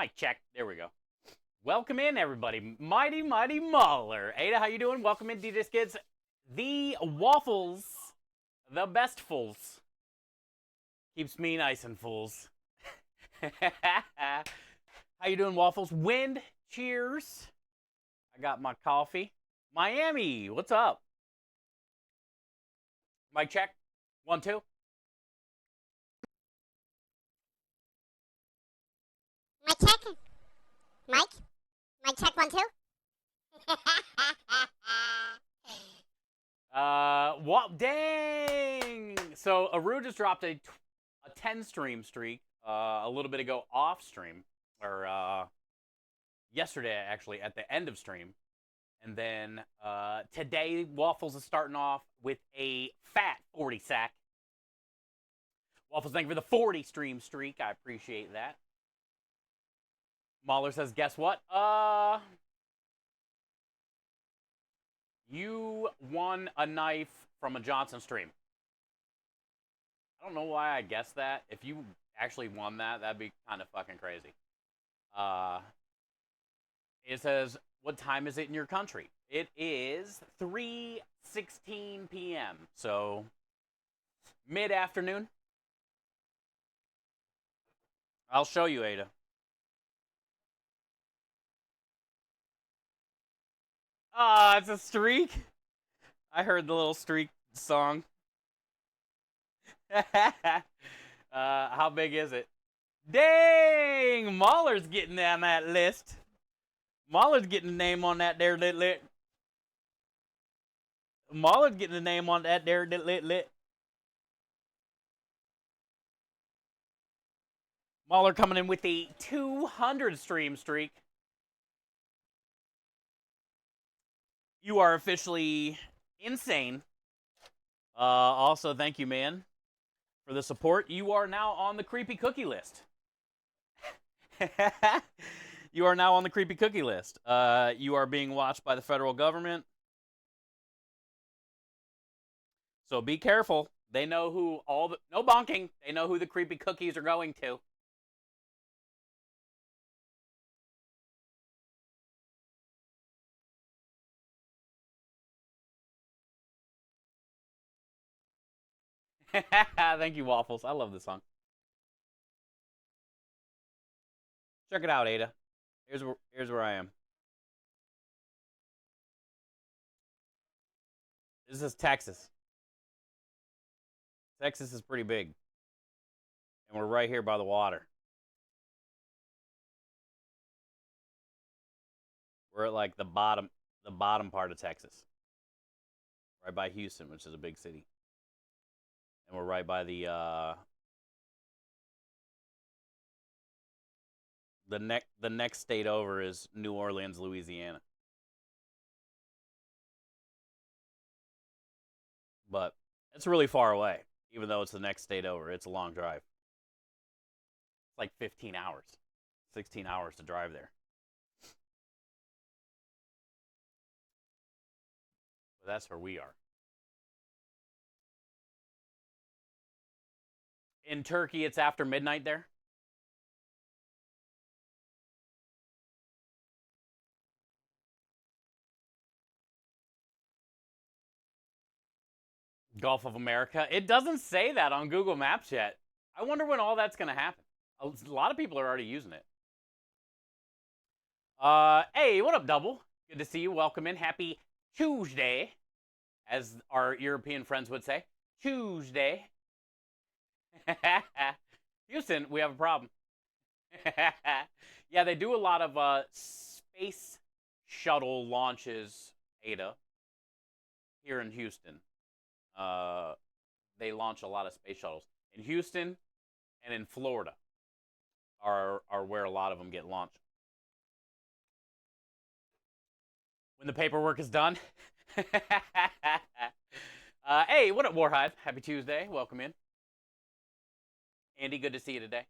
Mic check. There we go. Welcome in, everybody. Mighty Mauler. Ada, how you doing? Welcome in, DJ Skids. The waffles, the best fools. Keeps me nice and fools. How you doing, waffles? Wind, cheers. I got my coffee. Miami, what's up? Mic check. 1, 2. Mic check. Mic check 1, 2. What? Dang! So Aru just dropped a 10 stream streak a little bit ago off stream, or yesterday actually at the end of stream, and then today Waffles is starting off with a fat 40 sack. Waffles, thank you for the 40 stream streak. I appreciate that. Mahler says, guess what? You won a knife from a Johnson stream. I don't know why I guessed that. If you actually won that, that'd be kind of fucking crazy. It says, what time is it in your country? It is 3:16 p.m. So, mid-afternoon. I'll show you, Ada. Ah, it's a streak. I heard the little streak song. How big is it? Dang! Mahler's getting on that list. Mahler's getting a name on that there lit. Mahler's getting a name on that there lit. Mahler coming in with a 200 stream streak. You are officially insane. Also, thank you, man, for the support. You are now on the creepy cookie list. You are now on the creepy cookie list. You are being watched by the federal government. So be careful. They know who no bonking. They know who the creepy cookies are going to. Thank you, Waffles. I love this song. Check it out, Ada. Here's where I am. This is Texas. Texas is pretty big. And we're right here by the water. We're at like the bottom part of Texas. Right by Houston, which is a big city. And we're right by the next state over is New Orleans, Louisiana. But it's really far away, even though it's the next state over. It's a long drive. It's like 15 hours, 16 hours to drive there. But that's where we are. In Turkey, it's after midnight there. Gulf of America. It doesn't say that on Google Maps yet. I wonder when all that's going to happen. A lot of people are already using it. Hey, what up, Double? Good to see you. Welcome in. Happy Tuesday, as our European friends would say. Tuesday. Houston, we have a problem. Yeah, they do a lot of space shuttle launches, Ada, here in Houston. They launch a lot of space shuttles. In Houston and in Florida are where a lot of them get launched. When the paperwork is done. Hey, what up, Warhive? Happy Tuesday. Welcome in. Andy, good to see you today.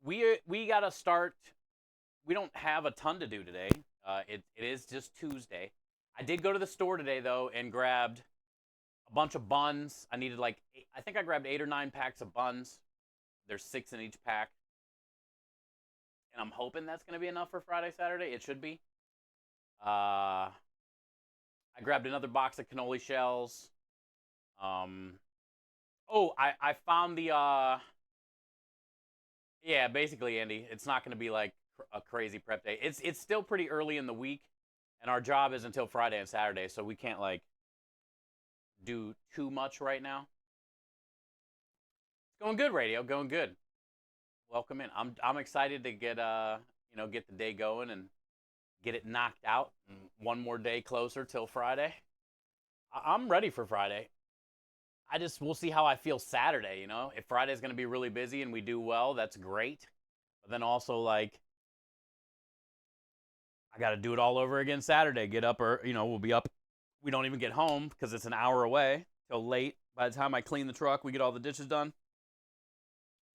We gotta start. We don't have a ton to do today. It is just Tuesday. I did go to the store today though and grabbed a bunch of buns. I needed like I think I grabbed 8 or 9 packs of buns. There's 6 in each pack. and I'm hoping that's going to be enough for Friday, Saturday. It should be. I grabbed another box of cannoli shells. Um, oh, I found the yeah, basically, Andy, it's not going to be like a crazy prep day. It's still pretty early in the week, and our job is until Friday and Saturday, so we can't like do too much right now. It's going good, radio, going good. Welcome in. I'm excited to get get the day going and get it knocked out. And one more day closer till Friday. I'm ready for Friday. We'll see how I feel Saturday. If Friday's going to be really busy and we do well, that's great. But then also like I got to do it all over again Saturday. Get up or we'll be up. We don't even get home because it's an hour away till late. By the time I clean the truck, we get all the dishes done.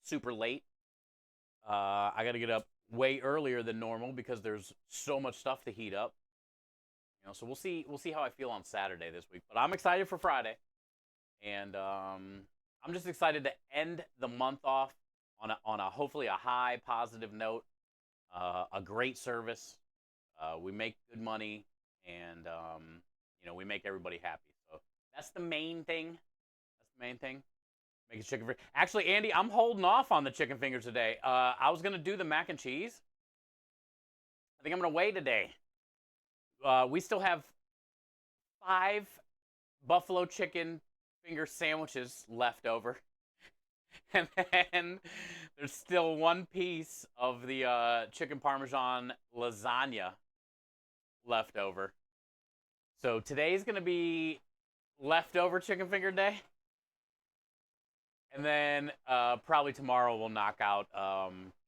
Super late. I got to get up way earlier than normal because there's so much stuff to heat up. So we'll see how I feel on Saturday this week. But I'm excited for Friday, and I'm just excited to end the month off on a hopefully a high positive note. A great service. We make good money, and we make everybody happy. So that's the main thing. That's the main thing. Make a chicken finger. Actually, Andy, I'm holding off on the chicken fingers today. I was gonna do the mac and cheese. I think I'm gonna wait today. We still have 5 buffalo chicken finger sandwiches left over, and then there's still 1 piece of the chicken parmesan lasagna left over. So today's gonna be leftover chicken finger day. And then probably tomorrow we'll knock out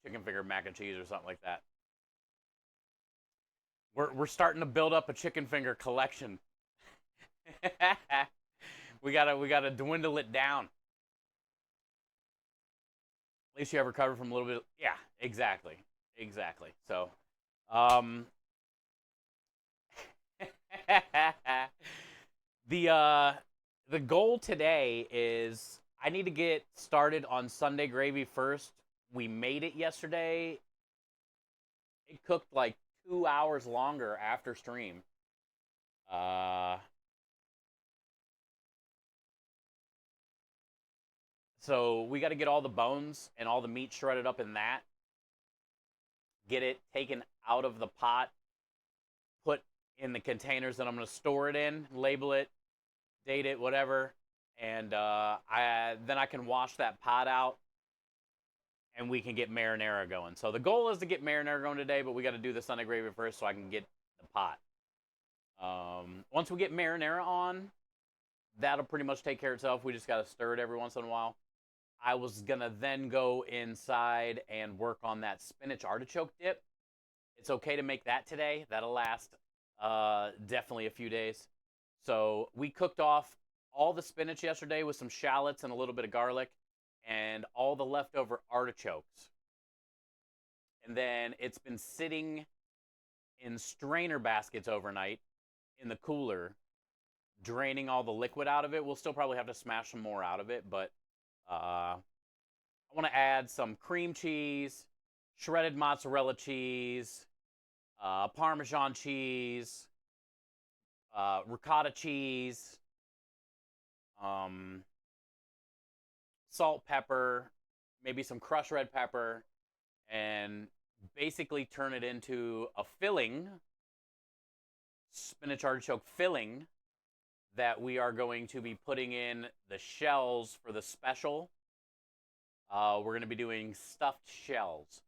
chicken finger mac and cheese or something like that. We're starting to build up a chicken finger collection. we gotta dwindle it down. At least you have recovered from a little bit. Yeah, exactly. So, the goal today is I need to get started on Sunday gravy first. We made it yesterday. It cooked like 2 hours longer after stream. So we got to get all the bones and all the meat shredded up in that. Get it taken out of the pot. Put in the containers that I'm going to store it in. Label it. Date it. Whatever. And then I can wash that pot out, and we can get marinara going. So the goal is to get marinara going today, but we got to do the Sunday gravy first so I can get the pot. Once we get marinara on, that'll pretty much take care of itself. We just got to stir it every once in a while. I was going to then go inside and work on that spinach artichoke dip. It's okay to make that today. That'll last definitely a few days. So we cooked off all the spinach yesterday with some shallots and a little bit of garlic and all the leftover artichokes. And then it's been sitting in strainer baskets overnight in the cooler, draining all the liquid out of it. We'll still probably have to smash some more out of it, but I want to add some cream cheese, shredded mozzarella cheese, Parmesan cheese, ricotta cheese, salt, pepper, maybe some crushed red pepper, and basically turn it into a filling, spinach artichoke filling, that we are going to be putting in the shells for the special. We're going to be doing stuffed shells.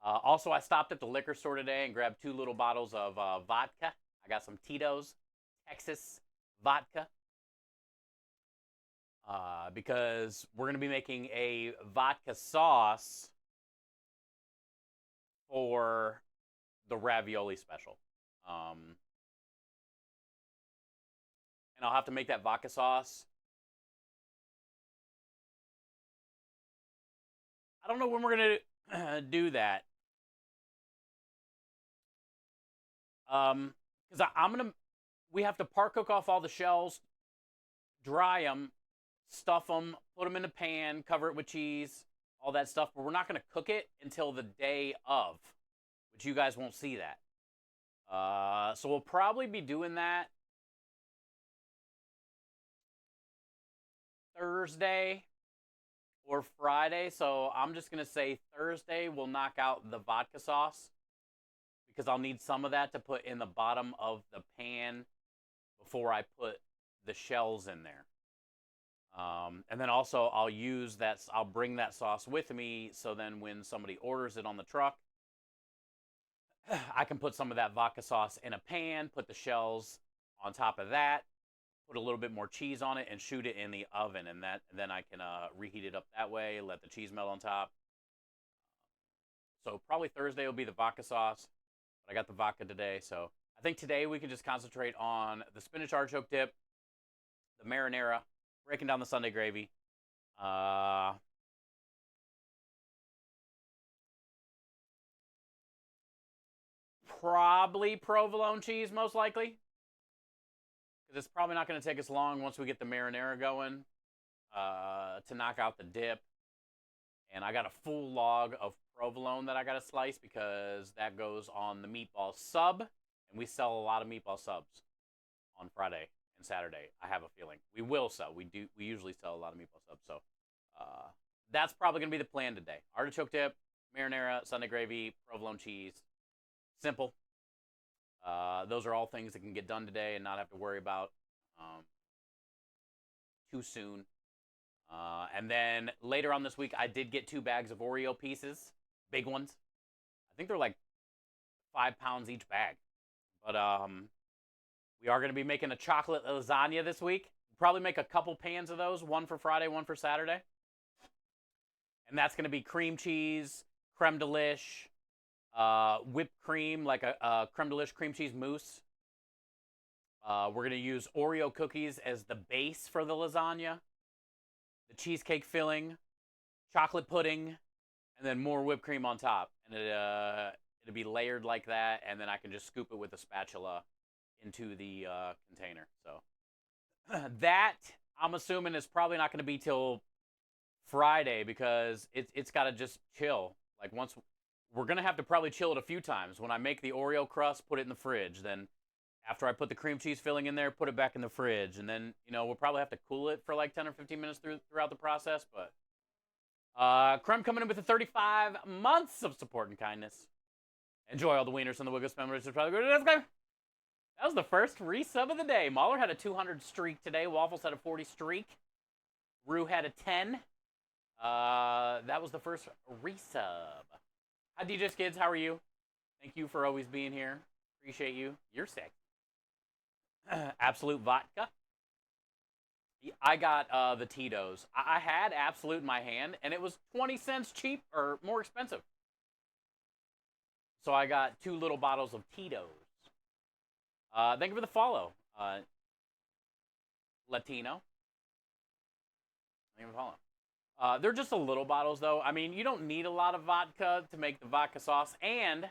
Also, I stopped at the liquor store today and grabbed 2 little bottles of vodka. I got some Tito's Texas vodka. Because we're going to be making a vodka sauce for the ravioli special. And I'll have to make that vodka sauce. I don't know when we're going to do that. Because we have to part cook off all the shells, dry them, stuff them, put them in a pan, cover it with cheese, all that stuff. But we're not going to cook it until the day of. which you guys won't see that. So we'll probably be doing that Thursday or Friday. So I'm just going to say Thursday we'll knock out the vodka sauce because I'll need some of that to put in the bottom of the pan before I put the shells in there. And then also I'll bring that sauce with me so then when somebody orders it on the truck, I can put some of that vodka sauce in a pan, put the shells on top of that, put a little bit more cheese on it, and shoot it in the oven. And then I can reheat it up that way, let the cheese melt on top. So probably Thursday will be the vodka sauce, but I got the vodka today. So I think today we can just concentrate on the spinach artichoke dip, the marinara, breaking down the Sunday gravy. Probably provolone cheese, most likely. Because it's probably not going to take us long once we get the marinara going to knock out the dip. And I got a full log of provolone that I got to slice because that goes on the meatball sub. And we sell a lot of meatball subs on Friday and Saturday. I have a feeling we will sell. We usually sell a lot of meatball subs. So that's probably going to be the plan today. Artichoke dip, marinara, Sunday gravy, provolone cheese. Simple. Those are all things that can get done today and not have to worry about too soon. And then later on this week, I did get 2 bags of Oreo pieces, big ones. I think they're like 5 pounds each bag. But we are going to be making a chocolate lasagna this week. We'll probably make a couple pans of those, one for Friday, one for Saturday. And that's going to be cream cheese, creme de lish, whipped cream, like a creme de lish cream cheese mousse. We're going to use Oreo cookies as the base for the lasagna. The cheesecake filling, chocolate pudding, and then more whipped cream on top. And it'll be layered like that, and then I can just scoop it with a spatula into the container. So that, I'm assuming, is probably not going to be till Friday because it's got to just chill. Like once we're going to have to probably chill it a few times. When I make the Oreo crust, put it in the fridge. Then after I put the cream cheese filling in there, put it back in the fridge. And then, we'll probably have to cool it for like 10 or 15 minutes throughout the process. But Creme coming in with the 35 months of support and kindness. Enjoy all the wieners and the wiggle spam. That was the first resub of the day. Mahler had a 200 streak today. Waffles had a 40 streak. Rue had a 10. That was the first resub. Hi, DJ's kids. How are you? Thank you for always being here. Appreciate you. You're sick. Absolute vodka. I got the Tito's. I had Absolute in my hand, and it was 20 cents cheap or more expensive. So I got 2 little bottles of Tito's. Thank you for the follow, Latino. Thank you for the follow. They're just a little bottles, though. I mean, you don't need a lot of vodka to make the vodka sauce, and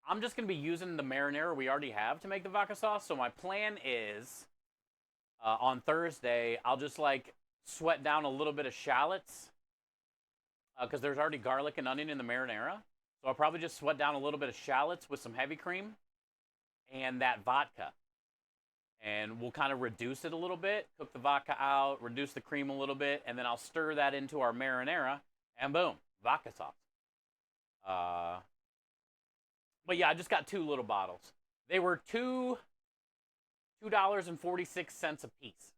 I'm just going to be using the marinara we already have to make the vodka sauce. So my plan is, on Thursday, I'll just, sweat down a little bit of shallots, because there's already garlic and onion in the marinara. So I'll probably just sweat down a little bit of shallots with some heavy cream and that vodka. And we'll kind of reduce it a little bit, cook the vodka out, reduce the cream a little bit, and then I'll stir that into our marinara, and boom, vodka sauce. But yeah, I just got 2 little bottles. They were $2.46 a piece.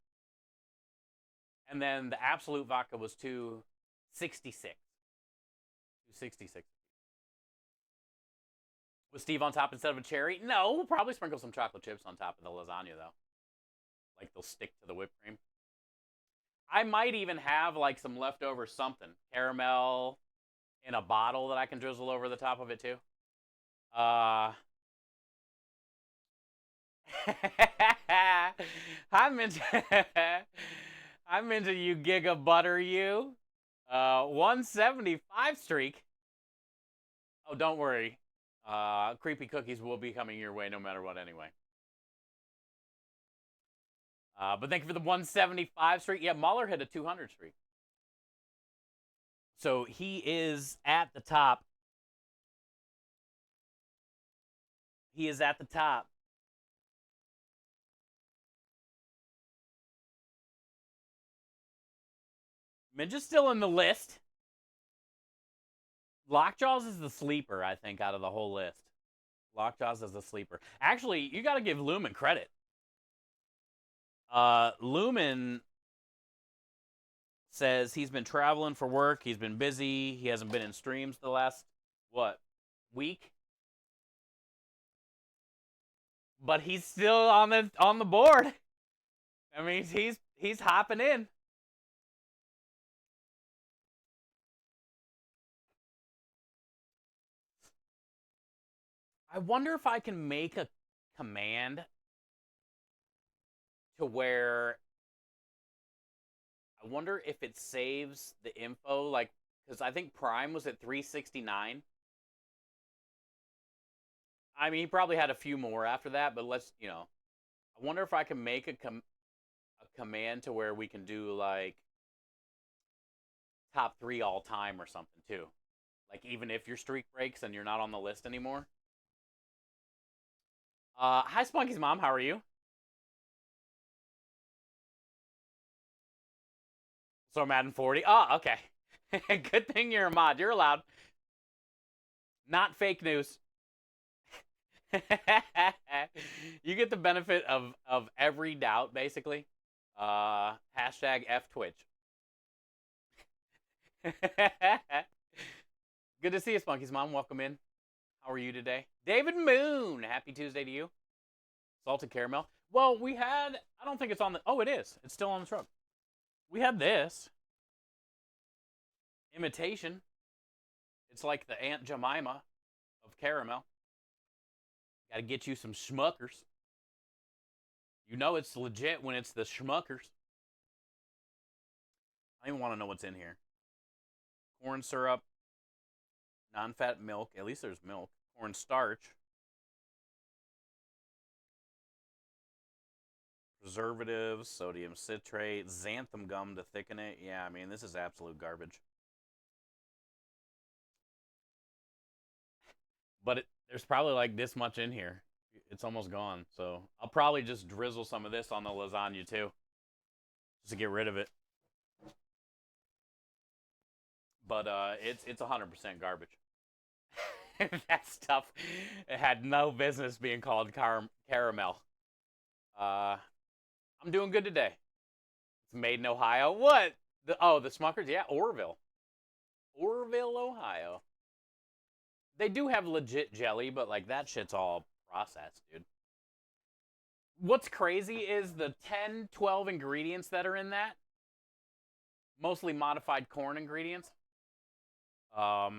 And then the Absolute vodka was $2.66. $2.66. Was Steve on top instead of a cherry? No, we'll probably sprinkle some chocolate chips on top of the lasagna, though. Like, they'll stick to the whipped cream. I might even have, some leftover something. Caramel in a bottle that I can drizzle over the top of it, too. I'm into you, Giga Butter, you. 175 streak. Oh, don't worry. Creepy cookies will be coming your way no matter what anyway. But thank you for the 175 streak. Yeah, Mahler hit a 200 streak. So he is at the top He is at the top. Midge is still in the list. Lockjaws is the sleeper, I think, out of the whole list. Lockjaws is the sleeper. Actually, you got to give Lumen credit. Lumen says he's been traveling for work. He's been busy. He hasn't been in streams the last, what, week? But he's still on the board. I mean, he's hopping in. I wonder if I can make a command to where I wonder if it saves the info, like, because I think Prime was at 369. I mean, he probably had a few more after that, but let's, I wonder if I can make a command to where we can do, like, top 3 all time or something, too. Like, even if your streak breaks and you're not on the list anymore. Hi, Spunky's mom. How are you? So Madden 40. Oh, okay. Good thing you're a mod. You're allowed. Not fake news. You get the benefit of every doubt, basically. Hashtag F Twitch. Good to see you, Spunky's mom. Welcome in. How are you today? David Moon. Happy Tuesday to you. Salted caramel. Well, we had, I don't think it's on the, oh, it is. It's still on the truck. We had this. Imitation. It's like the Aunt Jemima of caramel. Got to get you some Schmuckers. You know it's legit when it's the Schmuckers. I don't even want to know what's in here. Corn syrup, non-fat milk. At least there's milk. Corn starch. Preservatives, sodium citrate, xanthan gum to thicken it. Yeah, I mean, this is absolute garbage. But there's probably like this much in here. It's almost gone. So I'll probably just drizzle some of this on the lasagna too. Just to get rid of it. But it's 100% garbage. That stuff had no business being called caramel. I'm doing good today. It's made in Ohio. What? The Smuckers? Yeah, Orville. Orville, Ohio. They do have legit jelly, but like that shit's all processed, dude. What's crazy is the 10, 12 ingredients that are in that. Mostly modified corn ingredients. Are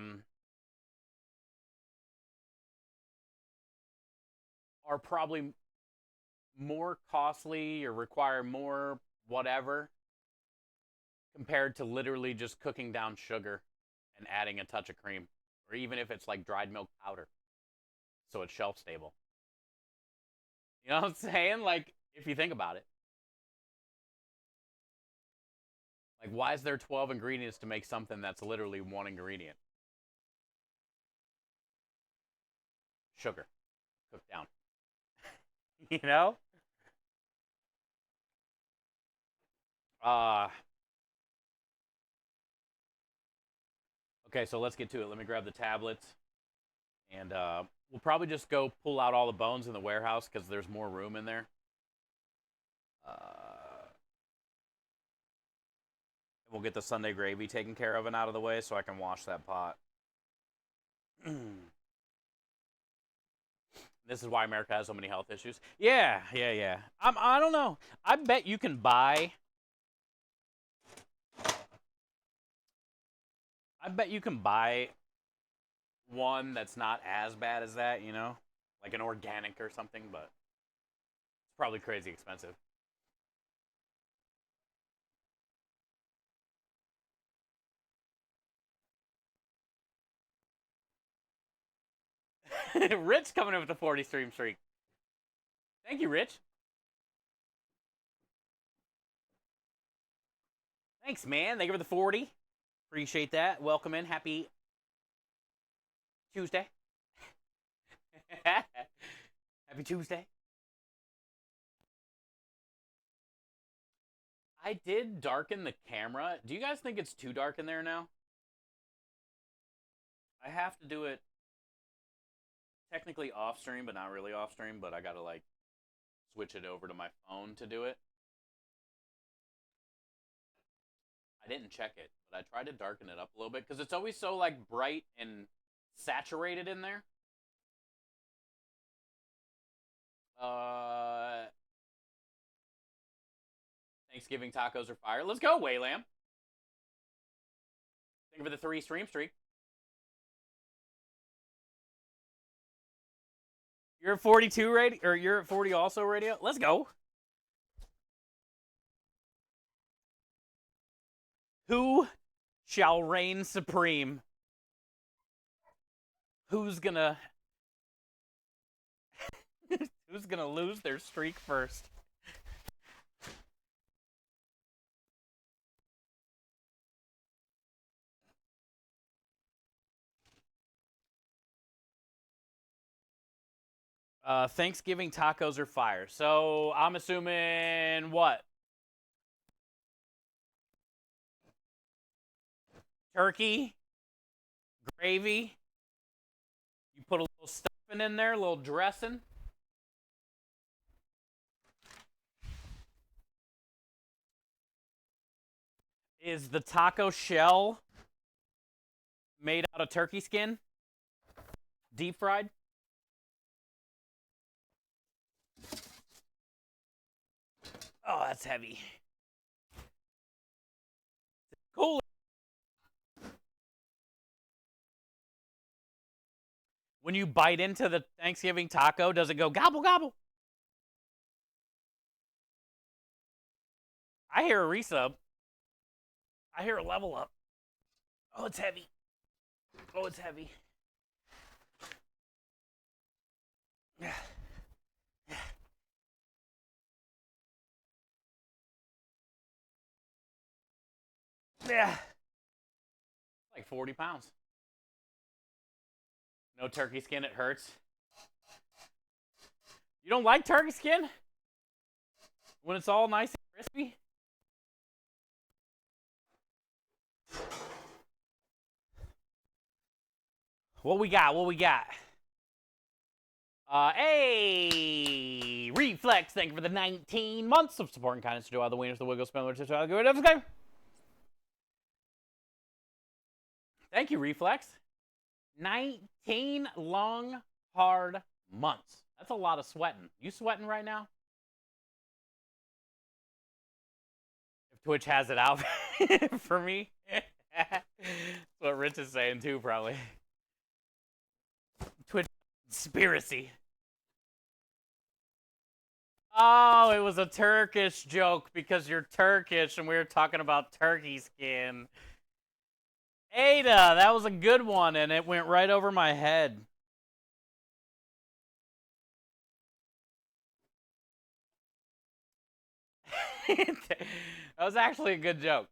probably more costly or require more whatever compared to literally just cooking down sugar and adding a touch of cream, or even if it's like dried milk powder, so it's shelf stable. You know what I'm saying? Like, if you think about it, like, why is there 12 ingredients to make something that's literally one ingredient? Sugar, cooked down. You know? Uh okay, so let's get to it. Let me grab the tablets. And we'll probably just go pull out all the bones in the warehouse because there's more room in there. We'll get the Sunday gravy taken care of and out of the way so I can wash that pot. This is why America has so many health issues. Yeah. I don't know. I bet you can buy. I bet you can buy one that's not as bad as that, like an organic or something, but it's probably crazy expensive. Rich coming in with the 40 stream streak. Thank you, Rich. Thanks, man. Thank you for the 40. Appreciate that. Welcome in. Happy Tuesday. Happy Tuesday. I did darken the camera. Do you guys think it's too dark in there now? I have to do it technically off stream, but not really off stream, but I gotta like switch it over to my phone to do it. I didn't check it, but I tried to darken it up a little bit because it's always so like bright and saturated in there. Thanksgiving tacos are fire. Let's go, Waylam. Thank you for the 3 stream streak. You're at 42 radio, or you're at 40 also radio. Let's go. Who shall reign supreme? Who's gonna who's gonna lose their streak first? Thanksgiving tacos are fire. So I'm assuming what? Turkey, gravy. You put a little stuffing in there, a little dressing. Is the taco shell made out of turkey skin? Deep fried? Oh, that's heavy. Cool. When you bite into the Thanksgiving taco, does it go gobble gobble? I hear a resub. I hear a level up. Oh, it's heavy. Oh, it's heavy. Yeah. Yeah. Like 40 pounds. No turkey skin, it hurts. You don't like turkey skin? When it's all nice and crispy? What we got? What we got? Hey! Reflex, thank you for the 19 months of support and kindness to do all the winners, the wiggle, spin, which is all good. Okay. Thank you, Reflex. 19 long, hard months. That's a lot of sweating. You sweating right now? If Twitch has it out for me. That's what Rich is saying too, probably. Twitch conspiracy. Oh, it was a Turkish joke because you're Turkish and we were talking about turkey skin. Ada, that was a good one and it went right over my head. That was actually a good joke.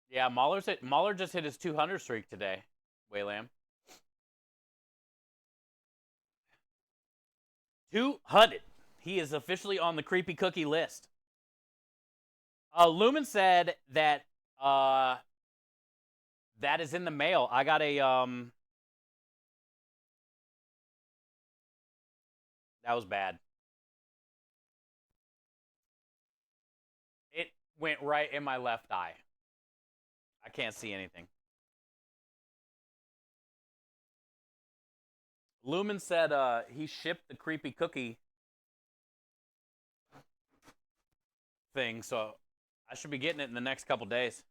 Yeah, Mahler just hit his 200 streak today, Waylam. 200. He is officially on the creepy cookie list. Lumen said that that is in the mail. I got a that was bad. It went right in my left eye. I can't see anything. Lumen said he shipped the creepy cookie thing, so I should be getting it in the next couple days.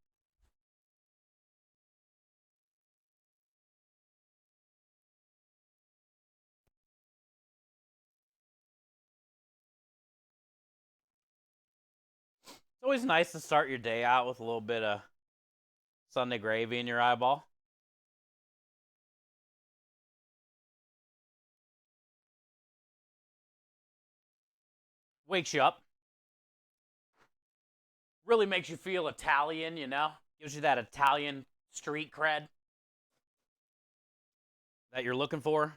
always nice to start your day out with a little bit of Sunday gravy in your eyeball. Wakes you up. Really makes you feel Italian, you know? Gives you that Italian street cred that you're looking for.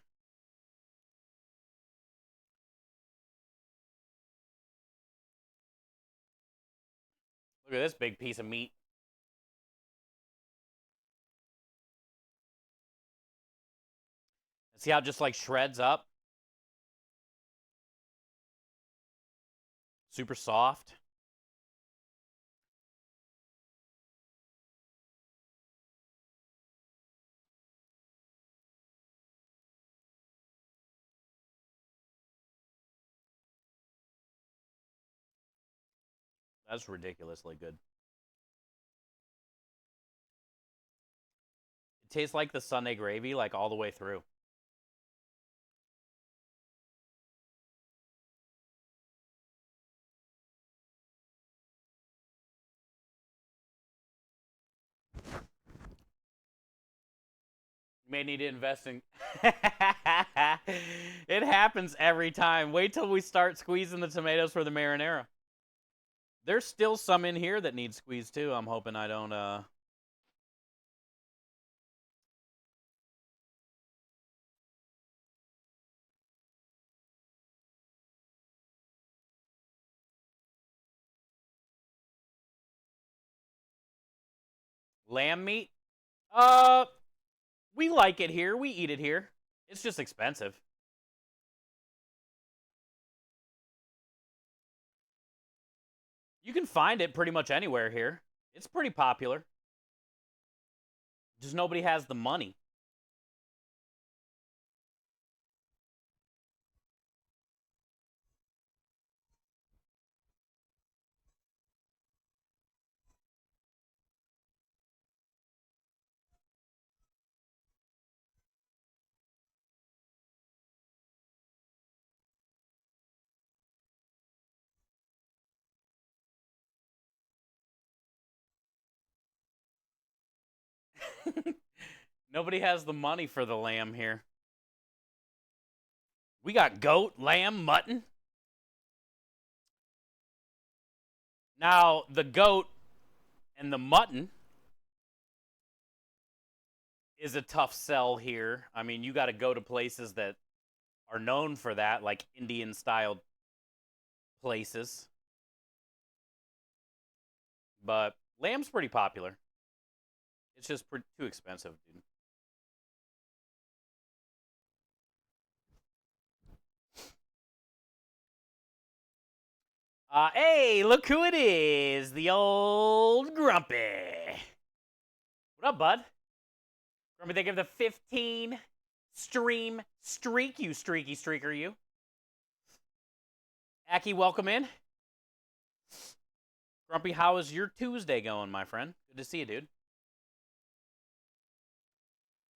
Look at this big piece of meat. See how it just like shreds up? Super soft. That's ridiculously good. It tastes like the Sunday gravy, like all the way through. You may need to invest in. It happens every time. Wait till we start squeezing the tomatoes for the marinara. There's still some in here that need squeezed too. I'm hoping I don't. Lamb meat? Uh, we like it here. We eat it here. It's just expensive. You can find it pretty much anywhere here. It's pretty popular. Just nobody has the money. Nobody has the money for the lamb here. We got goat, lamb, mutton. Now, the goat and the mutton is a tough sell here. I mean, you got to go to places that are known for that, like Indian style places. But lamb's pretty popular. It's just too expensive, dude. Hey, look who it is. The old Grumpy. What up, bud? Grumpy, they give the 15 stream streak, you streaky streaker, you. Aki, welcome in. Grumpy, how is your Tuesday going, my friend? Good to see you, dude.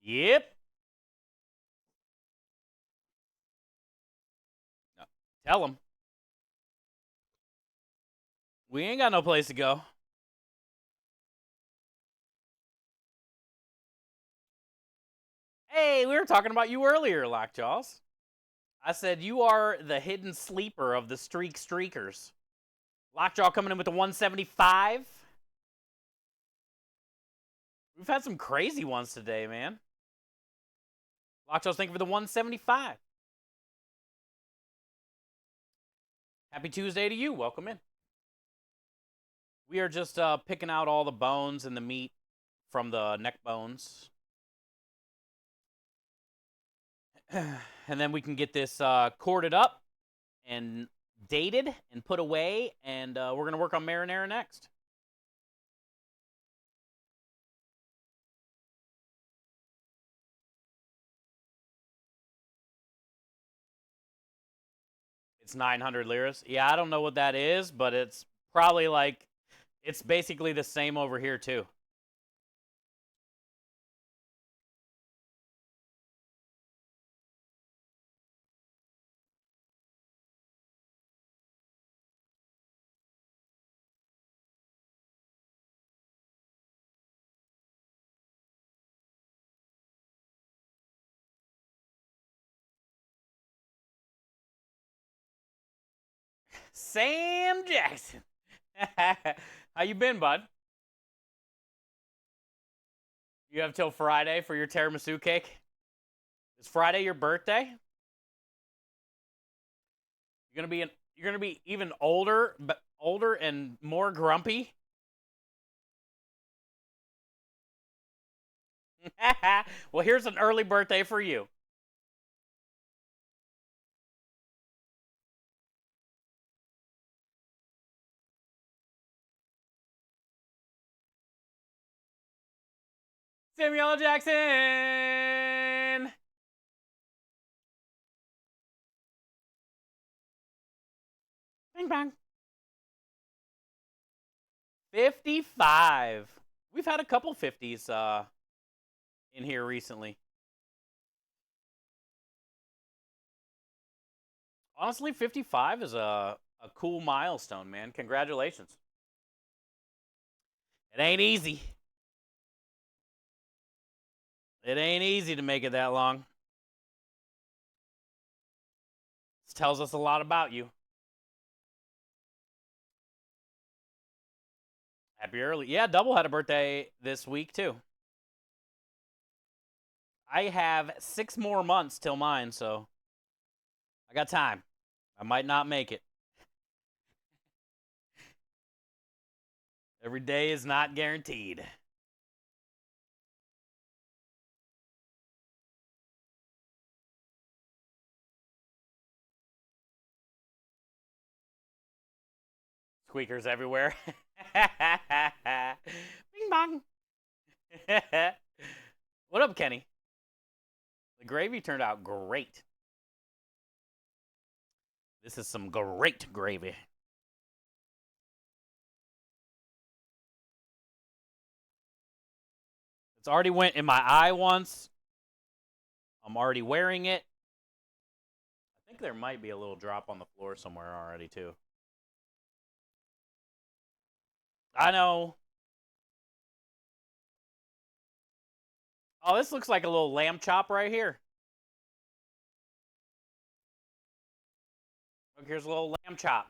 Yep. No, tell him. We ain't got no place to go. Hey, we were talking about you earlier, Lockjaws. I said you are the hidden sleeper of the streakers. Lockjaw coming in with the 175. We've had some crazy ones today, man. Lockjaw's thank you for the 175. Happy Tuesday to you. Welcome in. We are just picking out all the bones and the meat from the neck bones. And then we can get this corded up and dated and put away, and we're going to work on marinara next. It's 900 liras. Yeah, I don't know what that is, but it's probably like, it's basically the same over here too. Sam Jackson. How you been, bud? You have till Friday for your tiramisu cake? Is Friday your birthday? You're gonna be even older, but older and more grumpy. Well, here's an early birthday for you. Samuel Jackson. Bing bang. 55. We've had a couple 50s in here recently. Honestly, 55 is a cool milestone, man. Congratulations. It ain't easy. It ain't easy to make it that long. This tells us a lot about you. Happy early. Yeah, Double had a birthday this week, too. I have 6 more months till mine, so I got time. I might not make it. Every day is not guaranteed. Squeakers everywhere. Bing bong. What up, Kenny? The gravy turned out great. This is some great gravy. It's already went in my eye once. I'm already wearing it. I think there might be a little drop on the floor somewhere already, too. I know. Oh, this looks like a little lamb chop right here. Look, here's a little lamb chop.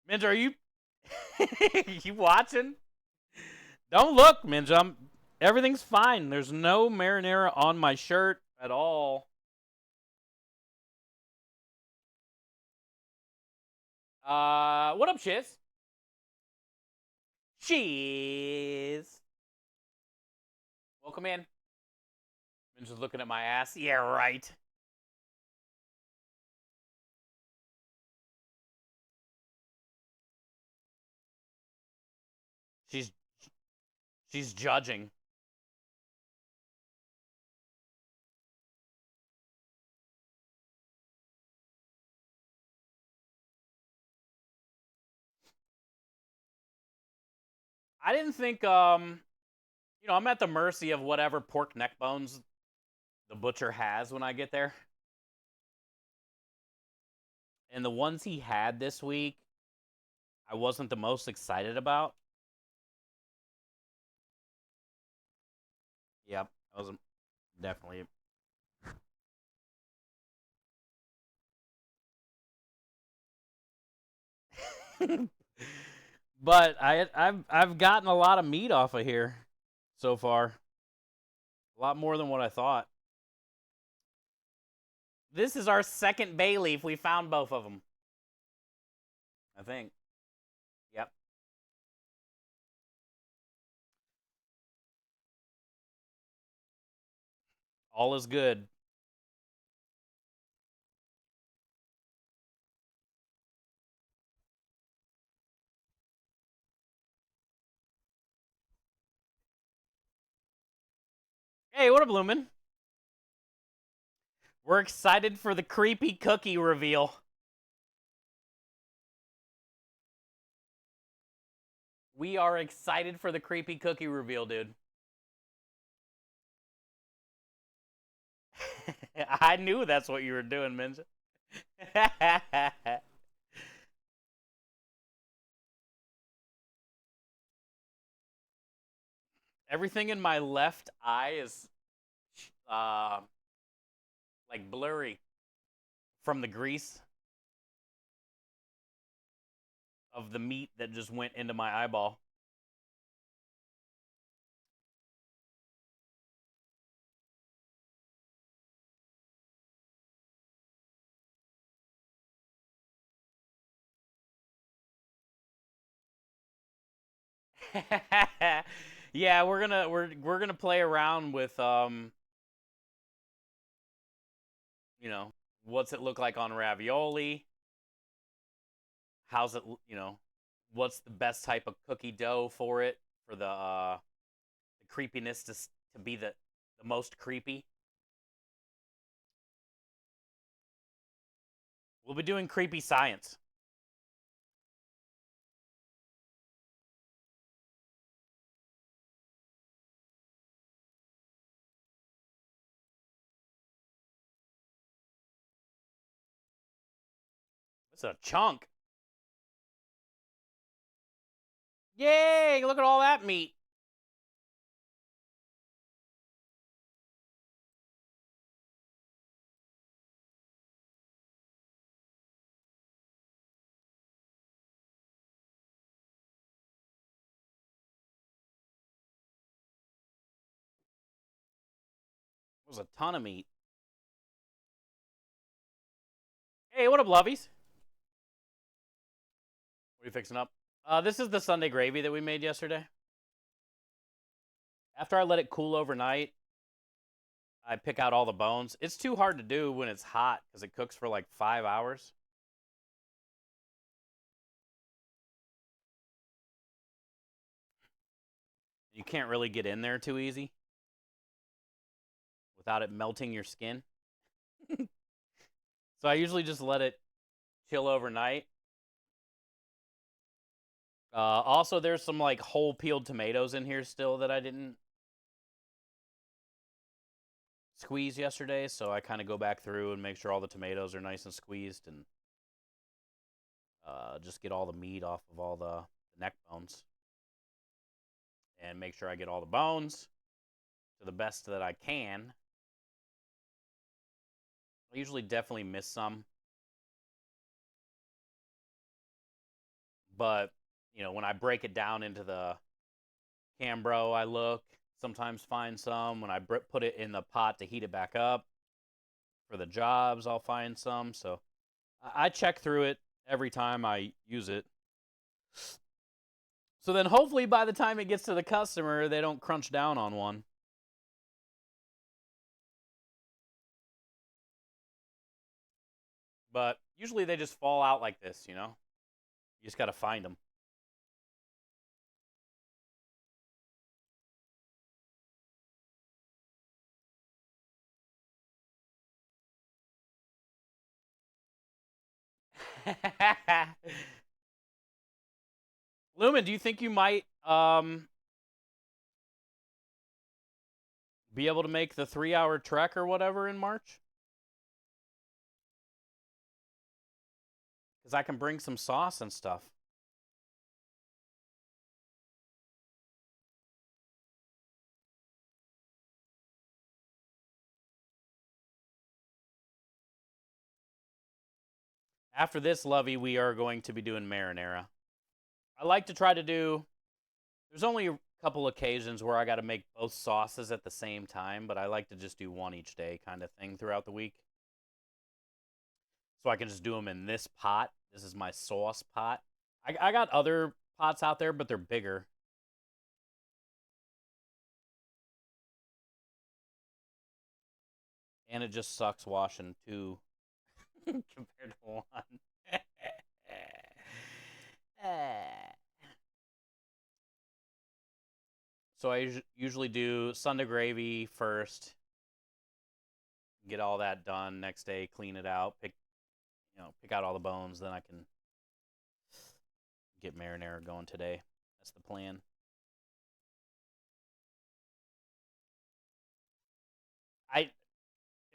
Minja, are you you watching? Don't look, Minja. Everything's fine. There's no marinara on my shirt at all. What up, Shiz? Cheese. Welcome in. Minja's looking at my ass. Yeah, right. She's she's judging. I didn't think I'm at the mercy of whatever pork neck bones the butcher has when I get there. And the ones he had this week, I wasn't the most excited about. Yep, I was definitely. But I've gotten a lot of meat off of here so far. A lot more than what I thought. This is our second bay leaf. We found both of them. I think. Yep. All is good. Hey, what up, Lumen? We're excited for the creepy cookie reveal. We are excited for the creepy cookie reveal, dude. I knew that's what you were doing, Minja. Everything in my left eye is uh like blurry from the grease of the meat that just went into my eyeball. Yeah, we're gonna play around with you know, what's it look like on ravioli? How's it, what's the best type of cookie dough for it for the creepiness to be the most creepy? We'll be doing creepy science. It's a chunk. Yay! Look at all that meat. It was a ton of meat. Hey, what up, lovies? What are you fixing up? This is the Sunday gravy that we made yesterday. After I let it cool overnight, I pick out all the bones. It's too hard to do when it's hot because it cooks for like 5 hours. You can't really get in there too easy without it melting your skin. So I usually just let it chill overnight. Also, there's some like whole peeled tomatoes in here still that I didn't squeeze yesterday, so I kind of go back through and make sure all the tomatoes are nice and squeezed and just get all the meat off of all the neck bones and make sure I get all the bones to the best that I can. I usually definitely miss some, but when I break it down into the Cambro, I look, sometimes find some. When I put it in the pot to heat it back up for the jobs, I'll find some. So I check through it every time I use it. So then hopefully by the time it gets to the customer, they don't crunch down on one. But usually they just fall out like this, You just got to find them. Lumen, do you think you might be able to make the 3-hour trek or whatever in March? Because I can bring some sauce and stuff. After this, Lovey, we are going to be doing marinara. I like to try to do. There's only a couple occasions where I got to make both sauces at the same time, but I like to just do one each day kind of thing throughout the week. So I can just do them in this pot. This is my sauce pot. I got other pots out there, but they're bigger. And it just sucks washing two compared to one. So I usually do Sunday gravy first, get all that done. Next day, clean it out, pick out all the bones. Then I can get marinara going today. That's the plan. I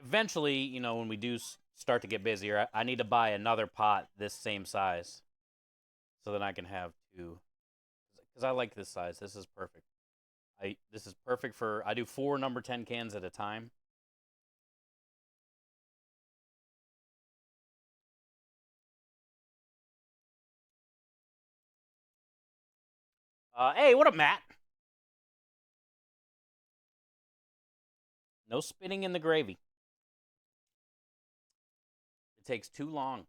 eventually, when we do start to get busier, I need to buy another pot this same size, so then I can have two. Because I like this size. This is perfect. This is perfect for, I do 4 number 10 cans at a time. Hey, what up, Matt? No spinning in the gravy. It takes too long.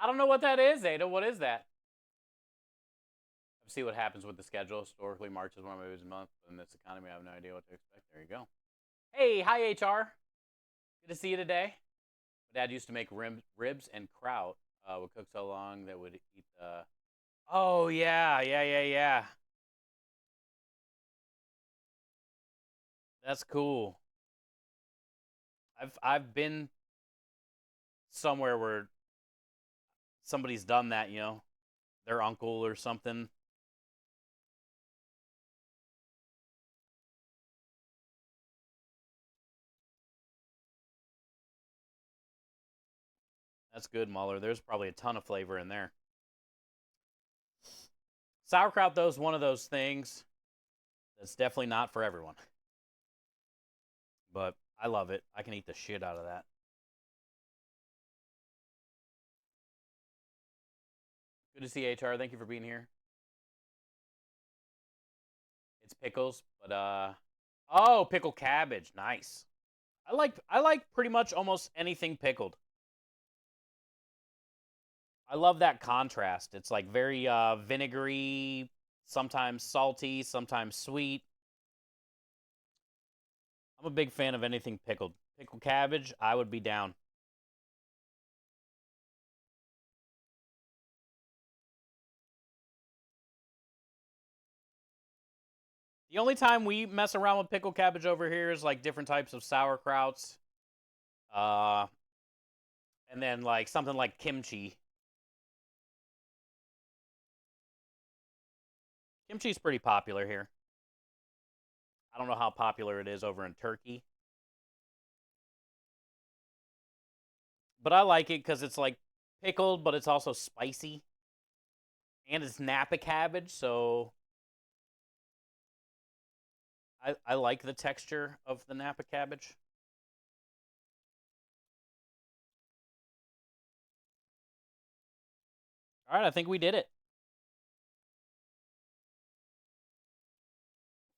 I don't know what that is, Ada. What is that? Let's see what happens with the schedule. Historically, March is one of my busy months. But in this economy, I have no idea what to expect. There you go. Hey, hi, HR. Good to see you today. My dad used to make ribs and kraut. Would cook so long that would eat the. Oh yeah. That's cool. I've been somewhere where somebody's done that. You know, their uncle or something. That's good, Muller. There's probably a ton of flavor in there. Sauerkraut, though, is one of those things that's definitely not for everyone. But I love it. I can eat the shit out of that. Good to see you, HR. Thank you for being here. It's pickles, but oh, pickled cabbage. Nice. I like pretty much almost anything pickled. I love that contrast. It's like very vinegary, sometimes salty, sometimes sweet. I'm a big fan of anything pickled. Pickled cabbage, I would be down. The only time we mess around with pickled cabbage over here is like different types of sauerkrauts. Uh, and then like something like kimchi. Kimchi's pretty popular here. I don't know how popular it is over in Turkey. But I like it because it's like pickled, but it's also spicy. And it's Napa cabbage, so I like the texture of the Napa cabbage. All right, I think we did it.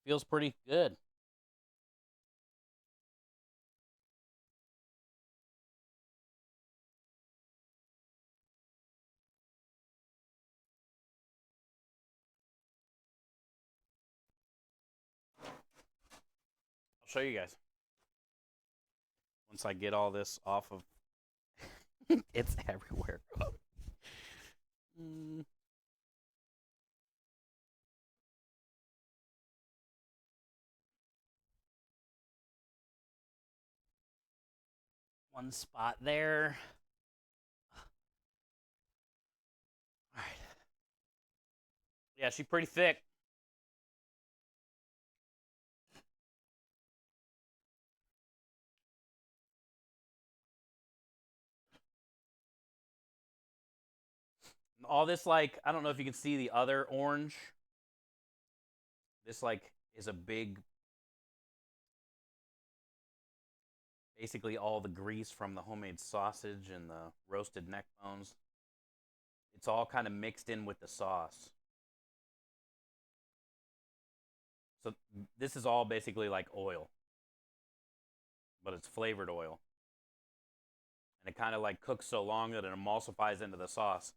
Feels pretty good. I'll show you guys once I get all this off of. It's everywhere. Mm. One spot there. All right. Yeah, she's pretty thick. All this, like, I don't know if you can see the other orange. This, like, is a big, basically all the grease from the homemade sausage and the roasted neck bones. It's all kind of mixed in with the sauce. So this is all basically like oil, but it's flavored oil. And it kind of like cooks so long that it emulsifies into the sauce.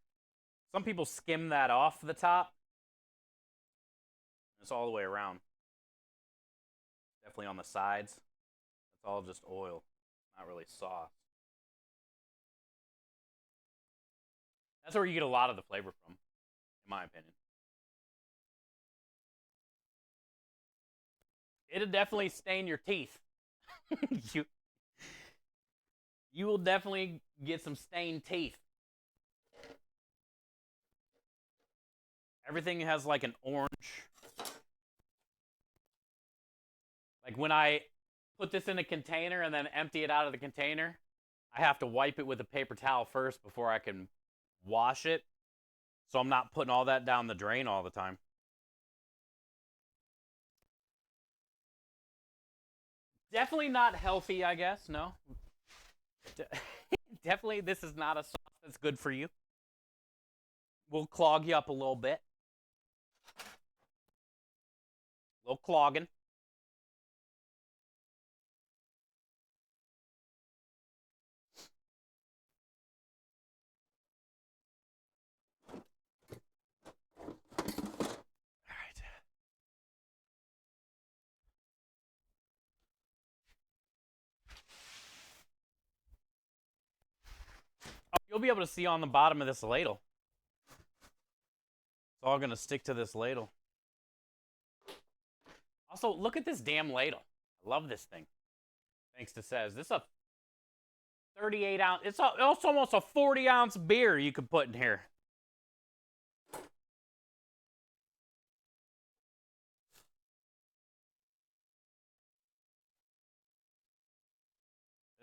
Some people skim that off the top. It's all the way around. Definitely on the sides. It's all just oil, not really sauce. That's where you get a lot of the flavor from, in my opinion. It'll definitely stain your teeth. you you will definitely get some stained teeth. Everything has like an orange. Like when I put this in a container and then empty it out of the container, I have to wipe it with a paper towel first before I can wash it. So I'm not putting all that down the drain all the time. Definitely not healthy, I guess. No. Definitely, this is not a sauce that's good for you. Will clog you up a little bit. A little clogging. Oh, you'll be able to see on the bottom of this ladle. It's all going to stick to this ladle. Also, look at this damn ladle. I love this thing. Thanks to Says. This is a 38 ounce. It's almost a 40 ounce beer you could put in here. And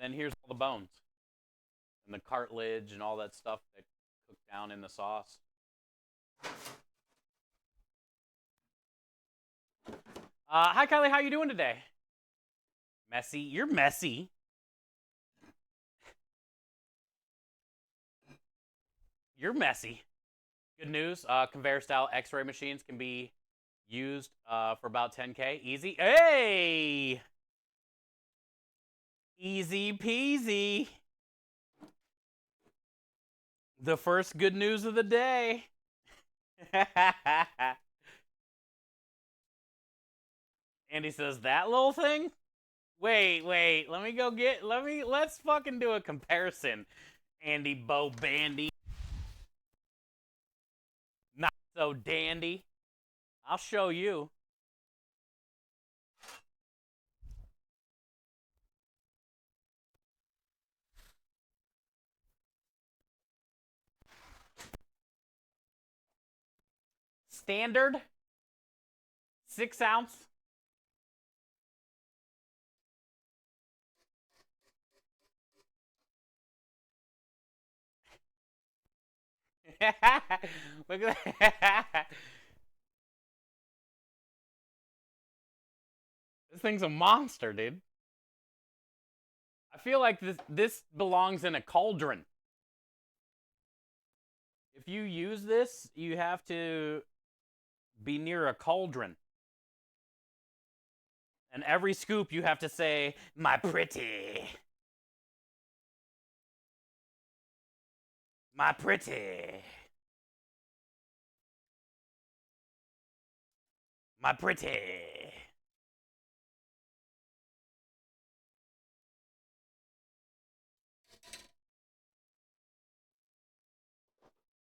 then here's all the bones. And the cartilage and all that stuff that cooked down in the sauce. Hi, Kylie. How you doing today? Messy. You're messy. You're messy. Good news. Conveyor-style X-ray machines can be used for about 10K. Easy. Hey! Easy peasy. The first good news of the day. Andy says, that little thing? Wait, let's fucking do a comparison. Andy Bo Bandy. Not so dandy. I'll show you. Standard 6 ounce. Look at that. This thing's a monster, dude. I feel like this belongs in a cauldron. If you use this, you have to be near a cauldron. And every scoop you have to say, my pretty. My pretty. My pretty.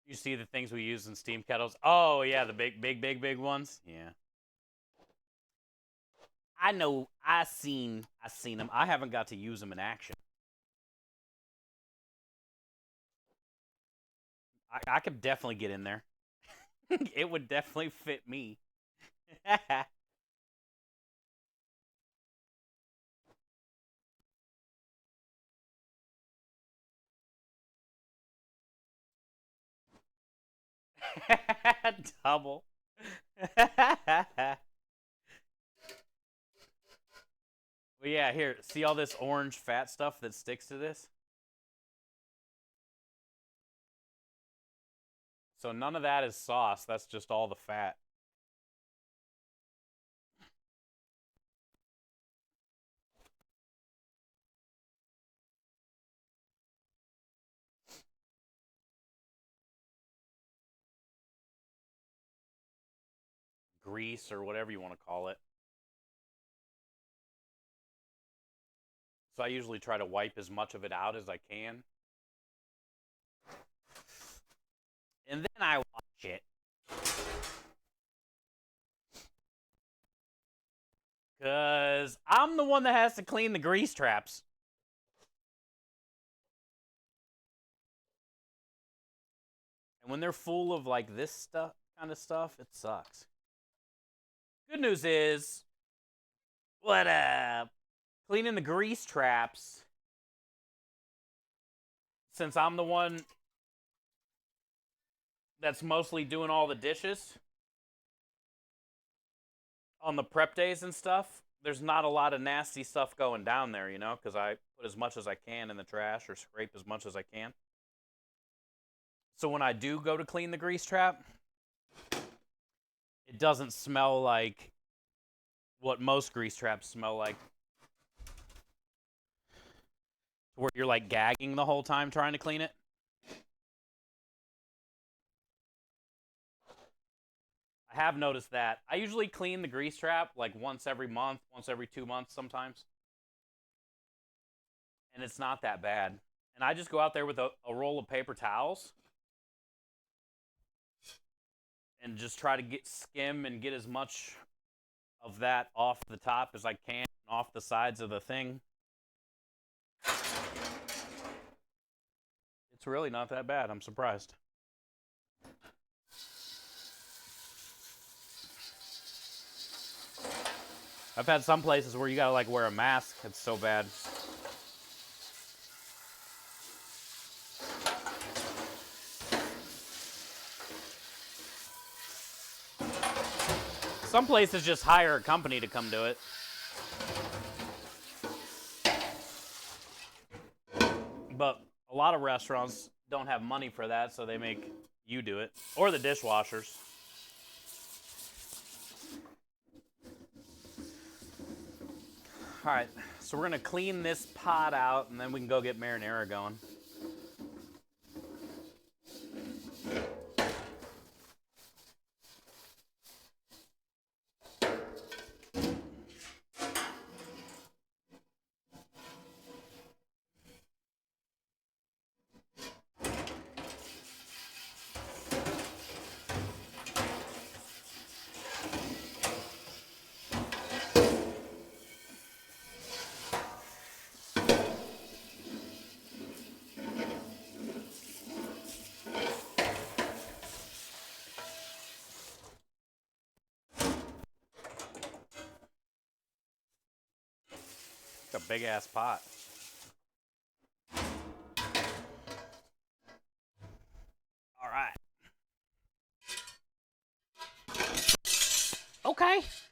You see the things we use in steam kettles? Oh, yeah, the big ones? Yeah. I know. I've seen them. I haven't got to use them in action. I could definitely get in there. It would definitely fit me. Double. Well, yeah, here, see all this orange fat stuff that sticks to this? So none of that is sauce. That's just all the fat. Grease or whatever you want to call it. So I usually try to wipe as much of it out as I can. And then I watch it. Because I'm the one that has to clean the grease traps. And when they're full of like this stuff, kind of stuff, it sucks. Good news is, what up? cleaning the grease traps, since I'm the one that's mostly doing all the dishes on the prep days and stuff, there's not a lot of nasty stuff going down there, you know, because I put as much as I can in the trash or scrape as much as I can. So when I do go to clean the grease trap, it doesn't smell like what most grease traps smell like, where you're like gagging the whole time trying to clean it. I have noticed that. I usually clean the grease trap like once every month, once every 2 months sometimes. And it's not that bad. And I just go out there with a roll of paper towels and just try to skim and get as much of that off the top as I can, off the sides of the thing. It's really not that bad. I'm surprised. I've had some places where you gotta like wear a mask. It's so bad. Some places just hire a company to come do it. But a lot of restaurants don't have money for that, so they make you do it. Or the dishwashers. Alright, so we're going to clean this pot out, and then we can go get marinara going. It's a big-ass pot. All right. Okay. It's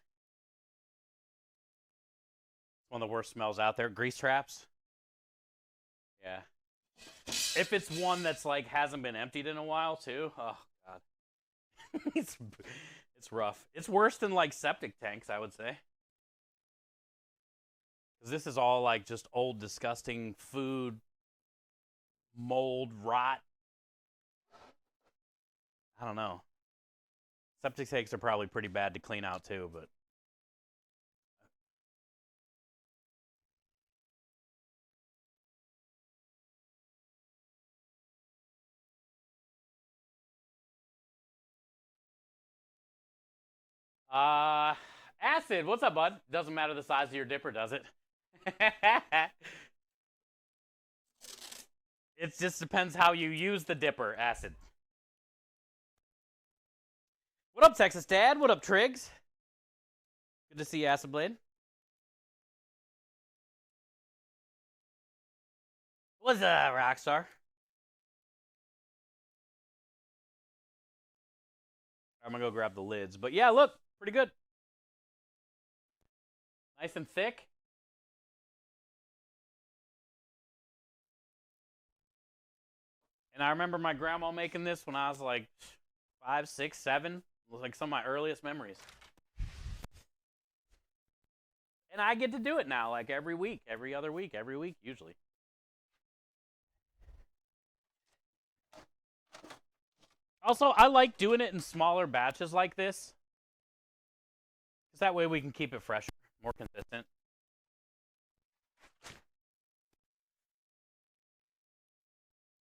one of the worst smells out there. Grease traps. Yeah. If it's one that's like hasn't been emptied in a while too. Oh god. it's rough. It's worse than like septic tanks, I would say. Cuz this is all like just old disgusting food, mold, rot. I don't know. Septic tanks are probably pretty bad to clean out too, but acid, what's up, bud? Doesn't matter the size of your dipper, does it? It just depends how you use the dipper, acid. What up, Texas Dad? What up, Triggs? Good to see you, Acid Blade. What's up, Rockstar? I'm gonna go grab the lids. But yeah, look, pretty good. Nice and thick. And I remember my grandma making this when I was like 5, 6, 7. It was like some of my earliest memories. And I get to do it now, like every week, every other week, every week, usually. Also, I like doing it in smaller batches like this. Because that way we can keep it fresher, more consistent.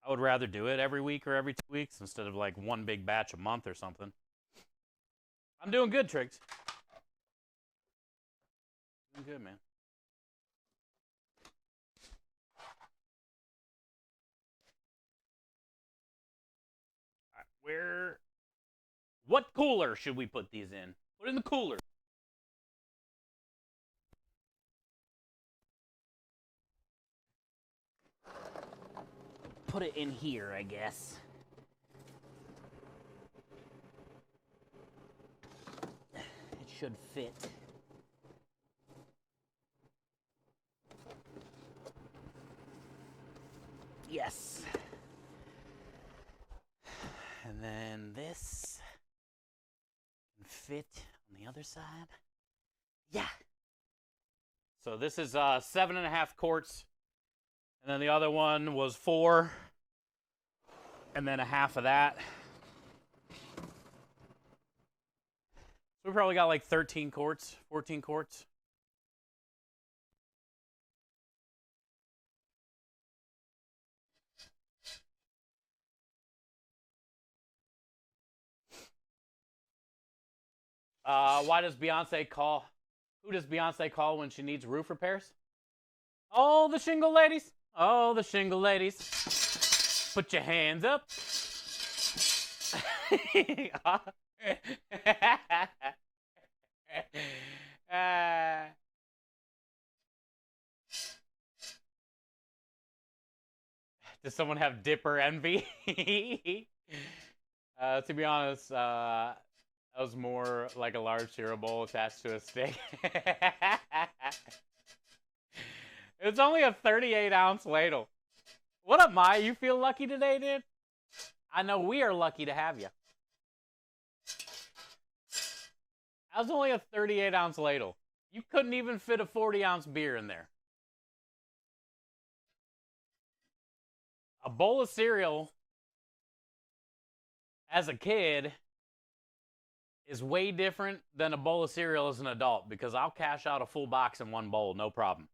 I would rather do it every week or every 2 weeks instead of like one big batch a month or something. I'm doing good, Triggs. Doing good, man. All right, what cooler should we put these in? Put it in the cooler. put it in here, I guess. It should fit. Yes. And then this can fit on the other side. Yeah. So this is 7.5 quarts. And then the other one was 4. And then a half of that. So we probably got like 13 quarts, 14 quarts. Why does Beyonce call? Who does Beyonce call when she needs roof repairs? Oh, the shingle ladies. Oh, the shingle ladies. Put your hands up. Does someone have dipper envy? To be honest, that was more like a large cereal bowl attached to a stick. It's only a 38-ounce ladle. What up, Maya? You feel lucky today, dude? I know we are lucky to have you. That was only a 38-ounce ladle. You couldn't even fit a 40-ounce beer in there. A bowl of cereal as a kid is way different than a bowl of cereal as an adult, because I'll cash out a full box in one bowl, no problem.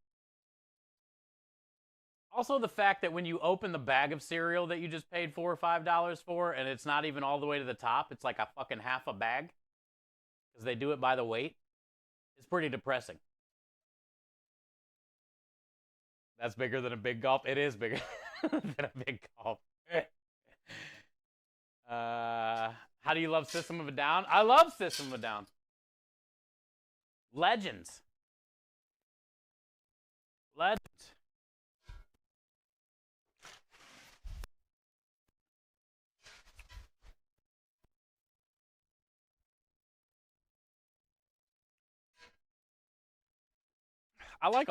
Also, the fact that when you open the bag of cereal that you just paid $4 or $5 for, and it's not even all the way to the top, it's like a fucking half a bag, because they do it by the weight, it's pretty depressing. That's bigger than a big gulp? It is bigger than a big gulp. How do you love System of a Down? I love System of a Down. Legends. Legends. I like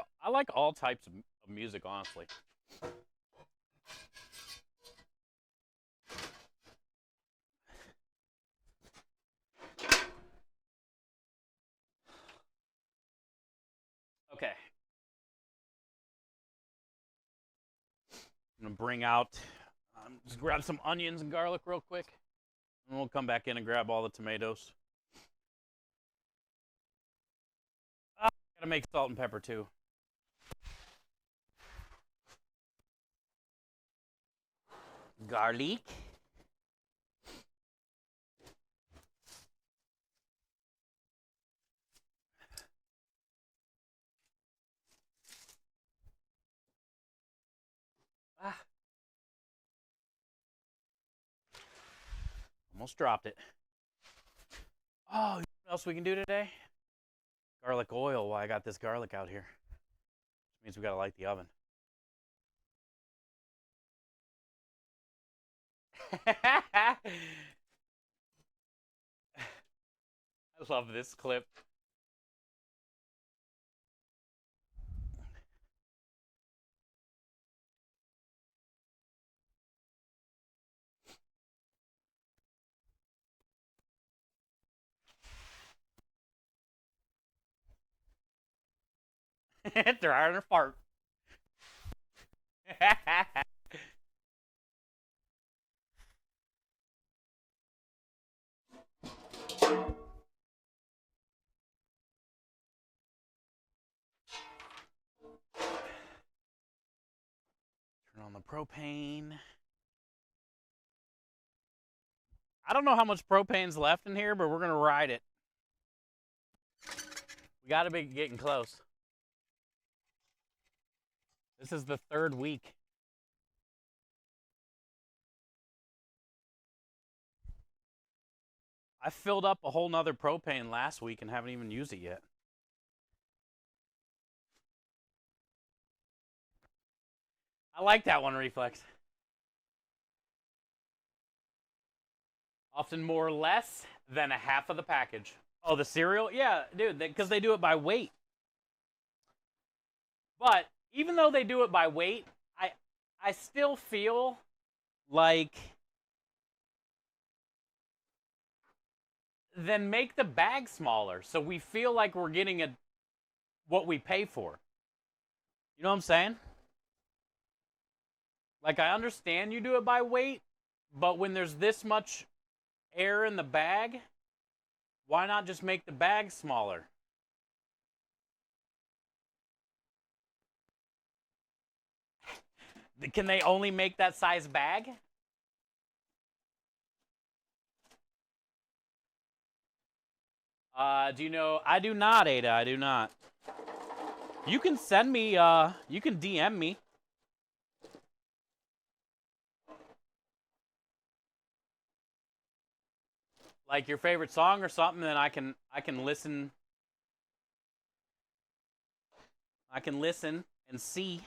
all types of music, honestly. Okay. I'm gonna bring out, just grab some onions and garlic real quick, and we'll come back in and grab all the tomatoes. Gotta make salt and pepper too. Garlic. Almost dropped it. Oh, you know what else we can do today? Garlic oil while I got this garlic out here. Which means we gotta light the oven. I love this clip. They're on a fart. Turn on the propane. I don't know how much propane's left in here, but we're gonna ride it. We gotta be getting close. This is the 3rd week. I filled up a whole nother propane last week and haven't even used it yet. I like that one, Reflex. Often more or less than a half of the package. Oh, the cereal? Yeah, dude, because they do it by weight. But even though they do it by weight, I still feel like then make the bag smaller so we feel like we're getting what we pay for. You know what I'm saying? Like I understand you do it by weight, but when there's this much air in the bag, why not just make the bag smaller? Can they only make that size bag? Do you know? I do not, Ada. I do not. You can send me, you can DM me. Like your favorite song or something, then I can listen. I can listen and see.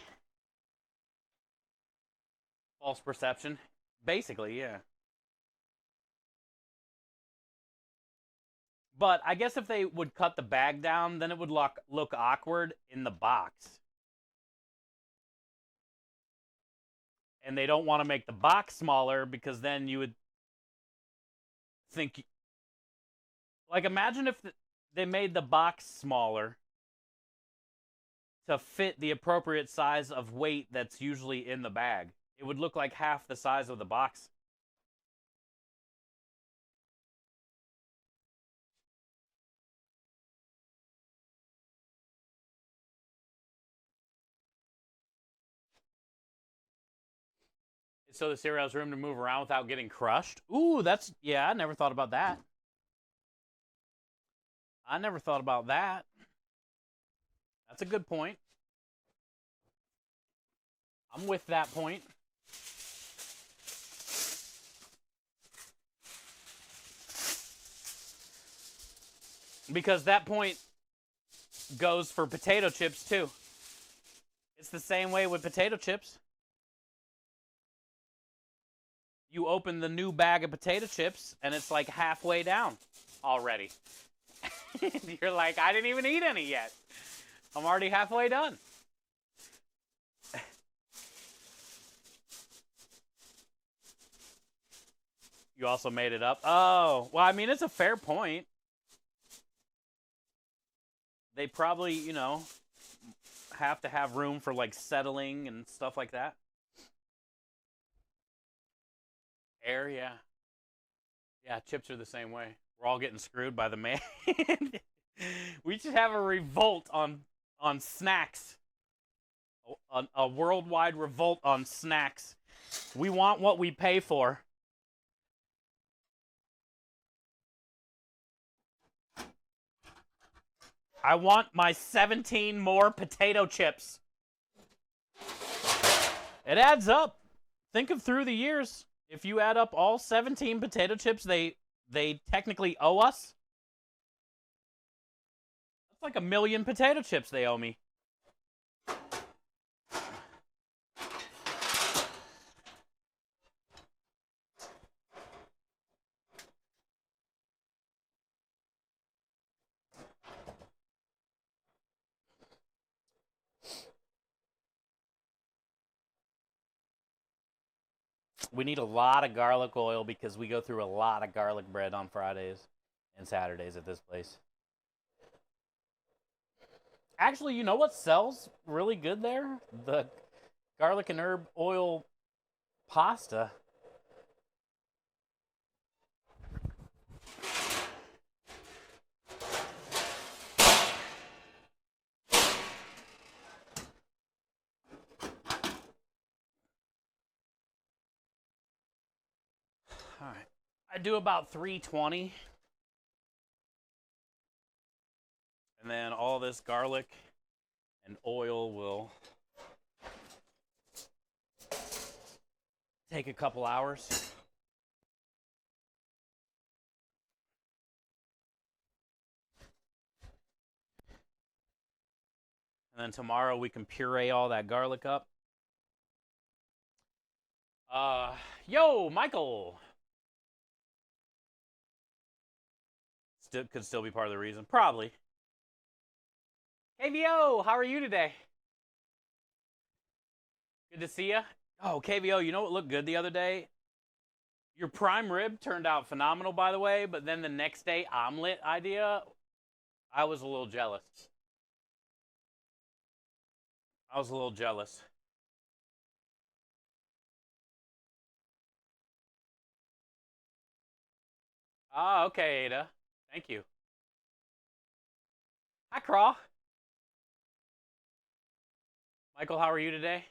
False perception. Basically, yeah. But I guess if they would cut the bag down, then it would look awkward in the box. And they don't want to make the box smaller because then you would think. Like, imagine if they made the box smaller to fit the appropriate size of weight that's usually in the bag. It would look like half the size of the box. So the cereal has room to move around without getting crushed. Ooh, yeah, I never thought about that. I never thought about that. That's a good point. I'm with that point. Because that point goes for potato chips too. It's the same way with potato chips. You open the new bag of potato chips and it's like halfway down already. You're like, I didn't even eat any yet. I'm already halfway done. You also made it up? Oh, well, I mean, it's a fair point. They probably, have to have room for, like, settling and stuff like that. Air, yeah. Yeah, chips are the same way. We're all getting screwed by the man. We should have a revolt on snacks. A worldwide revolt on snacks. We want what we pay for. I want my 17 more potato chips. It adds up. Think of through the years. If you add up all 17 potato chips they technically owe us, that's like 1 million potato chips they owe me. We need a lot of garlic oil because we go through a lot of garlic bread on Fridays and Saturdays at this place. Actually, you know what sells really good there? The garlic and herb oil pasta. All right. I do about 320. And then all this garlic and oil will take a couple hours. And then tomorrow we can puree all that garlic up. Yo, Michael. could still be part of the reason. Probably. KVO, how are you today? Good to see you. Oh, KVO, you know what looked good the other day? Your prime rib turned out phenomenal, by the way, but then the next day omelet idea, I was a little jealous. I was a little jealous. Ah, okay, Ada. Thank you. Hi, Craw. Michael, how are you today?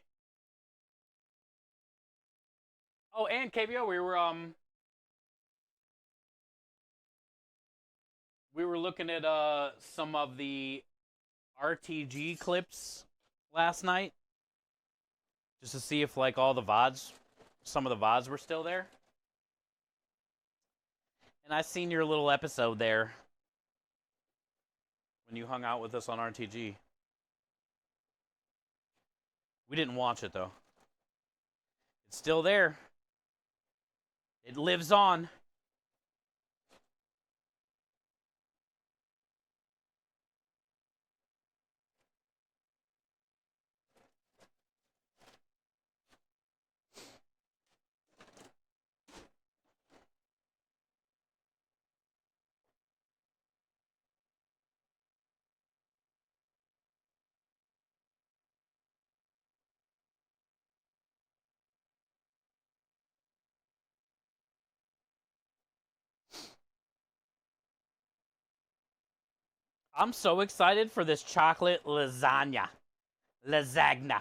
Oh, and KVO, we were looking at some of the RTG clips last night just to see if like all the VODs, some of the VODs were still there. And I seen your little episode there when you hung out with us on RTG. We didn't watch it though. It's still there. It lives on. I'm so excited for this chocolate lasagna. Lasagna.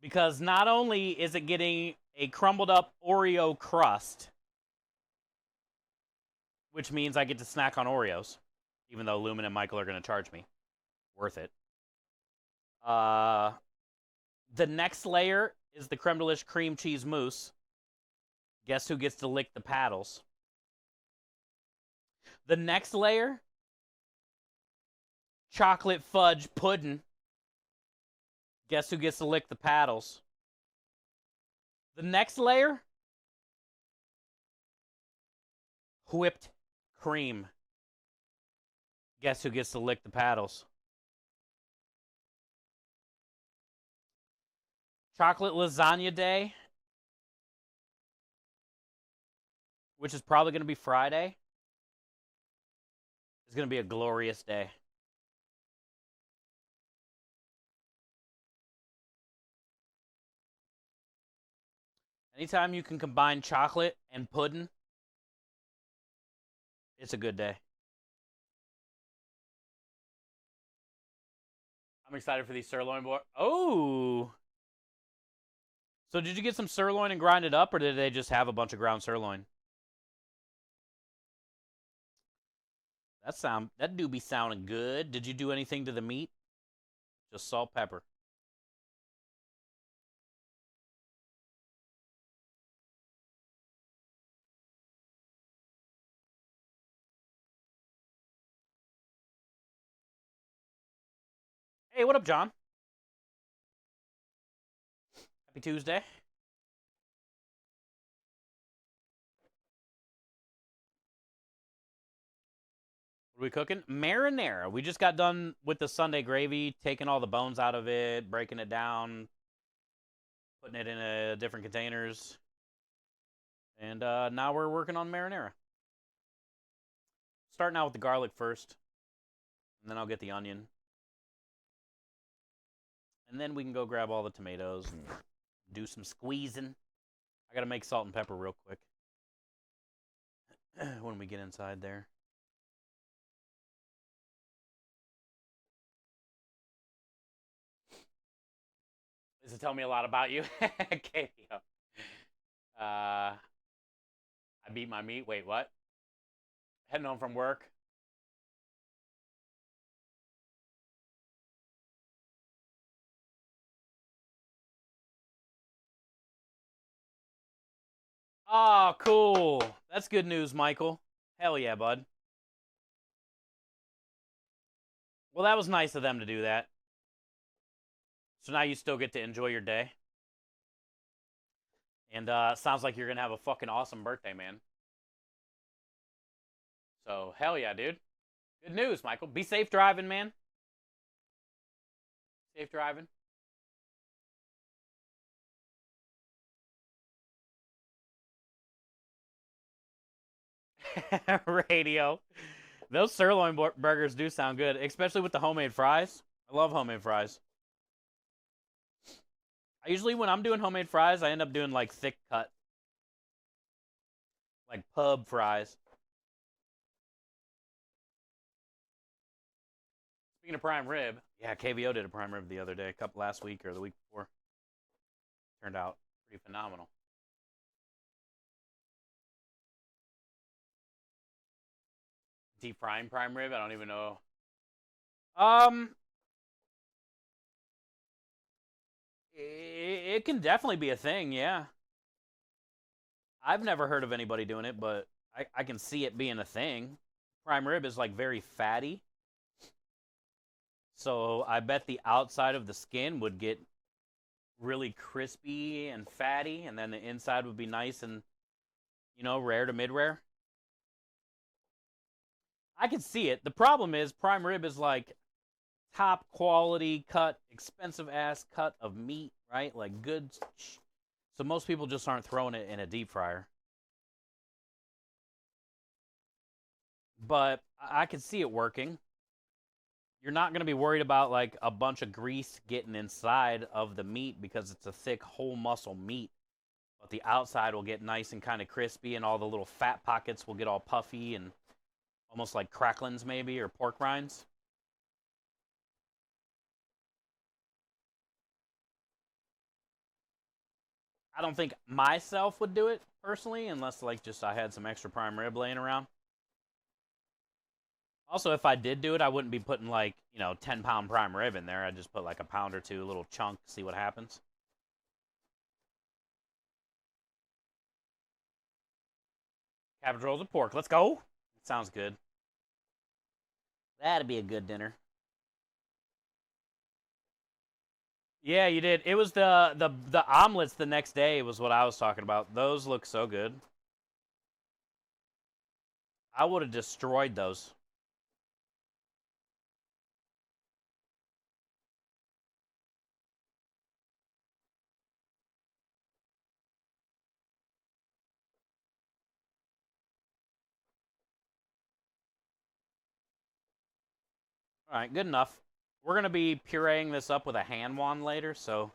Because not only is it getting a crumbled up Oreo crust, which means I get to snack on Oreos, even though Lumen and Michael are going to charge me. Worth it. The next layer is the creme delish cream cheese mousse. Guess who gets to lick the paddles? The next layer, chocolate fudge pudding. Guess who gets to lick the paddles? The next layer, whipped cream. Guess who gets to lick the paddles? Chocolate lasagna day, which is probably going to be Friday, is going to be a glorious day. Anytime you can combine chocolate and pudding, it's a good day. I'm excited for these sirloin boys. Oh! So did you get some sirloin and grind it up, or did they just have a bunch of ground sirloin? That do be sounding good. Did you do anything to the meat? Just salt, pepper. Hey, what up, John? Happy Tuesday. What are we cooking? Marinara. We just got done with the Sunday gravy, taking all the bones out of it, breaking it down, putting it in different containers. And now we're working on marinara. Starting out with the garlic first, and then I'll get the onion. And then we can go grab all the tomatoes and do some squeezing. I gotta make salt and pepper real quick when we get inside there. Does it tell me a lot about you? Okay. I beat my meat. Wait, what? Heading home from work. Oh, cool. That's good news, Michael. Hell yeah, bud. Well, that was nice of them to do that. So now you still get to enjoy your day. And sounds like you're going to have a fucking awesome birthday, man. So, hell yeah, dude. Good news, Michael. Be safe driving, man. Safe driving. Radio. Those sirloin burgers do sound good, especially with the homemade fries. I love homemade fries. I usually, when I'm doing homemade fries, I end up doing like thick cut, like pub fries. Speaking of prime rib, yeah, KVO did a prime rib the other day, last week or the week before. Turned out pretty phenomenal. Deep frying prime rib, I don't even know. Um, it can definitely be a thing, yeah. I've never heard of anybody doing it, but I can see it being a thing. Prime rib is like very fatty. So I bet the outside of the skin would get really crispy and fatty, and then the inside would be nice and, rare to mid-rare. I can see it. The problem is prime rib is like top quality cut, expensive ass cut of meat, right? Like good. So most people just aren't throwing it in a deep fryer. But I can see it working. You're not going to be worried about like a bunch of grease getting inside of the meat because it's a thick whole muscle meat. But the outside will get nice and kind of crispy, and all the little fat pockets will get all puffy and almost like cracklings maybe, or pork rinds. I don't think myself would do it personally unless like just I had some extra prime rib laying around. Also, if I did do it, I wouldn't be putting like, 10-pound prime rib in there. I'd just put like a pound or two, a little chunk, see what happens. Cabbage rolls with pork. Let's go. Sounds good. That'd be a good dinner. Yeah, you did. It was the omelets the next day was what I was talking about. Those look so good. I would have destroyed those. All right, good enough. We're going to be pureeing this up with a hand wand later, so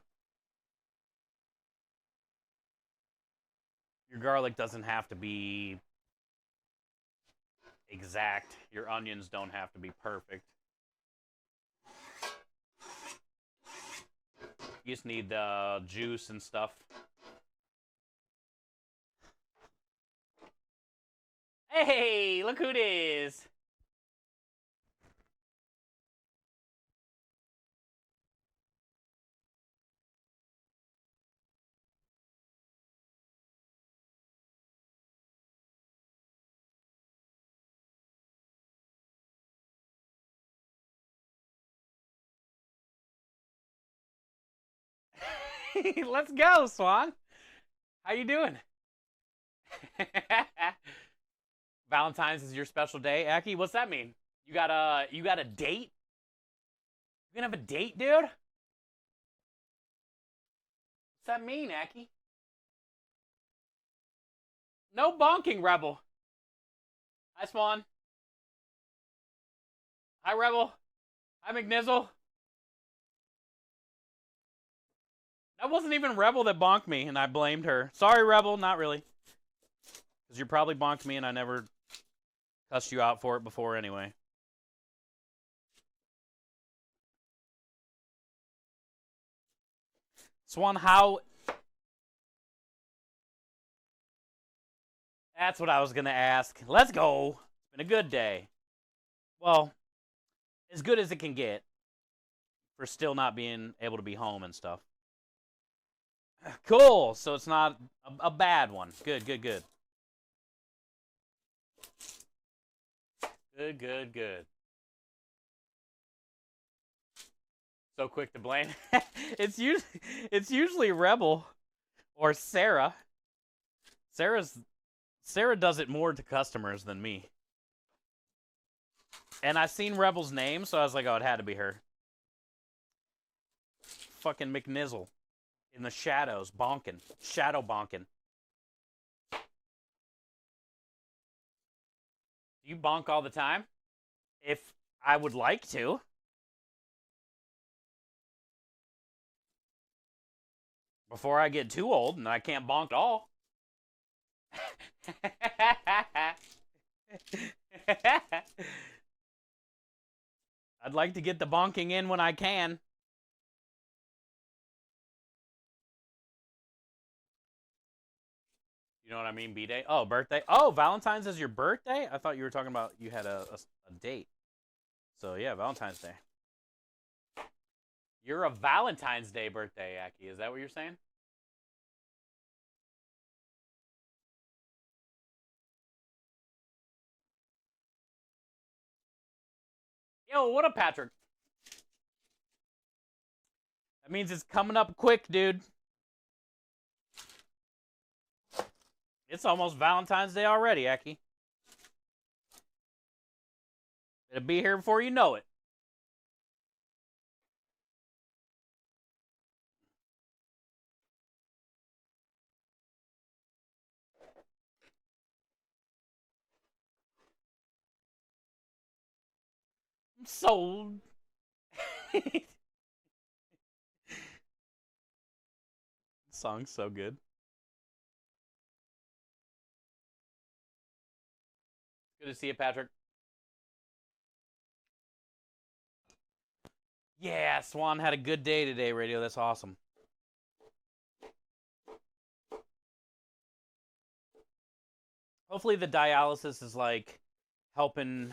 your garlic doesn't have to be exact. Your onions don't have to be perfect. You just need the juice and stuff. Hey, look who it is. Let's go, Swan. How you doing? Valentine's is your special day, Aki. What's that mean? You got a date? You gonna have a date, dude? What's that mean, Aki? No bonking, Rebel. Hi, Swan. Hi, Rebel. Hi, McNizzle. That wasn't even Rebel that bonked me, and I blamed her. Sorry, Rebel, not really. Because you probably bonked me, and I never cussed you out for it before anyway. Swan, how... That's what I was going to ask. Let's go. It's been a good day. Well, as good as it can get for still not being able to be home and stuff. Cool. So it's not a bad one. Good, good, good. Good, good, good. So quick to blame. It's usually Rebel or Sarah. Sarah does it more to customers than me. And I seen Rebel's name, so I was like, oh, it had to be her. Fucking McNizzle. In the shadows, bonking. Shadow bonking. Do you bonk all the time? If I would like to. Before I get too old and I can't bonk at all. I'd like to get the bonking in when I can. You know what I mean, B-Day? Oh, birthday. Oh, Valentine's is your birthday? I thought you were talking about you had a date. So, yeah, Valentine's Day. You're a Valentine's Day birthday, Aki. Is that what you're saying? Yo, what up, Patrick? That means it's coming up quick, dude. It's almost Valentine's Day already, Aki. It'll be here before you know it. I'm sold. Song's so good. Good to see you, Patrick. Yeah, Swan had a good day today, Radio. That's awesome. Hopefully the dialysis is like helping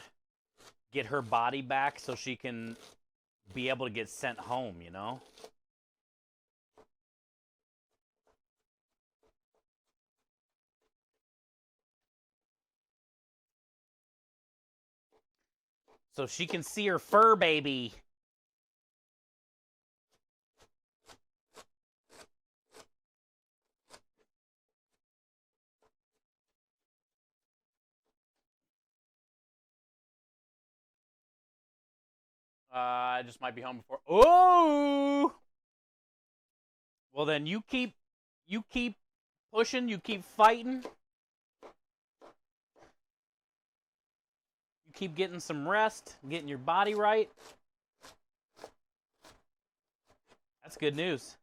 get her body back so she can be able to get sent home, you know? So she can see her fur baby. I just might be home before. Oh! Well, then you keep pushing, you keep fighting. You keep getting some rest, getting your body right. That's good news.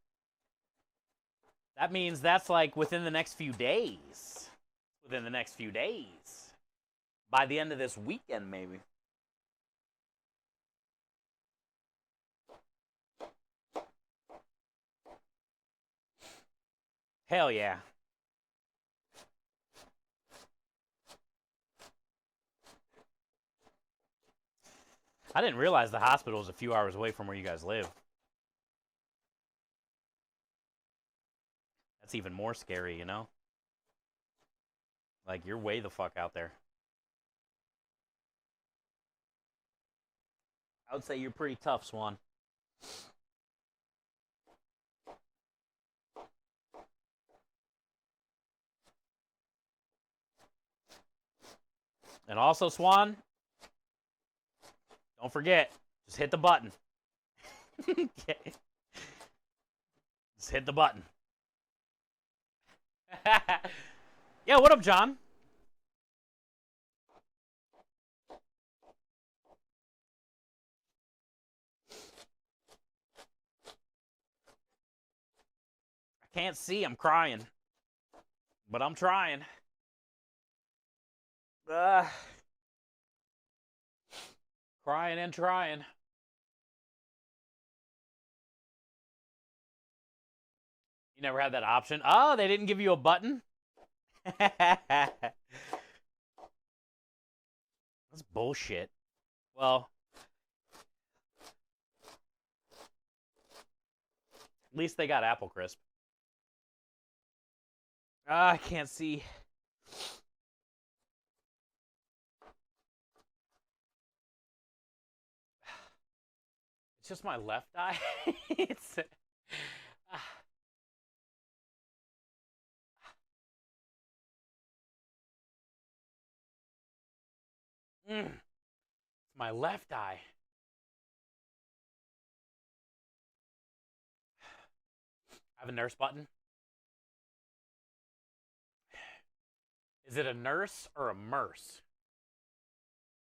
That means that's like within the next few days. Within the next few days. By the end of this weekend, maybe. Hell yeah. I didn't realize the hospital was a few hours away from where you guys live. That's even more scary, you know? Like, you're way the fuck out there. I would say you're pretty tough, Swan. And also, Swan, don't forget, just hit the button. Okay. Just hit the button. Yeah, what up, John? I can't see, I'm crying. But I'm trying. Crying and trying. You never had that option? Oh, they didn't give you a button? That's bullshit. Well, at least they got Apple Crisp. I can't see. It's just my left eye. It's It's my left eye. I have a nurse button. Is it a nurse or a merce?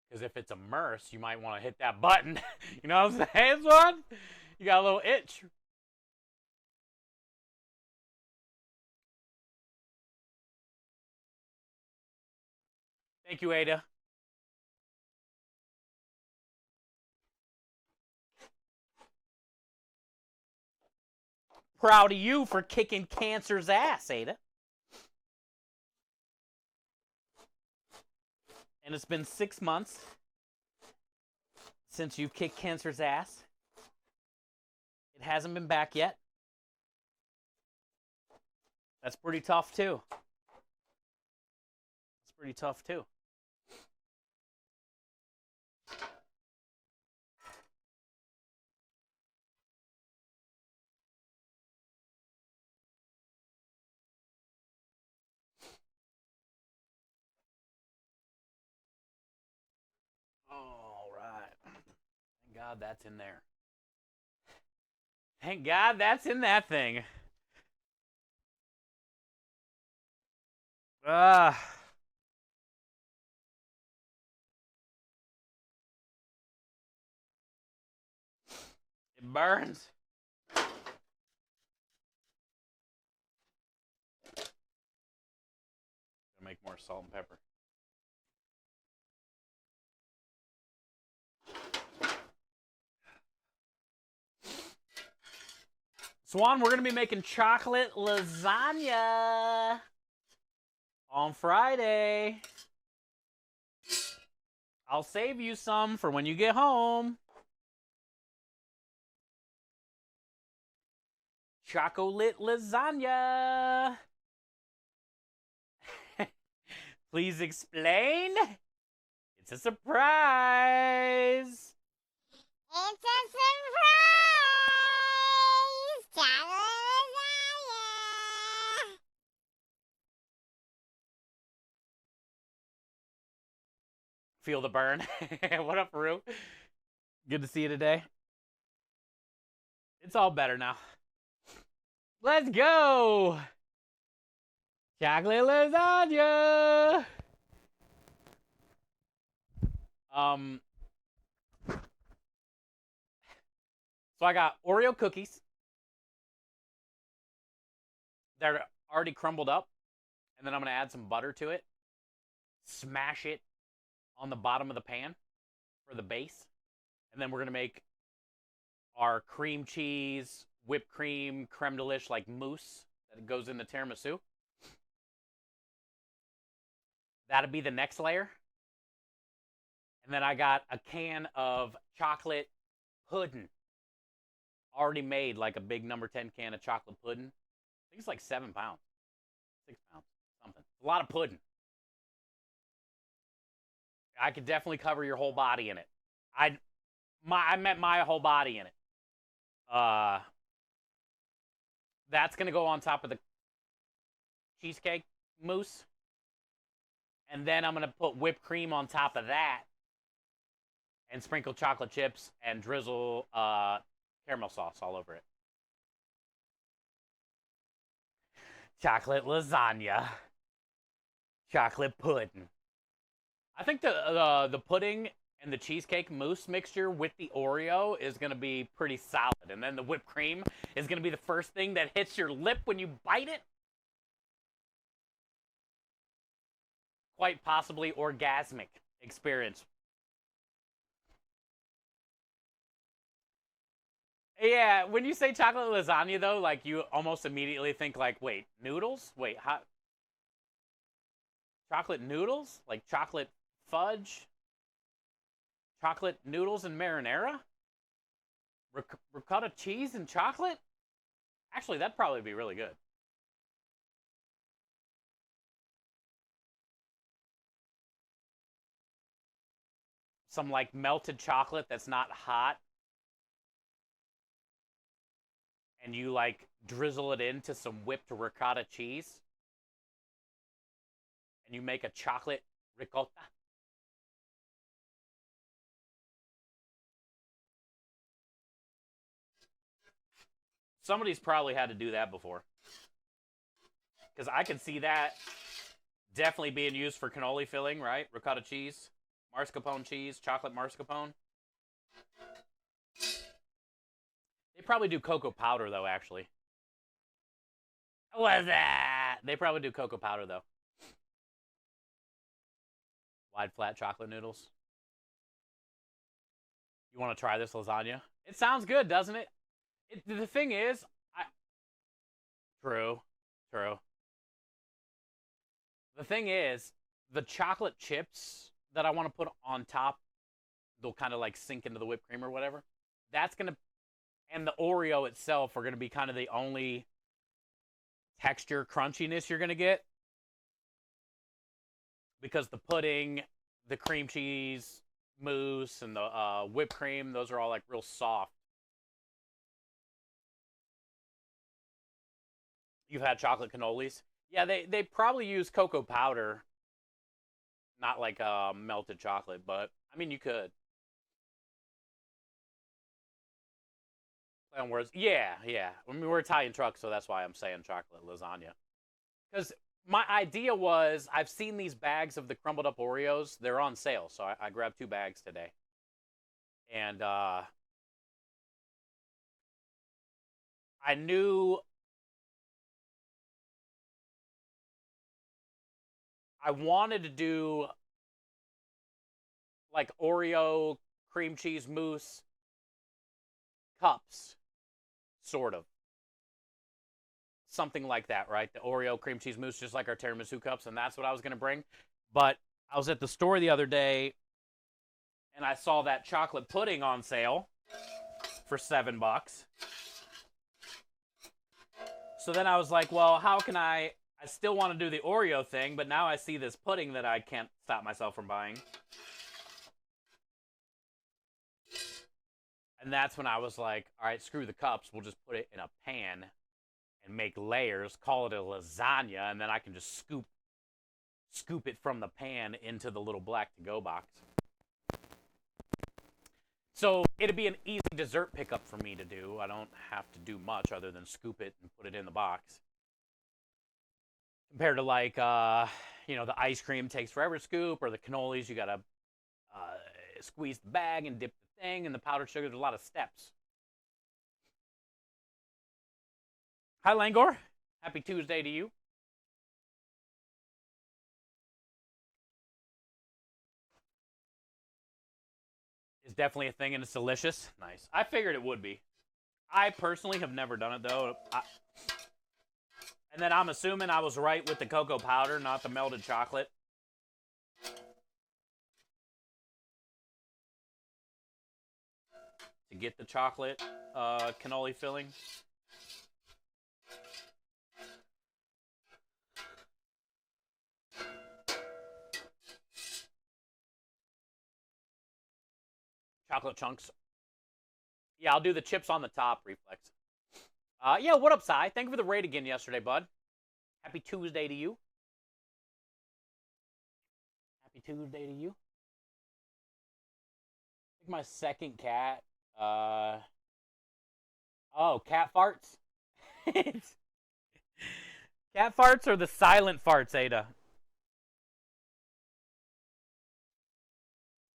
Because if it's a merce, you might want to hit that button. You know what I'm saying, son? You got a little itch. Thank you, Ada. Proud of you for kicking cancer's ass, Ada. And it's been 6 months since you've kicked cancer's ass. It hasn't been back yet. That's pretty tough, too. That's pretty tough, too. All right. Thank God that's in there. Thank God that's in that thing. It burns. Gonna make more salt and pepper. Swan, we're going to be making chocolate lasagna on Friday. I'll save you some for when you get home. Chocolate lasagna. Please explain. It's a surprise. It's a surprise! Chocolate lasagna! Feel the burn. What up, Rue? Good to see you today. It's all better now. Let's go! Chocolate lasagna! So I got Oreo cookies. They're already crumbled up. And then I'm going to add some butter to it. Smash it on the bottom of the pan for the base. And then we're going to make our cream cheese, whipped cream, creme delish, like mousse that goes in the tiramisu. That'll be the next layer. And then I got a can of chocolate pudding. Already made, like a big number 10 can of chocolate pudding. I think it's like 7 pounds. 6 pounds. Something. A lot of pudding. I could definitely cover your whole body in it. I meant my whole body in it. That's going to go on top of the cheesecake mousse. And then I'm going to put whipped cream on top of that. And sprinkle chocolate chips and drizzle caramel sauce all over it. Chocolate lasagna. Chocolate pudding. I think the pudding and the cheesecake mousse mixture with the Oreo is going to be pretty solid. And then the whipped cream is going to be the first thing that hits your lip when you bite it. Quite possibly orgasmic experience. Yeah, when you say chocolate lasagna, though, like, you almost immediately think, like, wait, noodles? Wait, how? Chocolate noodles? Like chocolate fudge? Chocolate noodles and marinara? Ricotta cheese and chocolate? Actually, that'd probably be really good. Some, like, melted chocolate that's not hot. And you, like, drizzle it into some whipped ricotta cheese. And you make a chocolate ricotta. Somebody's probably had to do that before. Because I can see that definitely being used for cannoli filling, right? Ricotta cheese, mascarpone cheese, chocolate mascarpone. They probably do cocoa powder, though, actually. What was that? They probably do cocoa powder, though. Wide, flat chocolate noodles. You want to try this lasagna? It sounds good, doesn't it? The thing is, True. True. The thing is, the chocolate chips that I want to put on top, they'll kind of like sink into the whipped cream or whatever. That's going to, and the Oreo itself are going to be kind of the only texture crunchiness you're going to get. Because the pudding, the cream cheese, mousse, and the whipped cream, those are all like real soft. You've had chocolate cannolis? Yeah, they probably use cocoa powder, not like melted chocolate, but I mean, you could. Play on words. Yeah, yeah. I mean, we're Italian truck, so that's why I'm saying chocolate lasagna. Because my idea was I've seen these bags of the crumbled up Oreos. They're on sale, so I grabbed 2 bags today. And I knew I wanted to do like Oreo cream cheese mousse cups, sort of. Something like that, right? The Oreo cream cheese mousse, just like our tiramisu cups, and that's what I was going to bring. But I was at the store the other day, and I saw that chocolate pudding on sale for $7. So then I was like, well, how can I still want to do the Oreo thing, but now I see this pudding that I can't stop myself from buying. And that's when I was like, all right, screw the cups. We'll just put it in a pan and make layers, call it a lasagna, and then I can just scoop it from the pan into the little black to-go box. So it'd be an easy dessert pickup for me to do. I don't have to do much other than scoop it and put it in the box. Compared to like, the ice cream takes forever to scoop, or the cannolis, you gotta squeeze the bag and dip the thing, and the powdered sugar, there's a lot of steps. Hi, Langor. Happy Tuesday to you. It's definitely a thing, and it's delicious. Nice. I figured it would be. I personally have never done it, though. And then I'm assuming I was right with the cocoa powder, not the melted chocolate. To get the chocolate cannoli filling. Chocolate chunks. Yeah, I'll do the chips on the top, Reflex. Yeah, what up, Cy? Thank you for the raid again yesterday, bud. Happy Tuesday to you. Happy Tuesday to you. I think my second cat. Oh, cat farts? Cat farts or the silent farts, Ada?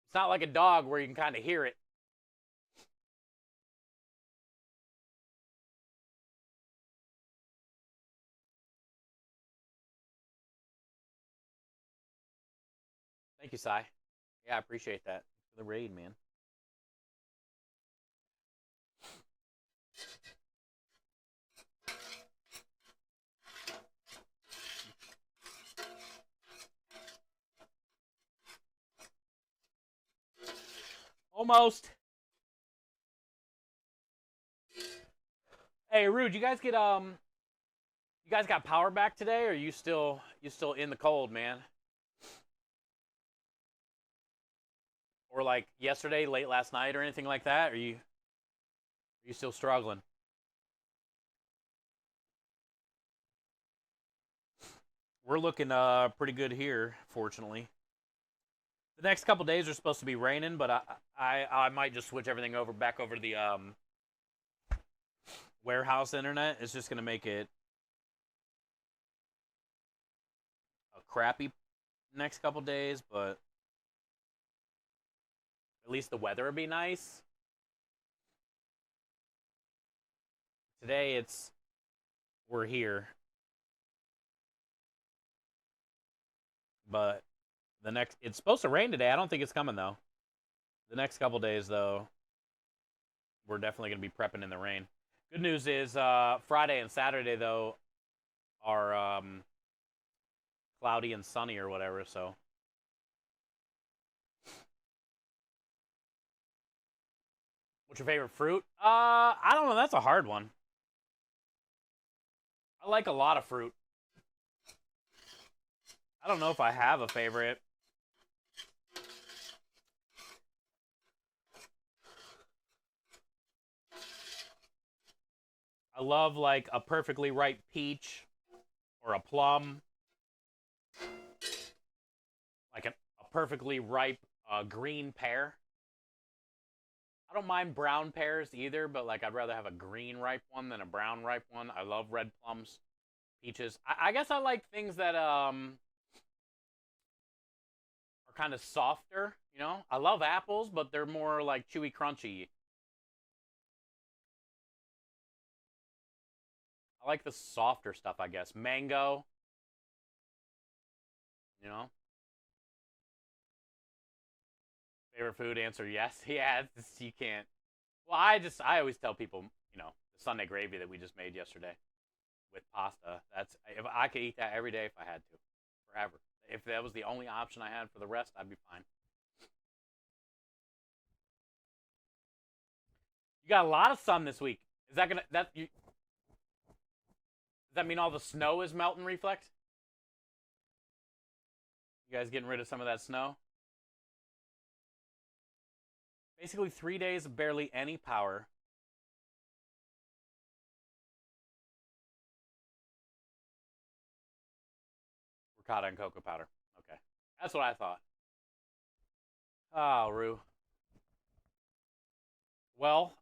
It's not like a dog where you can kind of hear it. Thank you, Cy. Yeah, I appreciate that. For the raid, man. Almost. Hey, Rude, you guys got power back today, or are you still in the cold, man? Or like yesterday, late last night, or anything like that? Are you still struggling? We're looking pretty good here, fortunately. The next couple days are supposed to be raining, but I might just switch everything back over to warehouse internet is just gonna make it a crappy next couple days, but at least the weather would be nice. Today we're here, but it's supposed to rain today. I don't think it's coming though. The next couple days though, we're definitely gonna be prepping in the rain. Good news is Friday and Saturday though are cloudy and sunny or whatever. So what's your favorite fruit? I don't know. That's a hard one. I like a lot of fruit. I don't know if I have a favorite. I love like a perfectly ripe peach or a plum. Like a perfectly ripe green pear. I don't mind brown pears either, but like I'd rather have a green ripe one than a brown ripe one. I love red plums, peaches. I guess I like things that are kind of softer. You know, I love apples, but they're more like chewy, crunchy. I like the softer stuff, I guess. Mango. You know, favorite food answer yes. Yeah, you can't. Well, I always tell people, you know, the Sunday gravy that we just made yesterday with pasta. That's if I could eat that every day if I had to, forever. If that was the only option I had for the rest, I'd be fine. You got a lot of sun this week. Is that gonna that you? Does that mean all the snow is melting reflex? You guys getting rid of some of that snow? Basically 3 days of barely any power. Ricotta and cocoa powder. Okay. That's what I thought. Oh, Rue. Well,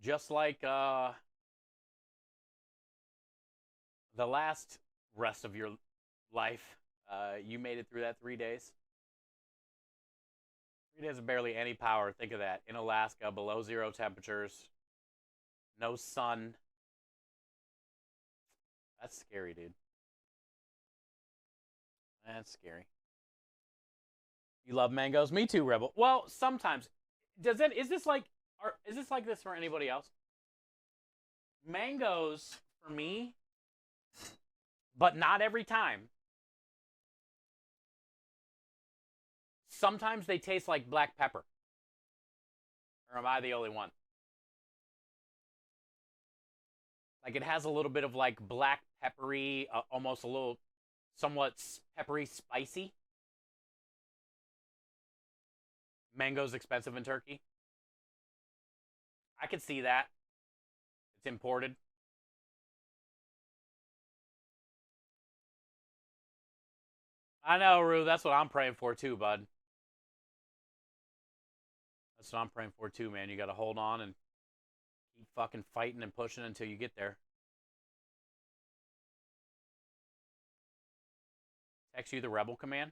just like the last rest of your life, you made it through that 3 days. 3 days of barely any power. Think of that. In Alaska, below zero temperatures, no sun. That's scary, dude. That's scary. You love mangoes? Me too, Rebel. Well, sometimes. Is this like this for anybody else? Mangoes for me, but not every time. Sometimes they taste like black pepper. Or am I the only one? Like it has a little bit of like black peppery, almost a little somewhat peppery spicy. Mango's expensive in Turkey. I could see that. It's imported. I know, Rue. That's what I'm praying for too, bud. That's what I'm praying for too, man. You got to hold on and keep fucking fighting and pushing until you get there. Text you the rebel command.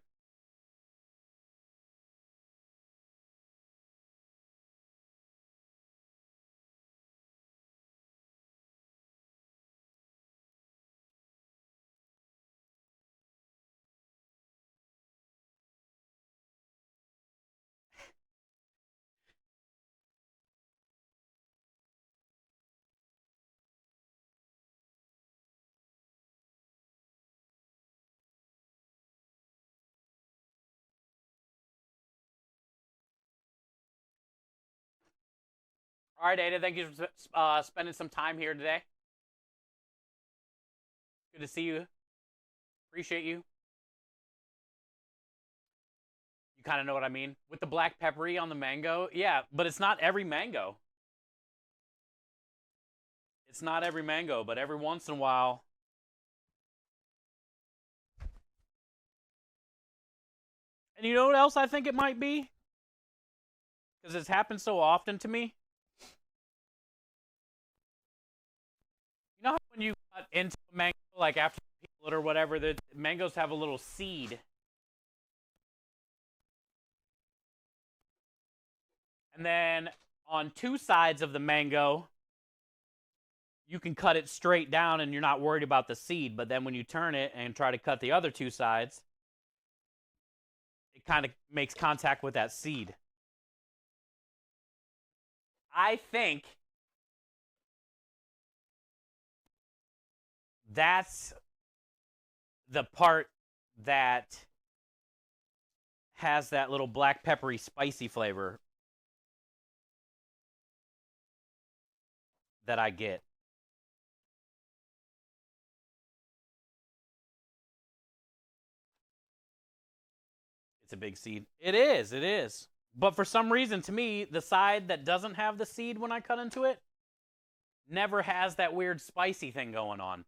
All right, Ada. Thank you for spending some time here today. Good to see you. Appreciate you. You kind of know what I mean with the black peppery on the mango. Yeah, but it's not every mango. It's not every mango, but every once in a while. And you know what else I think it might be? Because it's happened so often to me. know how when you cut into a mango, like after you peel it or whatever, the mangoes have a little seed. And then on two sides of the mango, you can cut it straight down and you're not worried about the seed. But then when you turn it and try to cut the other two sides, it kind of makes contact with that seed. I think that's the part that has that little black peppery spicy flavor that I get. It's a big seed. It is, it is. But for some reason, to me, the side that doesn't have the seed when I cut into it never has that weird spicy thing going on.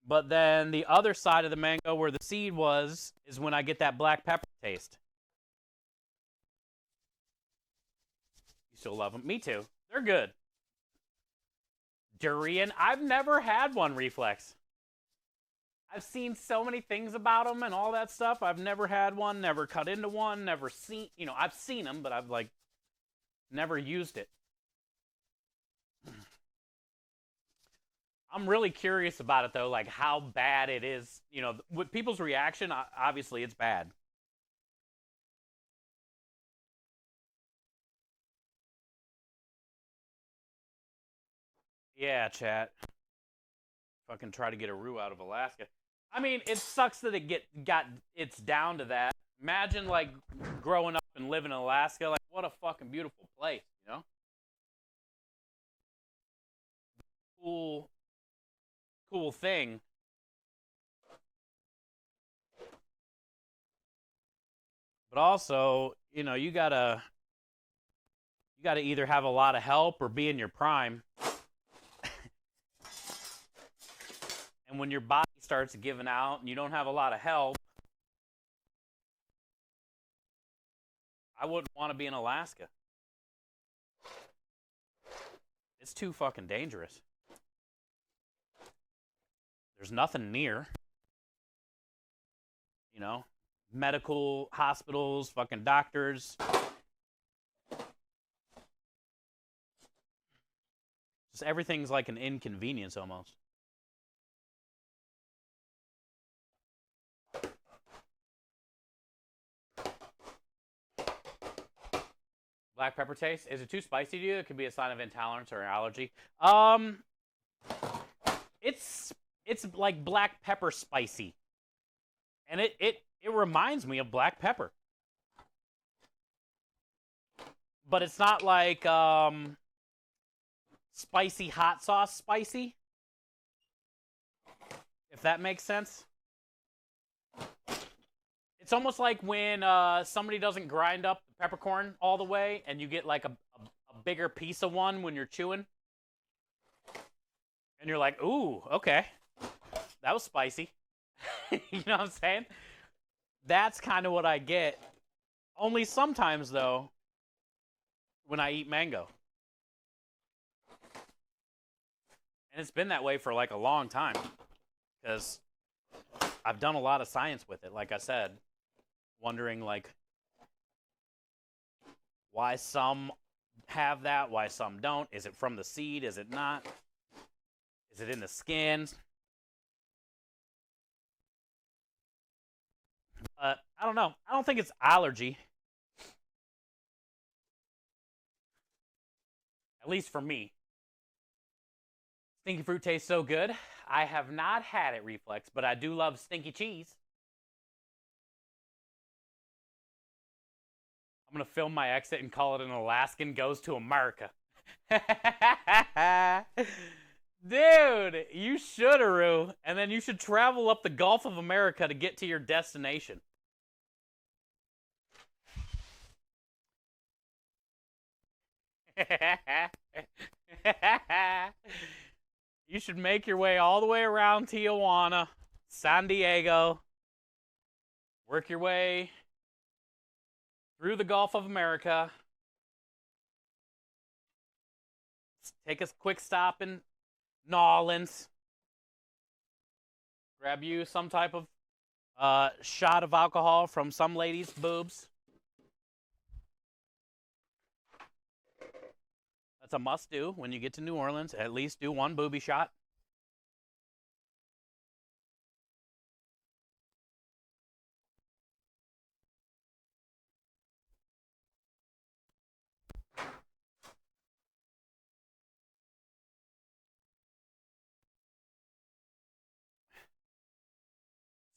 But then the other side of the mango where the seed was is when I get that black pepper taste. You still love them? Me too. They're good. Durian. I've never had one, Reflex. I've seen so many things about them and all that stuff. I've never had one, never cut into one, never seen, I've seen them, but I've never used it. I'm really curious about it though, like how bad it is. With people's reaction, obviously it's bad. Yeah, chat. Fucking try to get a roux out of Alaska. I mean, it sucks that it's down to that. Imagine like growing up and living in Alaska. Like, what a fucking beautiful place, Cool thing. But also, you gotta either have a lot of help or be in your prime. And when your body starts giving out and you don't have a lot of help, I wouldn't want to be in Alaska. It's too fucking dangerous. There's nothing near. Medical hospitals, fucking doctors. Just everything's like an inconvenience almost. Black pepper taste? Is it too spicy to you? It could be a sign of intolerance or allergy. It's like black pepper spicy. And it reminds me of black pepper. But it's not like spicy hot sauce spicy. If that makes sense. It's almost like when somebody doesn't grind up the peppercorn all the way and you get like a bigger piece of one when you're chewing. And you're like, ooh, okay. That was spicy. You know what I'm saying? That's kind of what I get. Only sometimes, though, when I eat mango. And it's been that way for like a long time. Because I've done a lot of science with it, like I said. Wondering, like, why some have that, why some don't. Is it from the seed? Is it not? Is it in the skin? I don't know. I don't think it's allergy. At least for me. Stinky fruit tastes so good. I have not had it, Reflex, but I do love stinky cheese. I'm going to film my exit and call it an Alaskan Goes to America. Dude, you should, Aru. And then you should travel up the Gulf of America to get to your destination. You should make your way all the way around Tijuana, San Diego, work your way through the Gulf of America, take a quick stop in Nolans. Grab you some type of shot of alcohol from some lady's boobs. That's a must-do when you get to New Orleans. At least do one booby shot.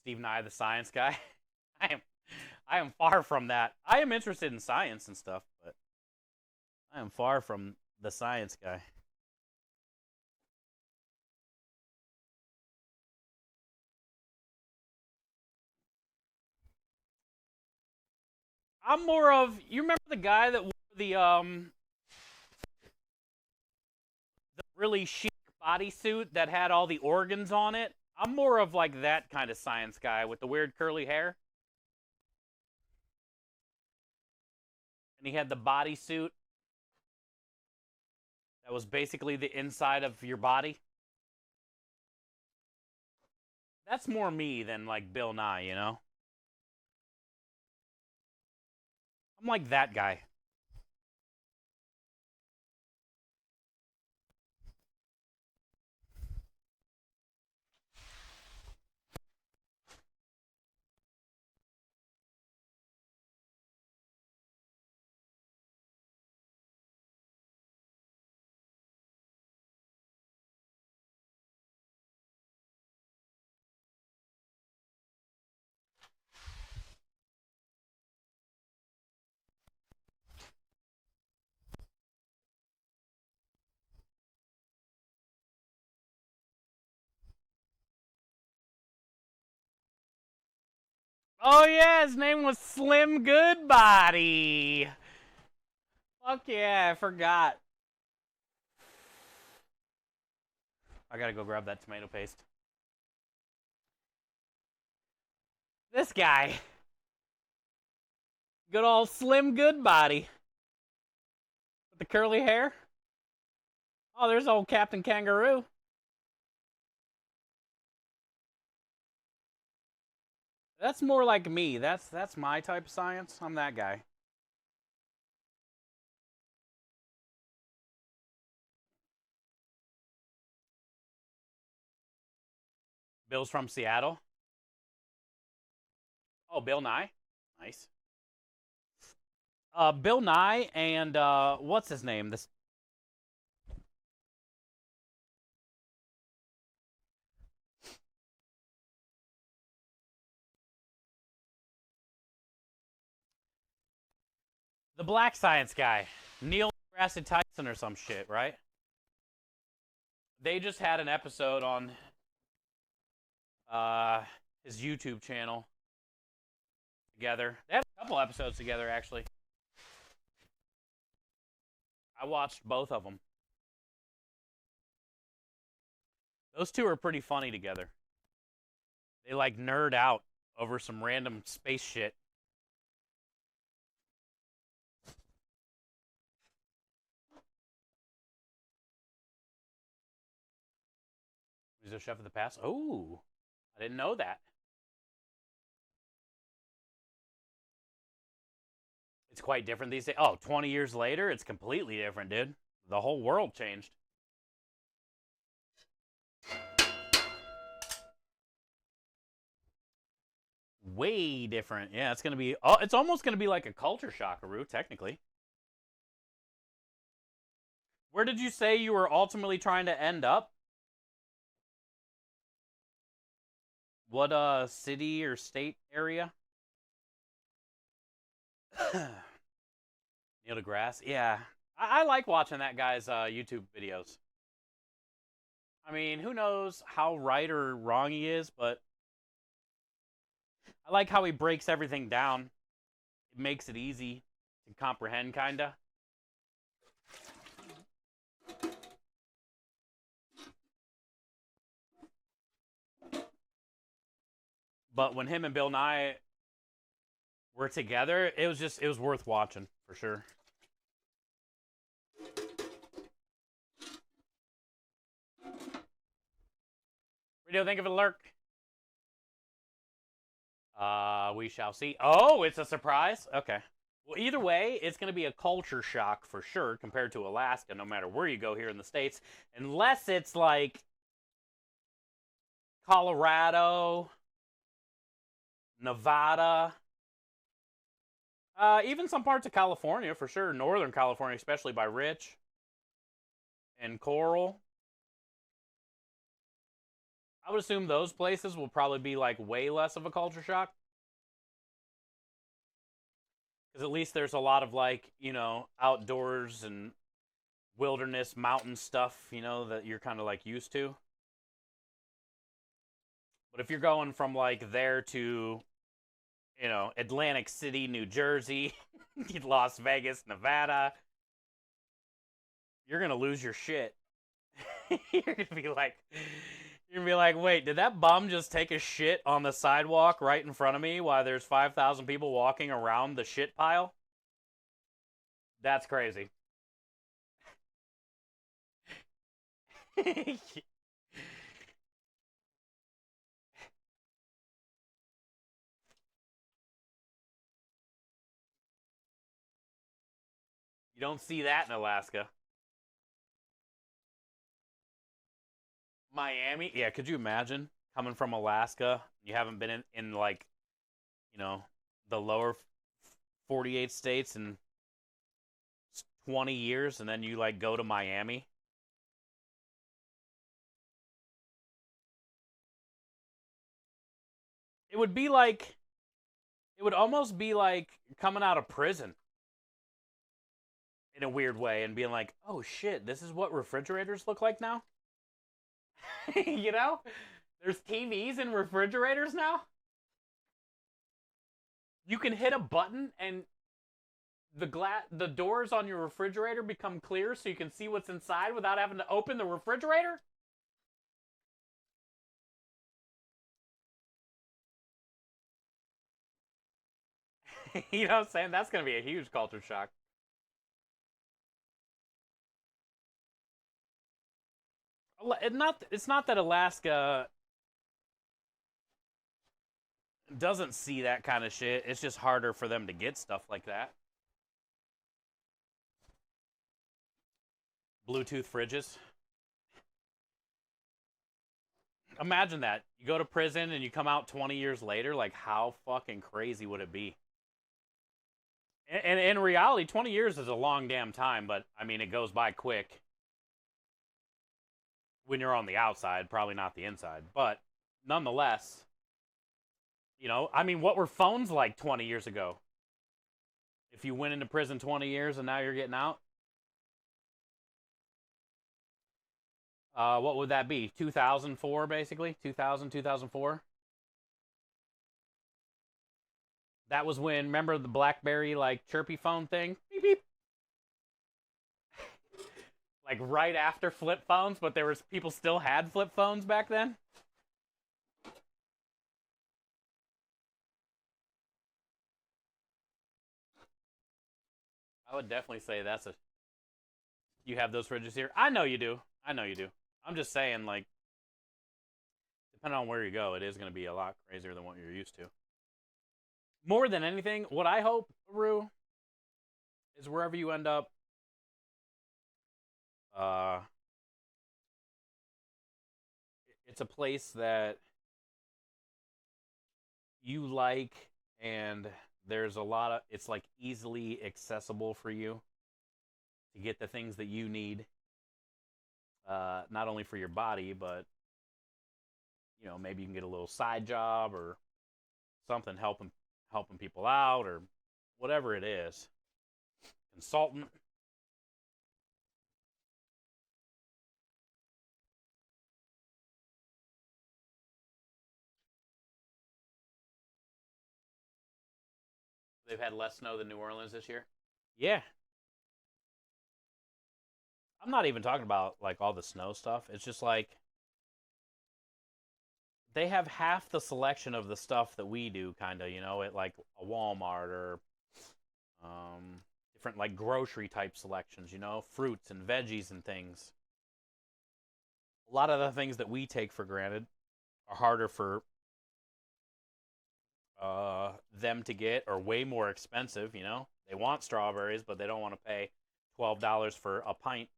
Steve Nye, the science guy. I am far from that. I am interested in science and stuff, but I am far from the science guy. I'm more of, you remember the guy that wore the really chic bodysuit that had all the organs on it? I'm more of like that kind of science guy with the weird curly hair. And he had the bodysuit that was basically the inside of your body. That's more me than like Bill Nye, you know? I'm like that guy. Oh yeah, his name was Slim Goodbody. Fuck yeah, I forgot. I gotta go grab that tomato paste. This guy. Good old Slim Goodbody. With the curly hair. Oh, there's old Captain Kangaroo. That's more like me. That's my type of science. I'm that guy. Bill's from Seattle. Oh, Bill Nye. Nice. Bill Nye and what's his name? This the black science guy, Neil deGrasse Tyson or some shit, right? They just had an episode on his YouTube channel together. They had a couple episodes together, actually. I watched both of them. Those two are pretty funny together. They like nerd out over some random space shit. He's a chef of the past. Oh, I didn't know that. It's quite different these days. Oh, 20 years later, it's completely different, dude. The whole world changed. Way different. Yeah, it's gonna be. Oh, it's almost gonna be like a culture shock, Aru, technically. Where did you say you were ultimately trying to end up? What city or state area? Neil deGrasse. Yeah, I like watching that guy's YouTube videos. I mean, who knows how right or wrong he is, but I like how he breaks everything down. It makes it easy to comprehend, kinda. But when him and Bill Nye were together, it was worth watching for sure. do you think of it, Lurk? We shall see. Oh, it's a surprise? Okay. Well, either way, it's going to be a culture shock for sure compared to Alaska, no matter where you go here in the States. Unless it's like Colorado, Nevada, even some parts of California for sure. Northern California, especially by Rich and Coral. I would assume those places will probably be like way less of a culture shock. Because at least there's a lot of like, outdoors and wilderness, mountain stuff, that you're kind of like used to. But if you're going from like there to, Atlantic City, New Jersey, Las Vegas, Nevada, you're going to lose your shit. You're going to be like, wait, did that bum just take a shit on the sidewalk right in front of me while there's 5,000 people walking around the shit pile? That's crazy. You don't see that in Alaska. Miami? Yeah, could you imagine coming from Alaska? You haven't been in like, the lower 48 states in 20 years, and then you like go to Miami? It would be like, it would almost be like coming out of prison in a weird way and being like, oh shit, this is what refrigerators look like now? you know? There's TVs in refrigerators now? You can hit a button and the doors on your refrigerator become clear so you can see what's inside without having to open the refrigerator? You know what I'm saying? That's going to be a huge culture shock. It's not that Alaska doesn't see that kind of shit. It's just harder for them to get stuff like that. Bluetooth fridges. Imagine that. You go to prison and you come out 20 years later. Like, how fucking crazy would it be? And in reality, 20 years is a long damn time, but I mean, it goes by quick when you're on the outside, probably not the inside. But nonetheless, I mean, what were phones like 20 years ago? If you went into prison 20 years and now you're getting out? What would that be? 2004, basically? 2000, 2004? That was when, remember the BlackBerry, like, chirpy phone thing? Beep, beep. Like, right after flip phones, but there was people still had flip phones back then? I would definitely say that's a... You have those fridges here? I know you do. I know you do. I'm just saying, like, depending on where you go, it is going to be a lot crazier than what you're used to. More than anything, what I hope, Rue, is wherever you end up, it's a place that you like, and there's a lot of, it's like easily accessible for you to get the things that you need, not only for your body, but maybe you can get a little side job or something helping people out or whatever it is. Consultant. They've had less snow than New Orleans this year. Yeah. I'm not even talking about like all the snow stuff. It's just like they have half the selection of the stuff that we do, kind of, at like a Walmart or different like grocery type selections, fruits and veggies and things. A lot of the things that we take for granted, are harder for them to get, or way more expensive. They want strawberries, but they don't want to pay $12 for a pint,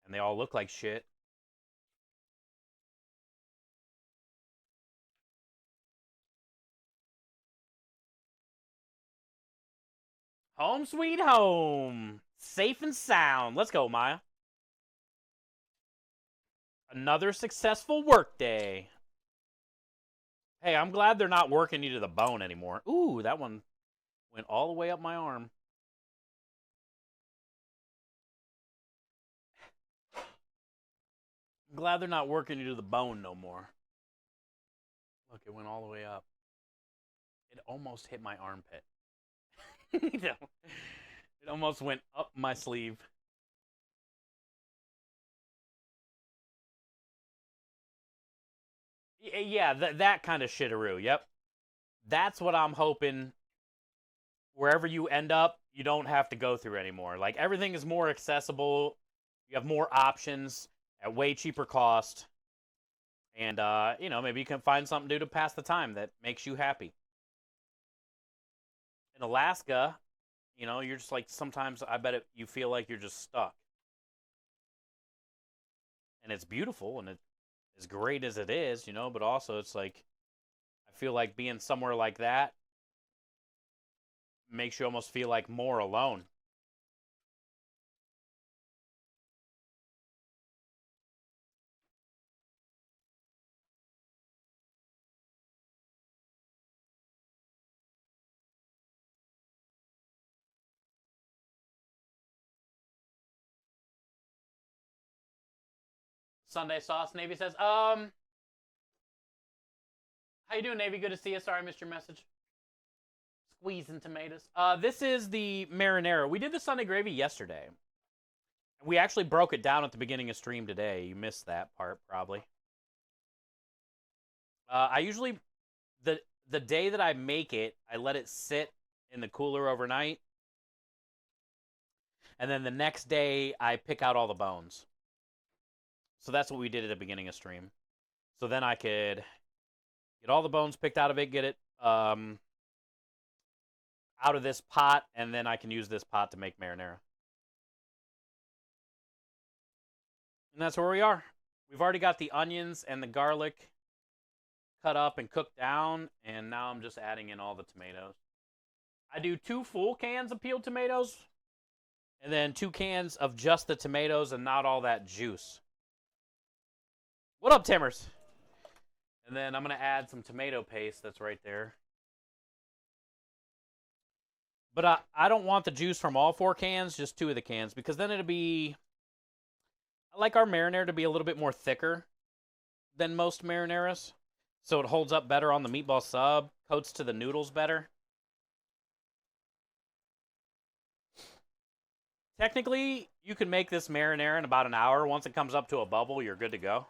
and they all look like shit. Home sweet home, safe and sound. Let's go, Maya. Another successful work day. Hey, I'm glad they're not working you to the bone anymore. Ooh, that one went all the way up my arm. I'm glad they're not working you to the bone no more. Look, it went all the way up. It almost hit my armpit. It almost went up my sleeve. Yeah, that kind of shitaroo. Yep. That's what I'm hoping. Wherever you end up, you don't have to go through anymore. Like, everything is more accessible. You have more options at way cheaper cost. And, maybe you can find something to do to pass the time that makes you happy. In Alaska, you're just like, sometimes I bet you feel like you're just stuck. And it's beautiful, and it's as great as it is, but also it's like, I feel like being somewhere like that makes you almost feel like more alone. Sunday sauce, Navy says. How you doing, Navy? Good to see you. Sorry I missed your message. Squeezing tomatoes. This is the marinara. We did the Sunday gravy yesterday. We actually broke it down at the beginning of stream today. You missed that part, probably. I usually, the day that I make it, I let it sit in the cooler overnight. And then the next day, I pick out all the bones. So that's what we did at the beginning of stream. So then I could get all the bones picked out of it, get it out of this pot, and then I can use this pot to make marinara. And that's where we are. We've already got the onions and the garlic cut up and cooked down, and now I'm just adding in all the tomatoes. I do 2 full cans of peeled tomatoes, and then 2 cans of just the tomatoes and not all that juice. What up, Timmers? And then I'm going to add some tomato paste that's right there. But I don't want the juice from all 4 cans, just 2 of the cans, because then it'll be... I like our marinara to be a little bit more thicker than most marinaras, so it holds up better on the meatball sub, coats to the noodles better. Technically, you can make this marinara in about an hour. Once it comes up to a bubble, you're good to go.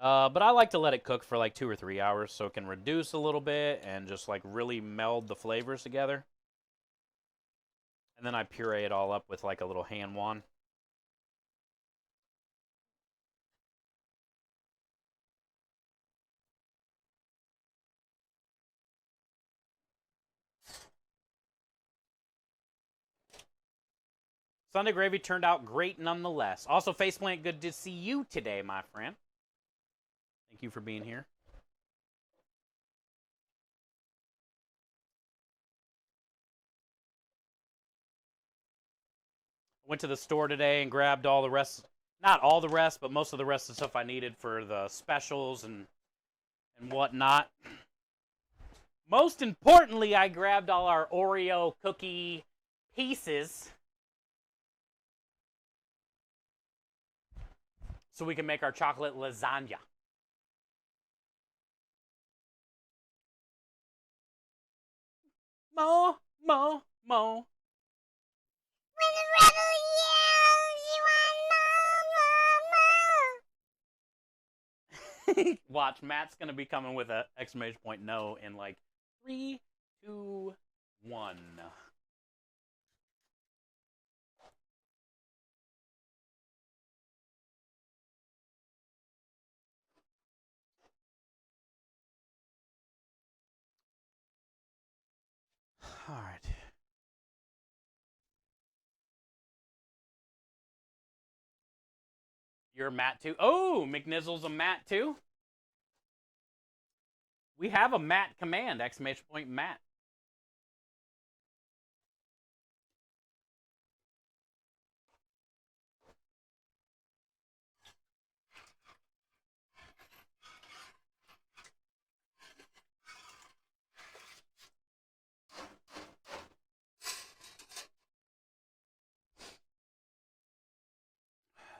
But I like to let it cook for like 2 or 3 hours so it can reduce a little bit and just like really meld the flavors together. And then I puree it all up with like a little hand wand. Sunday gravy turned out great nonetheless. Also, Faceplant, good to see you today, my friend. Thank you for being here. Went to the store today and grabbed all the rest, not all the rest, but most of the rest of the stuff I needed for the specials and whatnot. Most importantly, I grabbed all our Oreo cookie pieces so we can make our chocolate lasagna. Mo. When the rebel yells, you want more. Watch, Matt's gonna be coming with an exclamation point no in like 3, 2, 1. All right. You're a Matt too. Oh, McNizzle's a Matt too. We have a Matt command! Exclamation point Matt.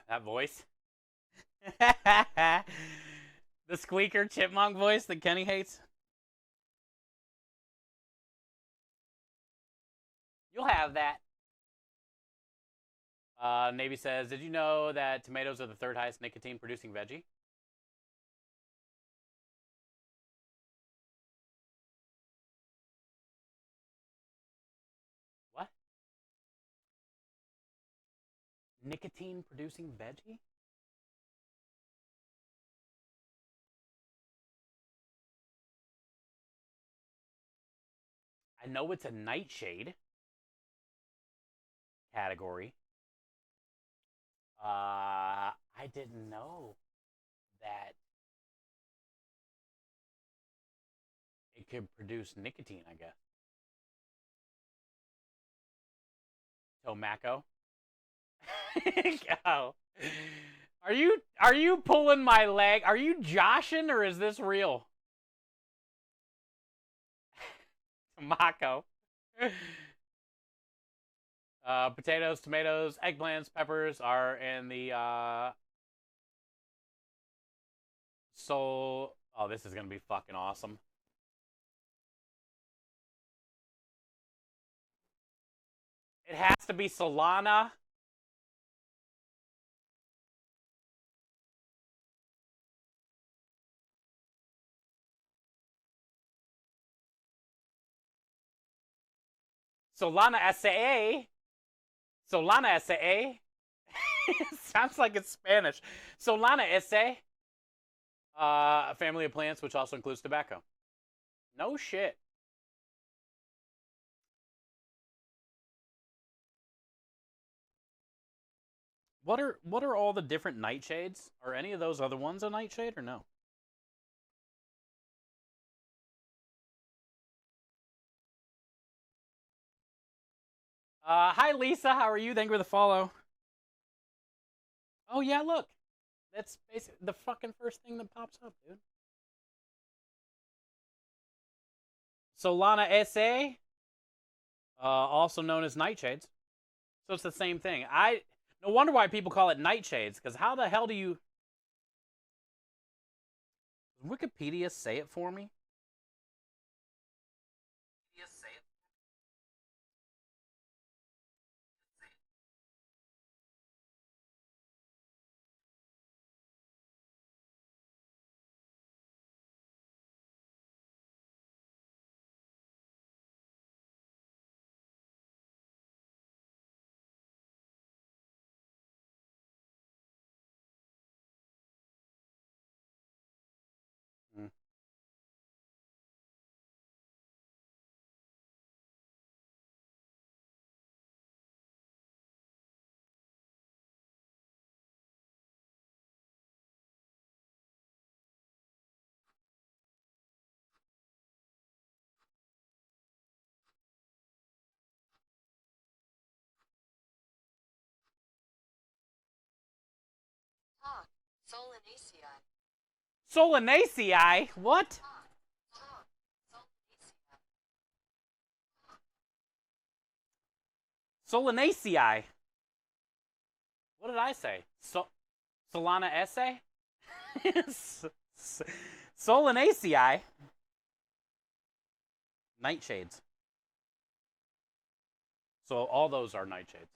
That voice. The squeaker chipmunk voice that Kenny hates. You'll have that. Navy says, did you know that tomatoes are the third highest nicotine producing veggie? What? Nicotine producing veggie? I know it's a nightshade category. I didn't know that it could produce nicotine, I guess. Tomacco. Oh. Are you pulling my leg? Are you joshing or is this real? Tomacco. Potatoes, tomatoes, eggplants, peppers are in the Oh, this is gonna be fucking awesome. It has to be Solana. Solana SA. Solana SA. Sounds like it's Spanish. Solana SA. A family of plants which also includes tobacco. No shit. What are all the different nightshades? Are any of those other ones a nightshade or no? Hi Lisa, how are you? Thank you for the follow. Oh yeah, look. That's basically the fucking first thing that pops up, dude. Solana SA, also known as nightshades. So it's the same thing. No wonder why people call it nightshades, because how the hell do you... Does Wikipedia say it for me? Hmm. Solanaceae? What? Solanaceae. What did I say? Solana essay? Solanaceae. Nightshades. So all those are nightshades.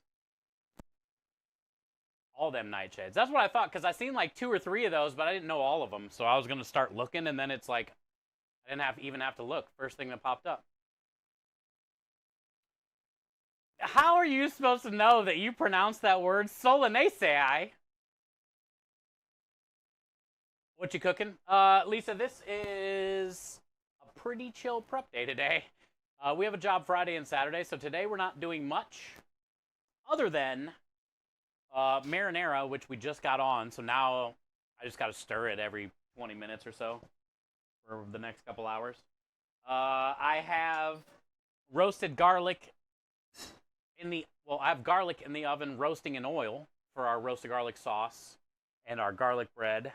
All them nightshades. That's what I thought, because I seen like 2 or 3 of those, but I didn't know all of them. So I was going to start looking, and then it's like, I didn't even have to look. First thing that popped up. How are you supposed to know that you pronounce that word Solanaceae? What you cooking? Lisa, this is a pretty chill prep day today. We have a job Friday and Saturday, so today we're not doing much other than marinara, which we just got on. So now I just got to stir it every 20 minutes or so for the next couple hours. I have roasted garlic I have garlic in the oven roasting in oil for our roasted garlic sauce and our garlic bread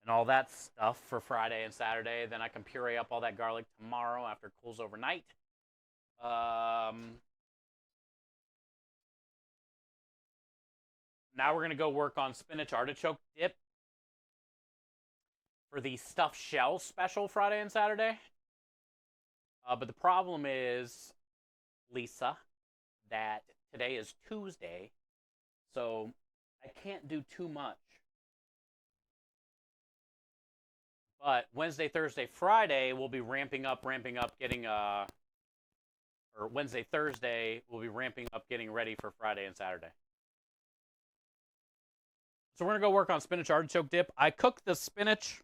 and all that stuff for Friday and Saturday. Then I can puree up all that garlic tomorrow after it cools overnight. Now we're going to go work on spinach artichoke dip for the stuffed shell special Friday and Saturday. But the problem is, Lisa, that today is Tuesday, so I can't do too much. But Wednesday, Thursday, Friday, we'll be ramping up, getting or Wednesday, Thursday, we'll be ramping up, getting ready for Friday and Saturday. So we're going to go work on spinach artichoke dip. I cooked the spinach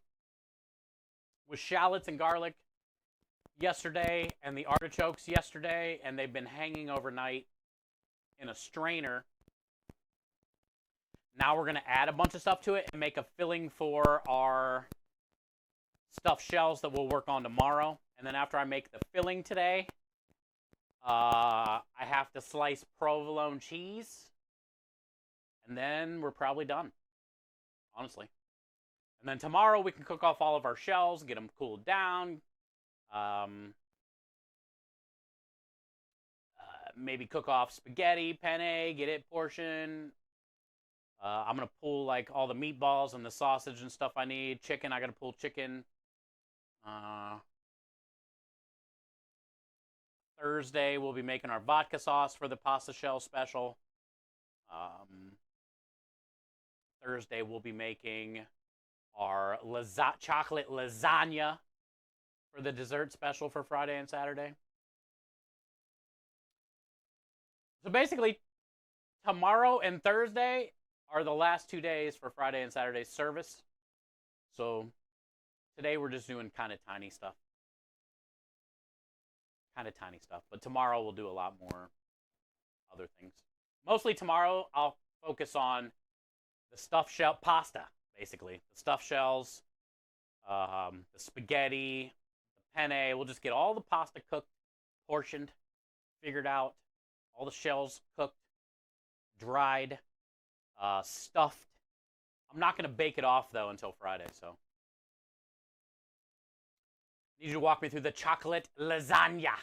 with shallots and garlic yesterday and the artichokes yesterday, and they've been hanging overnight in a strainer. Now we're going to add a bunch of stuff to it and make a filling for our stuffed shells that we'll work on tomorrow. And then after I make the filling today, I have to slice provolone cheese, and then we're probably done, honestly. And then tomorrow we can cook off all of our shells, get them cooled down, maybe cook off spaghetti, penne, get it portioned. I'm going to pull like all the meatballs and the sausage and stuff I need. Chicken, I got to pull chicken. Thursday, we'll be making our vodka sauce for the pasta shell special. Thursday, we'll be making our chocolate lasagna for the dessert special for Friday and Saturday. So basically, tomorrow and Thursday are the last 2 days for Friday and Saturday's service. So today we're just doing kind of tiny stuff. But tomorrow we'll do a lot more other things. Mostly tomorrow I'll focus on the stuffed shell pasta, basically. The stuffed shells, the spaghetti, the penne. We'll just get all the pasta cooked, portioned, figured out. All the shells cooked, dried, stuffed. I'm not going to bake it off, though, until Friday, so. Need you to walk me through the chocolate lasagna.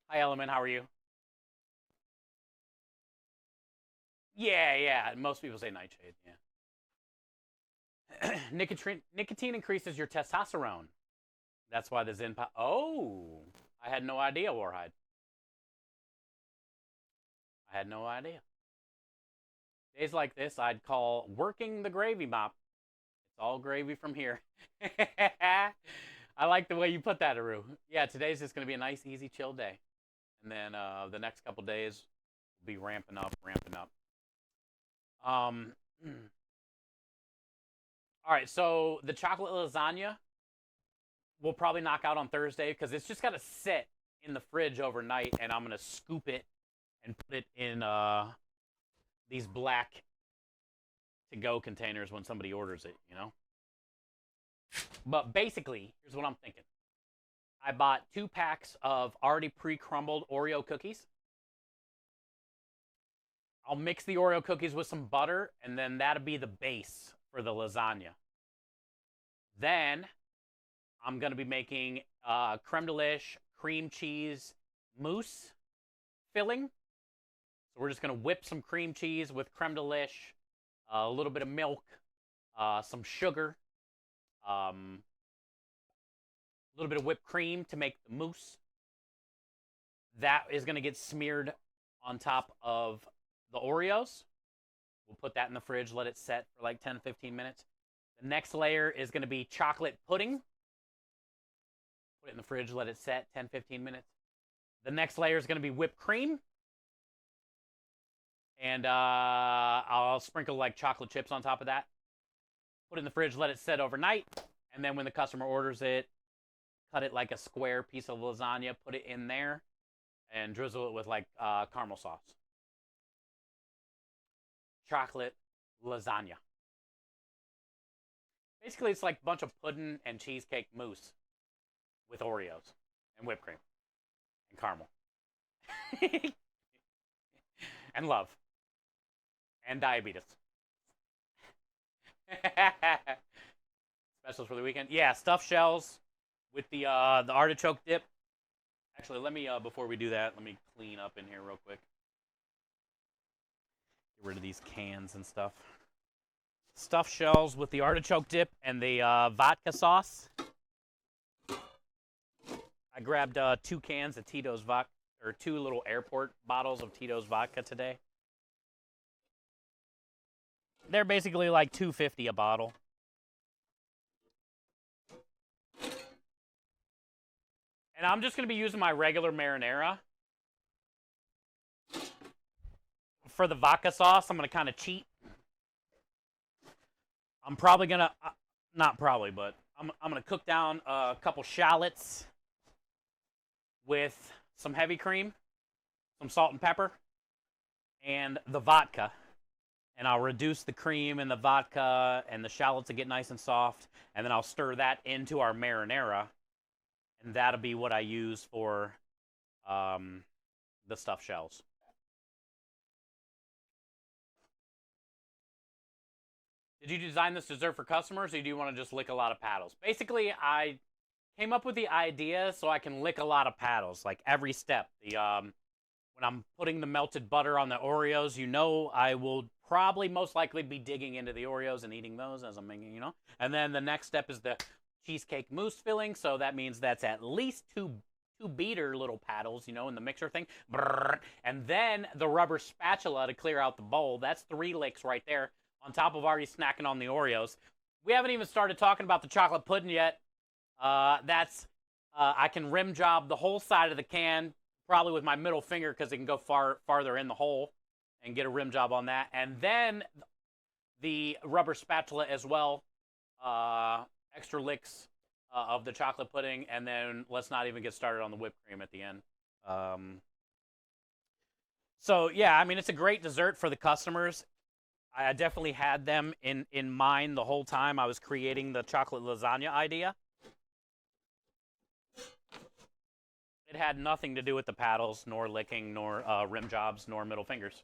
Hi, Element. How are you? Yeah. Most people say nightshade, yeah. Nicotine increases your testosterone. That's why the Zen... Oh, I had no idea, Warhide. I had no idea. Days like this, I'd call working the gravy mop. It's all gravy from here. I like the way you put that, Aru. Yeah, today's just going to be a nice, easy, chill day. And then the next couple days will be ramping up. All right, so the chocolate lasagna we'll probably knock out on Thursday because it's just got to sit in the fridge overnight, and I'm going to scoop it and put it in these black to-go containers when somebody orders it, you know? But basically, here's what I'm thinking. I bought 2 packs of already pre-crumbled Oreo cookies. I'll mix the Oreo cookies with some butter, and then that'll be the base for the lasagna. Then I'm going to be making creme delish cream cheese mousse filling. So we're just going to whip some cream cheese with creme delish, a little bit of milk, some sugar, a little bit of whipped cream to make the mousse. That is going to get smeared on top of the Oreos. We'll put that in the fridge, let it set for like 10-15 minutes. The next layer is going to be chocolate pudding. Put it in the fridge, let it set 10-15 minutes. The next layer is going to be whipped cream. And I'll sprinkle like chocolate chips on top of that. Put it in the fridge, let it set overnight. And then when the customer orders it, cut it like a square piece of lasagna, put it in there, and drizzle it with like caramel sauce. Chocolate lasagna. Basically, it's like a bunch of pudding and cheesecake mousse with Oreos and whipped cream and caramel and love and diabetes. Specials for the weekend. Yeah, stuffed shells with the artichoke dip. Actually, let me before we do that, let me clean up in here real quick. Get rid of these cans and stuff. Stuffed shells with the artichoke dip and the vodka sauce. I grabbed 2 cans of Tito's vodka, or 2 little airport bottles of Tito's vodka today. They're basically like $2.50 a bottle. And I'm just going to be using my regular marinara. For the vodka sauce, I'm going to kind of cheat. I'm probably going to, not probably, but I'm going to cook down a couple shallots with some heavy cream, some salt and pepper, and the vodka. And I'll reduce the cream and the vodka and the shallots to get nice and soft. And then I'll stir that into our marinara. And that'll be what I use for the stuffed shells. Did you design this dessert for customers, or do you want to just lick a lot of paddles? Basically, I came up with the idea so I can lick a lot of paddles, like every step. When I'm putting the melted butter on the Oreos, you know I will probably most likely be digging into the Oreos and eating those as I'm making, you know. And then the next step is the cheesecake mousse filling, so that means that's at least two beater little paddles, you know, in the mixer thing. And then the rubber spatula to clear out the bowl. That's 3 licks right there, on top of already snacking on the Oreos. We haven't even started talking about the chocolate pudding yet. I can rim job the whole side of the can, probably with my middle finger because it can go farther in the hole, and get a rim job on that. And then the rubber spatula as well, extra licks of the chocolate pudding, and then let's not even get started on the whipped cream at the end. So yeah, I mean, it's a great dessert for the customers. I definitely had them in mind the whole time I was creating the chocolate lasagna idea. It had nothing to do with the paddles, nor licking, nor rim jobs, nor middle fingers.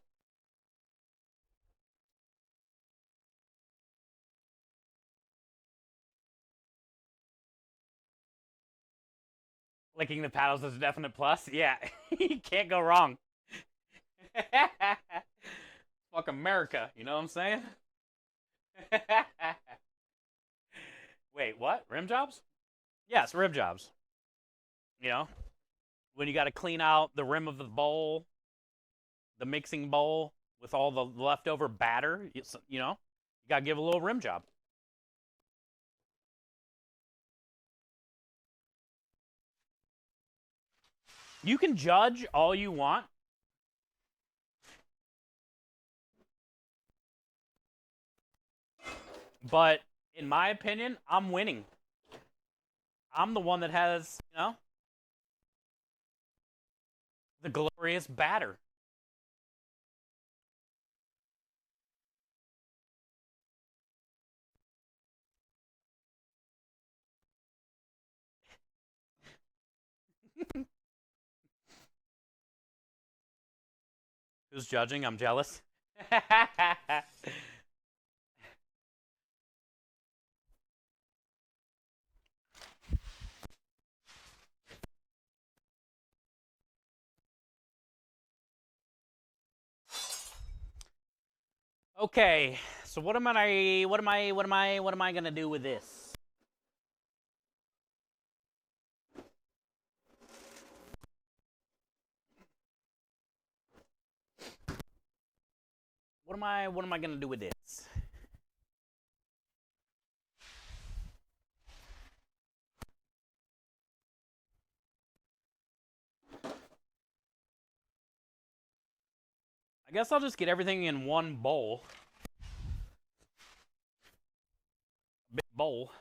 Licking the paddles is a definite plus. Yeah, you can't go wrong. Fuck America, you know what I'm saying? Wait, what? Rim jobs? Yes, rim jobs. You know, when you got to clean out the rim of the bowl, the mixing bowl with all the leftover batter, you know, you got to give a little rim job. You can judge all you want. But in my opinion, I'm winning. I'm the one that has, you know, the glorious batter. Who's judging? I'm jealous. Okay, so what am I gonna do with this? What am I gonna do with this? I guess I'll just get everything in one bowl. Big bowl.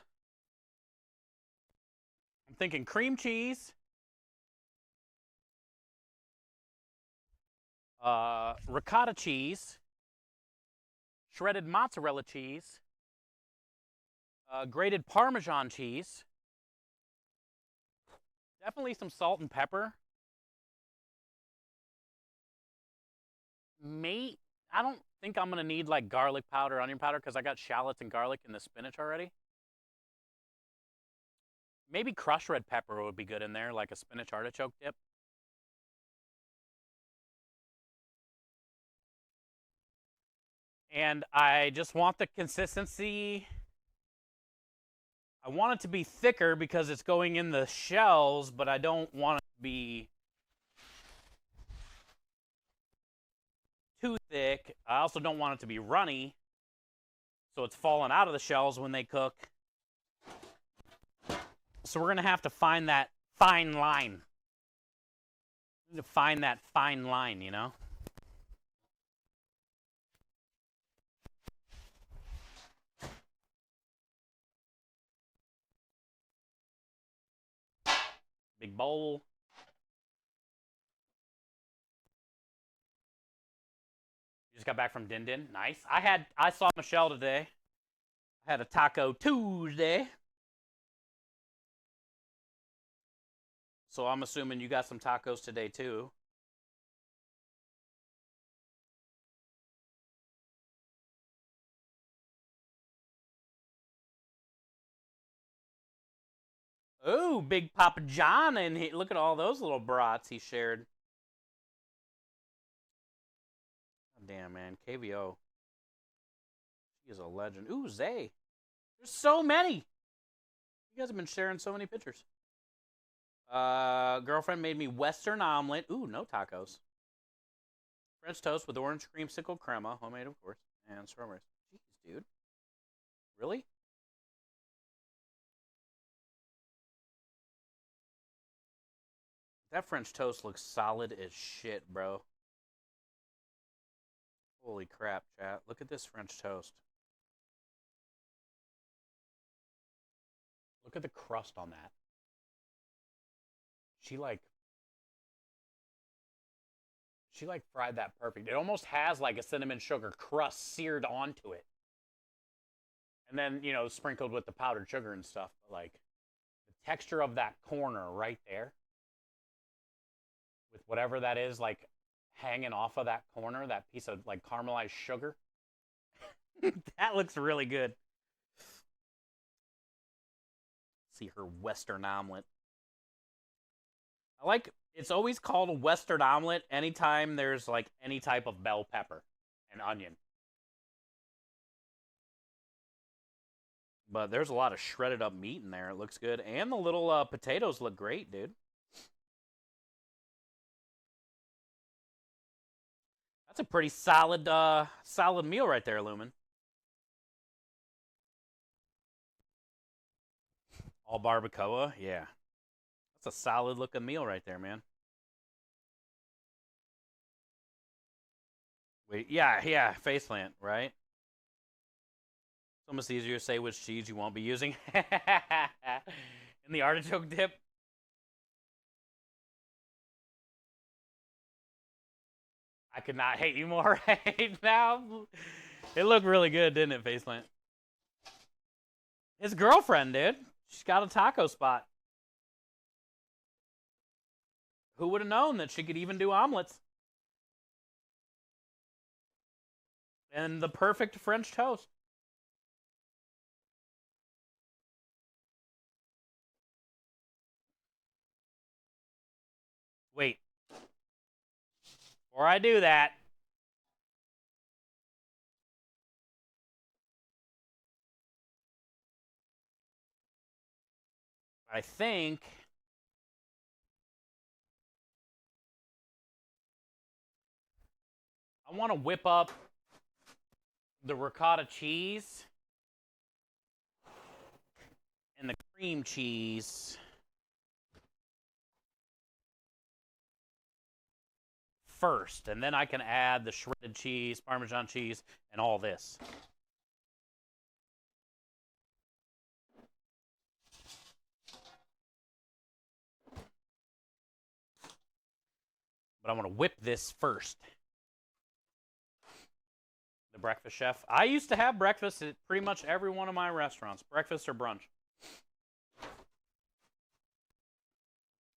I'm thinking cream cheese, ricotta cheese, shredded mozzarella cheese, grated Parmesan cheese, definitely some salt and pepper. I don't think I'm gonna need like garlic powder, onion powder, because I got shallots and garlic in the spinach already. Maybe crushed red pepper would be good in there, like a spinach artichoke dip. And I just want the consistency. I want it to be thicker because it's going in the shells, but I don't want it to be too thick. I also don't want it to be runny, so it's falling out of the shells when they cook. So we're going to have to find that fine line. To find that fine line, you know? Big bowl. You just got back from Din Din. Nice. I saw Michelle today. I had a Taco Tuesday. So I'm assuming you got some tacos today too. Oh, Big Papa John, and look at all those little brats he shared. Oh, damn, man. KVO. She is a legend. Ooh, Zay. There's so many. You guys have been sharing so many pictures. Girlfriend made me Western omelet. Ooh, no tacos. French toast with orange creamsicle crema. Homemade, of course. And strawberries. Jeez, dude. Really? That French toast looks solid as shit, bro. Holy crap, chat. Look at this French toast. Look at the crust on that. She like fried that perfect. It almost has like a cinnamon sugar crust seared onto it. And then, you know, sprinkled with the powdered sugar and stuff. But like the texture of that corner right there with whatever that is, like hanging off of that corner, that piece of like caramelized sugar. That looks really good. See her Western omelet. I like, it's always called a Western omelet anytime there's like any type of bell pepper and onion. But there's a lot of shredded up meat in there. It looks good. And the little potatoes look great, dude. That's a pretty solid solid meal right there, Lumen. All barbacoa, yeah. That's a solid looking meal right there, man. Wait, yeah, face plant, right? It's almost easier to say which cheese you won't be using. In the artichoke dip. I could not hate you more right now. It looked really good, didn't it, Faceplant? His girlfriend, dude. She's got a taco spot. Who would have known that she could even do omelets? And the perfect French toast. Wait. Before I do that, I think I want to whip up the ricotta cheese and the cream cheese first, and then I can add the shredded cheese, Parmesan cheese, and all this. But I'm going to whip this first. The breakfast chef. I used to have breakfast at pretty much every one of my restaurants. Breakfast or brunch.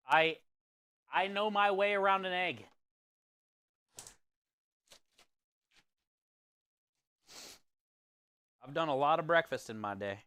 I know my way around an egg. I've done a lot of breakfast in my day.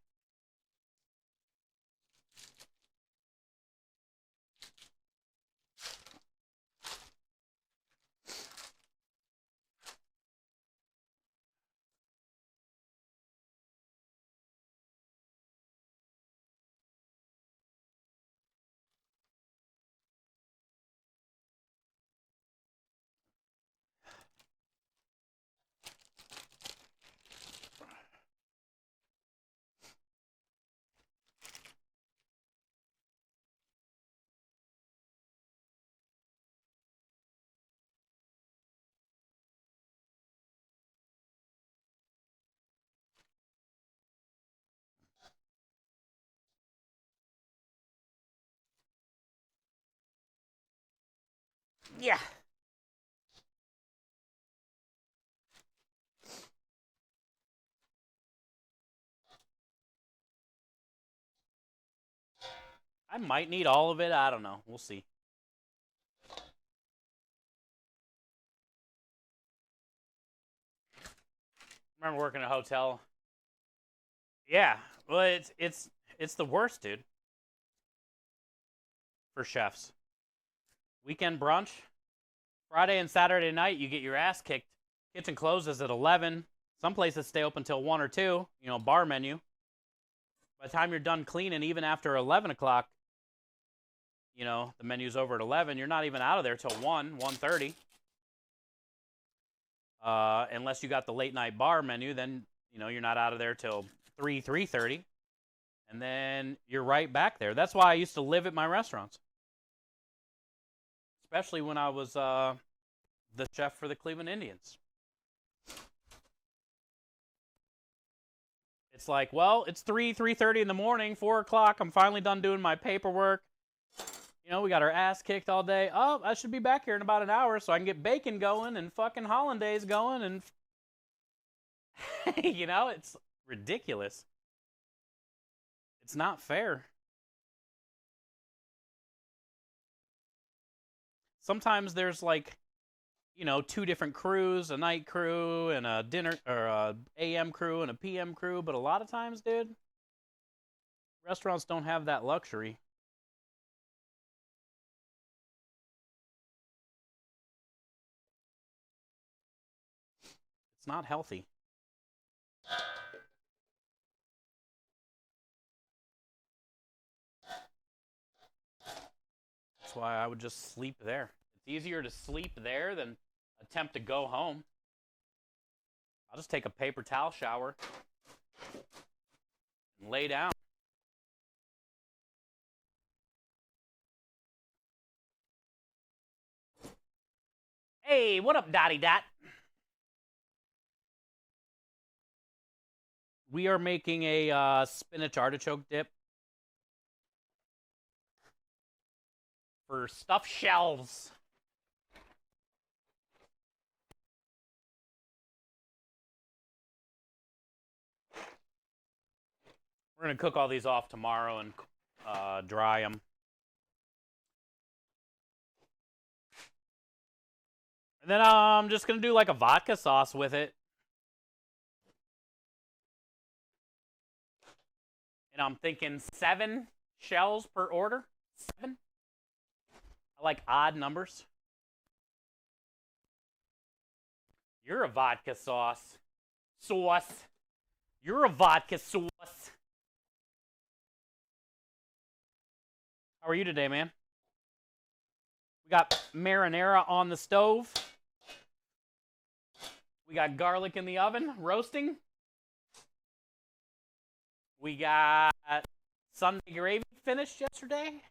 Yeah. I might need all of it. I don't know. We'll see. I remember working at a hotel. Yeah. Well, it's the worst, dude. For chefs. Weekend brunch. Friday and Saturday night, you get your ass kicked. Kitchen closes at 11. Some places stay open till 1 or 2. You know, bar menu. By the time you're done cleaning, even after 11 o'clock, you know, the menu's over at 11. You're not even out of there till 1:30. Unless you got the late night bar menu, then, you know, you're not out of there till 3:30. And then you're right back there. That's why I used to live at my restaurants. Especially when I was the chef for the Cleveland Indians. It's like, well, it's 3:30 in the morning, 4 o'clock. I'm finally done doing my paperwork. You know, we got our ass kicked all day. Oh, I should be back here in about an hour so I can get bacon going and fucking hollandaise going. And, you know, it's ridiculous. It's not fair. Sometimes there's like, you know, 2 different crews, a night crew and a dinner or a AM crew and a PM crew, but a lot of times, dude, restaurants don't have that luxury. It's not healthy. That's why I would just sleep there. It's easier to sleep there than attempt to go home. I'll just take a paper towel shower and lay down. Hey, what up, Dotty Dot? We are making a spinach artichoke dip for stuffed shells. We're going to cook all these off tomorrow and dry them. And then I'm just going to do like a vodka sauce with it. And I'm thinking 7 shells per order. 7. I like odd numbers. You're a vodka sauce. You're a vodka sauce. How are you today, man? We got marinara on the stove. We got garlic in the oven, roasting. We got Sunday gravy finished yesterday.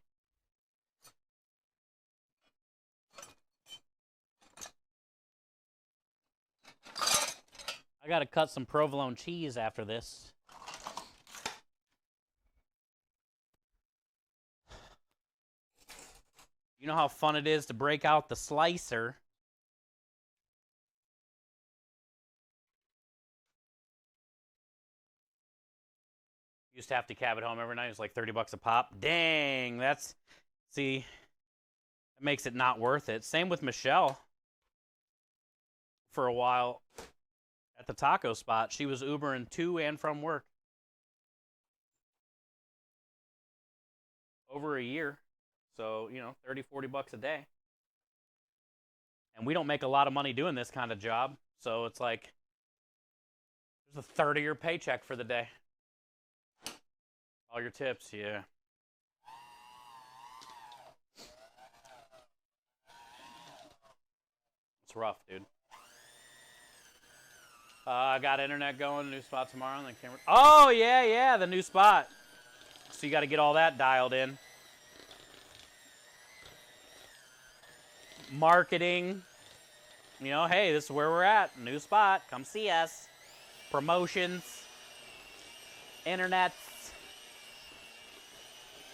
I got to cut some provolone cheese after this. You know how fun it is to break out the slicer. Used to have to cab it home every night. It was like 30 bucks a pop. Dang, that's, see, it makes it not worth it. Same with Michelle. For a while at the taco spot, she was Ubering to and from work. Over a year. So, 30, 40 bucks a day. And we don't make a lot of money doing this kind of job. So it's like, there's a third of your paycheck for the day. All your tips, yeah. It's rough, dude. I got internet going, new spot tomorrow. And the camera. Oh, yeah, the new spot. So you got to get all that dialed in. Marketing. Hey, this is where we're at. New spot. Come see us. Promotions. Internets.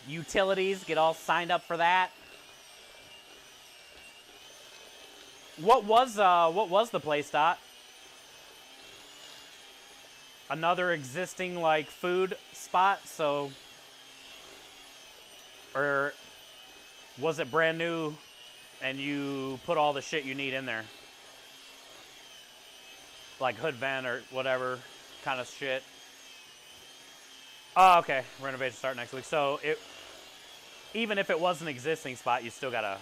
Utilities. Get all signed up for that. What was the place, Dot? Another existing like food spot, so, or was it brand new and you put all the shit you need in there? Like hood vent or whatever kind of shit. Oh, okay. Renovation start next week. So even if it was an existing spot, you still got a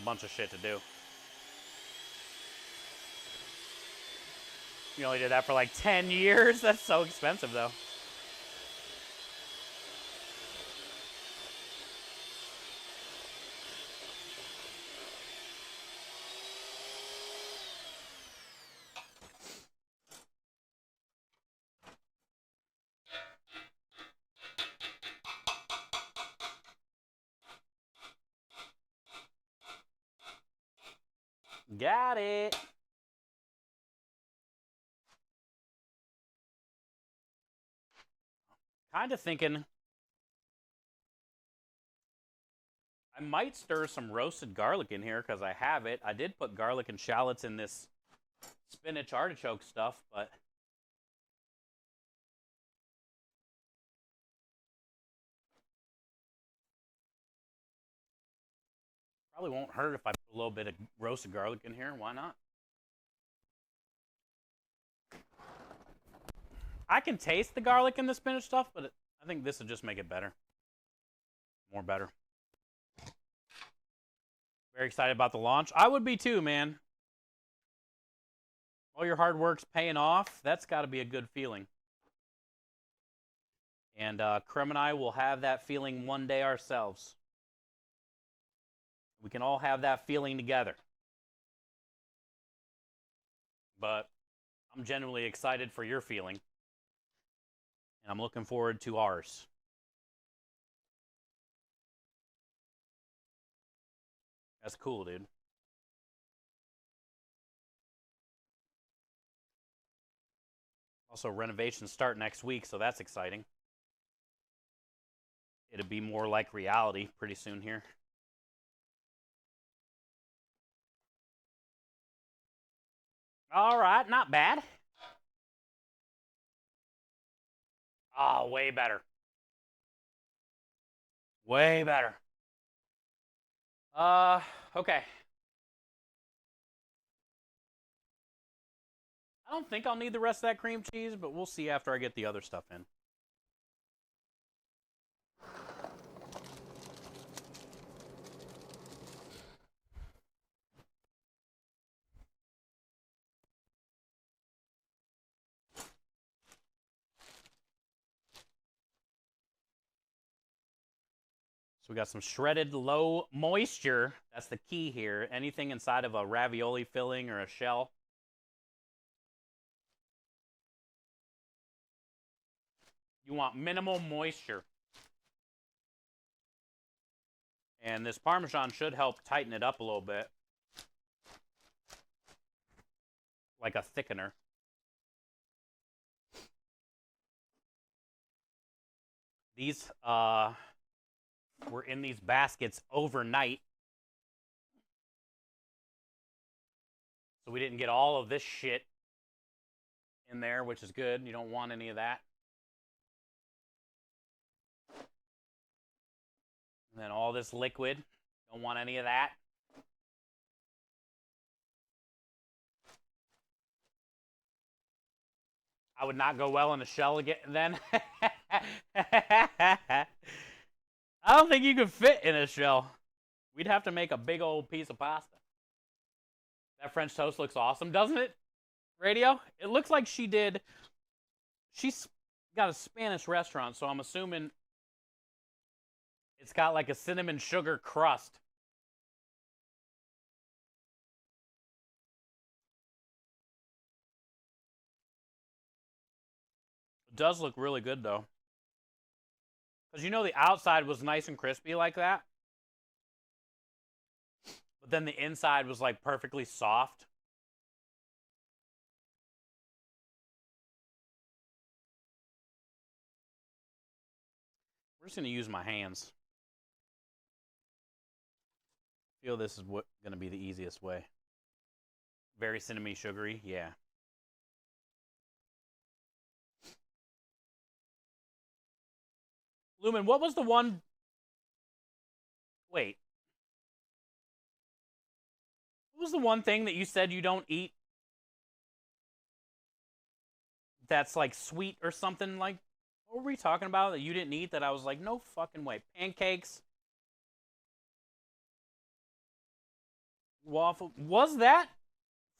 bunch of shit to do. You only did that for like 10 years? That's so expensive, though. Got it. Kind of thinking I might stir some roasted garlic in here because I have it. I did put garlic and shallots in this spinach artichoke stuff, but probably won't hurt if I put a little bit of roasted garlic in here. Why not? I can taste the garlic in the spinach stuff, but I think this would just make it better. More better. Very excited about the launch. I would be too, man. All your hard work's paying off. That's got to be a good feeling. And Krem and I will have that feeling one day ourselves. We can all have that feeling together. But I'm genuinely excited for your feeling. And I'm looking forward to ours. That's cool, dude. Also, renovations start next week, so that's exciting. It'll be more like reality pretty soon here. All right, not bad. Oh, way better. Way better. Okay. I don't think I'll need the rest of that cream cheese, but we'll see after I get the other stuff in. So we got some shredded low moisture. That's the key here. Anything inside of a ravioli filling or a shell. You want minimal moisture. And this Parmesan should help tighten it up a little bit. Like a thickener. These were in these baskets overnight. So we didn't get all of this shit in there, which is good. You don't want any of that. And then all this liquid. Don't want any of that. I would not go well in a shell again then. I don't think you could fit in a shell. We'd have to make a big old piece of pasta. That French toast looks awesome, doesn't it? Radio? It looks like she's got a Spanish restaurant, so I'm assuming it's got like a cinnamon sugar crust. It does look really good, though. Because you know the outside was nice and crispy like that. But then the inside was like perfectly soft. We're just going to use my hands. I feel this is going to be the easiest way. Very cinnamon sugary, yeah. Lumen, what was the one... Wait. What was the one thing that you said you don't eat that's like sweet or something? Like, what were we talking about that you didn't eat that I was like, no fucking way. Pancakes. Waffle. Was that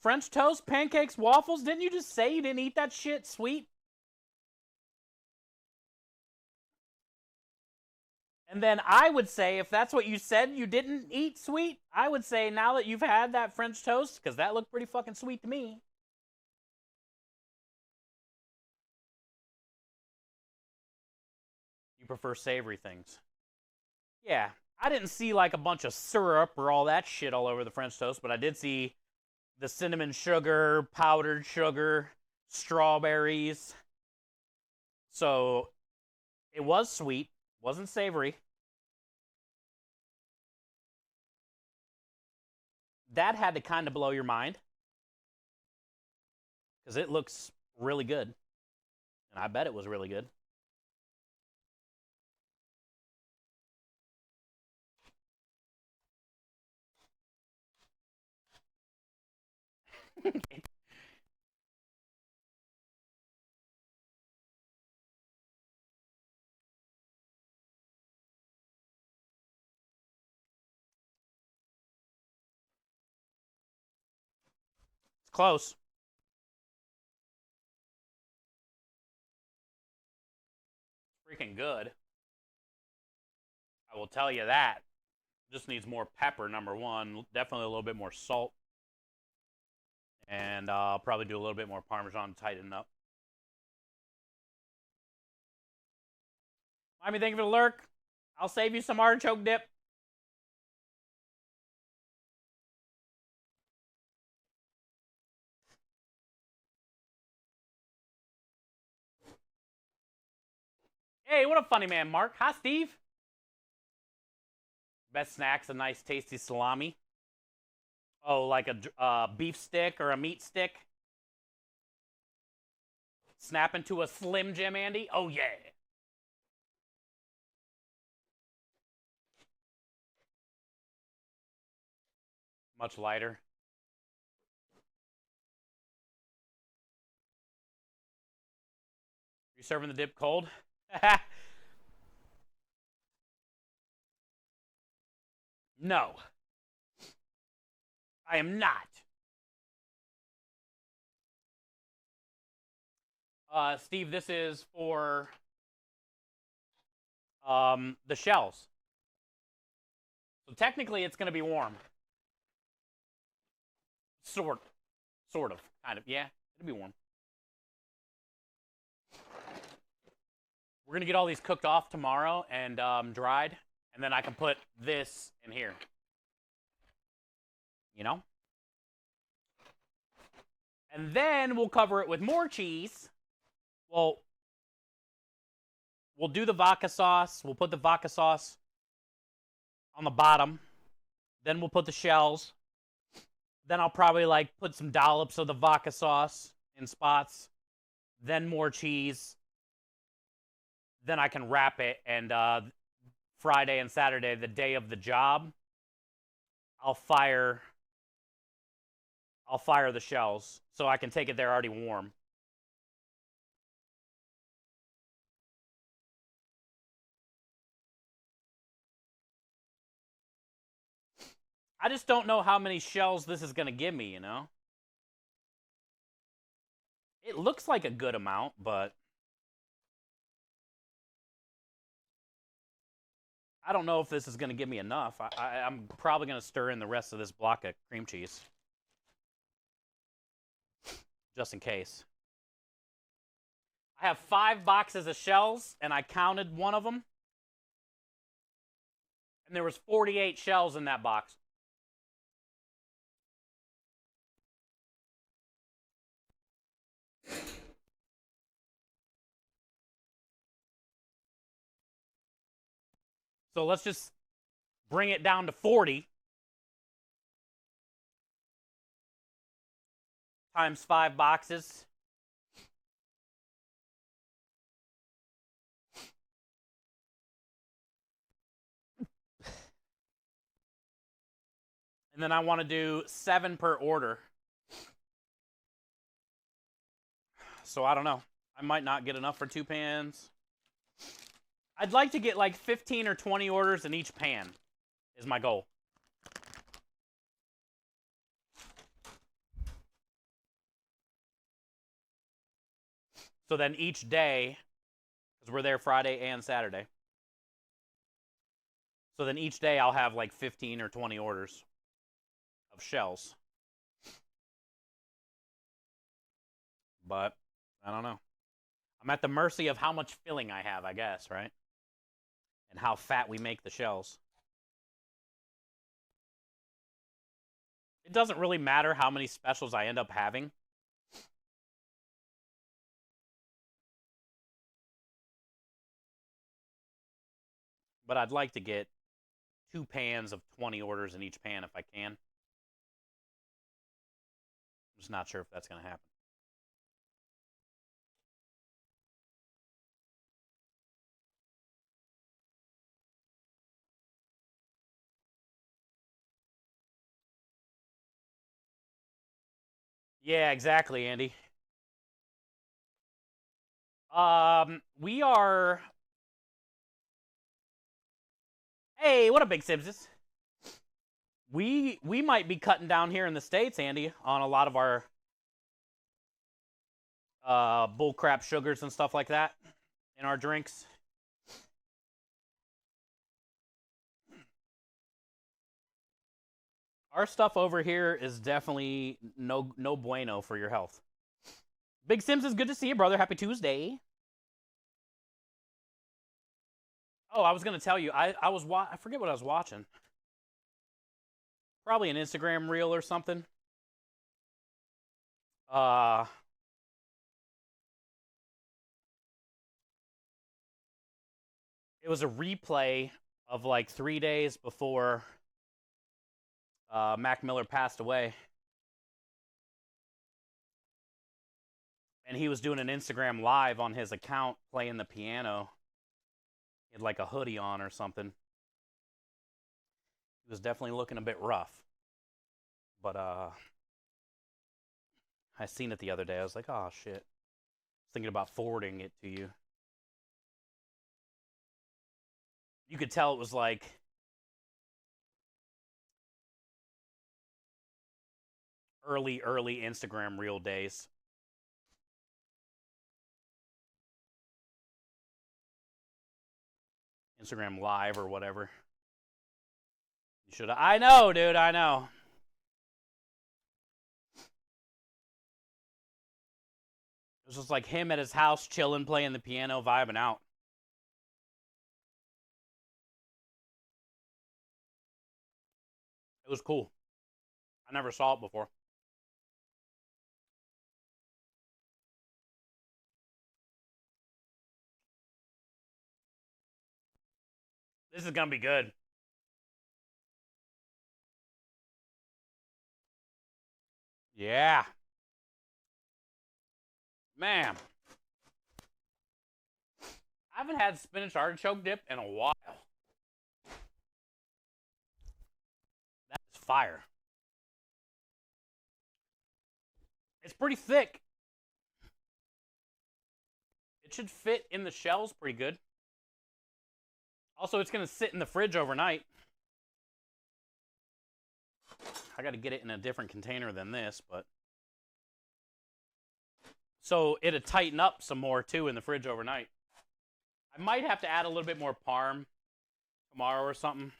French toast, pancakes, waffles? Didn't you just say you didn't eat that shit sweet? And then I would say, if that's what you said you didn't eat sweet, I would say now that you've had that French toast, because that looked pretty fucking sweet to me. You prefer savory things. Yeah, I didn't see like a bunch of syrup or all that shit all over the French toast, but I did see the cinnamon sugar, powdered sugar, strawberries. So it was sweet. Wasn't savory. That had to kind of blow your mind. Because it looks really good. And I bet it was really good. It's close. Freaking good. I will tell you that. Just needs more pepper, number one. Definitely a little bit more salt. And I'll probably do a little bit more Parmesan to tighten up. Miami, thank you for the lurk. I'll save you some artichoke dip. Hey, what up, funny man, Mark? Hi, Steve. Best snacks, a nice tasty salami. Oh, like a beef stick or a meat stick? Snap into a Slim Jim, Andy? Oh, yeah. Much lighter. You serving the dip cold? No. I am not. Steve, this is for the shells. So technically it's going to be warm. Sort of. Kind of. Yeah, it'll be warm. We're going to get all these cooked off tomorrow and dried. And then I can put this in here. You know? And then we'll cover it with more cheese. Well, we'll do the vodka sauce. We'll put the vodka sauce on the bottom. Then we'll put the shells. Then I'll probably like put some dollops of the vodka sauce in spots. Then more cheese. Then I can wrap it, and Friday and Saturday, the day of the job, I'll fire the shells so I can take it there already warm. I just don't know how many shells this is going to give me, you know? It looks like a good amount, but I don't know if this is going to give me enough. I'm probably going to stir in the rest of this block of cream cheese. Just in case. I have 5 boxes of shells, and I counted one of them. And there was 48 shells in that box. So let's just bring it down to 40 times 5 boxes. And then I want to do 7 per order. So I don't know. I might not get enough for 2 pans. I'd like to get like 15 or 20 orders in each pan is my goal. So then each day, because we're there Friday and Saturday. So then each day I'll have like 15 or 20 orders of shells. But I don't know. I'm at the mercy of how much filling I have, I guess, right? And how fat we make the shells. It doesn't really matter how many specials I end up having. But I'd like to get 2 pans of 20 orders in each pan if I can. I'm just not sure if that's going to happen. Yeah, exactly, Andy. We are. Hey, what up, Big Simses? We might be cutting down here in the States, Andy, on a lot of our bullcrap sugars and stuff like that in our drinks. Our stuff over here is definitely no bueno for your health. Big Sims is good to see you, brother. Happy Tuesday. Oh, I was gonna tell you, I forget what I was watching. Probably an Instagram reel or something. It was a replay of like 3 days before Mac Miller passed away. And he was doing an Instagram live on his account playing the piano. He had like a hoodie on or something. He was definitely looking a bit rough. But I seen it the other day. I was like, oh shit. I was thinking about forwarding it to you. You could tell it was like early Instagram reel days. Instagram live or whatever. You should. I know, dude. I know. It was just like him at his house chilling, playing the piano, vibing out. It was cool. I never saw it before. This is gonna be good. Yeah. Man. I haven't had spinach artichoke dip in a while. That's fire. It's pretty thick. It should fit in the shells pretty good. Also, it's going to sit in the fridge overnight. I got to get it in a different container than this, but... So it'll tighten up some more, too, in the fridge overnight. I might have to add a little bit more parm tomorrow or something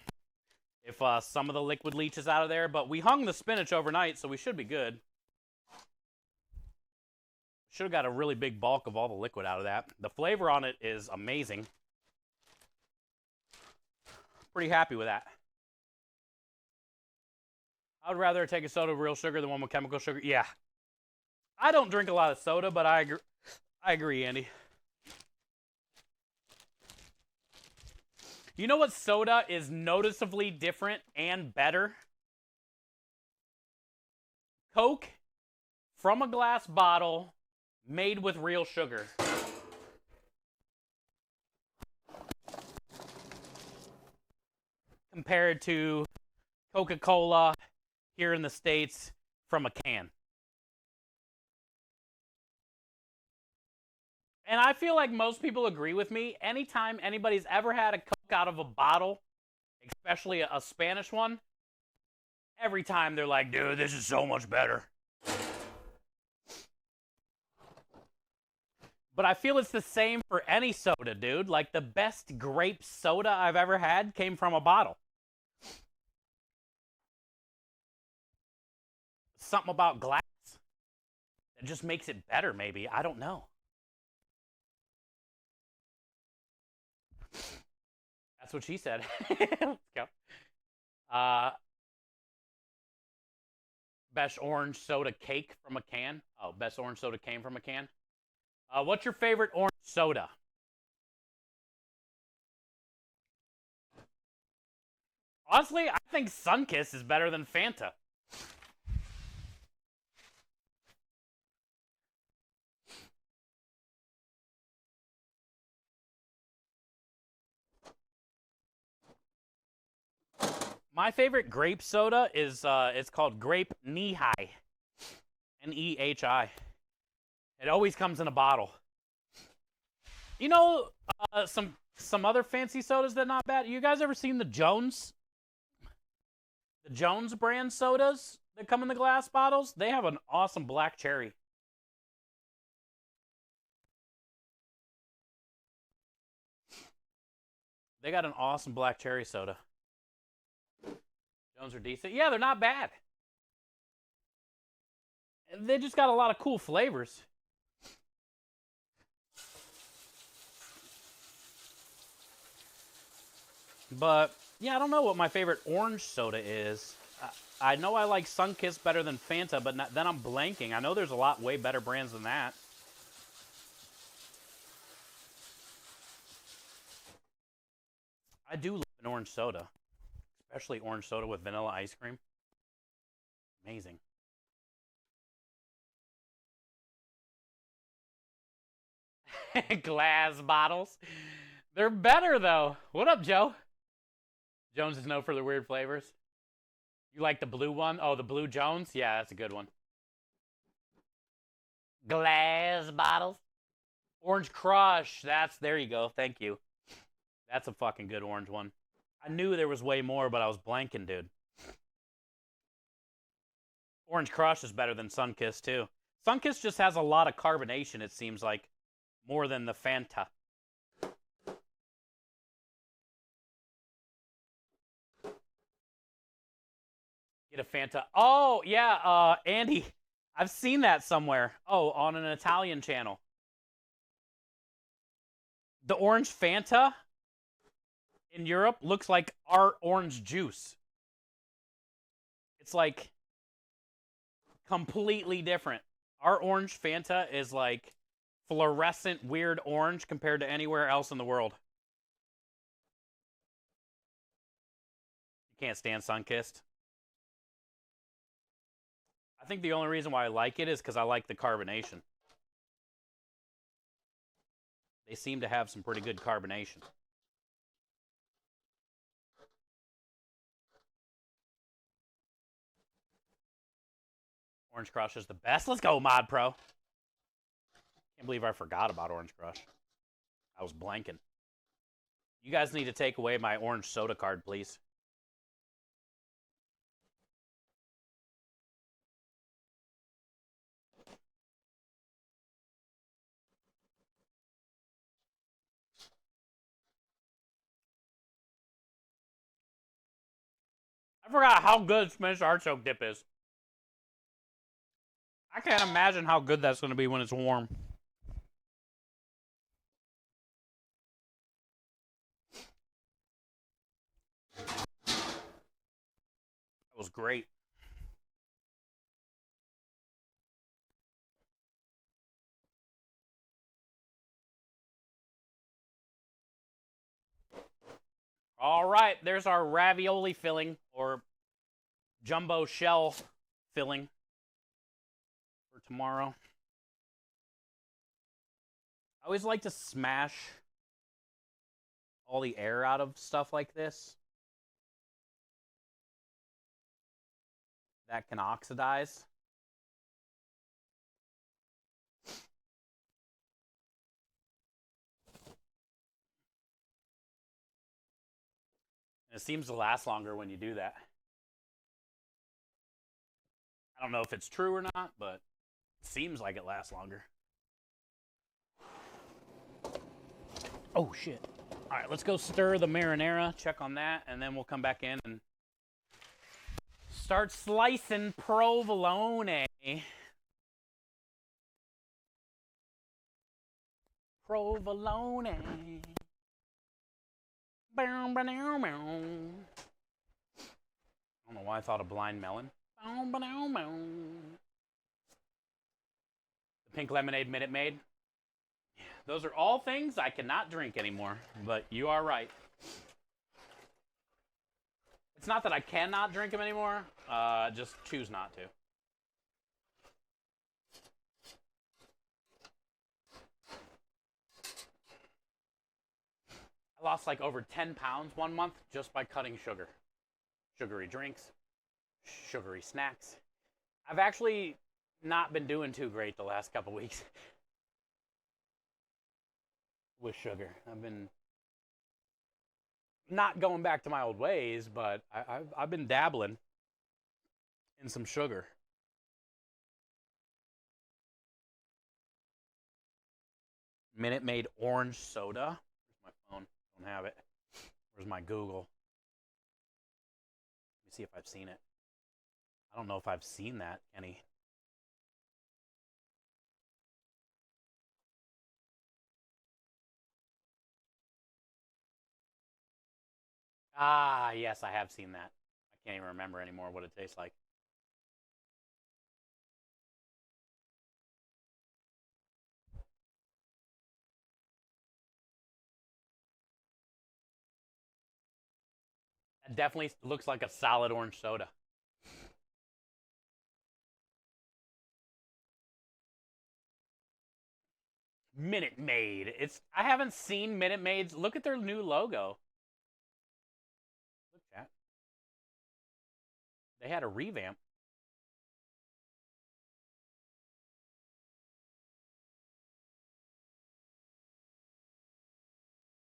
if some of the liquid leaches out of there. But we hung the spinach overnight, so we should be good. Should have got a really big bulk of all the liquid out of that. The flavor on it is amazing. Pretty happy with that. I would rather take a soda with real sugar than one with chemical sugar. Yeah. I don't drink a lot of soda, but I agree, Andy. You know what soda is noticeably different and better? Coke from a glass bottle made with real sugar. Compared to Coca-Cola here in the States from a can. And I feel like most people agree with me. Anytime anybody's ever had a Coke out of a bottle, especially a Spanish one, every time they're like, dude, this is so much better. But I feel it's the same for any soda, dude. Like, the best grape soda I've ever had came from a bottle. Something about glass that just makes it better, maybe. I don't know. That's what she said. Let's go. Best orange soda cake from a can. Oh, best orange soda came from a can. What's your favorite orange soda? Honestly, I think Sunkist is better than Fanta. My favorite grape soda is it's called Grape Knee-High. N-E-H-I. It always comes in a bottle. You know, some other fancy sodas that are not bad. You guys ever seen the Jones? The Jones brand sodas that come in the glass bottles? They have an awesome black cherry. They got an awesome black cherry soda. Jones are decent. Yeah, they're not bad. They just got a lot of cool flavors. But, yeah, I don't know what my favorite orange soda is. I know I like Sunkist better than Fanta, but then I'm blanking. I know there's a lot way better brands than that. I do love an orange soda. Especially orange soda with vanilla ice cream. Amazing. Glass bottles. They're better, though. What up, Joe? Jones is known for the weird flavors. You like the blue one? Oh, the blue Jones? Yeah, that's a good one. Glass bottles. Orange Crush. There you go. Thank you. That's a fucking good orange one. I knew there was way more, but I was blanking, dude. Orange Crush is better than Sunkist, too. Sunkist just has a lot of carbonation, it seems like. More than the Fanta. Get a Fanta. Oh, yeah, Andy. I've seen that somewhere. Oh, on an Italian channel. The orange Fanta in Europe looks like our orange juice. It's like completely different. Our orange Fanta is like fluorescent weird orange compared to anywhere else in the world. You can't stand Sunkist. think the only reason why I like it is because I like the carbonation. They seem to have some pretty good carbonation. Orange Crush is the best. Let's go, Mod Pro. Can't believe I forgot about Orange Crush. I was blanking. You guys need to take away my orange soda card, please. I forgot how good Spinach Artichoke dip is. I can't imagine how good that's going to be when it's warm. That was great. All right, there's our ravioli filling, or jumbo shell filling for tomorrow. I always like to smash all the air out of stuff like this that can oxidize. And it seems to last longer when you do that. I don't know if it's true or not, but it seems like it lasts longer. Oh, shit. All right, let's go stir the marinara, check on that, and then we'll come back in and start slicing provolone. Provolone. I don't know why I thought of blind melon. The pink lemonade Minute Maid. Those are all things I cannot drink anymore, but you are right. It's not that I cannot drink them anymore, just choose not to. I lost like over 10 pounds one month just by cutting sugar. Sugary drinks, sugary snacks. I've actually not been doing too great the last couple weeks with sugar. I've been not going back to my old ways, but I've been dabbling in some sugar. Minute Maid orange soda. Where's my phone? I don't have it. Where's my Google? Let me see if I've seen it. I don't know if I've seen that, Kenny. Ah, yes, I have seen that. I can't even remember anymore what it tastes like. It definitely looks like a solid orange soda. Minute Maid. I haven't seen Minute Maids. Look at their new logo. Look at that. They had a revamp.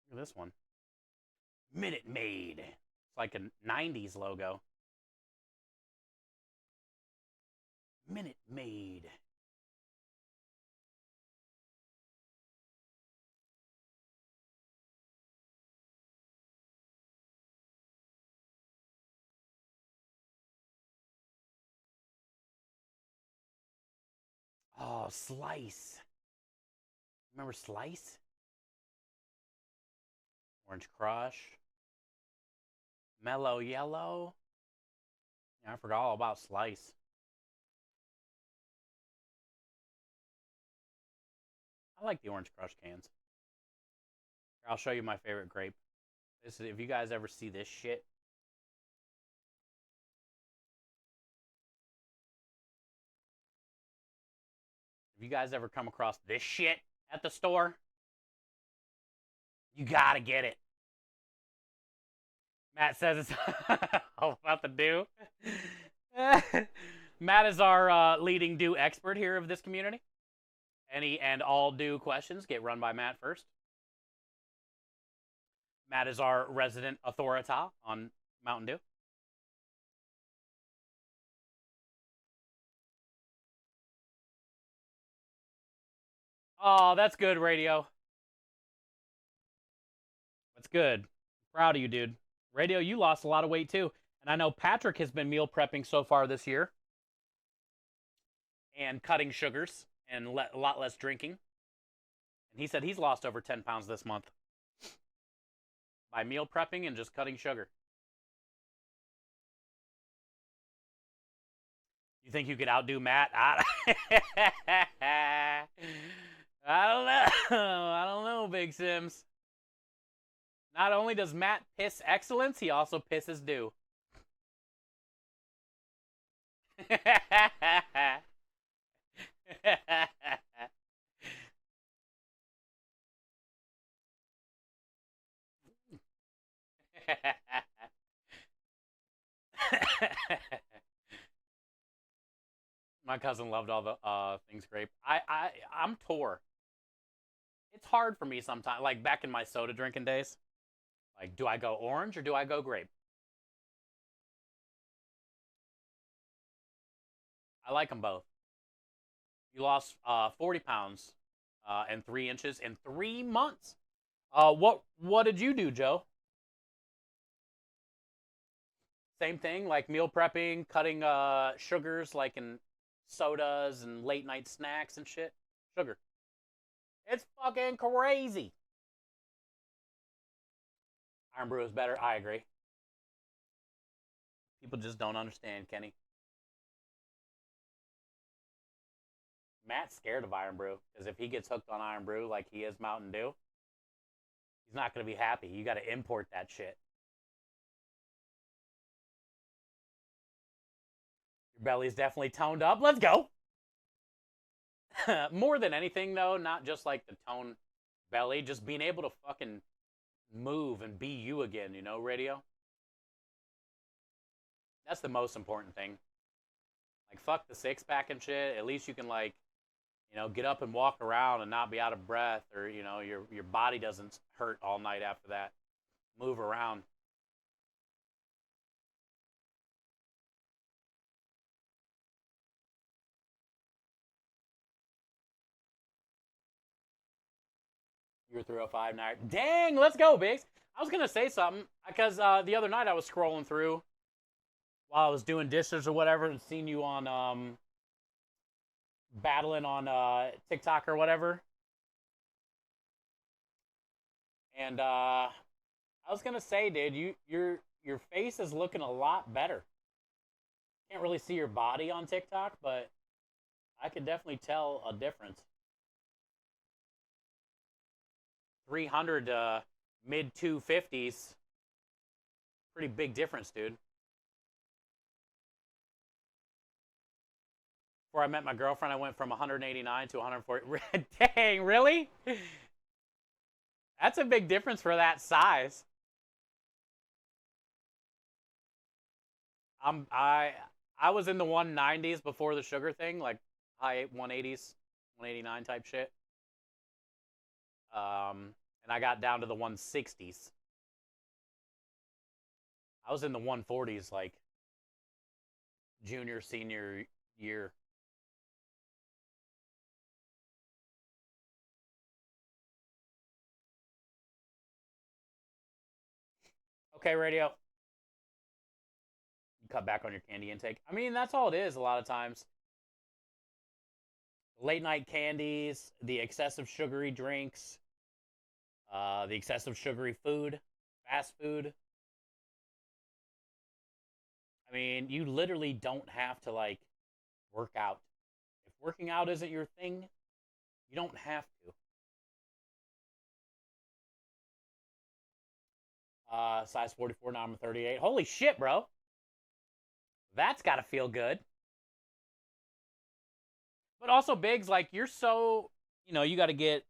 Look at this one. Minute Maid. It's like a 90s logo. Minute Maid. Oh, Slice. Remember Slice? Orange Crush. Mellow Yellow. Yeah, I forgot all about Slice. I like the Orange Crush cans. Here, I'll show you my favorite grape. This is, if you guys ever see this shit. Have you guys ever come across this shit at the store? You gotta get it. Matt says it's all about the do. Matt is our leading do expert here of this community. Any and all do questions get run by Matt first. Matt is our resident authority on Mountain Dew. Oh, that's good, Radio. That's good. Proud of you, dude. Radio, you lost a lot of weight too. And I know Patrick has been meal prepping so far this year and cutting sugars and a lot less drinking. And he said he's lost over 10 pounds this month by meal prepping and just cutting sugar. You think you could outdo Matt? I don't know. I don't know, Big Sims. Not only does Matt piss excellence, he also pisses dew. My cousin loved all the things grape. I'm tore. It's hard for me sometimes. Like back in my soda drinking days. Like, do I go orange or do I go grape? I like them both. You lost 40 pounds and 3 inches in 3 months. What did you do, Joe? Same thing, like meal prepping, cutting sugars, like in sodas and late night snacks and shit. Sugar. It's fucking crazy. Iron Brew is better. I agree. People just don't understand, Kenny. Matt's scared of Iron Brew because if he gets hooked on Iron Brew like he is Mountain Dew, he's not going to be happy. You got to import that shit. Your belly's definitely toned up. Let's go. More than anything, though, not just like the toned belly, just being able to fucking move and be you again, you know, Radio? That's the most important thing. Like, fuck the six-pack and shit. At least you can, like, you know, get up and walk around and not be out of breath, or, you know, your body doesn't hurt all night after that. Move around. You're 305 night. Dang, let's go, Biggs. I was going to say something because the other night I was scrolling through while I was doing dishes or whatever and seen you on battling on TikTok or whatever. And I was going to say, dude, your face is looking a lot better. Can't really see your body on TikTok, but I could definitely tell a difference. 300 mid 250s. Pretty big difference, dude. Before I met my girlfriend, I went from 189 to 140. Dang, really? That's a big difference for that size. I was in the 190s before the sugar thing, like high 180s, 189 type shit. And I got down to the 160s. I was in the 140s like junior, senior year. Okay, Radio. You cut back on your candy intake. I mean, that's all it is a lot of times. Late night candies, the excessive sugary drinks, the excessive sugary food, fast food. I mean, you literally don't have to like work out. If working out isn't your thing, you don't have to. Size 44, now I'm 38. Holy shit, bro. That's got to feel good. But also, Biggs, like, you're so, you got to get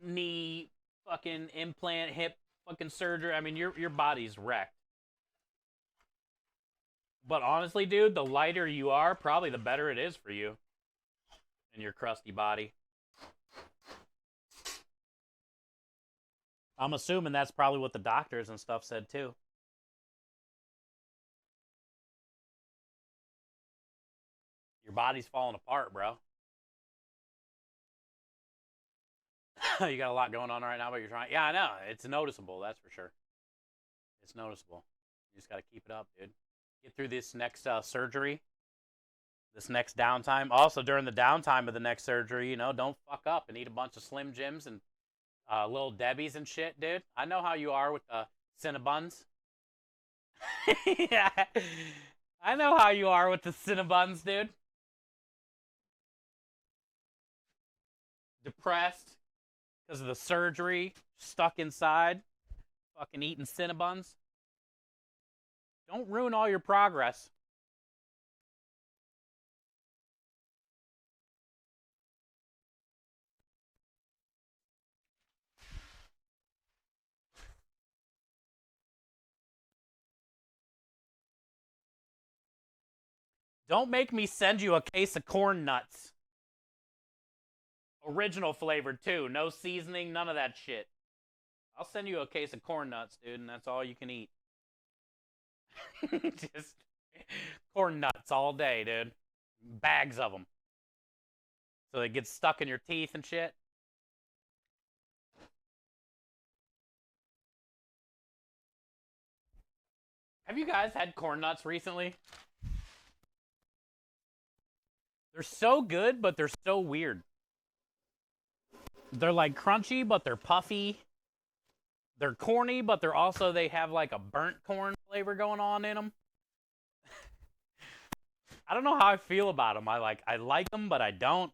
knee, fucking implant, hip, fucking surgery. I mean, your body's wrecked. But honestly, dude, the lighter you are, probably the better it is for you and your crusty body. I'm assuming that's probably what the doctors and stuff said too. Your body's falling apart, bro. You got a lot going on right now, but you're trying. Yeah, I know. It's noticeable, that's for sure. It's noticeable. You just got to keep it up, dude. Get through this next surgery, this next downtime. Also, during the downtime of the next surgery, don't fuck up and eat a bunch of Slim Jims and Little Debbie's and shit, dude. I know how you are with the Cinnabons. Yeah. I know how you are with the Cinnabons, dude. Depressed because of the surgery, stuck inside, fucking eating Cinnabons. Don't ruin all your progress. Don't make me send you a case of corn nuts. Original flavored too. No seasoning, none of that shit. I'll send you a case of corn nuts, dude, and that's all you can eat. Just corn nuts all day, dude. Bags of them. So they get stuck in your teeth and shit. Have you guys had corn nuts recently? They're so good, but they're so weird. They're like crunchy, but they're puffy. They're corny, but they have like a burnt corn flavor going on in them. I don't know how I feel about them. I like them, but I don't.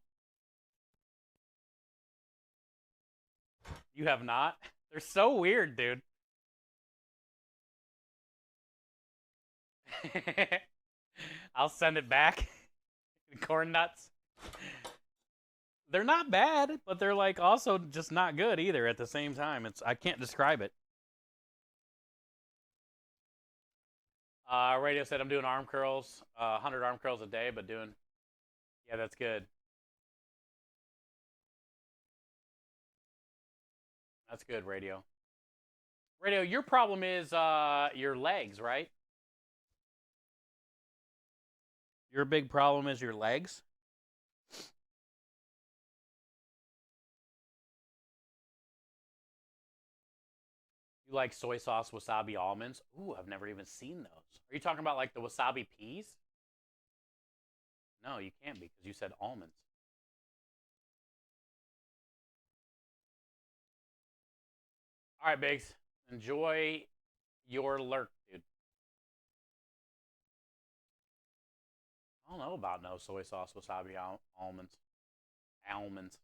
You have not? They're so weird, dude. I'll send it back. Corn nuts. They're not bad, but they're like also just not good either at the same time. I can't describe it. Radio said I'm doing arm curls, 100 arm curls a day, but doing, yeah, that's good. That's good, Radio. Radio, your problem is your legs, right? Your big problem is your legs? You like soy sauce, wasabi, almonds? Ooh, I've never even seen those. Are you talking about like the wasabi peas? No, you can't be because you said almonds. All right, Biggs. Enjoy your lurk, dude. I don't know about no soy sauce, wasabi, almonds. Almonds.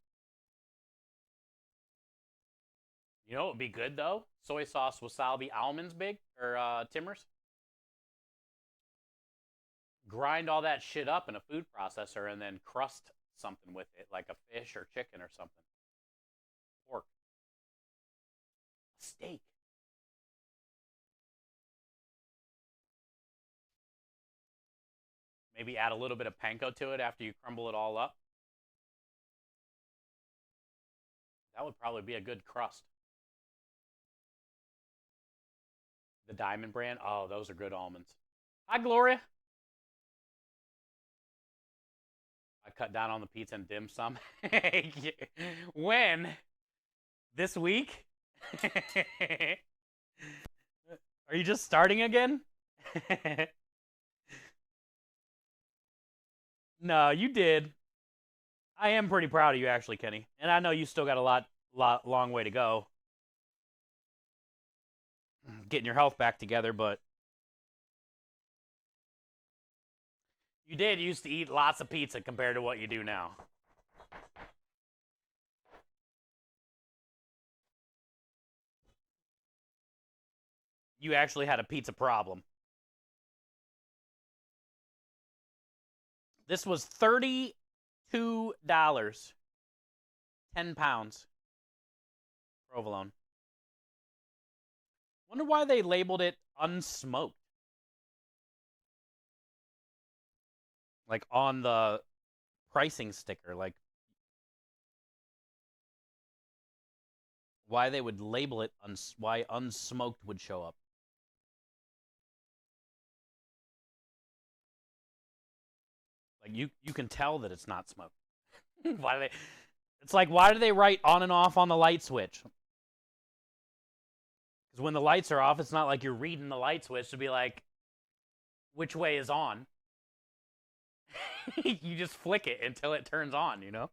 You know what would be good though? Soy sauce, wasabi, almonds, big or Timbers. Grind all that shit up in a food processor and then crust something with it, like a fish or chicken or something. Pork, steak. Maybe add a little bit of panko to it after you crumble it all up. That would probably be a good crust. The Diamond brand. Oh, those are good almonds. Hi, Gloria. I cut down on the pizza and dim sum. When? This week? Are you just starting again? No, you did. I am pretty proud of you, actually, Kenny. And I know you still got a long way to go getting your health back together, but you did used to eat lots of pizza compared to what you do now. You actually had a pizza problem. This was $32. 10 pounds. Provolone. Wonder why they labeled it unsmoked. Like on the pricing sticker. Like, why they would label it, why unsmoked would show up. Like, you can tell that it's not smoked. Why do they... It's like, why do they write on and off on the light switch? Because when the lights are off, it's not like you're reading the light switch to be like, which way is on? You just flick it until it turns on, you know?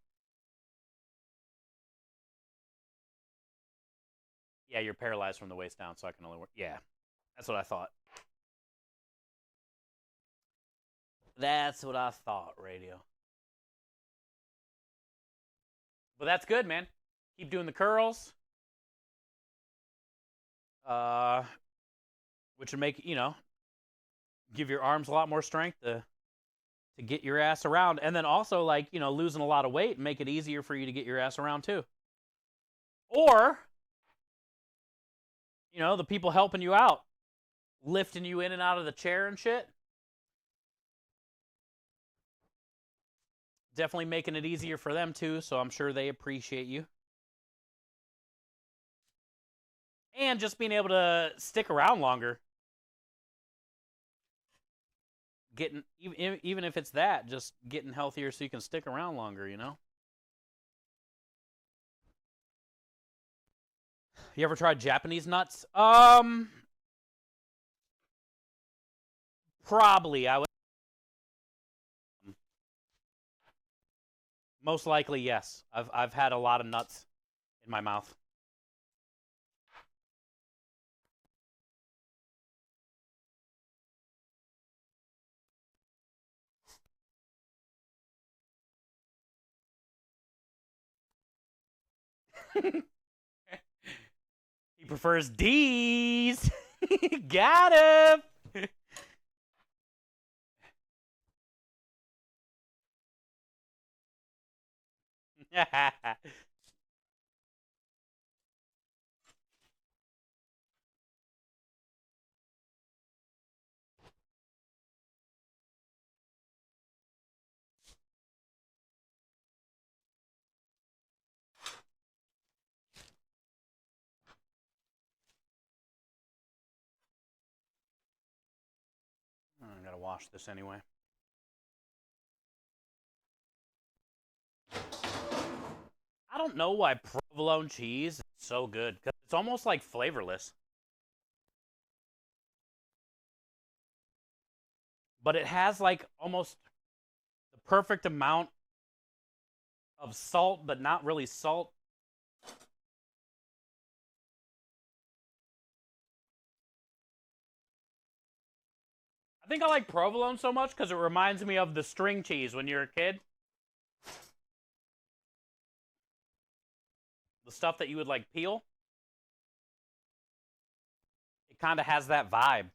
Yeah, you're paralyzed from the waist down, so I can only work. Yeah, that's what I thought. That's what I thought, radio. But that's good, man. Keep doing the curls. Which would make, give your arms a lot more strength to get your ass around. And then also, like, losing a lot of weight and make it easier for you to get your ass around, too. Or, the people helping you out, lifting you in and out of the chair and shit. Definitely making it easier for them, too, so I'm sure they appreciate you. And just being able to stick around longer. Getting, even if it's that, just getting healthier so you can stick around longer, You ever tried Japanese nuts? Probably. I would. Most likely, yes. I've had a lot of nuts in my mouth. He prefers D's. Got him. I gotta wash this anyway. I don't know why provolone cheese is so good, because it's almost like flavorless. But it has like almost the perfect amount of salt, but not really salt. I think I like provolone so much because it reminds me of the string cheese when you're a kid. The stuff that you would like peel. It kind of has that vibe.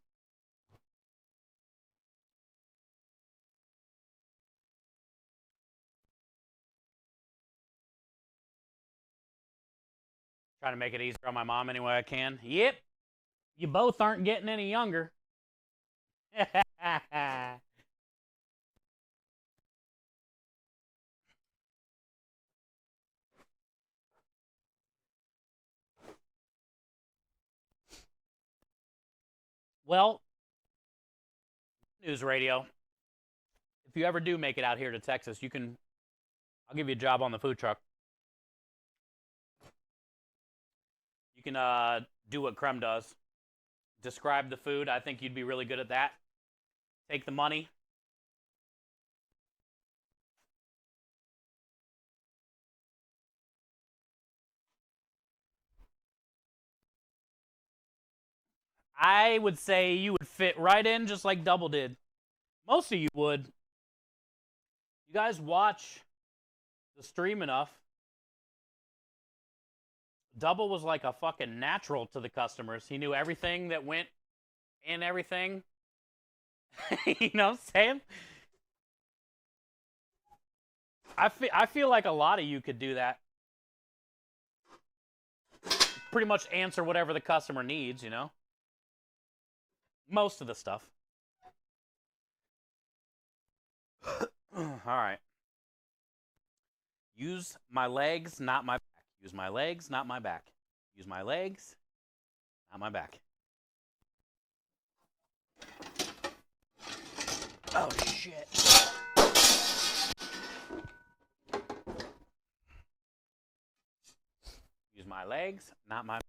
Trying to make it easier on my mom any way I can. Yep. You both aren't getting any younger. Well, news radio. If you ever do make it out here to Texas, I'll give you a job on the food truck. You can do what Creme does. Describe the food. I think you'd be really good at that. Take the money. I would say you would fit right in just like Double did. Most of you would. You guys watch the stream enough. Double was like a fucking natural to the customers. He knew everything that went in everything. You know what I'm saying? I feel like a lot of you could do that. Pretty much answer whatever the customer needs, you know? Most of the stuff. All right. Use my legs, not my back. Use my legs, not my back. Use my legs, not my back. Oh, shit. Use my legs, not my back.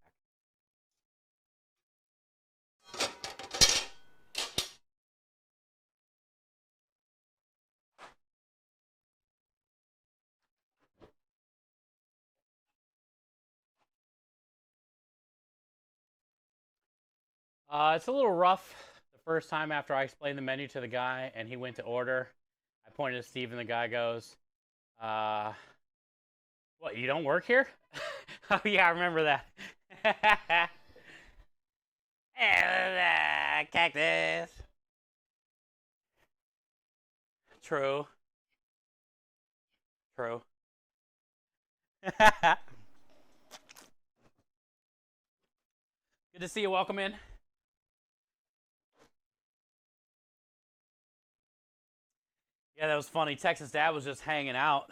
It's a little rough the first time after I explained the menu to the guy and he went to order. I pointed to Steve and the guy goes, what, you don't work here? Oh, yeah, I remember that. Cactus. True. True. Good to see you. Welcome in. Yeah, that was funny. Texas Dad was just hanging out.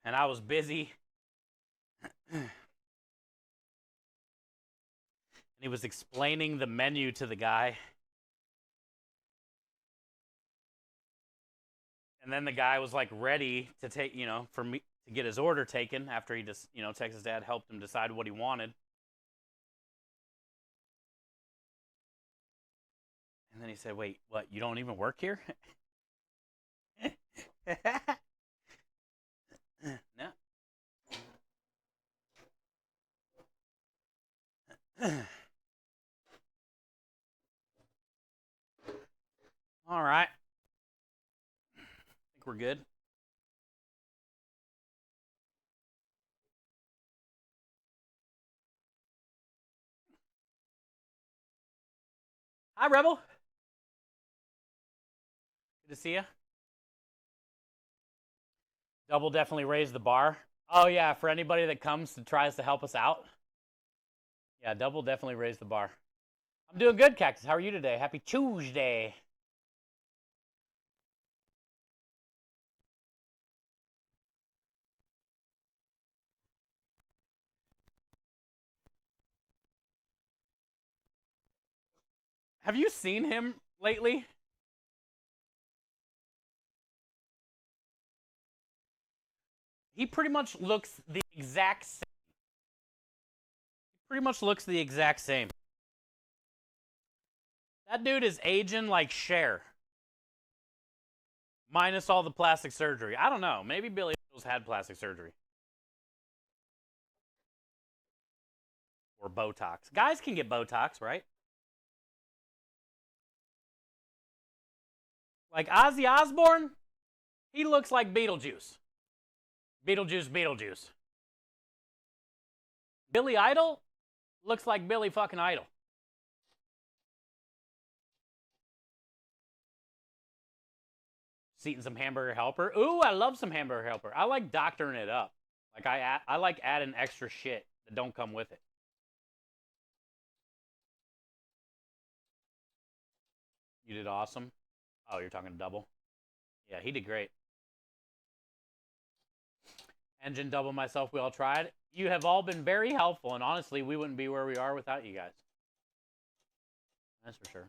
And I was busy. And he was explaining the menu to the guy. And then the guy was like ready to take, you know, for me to get his order taken after he just, you know, Texas Dad helped him decide what he wanted. And then he said, wait, what, you don't even work here? No. All right. I think we're good. Hi, Rebel. Good to see you. Double definitely raised the bar. Oh, yeah, for anybody that comes and tries to help us out. Yeah, Double definitely raised the bar. I'm doing good, Cactus. How are you today? Happy Tuesday. Have you seen him lately? He pretty much looks the exact same. Pretty much looks the exact same. That dude is aging like Cher. Minus all the plastic surgery. I don't know. Maybe Billy Idol's had plastic surgery. Or Botox. Guys can get Botox, right? Like Ozzy Osbourne, he looks like Beetlejuice. Beetlejuice. Billy Idol looks like Billy fucking Idol. Eating some hamburger helper. Ooh, I love some hamburger helper. I like doctoring it up. Like I like adding extra shit that don't come with it. You did awesome. Oh, you're talking Double. Yeah, he did great. Engine, Double, myself, we all tried. You have all been very helpful, and honestly, we wouldn't be where we are without you guys. That's for sure.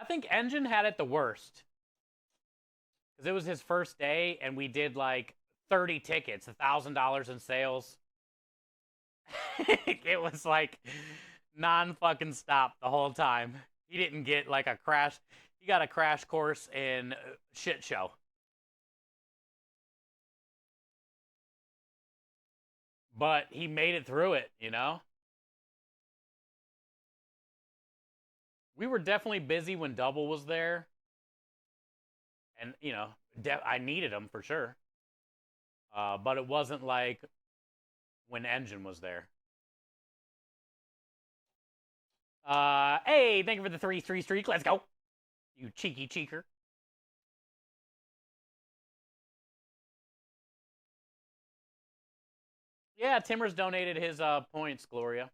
I think Engine had it the worst. Because it was his first day, and we did like 30 tickets, $1,000 in sales. It was like non-fucking stop the whole time. He didn't get like a crash. He got a crash course in shit show. But he made it through it, you know? We were definitely busy when Double was there. And, you know, I needed him for sure. But it wasn't like when Engine was there. Hey, thank you for the 3-3 streak. Let's go. You cheeky cheeker. Yeah, Timmer's donated his points, Gloria.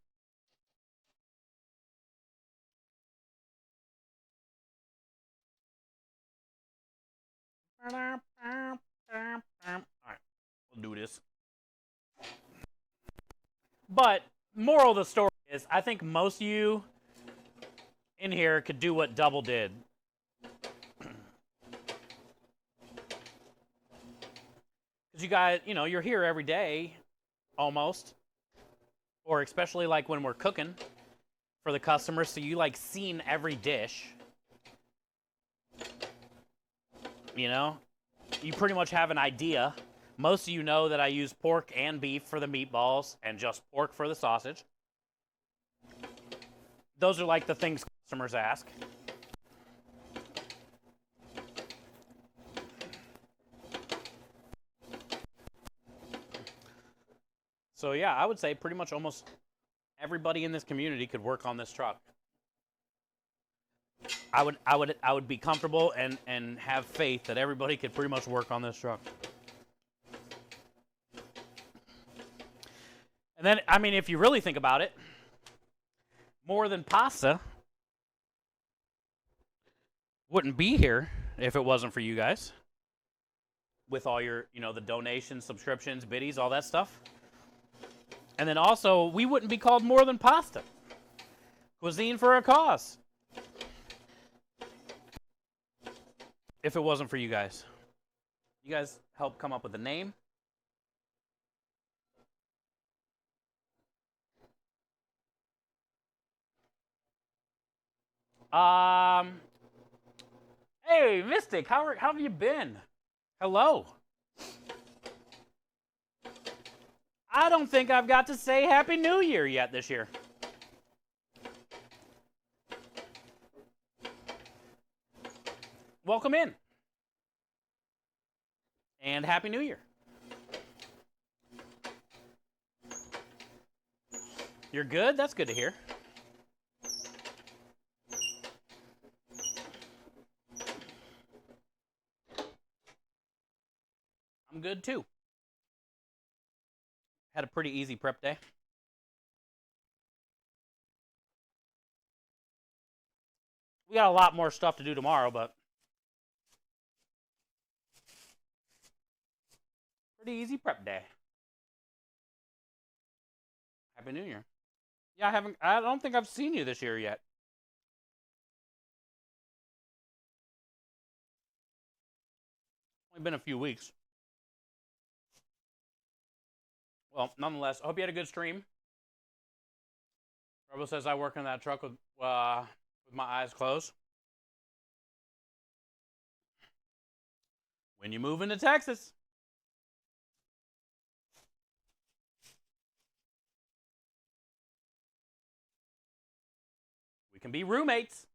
All right, we'll do this. But moral of the story is, I think most of you in here could do what Double did. Because you guys, you're here every day, almost. Or especially like when we're cooking for the customers, so you like seen every dish. You pretty much have an idea. Most of you know that I use pork and beef for the meatballs and just pork for the sausage. Those are like the things customers ask. So yeah, I would say pretty much almost everybody in this community could work on this truck. I would be comfortable and have faith that everybody could pretty much work on this truck. And then, I mean, if you really think about it, More Than Pasta wouldn't be here if it wasn't for you guys. With all your, the donations, subscriptions, biddies, all that stuff. And then also, we wouldn't be called More Than Pasta. Cuisine for a Cause. If it wasn't for you guys. You guys helped come up with the name. Hey, Mystic, how have you been? Hello. I don't think I've got to say Happy New Year yet this year. Welcome in. And Happy New Year. You're good? That's good to hear. I'm good too. Had a pretty easy prep day. We got a lot more stuff to do tomorrow, but pretty easy prep day. Happy New Year. Yeah, I don't think I've seen you this year yet. Only been a few weeks. Well, nonetheless, I hope you had a good stream. Rebel says I work in that truck with my eyes closed. When you move into Texas. We can be roommates.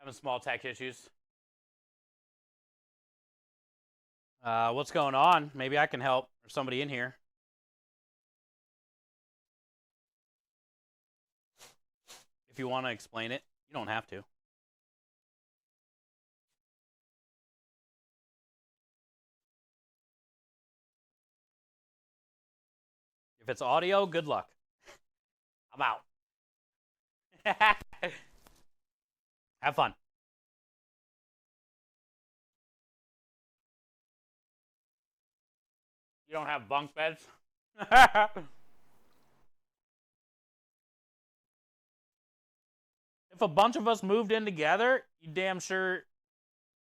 Having small tech issues. What's going on? Maybe I can help. There's somebody in here. If you want to explain it, you don't have to. If it's audio, good luck. I'm out. Have fun. You don't have bunk beds? If a bunch of us moved in together, you damn sure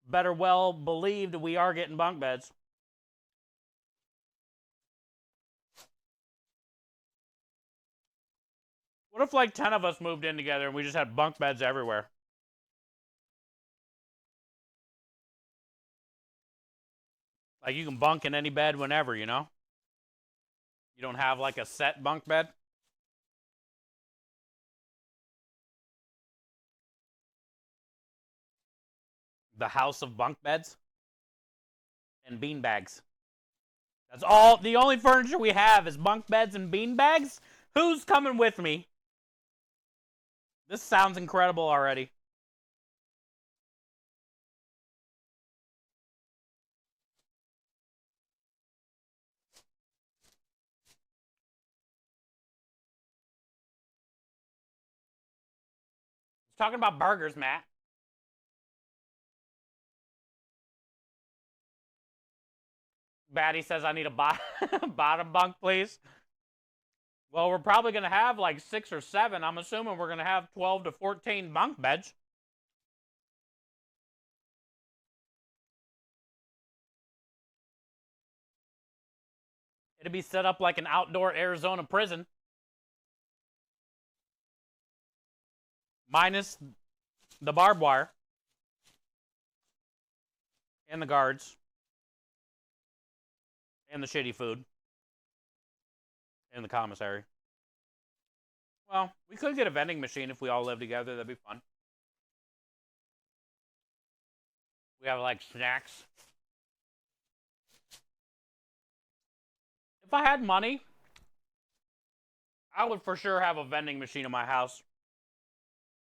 better well believe that we are getting bunk beds. What if like 10 of us moved in together and we just had bunk beds everywhere? Like, you can bunk in any bed whenever, you know? You don't have, like, a set bunk bed? The house of bunk beds and bean bags. That's all. The only furniture we have is bunk beds and bean bags? Who's coming with me? This sounds incredible already. Talking about burgers, Matt. Batty says I need a bottom bunk, please. Well, we're probably going to have like 6 or 7. I'm assuming we're going to have 12 to 14 bunk beds. It'd be set up like an outdoor Arizona prison. Minus the barbed wire. And the guards. And the shitty food. And the commissary. Well, we could get a vending machine if we all live together. That'd be fun. We have like snacks. If I had money, I would for sure have a vending machine in my house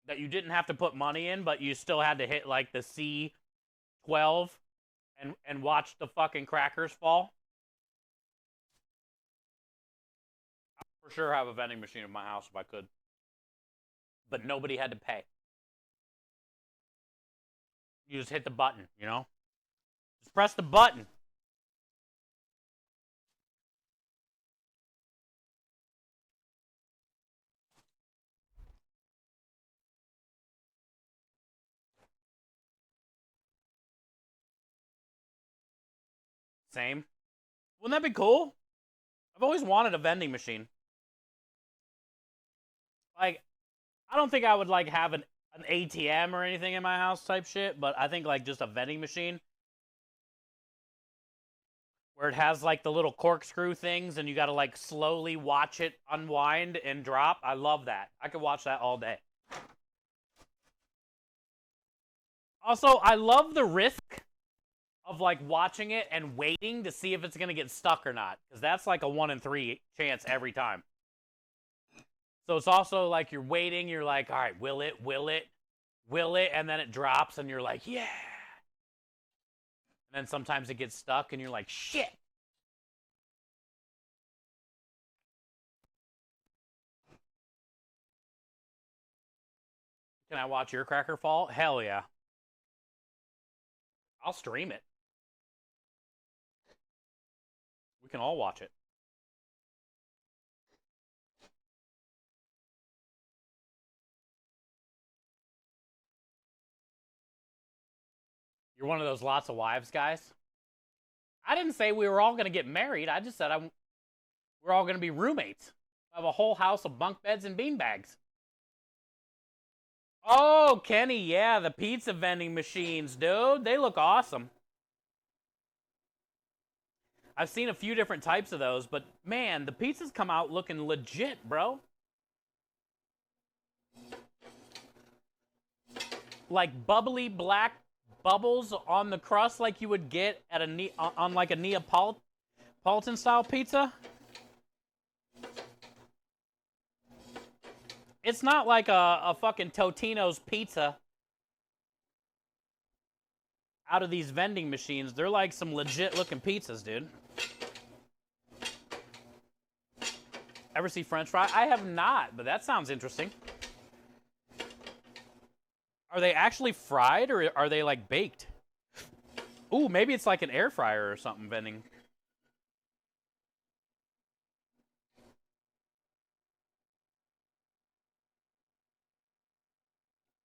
that you didn't have to put money in, but you still had to hit like the C12 and watch the fucking crackers fall. I would for sure have a vending machine in my house if I could. But nobody had to pay. You just hit the button, you know? Just press the button. Same. Wouldn't that be cool? I've always wanted a vending machine. Like, I don't think I would like have an ATM or anything in my house type shit, but I think like just a vending machine where it has like the little corkscrew things and you gotta like slowly watch it unwind and drop. I love that. I could watch that all day. Also, I love the risk of like watching it and waiting to see if it's gonna get stuck or not, because that's like a 1 in 3 chance every time. So it's also like you're waiting, you're like, all right, will it, and then it drops and you're like, yeah. And then sometimes it gets stuck and you're like, shit. Can I watch your cracker fall? Hell yeah. I'll stream it. We can all watch it. You're one of those lots of wives guys? I didn't say we were all going to get married. I just said we're all going to be roommates. I have a whole house of bunk beds and beanbags. Oh, Kenny, yeah, the pizza vending machines, dude. They look awesome. I've seen a few different types of those, but man, the pizzas come out looking legit, bro. Like bubbly black bubbles on the crust like you would get at on like a Neapolitan style pizza. It's not like a fucking Totino's pizza out of these vending machines. They're like some legit looking pizzas, dude. Ever see French fry? I have not, but that sounds interesting. Are they actually fried or are they like baked? Ooh, maybe it's like an air fryer or something vending.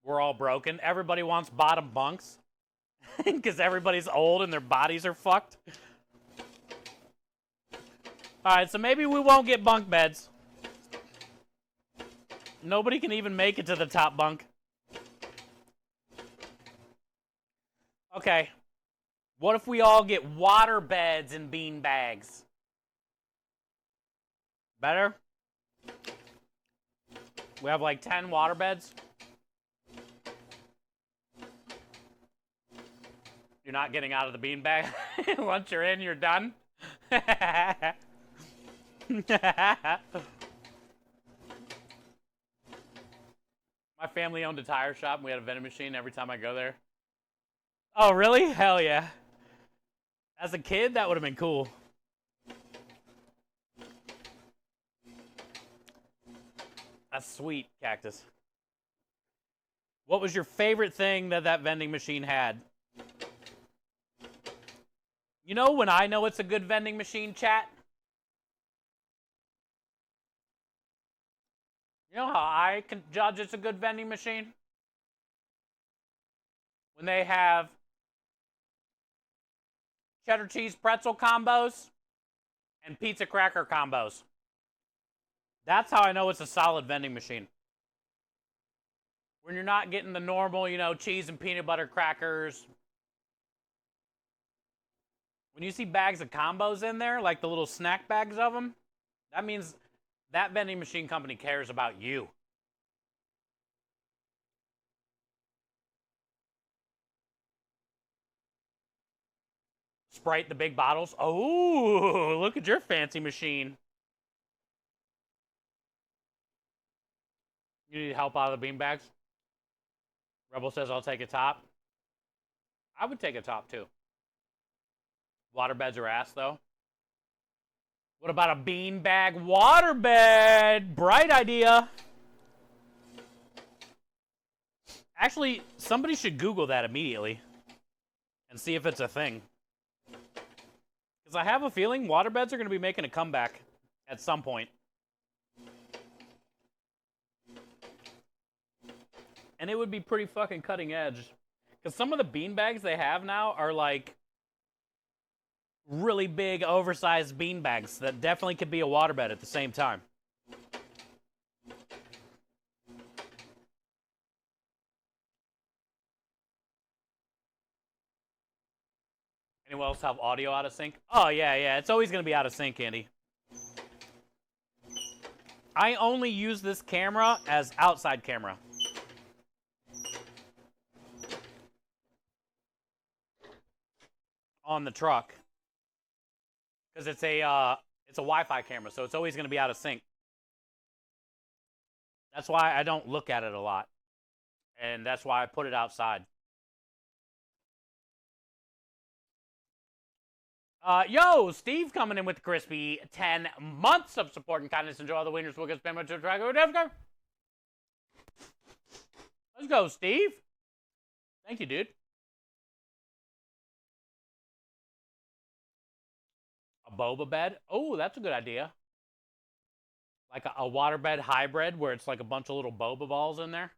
We're all broken. Everybody wants bottom bunks because everybody's old and their bodies are fucked. All right, so maybe we won't get bunk beds. Nobody can even make it to the top bunk. Okay. What if we all get water beds and bean bags? Better? We have like 10 water beds. You're not getting out of the bean bag. Once you're in, you're done. My family owned a tire shop and we had a vending machine every time I go there. Oh, really? Hell yeah. As a kid, that would have been cool. That's sweet, Cactus. What was your favorite thing that vending machine had? You know when I know it's a good vending machine, chat? You know how I can judge it's a good vending machine? When they have cheddar cheese pretzel combos and pizza cracker combos. That's how I know it's a solid vending machine. When you're not getting the normal, cheese and peanut butter crackers. When you see bags of combos in there, like the little snack bags of them, that means that vending machine company cares about you. Sprite, the big bottles. Oh, look at your fancy machine. You need help out of the bean bags? Rebel says I'll take a top. I would take a top too. Water beds are ass though. What about a bean bag water bed? Bright idea. Actually, somebody should Google that immediately and see if it's a thing. Because I have a feeling water beds are going to be making a comeback at some point. And it would be pretty fucking cutting edge. Because some of the bean bags they have now are like really big, oversized bean bags that definitely could be a waterbed at the same time. Anyone else have audio out of sync? Oh, yeah. It's always going to be out of sync, Andy. I only use this camera as outside camera. On the truck. Because it's a Wi-Fi camera, so it's always going to be out of sync. That's why I don't look at it a lot. And that's why I put it outside. Yo, Steve coming in with the crispy 10 months of support and kindness. Enjoy all the winners. We'll get spam to track. Let's go, Steve. Thank you, dude. A boba bed. Oh, that's a good idea. Like a waterbed hybrid where it's like a bunch of little boba balls in there.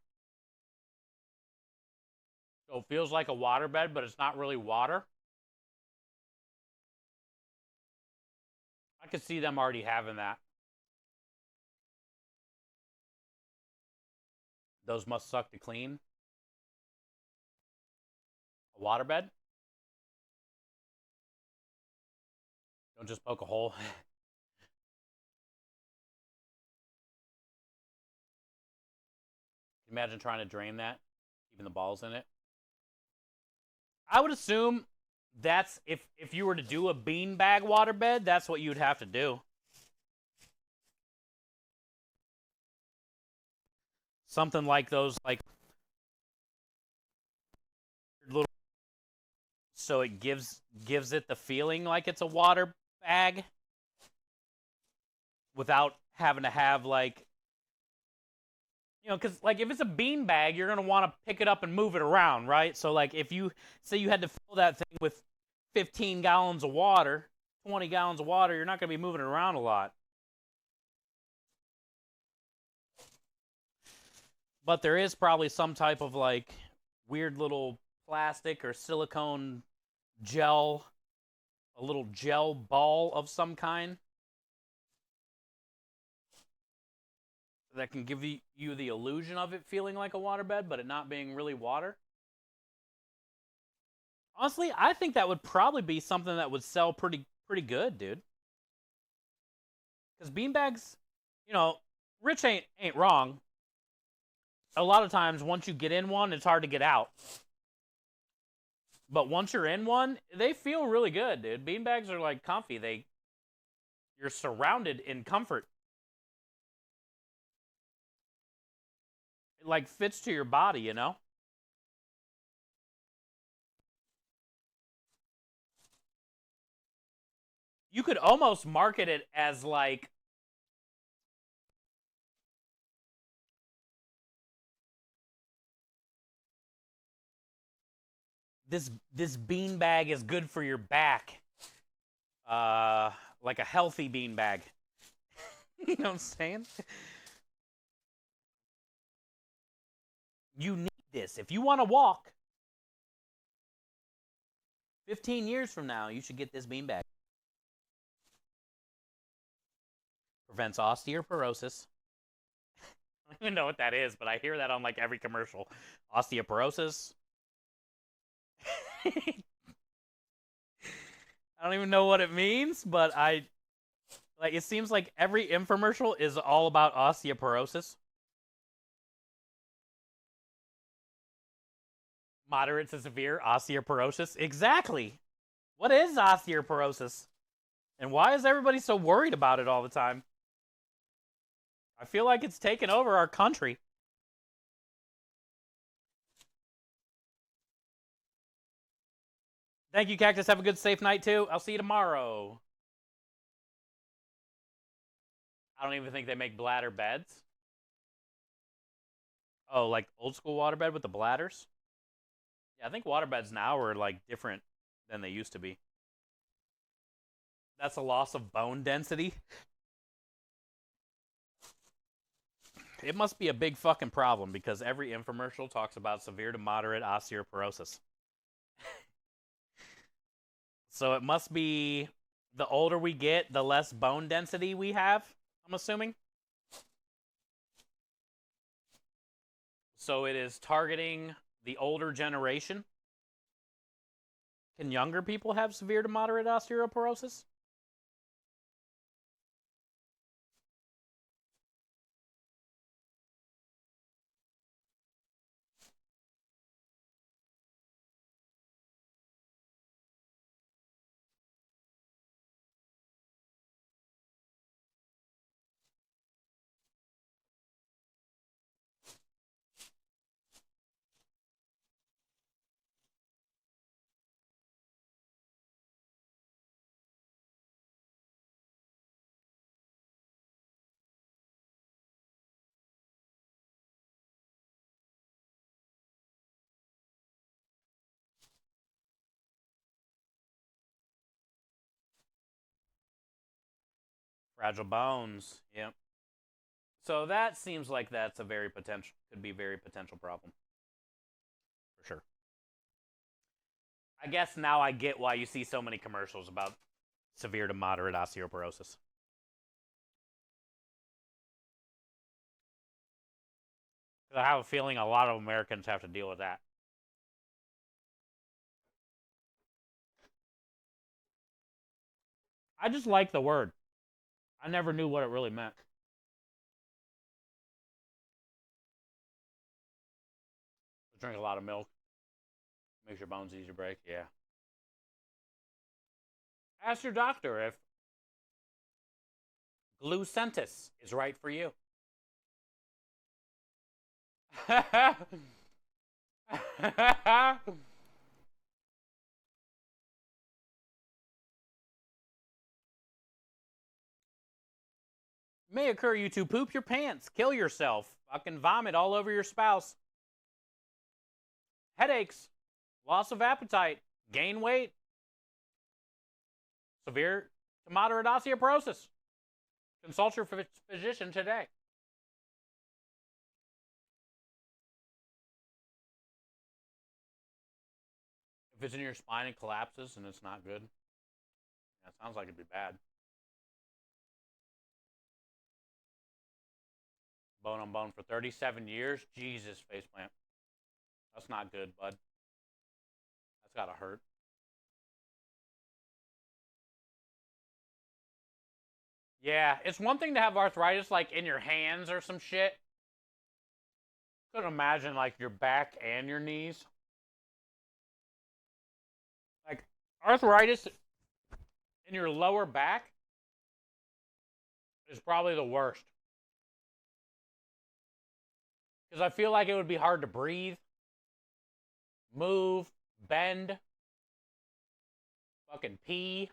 So it feels like a waterbed, but it's not really water. I could see them already having that. Those must suck to clean. A waterbed? Don't just poke a hole. Imagine trying to drain that, keeping the balls in it. I would assume that's if you were to do a beanbag waterbed, that's what you'd have to do. Something like those, like little, so it gives it the feeling like it's a water bag without having to have like, because like if it's a bean bag, you're gonna want to pick it up and move it around, right? So like if you say you had to fill that thing with 15 gallons of water, 20 gallons of water, you're not gonna be moving it around a lot. But there is probably some type of like weird little plastic or silicone gel, a little gel ball of some kind that can give you the illusion of it feeling like a waterbed, but it not being really water. Honestly, I think that would probably be something that would sell pretty good, dude. Because beanbags, you know, Rich ain't wrong. A lot of times, once you get in one, it's hard to get out. But once you're in one, they feel really good, dude. Beanbags are like comfy. You're surrounded in comfort. It like fits to your body, you know? You could almost market it as like this beanbag is good for your back. Like a healthy beanbag. You know what I'm saying? You need this. If you want to walk 15 years from now, you should get this beanbag. Prevents osteoporosis. I don't even know what that is, but I hear that on like every commercial. Osteoporosis. I don't even know what it means, but it seems like every infomercial is all about osteoporosis. Moderate to severe osteoporosis. Exactly. What is osteoporosis? And why is everybody so worried about it all the time? I feel like it's taken over our country. Thank you, Cactus. Have a good, safe night, too. I'll see you tomorrow. I don't even think they make bladder beds. Oh, like old school waterbed with the bladders? Yeah, I think waterbeds now are like different than they used to be. That's a loss of bone density. It must be a big fucking problem because every infomercial talks about severe to moderate osteoporosis. So it must be the older we get, the less bone density we have, I'm assuming. So it is targeting the older generation. Can younger people have severe to moderate osteoporosis? Fragile bones. Yep. So that seems like that's a very potential, could be a very potential problem. For sure. I guess now I get why you see so many commercials about severe to moderate osteoporosis. Because I have a feeling a lot of Americans have to deal with that. I just like the word. I never knew what it really meant. Drink a lot of milk. Makes your bones easier to break. Yeah. Ask your doctor if glucentis is right for you. May occur you to poop your pants, kill yourself, fucking vomit all over your spouse, headaches, loss of appetite, gain weight, severe to moderate osteoporosis. Consult your physician today. If it's in your spine and collapses and it's not good, that sounds like it'd be bad. Bone on bone for 37 years? Jesus, faceplant. That's not good, bud. That's gotta hurt. Yeah, it's one thing to have arthritis like in your hands or some shit. Couldn't imagine like your back and your knees. Like arthritis in your lower back is probably the worst. Because I feel like it would be hard to breathe, move, bend, fucking pee.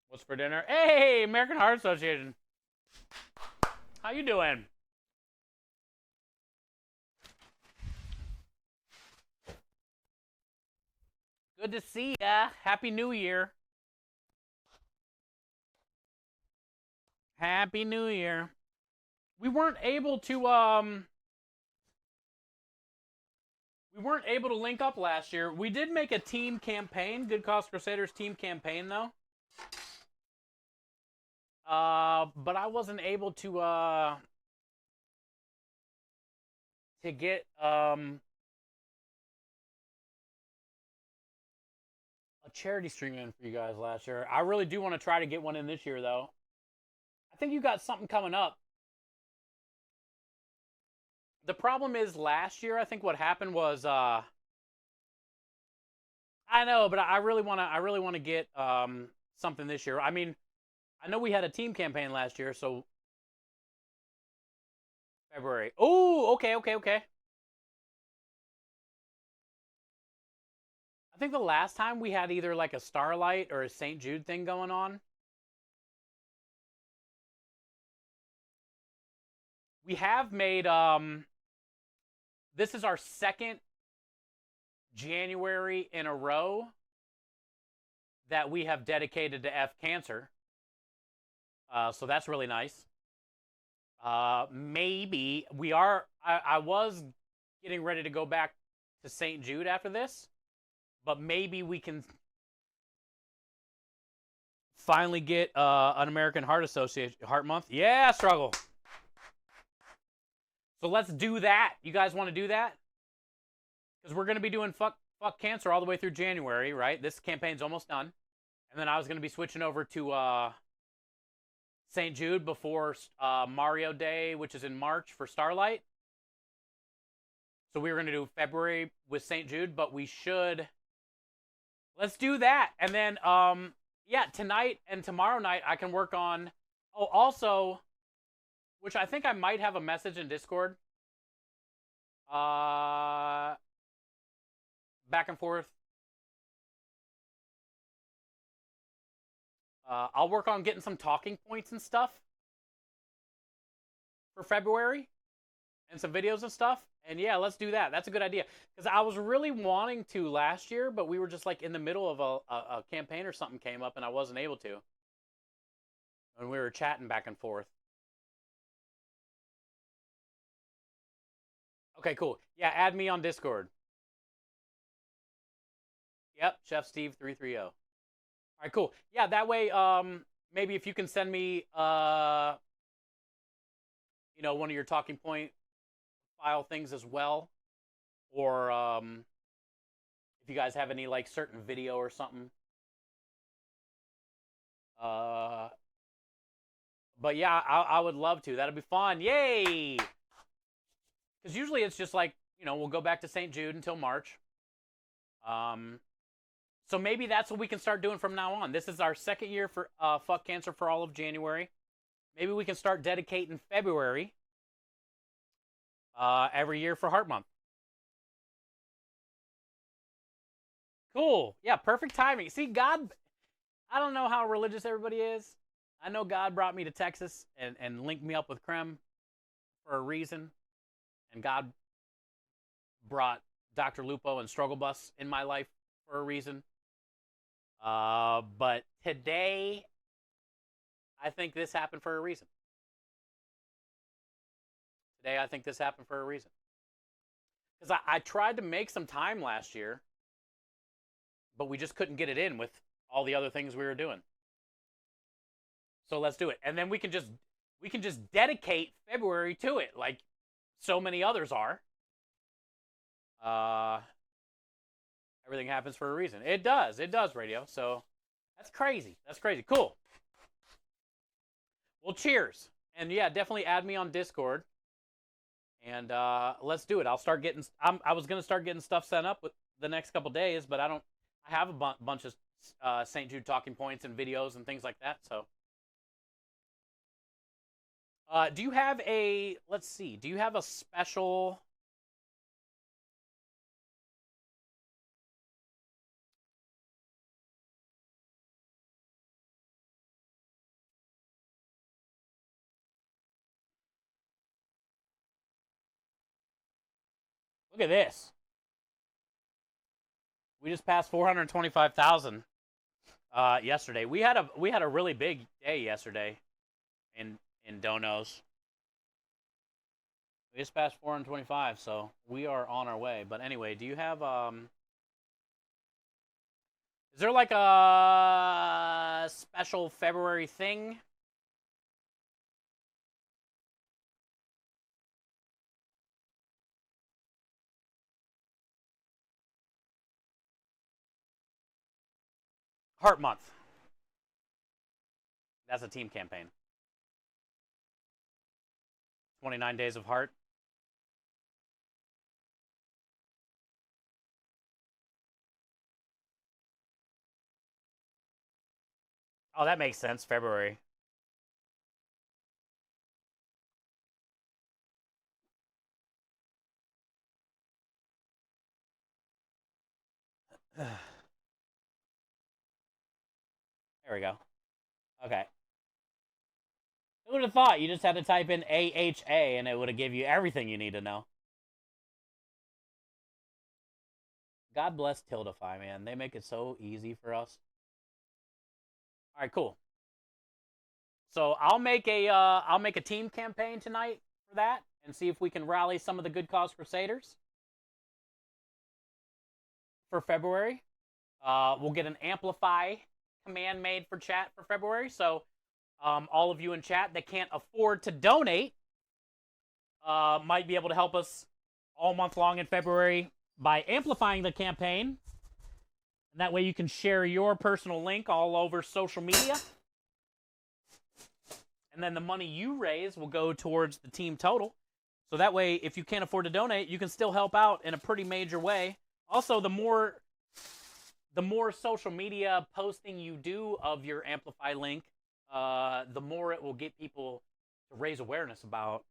What's for dinner? Hey, American Heart Association. How you doing? Good to see ya. Happy New Year. Happy New Year. We weren't able to link up last year. We did make a team campaign, Good Cause Crusaders team campaign though. But I wasn't able to get a charity stream in for you guys last year. I really do want to try to get one in this year though. I think you got something coming up. The problem is last year I think what happened was I know, but I really want to get something this year. I mean, I know we had a team campaign last year, so February. Oh, okay. I think the last time we had either like a Starlight or a St. Jude thing going on. We have made this is our second January in a row that we have dedicated to F Cancer. So that's really nice. Maybe we are. I was getting ready to go back to St. Jude after this, but maybe we can finally get an American Heart Association Heart Month. Yeah, struggle. So let's do that. You guys want to do that? Because we're going to be doing fuck cancer all the way through January, right? This campaign's almost done. And then I was going to be switching over to St. Jude before Mario Day, which is in March for Starlight. So we were going to do February with St. Jude, but we should... Let's do that. And then, yeah, tonight and tomorrow night I can work on... Oh, also... Which I think I might have a message in Discord. Back and forth. I'll work on getting some talking points and stuff for February and some videos and stuff. And yeah, let's do that. That's a good idea. Because I was really wanting to last year, but we were just like in the middle of a campaign or something came up and I wasn't able to. And we were chatting back and forth. Okay, cool. Yeah, add me on Discord. Yep, Chef Steve 330. All right, cool. Yeah, that way, maybe if you can send me, you know, one of your talking point file things as well, or if you guys have any like certain video or something. But yeah, I would love to. That'd be fun. Yay! Because usually it's just like, you know, we'll go back to St. Jude until March. So maybe that's what we can start doing from now on. This is our second year for Fuck Cancer for all of January. Maybe we can start dedicating February every year for Heart Month. Cool. Yeah, perfect timing. See, God, I don't know how religious everybody is. I know God brought me to Texas and linked me up with Krem for a reason. And God brought Dr. Lupo and Struggle Bus in my life for a reason. But today, I think this happened for a reason. Today, I think this happened for a reason. Because I tried to make some time last year, but we just couldn't get it in with all the other things we were doing. So let's do it. And then we can just dedicate February to it. Like, so many others are. Everything happens for a reason. It does, radio. So that's crazy. That's crazy. Cool. Well, cheers. And yeah, definitely add me on Discord. And let's do it. I'll start getting. I was gonna start getting stuff set up with the next couple days, but I don't. I have a bunch of St. Jude talking points and videos and things like that. So, do you have a? Let's see. Do you have a special? Look at this. We just passed 425,000 yesterday. We had a really big day yesterday in donos. We just passed 425, so we are on our way. But anyway, do you have is there like a special February thing? Heart Month. That's a team campaign. 29 Days of Heart. Oh, that makes sense. February. There we go. Okay. Who would have thought you just had to type in AHA and it would have given you everything you need to know? God bless Tildify, man. They make it so easy for us. All right, cool. So I'll make a team campaign tonight for that and see if we can rally some of the Good Cause Crusaders for February. We'll get an amplify command made for chat for February. So all of you in chat that can't afford to donate might be able to help us all month long in February by amplifying the campaign. And that way you can share your personal link all over social media. And then the money you raise will go towards the team total. So that way, if you can't afford to donate, you can still help out in a pretty major way. Also, the more social media posting you do of your Amplify link, the more it will get people to raise awareness about,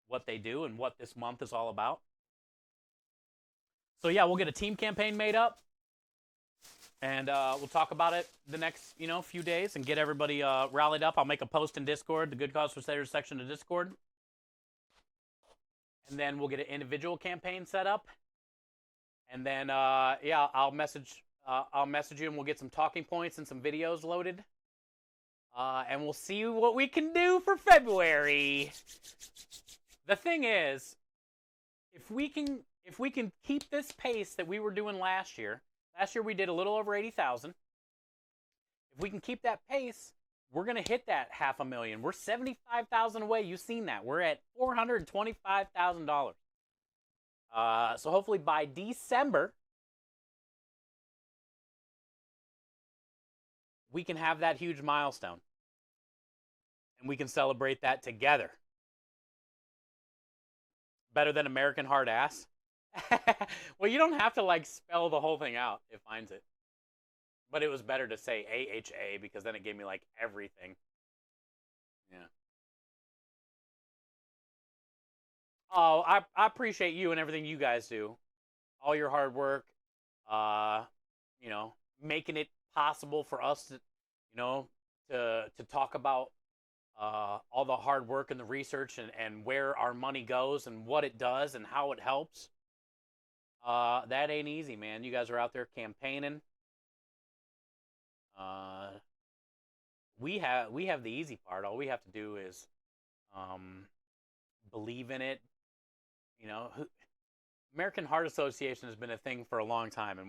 what they do and what this month is all about. So yeah, we'll get a team campaign made up. And we'll talk about it the next, few days and get everybody rallied up. I'll make a post in Discord, the Good Cause Crusaders section of Discord. And then we'll get an individual campaign set up. And then, yeah, I'll message you and we'll get some talking points and some videos loaded. And we'll see what we can do for February. The thing is, if we can keep this pace that we were doing last year we did a little over 80,000. If we can keep that pace, we're going to hit that $500,000. We're 75,000 away. You've seen that. We're at $425,000. So hopefully by December, we can have that huge milestone. And we can celebrate that together. Better than American Hard Ass. Well, you don't have to spell the whole thing out. It finds it. But it was better to say AHA because then it gave me everything. Yeah. Oh, I appreciate you and everything you guys do. All your hard work. Making it possible for us to, to talk about all the hard work and the research and where our money goes and what it does and how it helps. That ain't easy, man. You guys are out there campaigning. We have the easy part. All we have to do is believe in it. American Heart Association has been a thing for a long time, and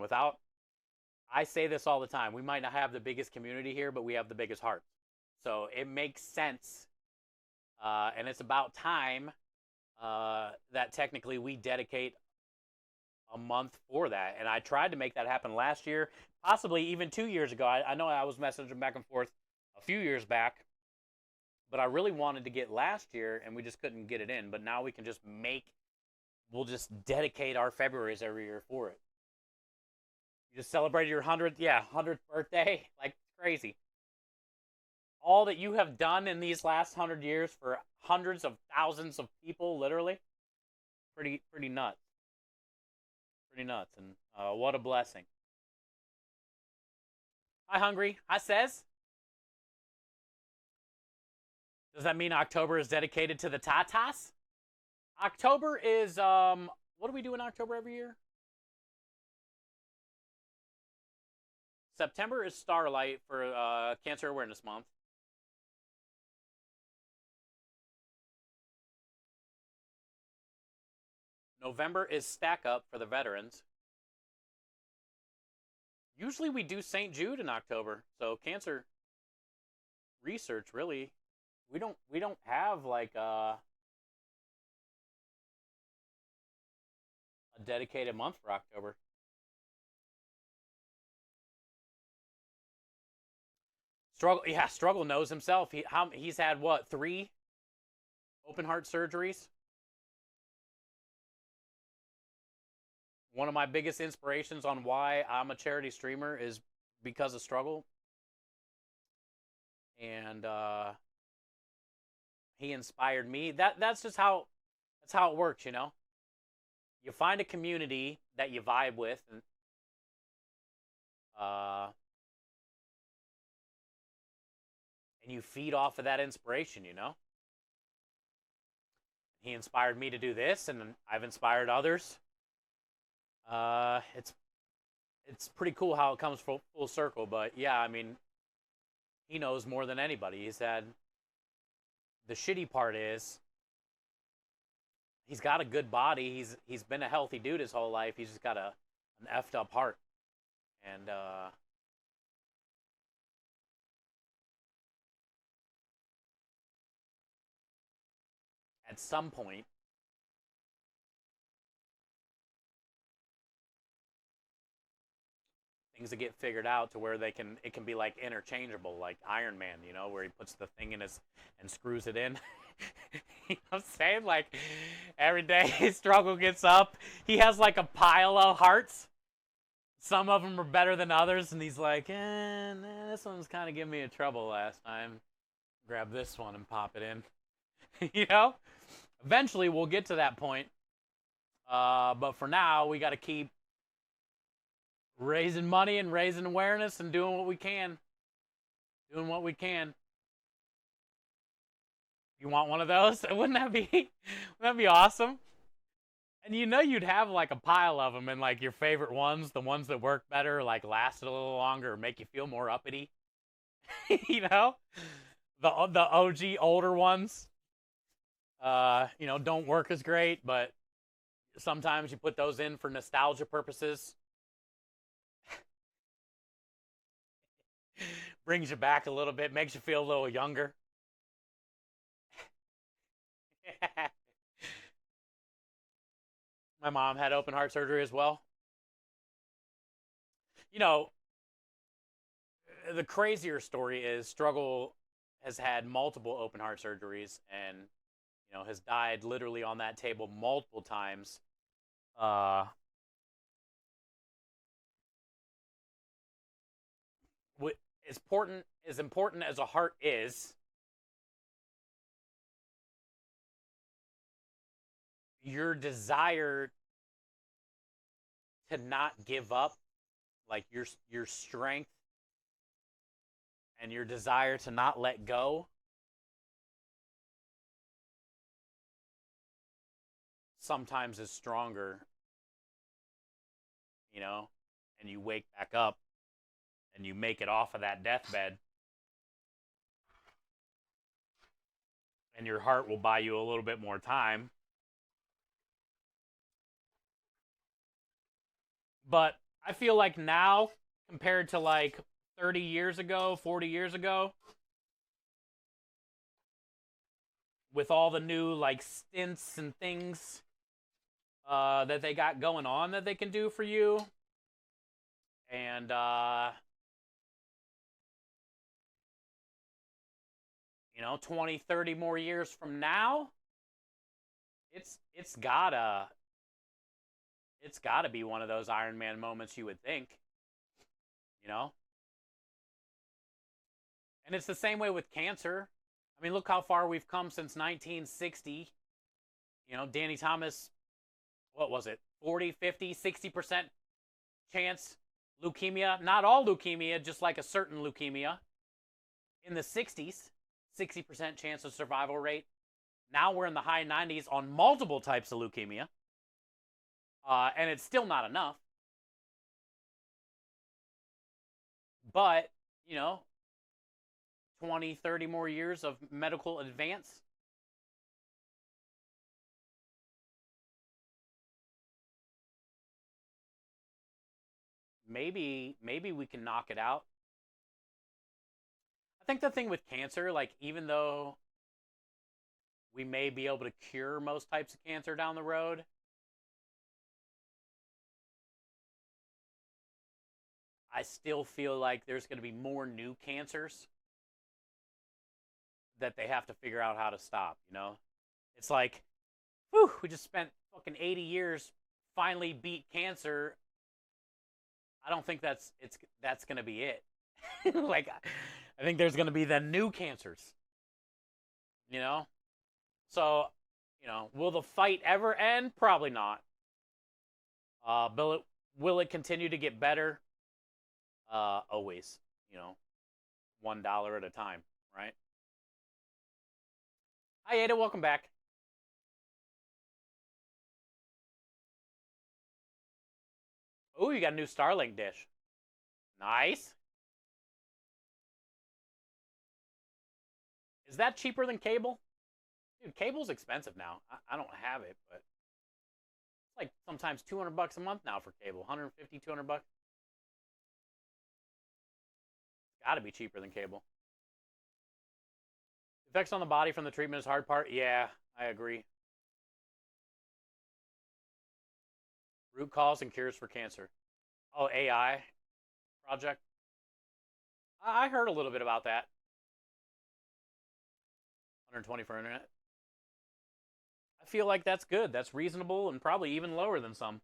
I say this all the time, we might not have the biggest community here, but we have the biggest heart. So it makes sense, and it's about time that technically we dedicate a month for that. And I tried to make that happen last year, possibly even 2 years ago. I know I was messaging back and forth a few years back, but I really wanted to get last year, and we just couldn't get it in. But now we can just we'll just dedicate our Februarys every year for it. You just celebrated your 100th birthday. Like, crazy. All that you have done in these last 100 years for hundreds of thousands of people, literally. Pretty nuts. Pretty nuts. And what a blessing. Hi, Hungry. Hi, Says. Does that mean October is dedicated to the Tatas? October is, what do we do in October every year? September is Starlight for Cancer Awareness Month. November is Stack Up for the veterans. Usually we do St. Jude in October, so cancer research, really, we don't have like a dedicated month for October. Struggle knows himself. He's had what, 3 open heart surgeries? One of my biggest inspirations on why I'm a charity streamer is because of Struggle. And he inspired me. That's just how it works, you know. You find a community that you vibe with, and you feed off of that inspiration, you know. He inspired me to do this, and I've inspired others. It's pretty cool how it comes full circle, but yeah, I mean, he knows more than anybody. He said the shitty part is he's got a good body. He's been a healthy dude his whole life. He's just got an effed up heart, and at some point, things that get figured out to where it can be like interchangeable, like Iron Man, you know, where he puts the thing in his and screws it in. You know what I'm saying? Like, every day his Struggle gets up, he has like a pile of hearts. Some of them are better than others, and he's like, this one's kind of giving me a trouble last time. Grab this one and pop it in. You know? Eventually we'll get to that point. But for now, we got to keep raising money and raising awareness and doing what we can. Doing what we can. You want one of those? Wouldn't that be awesome? And you know you'd have like a pile of them, and like your favorite ones, the ones that work better, like lasted a little longer, make you feel more uppity. You know? The OG older ones, you know, don't work as great, but sometimes you put those in for nostalgia purposes. Brings you back a little bit, makes you feel a little younger. My mom had open heart surgery as well. You know, the crazier story is Struggle has had multiple open heart surgeries, and you know, has died literally on that table multiple times. As important as a heart is, your desire to not give up, like your strength and your desire to not let go, sometimes is stronger, you know, and you wake back up and you make it off of that deathbed, and your heart will buy you a little bit more time. But I feel like now, compared to like 30 years ago, 40 years ago, with all the new like stints and things that they got going on that they can do for you. And 20, 30 more years from now, it's gotta be one of those Iron Man moments, you would think. And it's the same way with cancer. I mean, look how far we've come since 1960. Danny Thomas, what was it? 40, 50, 60% chance leukemia. Not all leukemia, just like a certain leukemia. In the 60s, 60% chance of survival rate. Now we're in the high 90s on multiple types of leukemia. And it's still not enough. But, 20, 30 more years of medical advance. Maybe we can knock it out. I think the thing with cancer, like, even though we may be able to cure most types of cancer down the road, I still feel like there's going to be more new cancers that they have to figure out how to stop, It's like, whew, we just spent fucking 80 years, finally beat cancer. I don't think that's going to be it. Like, I think there's going to be the new cancers, So, will the fight ever end? Probably not. But will it continue to get better? Always, $1 at a time, right? Hi, Ada, welcome back. Oh, you got a new Starlink dish. Nice. Is that cheaper than cable? Dude, cable's expensive now. I don't have it, but it's like sometimes $200 a month now for cable. 150, 200 bucks. Got to be cheaper than cable. Effects on the body from the treatment is hard part. Yeah, I agree. Root cause and cures for cancer. Oh, AI project. I heard a little bit about that. 120 for internet. I feel like that's good. That's reasonable and probably even lower than some.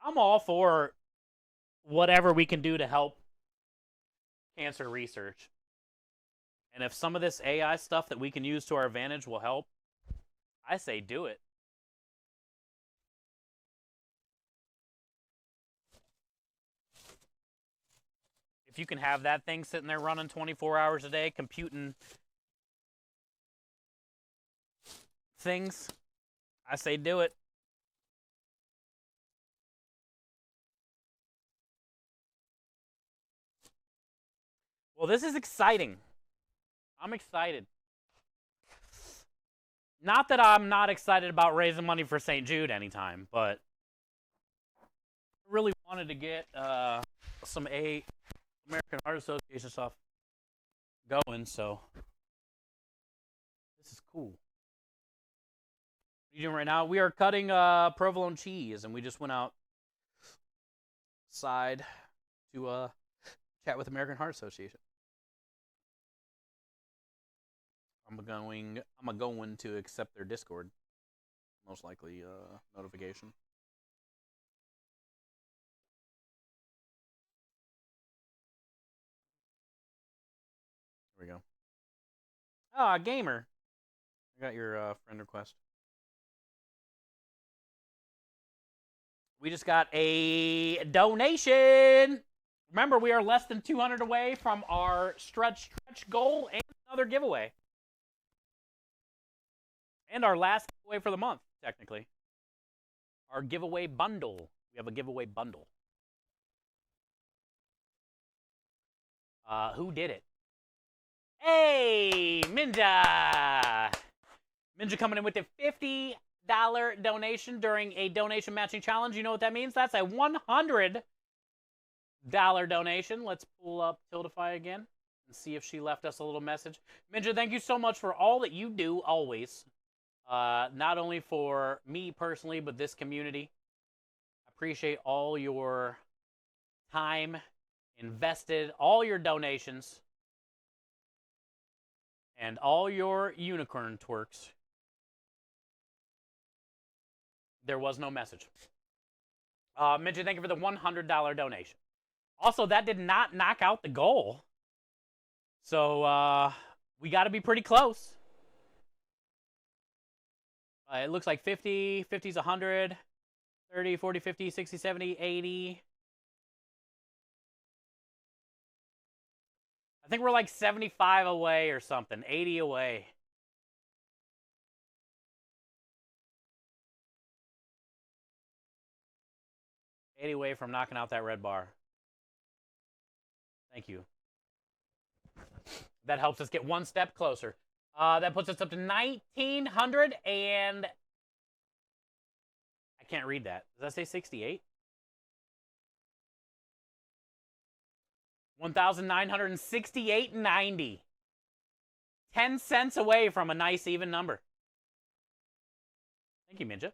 I'm all for whatever we can do to help cancer research. And if some of this AI stuff that we can use to our advantage will help, I say do it. If you can have that thing sitting there running 24 hours a day, computing things, I say do it. Well, this is exciting. I'm excited. Not that I'm not excited about raising money for St. Jude anytime, but I really wanted to get some American Heart Association stuff going, so this is cool. What are you doing right now? We are cutting provolone cheese, and we just went outside to chat with American Heart Association. I'm going to accept their Discord, most likely notification. Here we go. Ah, gamer. I got your friend request. We just got a donation. Remember, we are less than 200 away from our stretch goal and another giveaway. And our last giveaway for the month, technically. Our giveaway bundle. We have a giveaway bundle. Who did it? Hey, Minja! Minja coming in with a $50 donation during a donation matching challenge. You know what that means? That's a $100 donation. Let's pull up Tildify again and see if she left us a little message. Minja, thank you so much for all that you do always. Not only for me personally, but this community. I appreciate all your time invested, all your donations, and all your unicorn twerks. There was no message. Minja, thank you for the $100 donation. Also, that did not knock out the goal. So, we got to be pretty close. It looks like 50, 50 is 100, 30, 40, 50, 60, 70, 80. I think we're like 75 away or something, 80 away. Away from knocking out that red bar. Thank you. That helps us get one step closer. That puts us up to 1,900 and... I can't read that. Does that say 68? 1,968.90. 10 cents away from a nice even number. Thank you, Minja.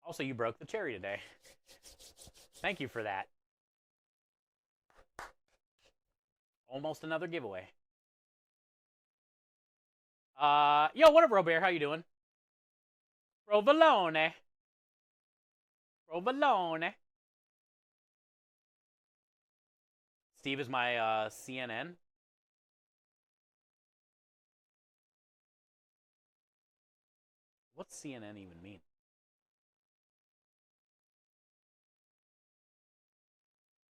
Also, you broke the cherry today. Thank you for that. Almost another giveaway. Yo, what up, Robert? How you doing? Provolone. Provolone. Steve is my CNN. What's CNN even mean?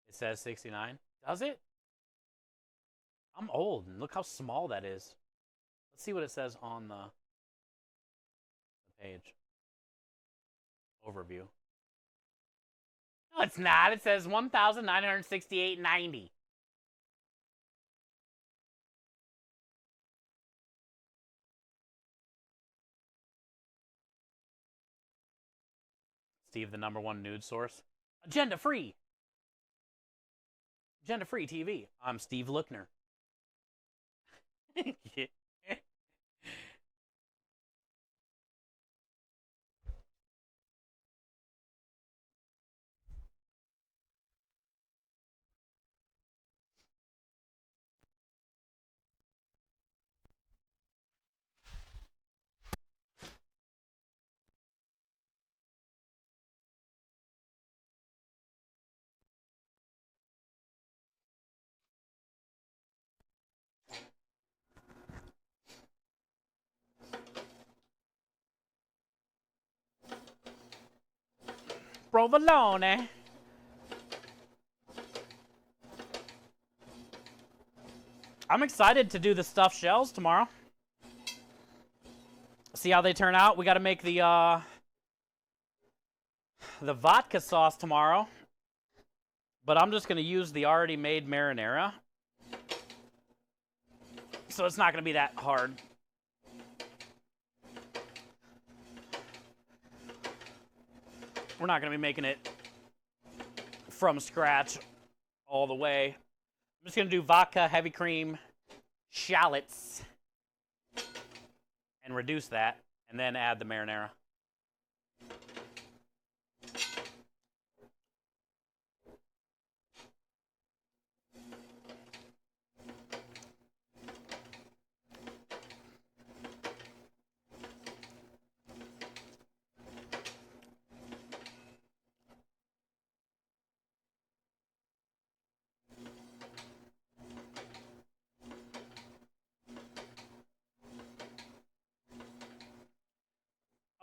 It says 69. Does it? I'm old, and look how small that is. Let's see what it says on the page. Overview. No, it's not. It says 1,968.90. Steve, the #1 nude source. Agenda free. Agenda free TV. I'm Steve Lookner. Yeah. Provolone. I'm excited to do the stuffed shells tomorrow. See how they turn out. We got to make the vodka sauce tomorrow. But I'm just going to use the already made marinara. So it's not going to be that hard. We're not going to be making it from scratch all the way. I'm just going to do vodka, heavy cream, shallots, and reduce that, and then add the marinara.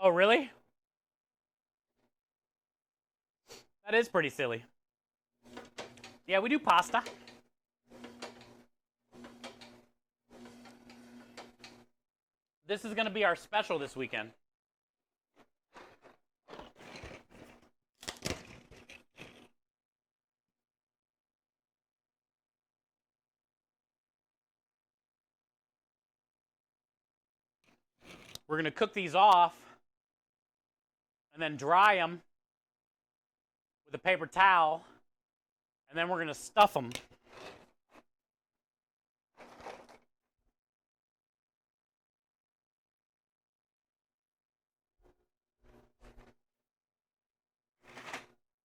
Oh, really? That is pretty silly. Yeah, we do pasta. This is going to be our special this weekend. We're going to cook these off and then dry them with a paper towel And then we're going to stuff them.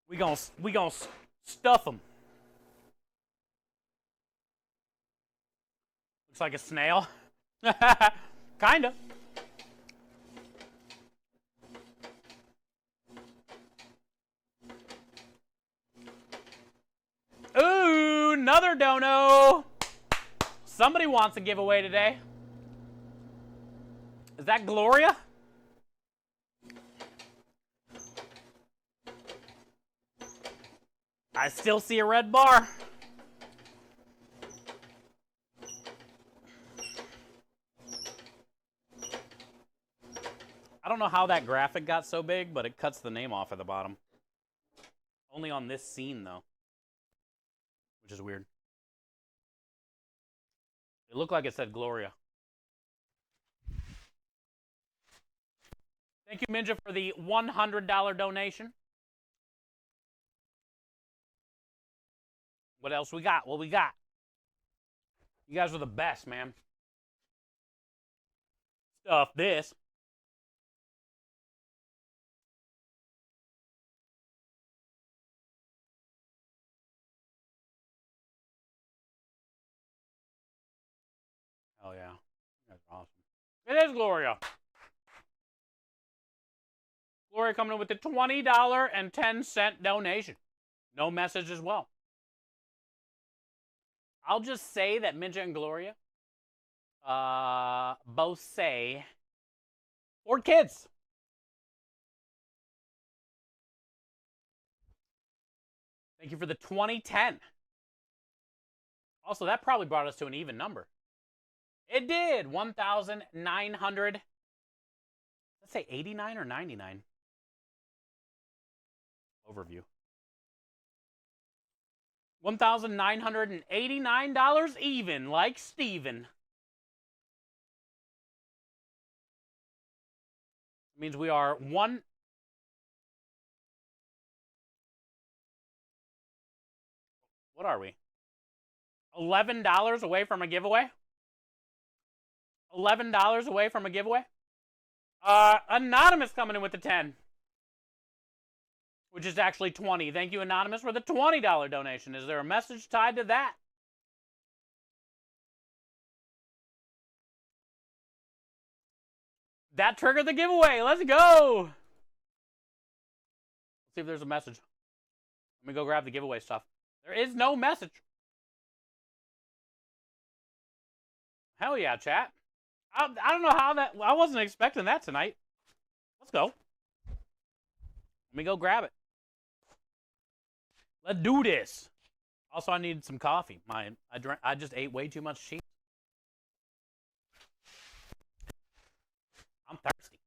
We gonna stuff them. Looks like a snail. Kinda. Ooh, another dono. Somebody wants a giveaway today. Is that Gloria? I still see a red bar. I don't know how that graphic got so big, but it cuts the name off at the bottom. Only on this scene, though. Which is weird. It looked like it said Gloria. Thank you, Minja, for the $100 donation. What else we got? What we got? You guys are the best, man. Stuff this. Oh, yeah. That's awesome. It is Gloria. Gloria coming in with the $20.10 donation. No message as well. I'll just say that Minja and Gloria both say 4 kids. Thank you for the 2010. Also, that probably brought us to an even number. It did. 1,900. Let's say 89 or 99. Overview. $1,989 even, like Steven. It means we are one. What are we? $11 away from a giveaway? $11 away from a giveaway? Anonymous coming in with the 10. Which is actually 20. Thank you, Anonymous, for the $20 donation. Is there a message tied to that? That triggered the giveaway. Let's go. Let's see if there's a message. Let me go grab the giveaway stuff. There is no message. Hell yeah, chat. I don't know how that... I wasn't expecting that tonight. Let's go. Let me go grab it. Let's do this. Also, I need some coffee. I just ate way too much cheese. I'm thirsty.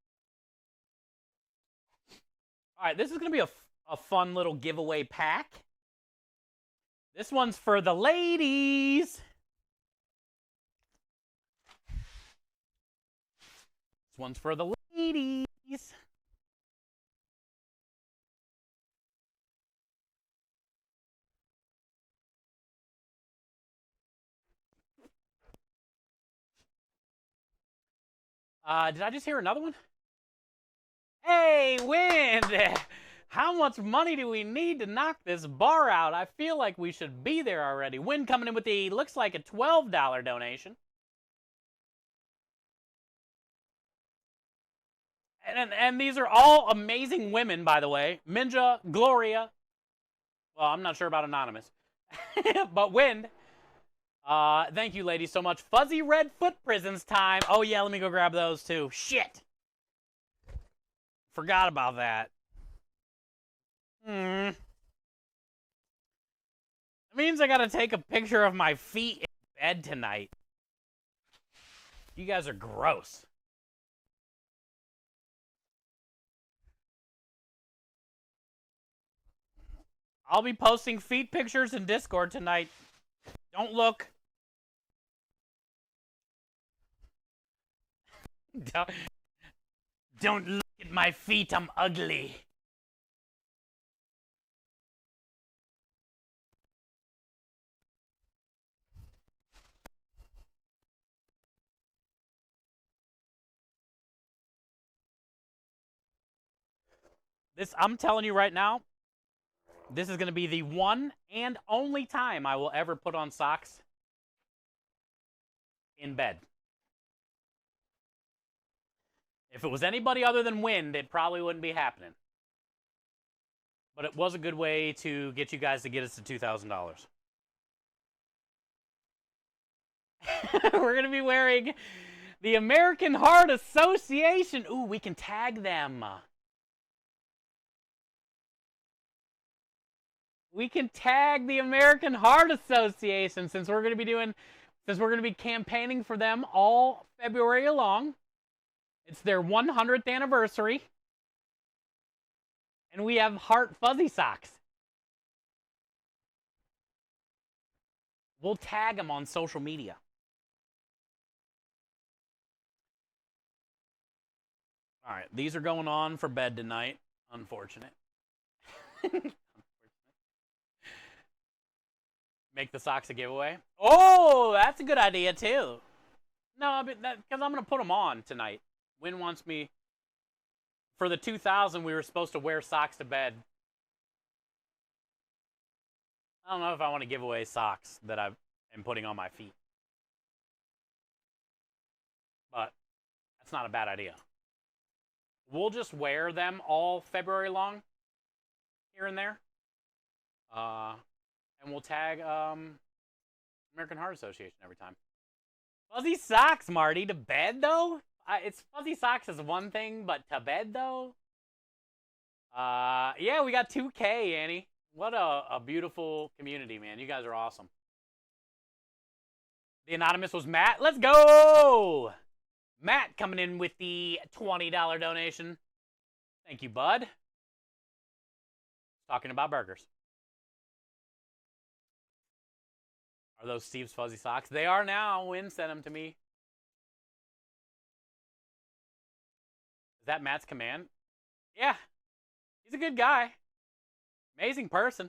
All right, this is going to be a fun little giveaway pack. This one's for the ladies. This one's for the ladies. Did I just hear another one? Hey, Wind! How much money do we need to knock this bar out? I feel like we should be there already. Wind coming in with the, looks like a $12 donation. And these are all amazing women, by the way. Minja, Gloria. Well, I'm not sure about Anonymous. But Wind. Thank you, ladies, so much. Fuzzy Red Foot Prisons time. Oh, yeah, let me go grab those, too. Shit. Forgot about that. That means I gotta take a picture of my feet in bed tonight. You guys are gross. I'll be posting feet pictures in Discord tonight. Don't look. Don't look at my feet, I'm ugly. I'm telling you right now, this is going to be the one and only time I will ever put on socks in bed. If it was anybody other than Wind, it probably wouldn't be happening. But it was a good way to get you guys to get us to $2,000. We're going to be wearing the American Heart Association. Ooh, we can tag them. We can tag the American Heart Association since we're going to be campaigning for them all February long. It's their 100th anniversary. And we have Heart Fuzzy Socks. We'll tag them on social media. All right, these are going on for bed tonight. Unfortunate. Make the socks a giveaway. Oh, that's a good idea too. No, because I'm going to put them on tonight. Win wants me. For the 2000, we were supposed to wear socks to bed. I don't know if I want to give away socks that I am putting on my feet. But that's not a bad idea. We'll just wear them all February long, here and there. And we'll tag American Heart Association every time. Fuzzy socks, Marty. To bed, though? It's fuzzy socks is one thing, but to bed, though? Yeah, we got 2K, Annie. What a beautiful community, man. You guys are awesome. The anonymous was Matt. Let's go! Matt coming in with the $20 donation. Thank you, bud. Talking about burgers. Are those Steve's fuzzy socks? They are now. Wynn sent them to me. Is that Matt's command? Yeah. He's a good guy. Amazing person.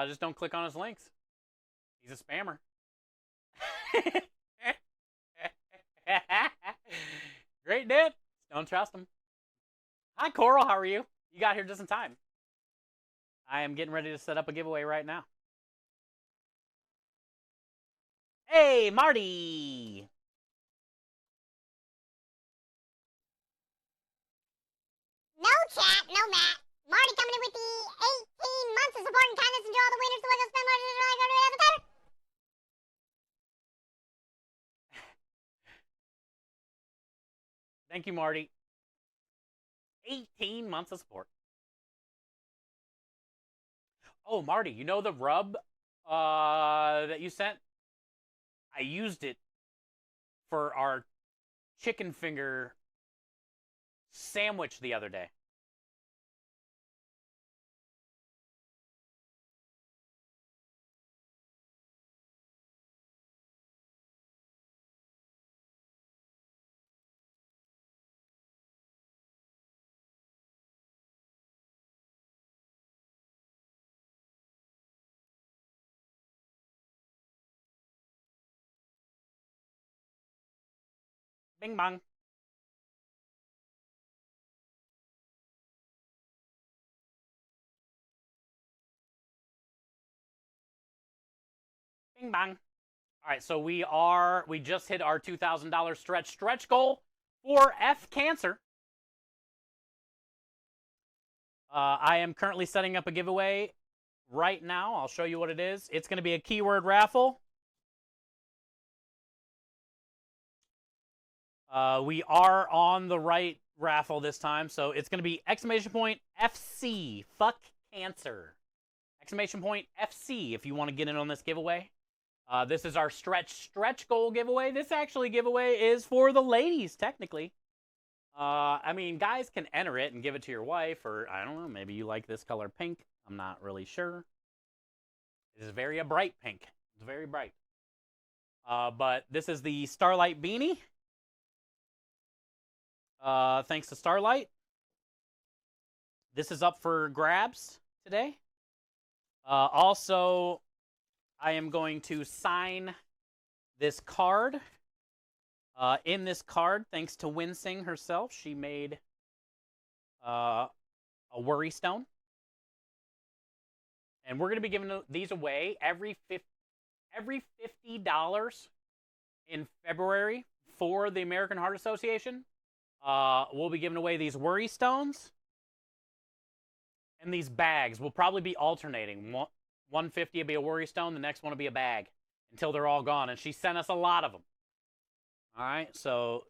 Just don't click on his links. He's a spammer. Great dude. Don't trust him. Hi, Coral. How are you? You got here just in time. I am getting ready to set up a giveaway right now. Hey, Marty. No chat, no Matt. Marty coming in with the 18 months of support and kindness. Enjoy all the winners. The way go spend Marty. Go to the avatar. Thank you, Marty. 18 months of support. Oh, Marty, you know the rub that you sent? I used it for our chicken finger sandwich the other day. Bing bong. Bing bong. All right, so we just hit our $2,000 stretch goal for F Cancer. I am currently setting up a giveaway right now. I'll show you what it is. It's going to be a keyword raffle. We are on the right raffle this time, so it's going to be !FC, fuck cancer. !FC if you want to get in on this giveaway. This is our stretch goal giveaway. This actually giveaway is for the ladies, technically. I mean, guys can enter it and give it to your wife, or I don't know, maybe you like this color pink. I'm not really sure. It is very a bright pink. It's very bright. But this is the Starlight beanie. Thanks to Starlight. This is up for grabs today. Also, I am going to sign this card. In this card, thanks to Winsing herself, she made a worry stone. And we're going to be giving these away every $50 in February for the American Heart Association. We'll be giving away these worry stones and these bags. We'll probably be alternating. 150 will be a worry stone, the next one will be a bag until they're all gone. And she sent us a lot of them. All right, so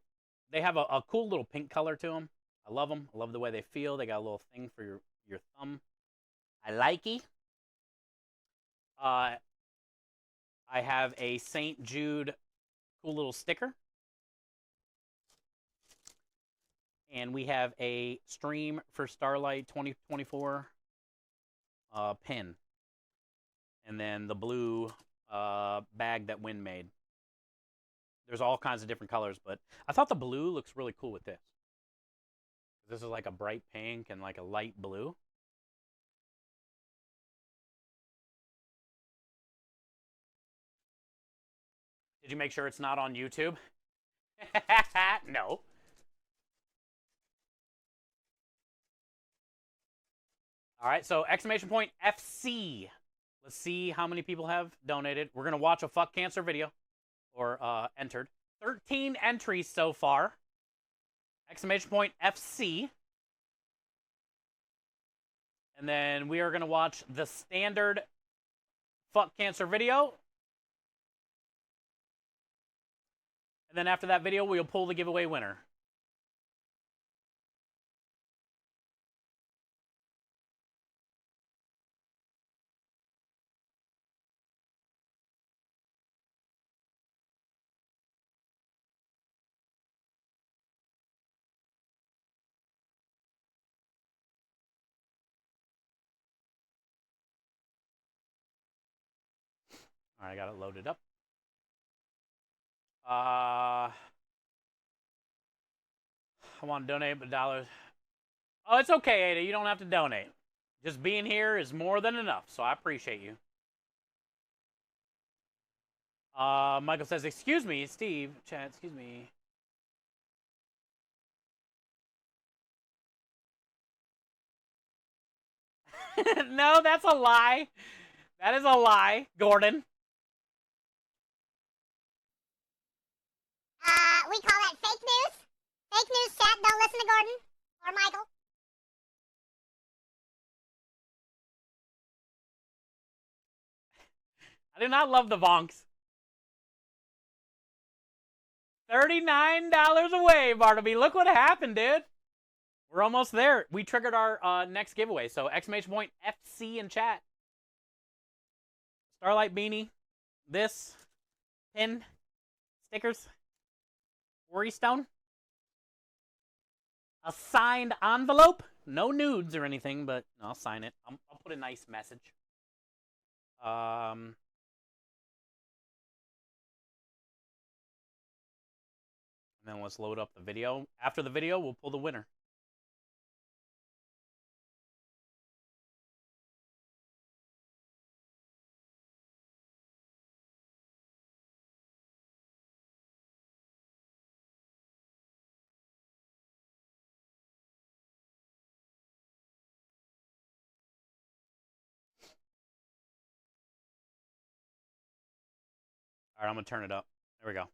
they have a cool little pink color to them. I love them. I love the way they feel. They got a little thing for your thumb. I like it. I have a St. Jude cool little sticker. And we have a Stream for Starlight 2024 pin. And then the blue bag that Wynn made. There's all kinds of different colors, but I thought the blue looks really cool with this. This is like a bright pink and like a light blue. Did you make sure it's not on YouTube? No. All right, so exclamation point FC. Let's see how many people have donated. We're going to watch a fuck cancer video, or entered. 13 entries so far. Exclamation point FC. And then we are going to watch the standard fuck cancer video. And then after that video, we'll pull the giveaway winner. All right, I got it loaded up. I want to donate but dollars. Oh, it's okay, Ada. You don't have to donate. Just being here is more than enough, so I appreciate you. Michael says, excuse me, Steve. Chat, excuse me. No, that's a lie. That is a lie, Gordon. We call that fake news. Fake news, chat. Don't listen to Gordon or Michael. I do not love the Vonks. $39 away, Bartleby. Look what happened, dude. We're almost there. We triggered our next giveaway. So exclamation point FC in chat. Starlight beanie. This. Pin. Stickers. Worry stone. A signed envelope. No nudes or anything, but I'll sign it. I'll put a nice message. And then let's load up the video. After the video, we'll pull the winner. All right, I'm going to turn it up. There we go.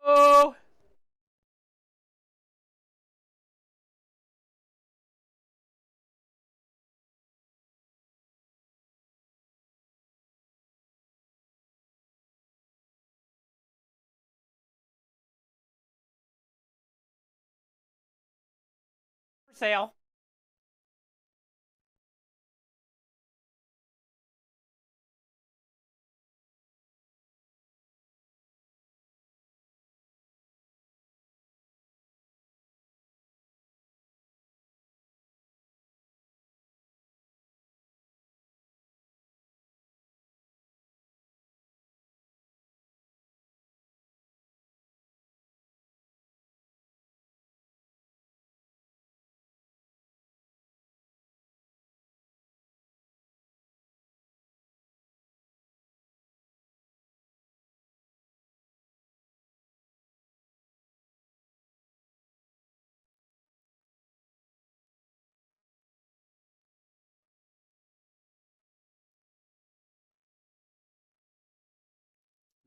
Oh! For sale.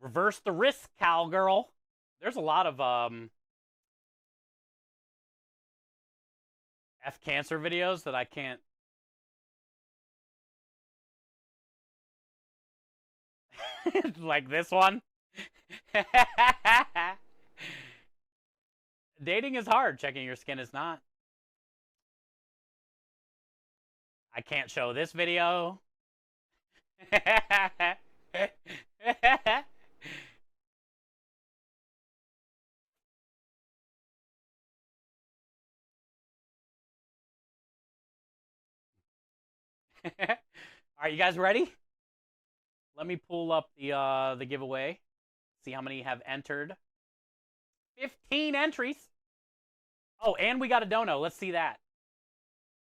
Reverse the risk, cowgirl. There's a lot of F cancer videos that I can't. Like this one. Dating is hard. Checking your skin is not. I can't show this video. All right, you guys ready? Let me pull up the giveaway. See how many have entered. 15 entries. Oh, and we got a dono. Let's see that.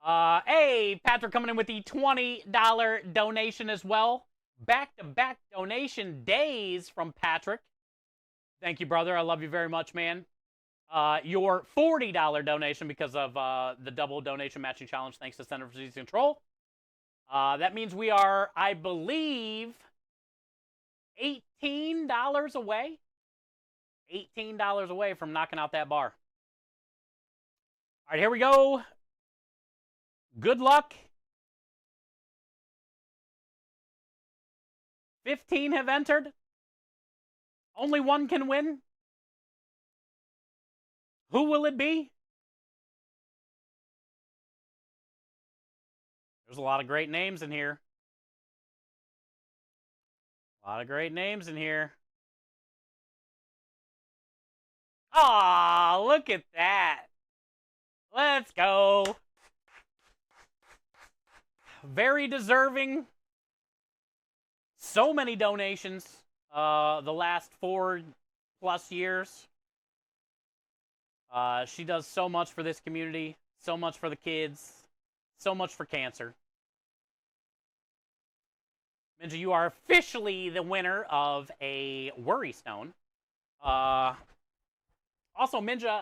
Hey, Patrick coming in with the $20 donation as well. Back-to-back donation days from Patrick. Thank you, brother. I love you very much, man. Your $40 donation because of the double donation matching challenge thanks to Center for Disease Control. That means we are, I believe, $18 away. $18 away from knocking out that bar. All right, here we go. Good luck. 15 have entered. Only one can win. Who will it be? There's a lot of great names in here. A lot of great names in here. Aw, look at that. Let's go. Very deserving. So many donations the last 4+ years. She does so much for this community, so much for the kids, so much for cancer. Minja, you are officially the winner of a Worry Stone. Also, Minja,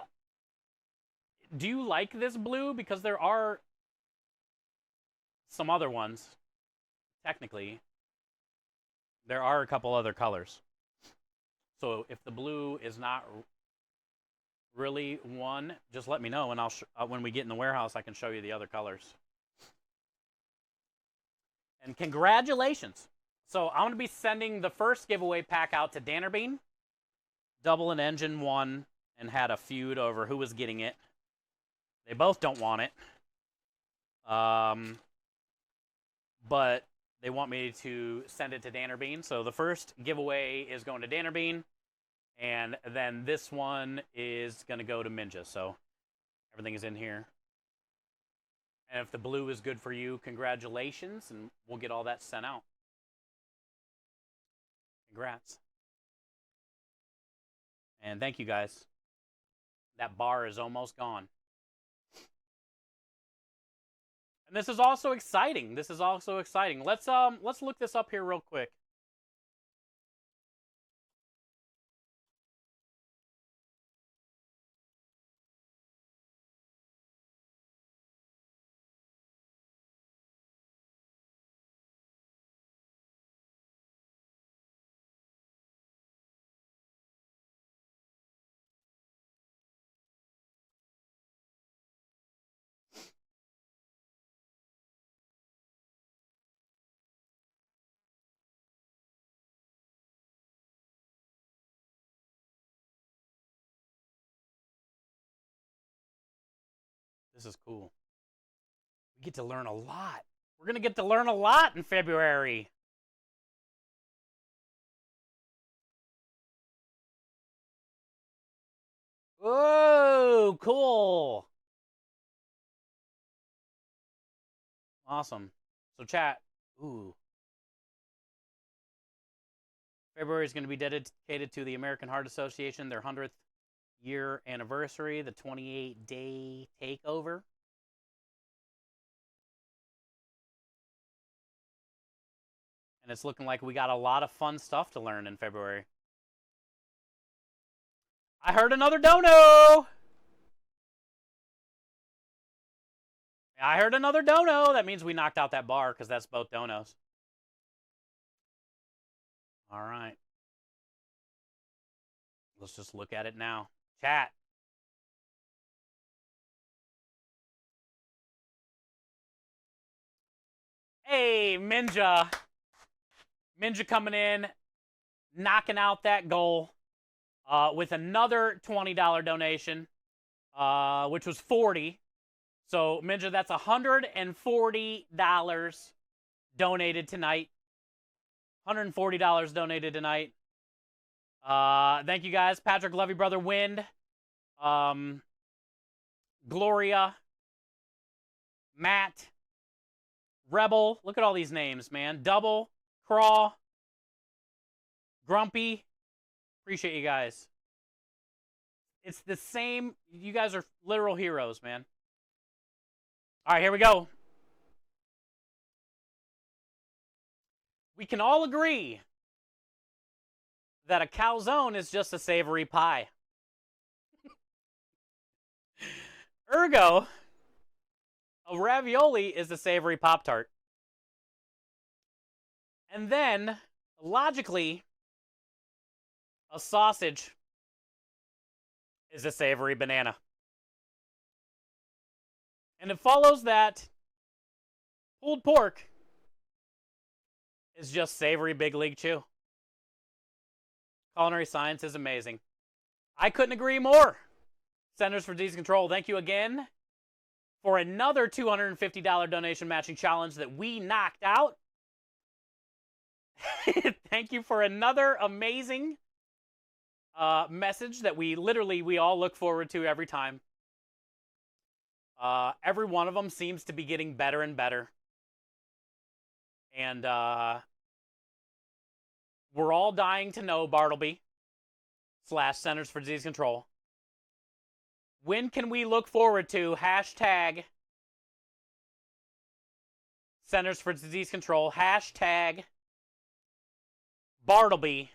do you like this blue? Because there are some other ones. Technically, there are a couple other colors. So if the blue is not really one, just let me know, and I'll when we get in the warehouse, I can show you the other colors. And congratulations. So I'm going to be sending the first giveaway pack out to Dannerbean. Double and Engine won and had a feud over who was getting it. They both don't want it. But they want me to send it to Dannerbean. So the first giveaway is going to Dannerbean. And then this one is going to go to Minja. So everything is in here. And if the blue is good for you, congratulations. And we'll get all that sent out. Congrats. And thank you, guys. That bar is almost gone. And this is also exciting. This is also exciting. Let's look this up here real quick. This is cool. We get to learn a lot. We're going to get to learn a lot in February. Whoa, cool. Awesome. So chat. Ooh. February is going to be dedicated to the American Heart Association, their 100th year anniversary, the 28-day takeover. And it's looking like we got a lot of fun stuff to learn in February. I heard another dono! I heard another dono! That means we knocked out that bar, because that's both donos. All right. Let's just look at it now. Chat. Hey, Minja. Minja coming in, knocking out that goal with another $20 donation, which was $40. So, Minja, that's $140 donated tonight. $140 donated tonight. Thank you guys. Patrick, love you, brother. Wind. Gloria. Matt. Rebel. Look at all these names, man. Double. Craw. Grumpy. Appreciate you guys. It's the same. You guys are literal heroes, man. All right, here we go. We can all agree that a calzone is just a savory pie. Ergo, a ravioli is a savory Pop-Tart. And then, logically, a sausage is a savory banana. And it follows that pulled pork is just savory Big League Chew. Culinary science is amazing. I couldn't agree more. Centers for Disease Control, thank you again for another $250 donation matching challenge that we knocked out. Thank you for another amazing message that we all look forward to every time. Every one of them seems to be getting better and better. And we're all dying to know, Bartleby / Centers for Disease Control. When can we look forward to hashtag Centers for Disease Control, hashtag Bartleby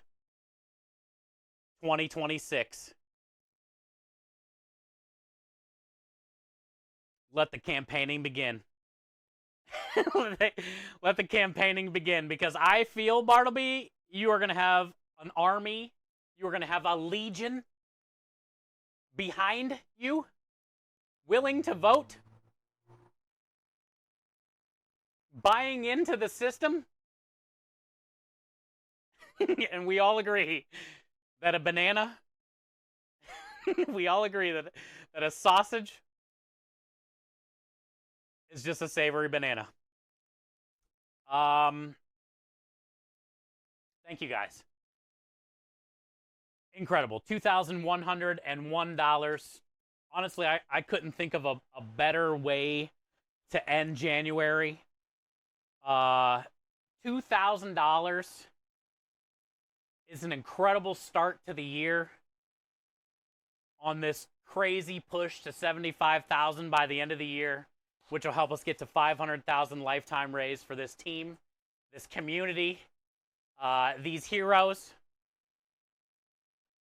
2026? Let the campaigning begin. Let the campaigning begin, because I feel, Bartleby, you are going to have an army, you are going to have a legion behind you, willing to vote, buying into the system. And we all agree that a banana, we all agree that a sausage is just a savory banana. Thank you guys. Incredible. $2,101. Honestly, I couldn't think of a better way to end January. $2,000 is an incredible start to the year on this crazy push to $75,000 by the end of the year, which will help us get to $500,000 lifetime raise for this team, this community, these heroes.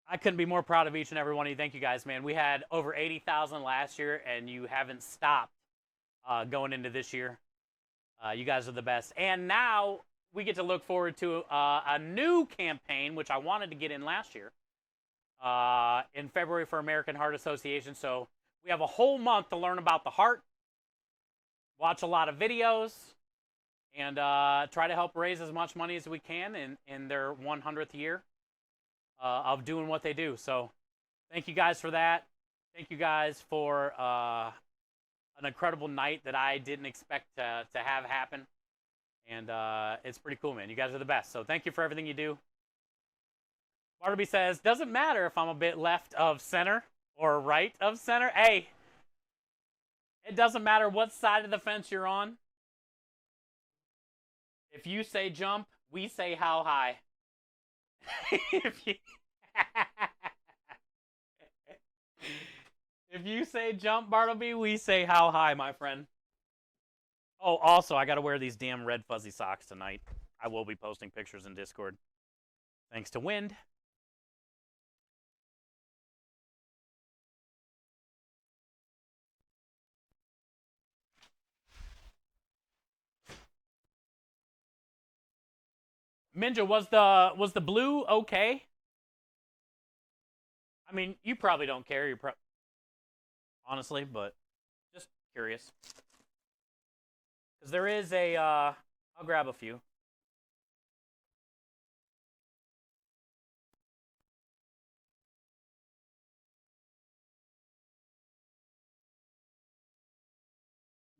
I couldn't be more proud of each and every one of you. Thank you guys, man. We had over 80,000 last year, and you haven't stopped going into this year. You guys are the best. And now we get to look forward to a new campaign, which I wanted to get in last year, in February for American Heart Association. So we have a whole month to learn about the heart, watch a lot of videos, and try to help raise as much money as we can in their 100th year of doing what they do. So thank you guys for that. Thank you guys for an incredible night that I didn't expect to have happen. And it's pretty cool, man. You guys are the best. So thank you for everything you do. Bartleby says, doesn't matter if I'm a bit left of center or right of center. Hey, it doesn't matter what side of the fence you're on. If you say jump, we say how high. If you say jump, Bartleby, we say how high, my friend. Oh, also, I got to wear these damn red fuzzy socks tonight. I will be posting pictures in Discord. Thanks to Wind. Minja, was the blue okay? I mean, you probably don't care. Honestly, but just curious. Because there is a, I'll grab a few.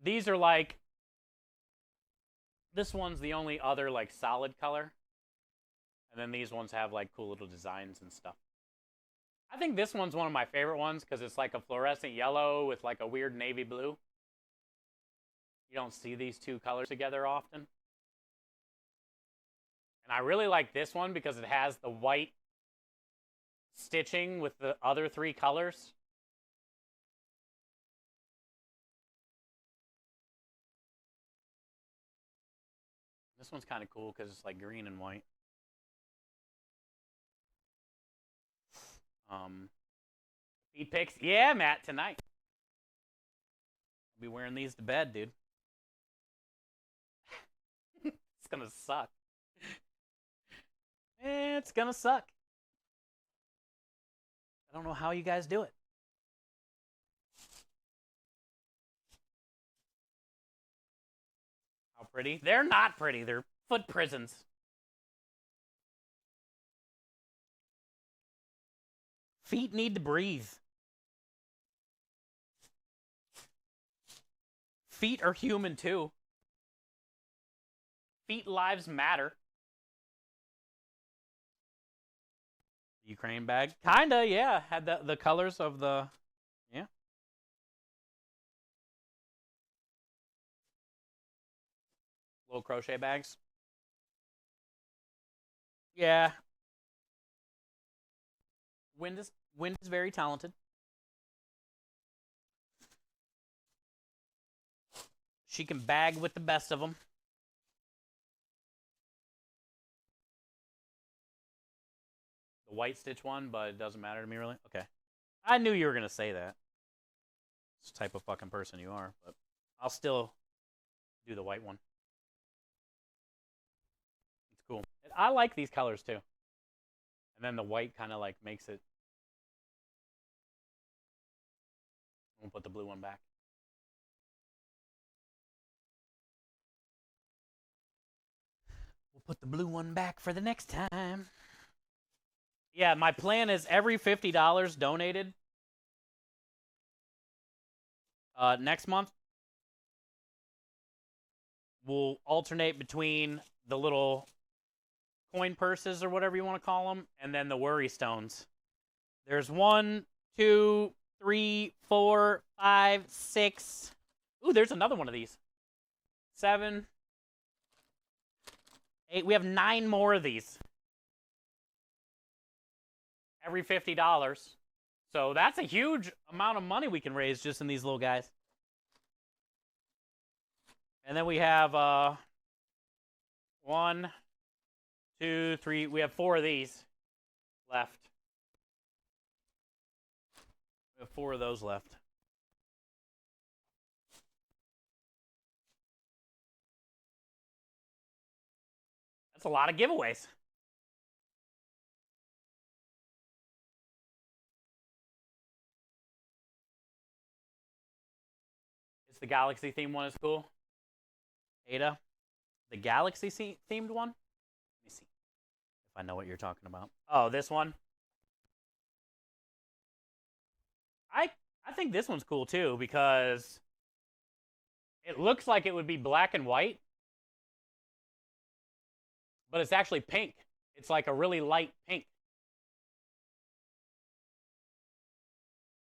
These are like, this one's the only other like solid color. And then these ones have like cool little designs and stuff. I think this one's one of my favorite ones because it's like a fluorescent yellow with like a weird navy blue. You don't see these two colors together often. And I really like this one because it has the white stitching with the other three colors. This one's kind of cool because it's like green and white. Feet pics. Yeah, Matt, tonight. I'll be wearing these to bed, dude. It's gonna suck. It's gonna suck. I don't know how you guys do it. How pretty? They're not pretty. They're foot prisons. Feet need to breathe. Feet are human too. Feet lives matter. Ukraine bag? Kinda, yeah. Had the colors of the, yeah. Little crochet bags. Yeah. Wind is very talented. She can bag with the best of them. The white stitch one, but it doesn't matter to me really. Okay. I knew you were gonna say that. It's the type of fucking person you are, but I'll still do the white one. It's cool. I like these colors too. And then the white kind of like makes it. We'll put the blue one back. We'll put the blue one back for the next time. Yeah, my plan is every $50 donated next month, we'll alternate between the little coin purses or whatever you want to call them, and then the worry stones. There's 1, 2, 3, 4, 5, 6. Ooh, there's another one of these. 7, 8. We have 9 more of these. Every $50. So that's a huge amount of money we can raise just in these little guys. And then we have 1, 2, 3. We have 4 of these left. We have 4 of those left. That's a lot of giveaways. It's the Galaxy themed one is cool. Ada. The Galaxy themed one? Let me see if I know what you're talking about. Oh, this one? I think this one's cool too because it looks like it would be black and white, but it's actually pink. It's like a really light pink.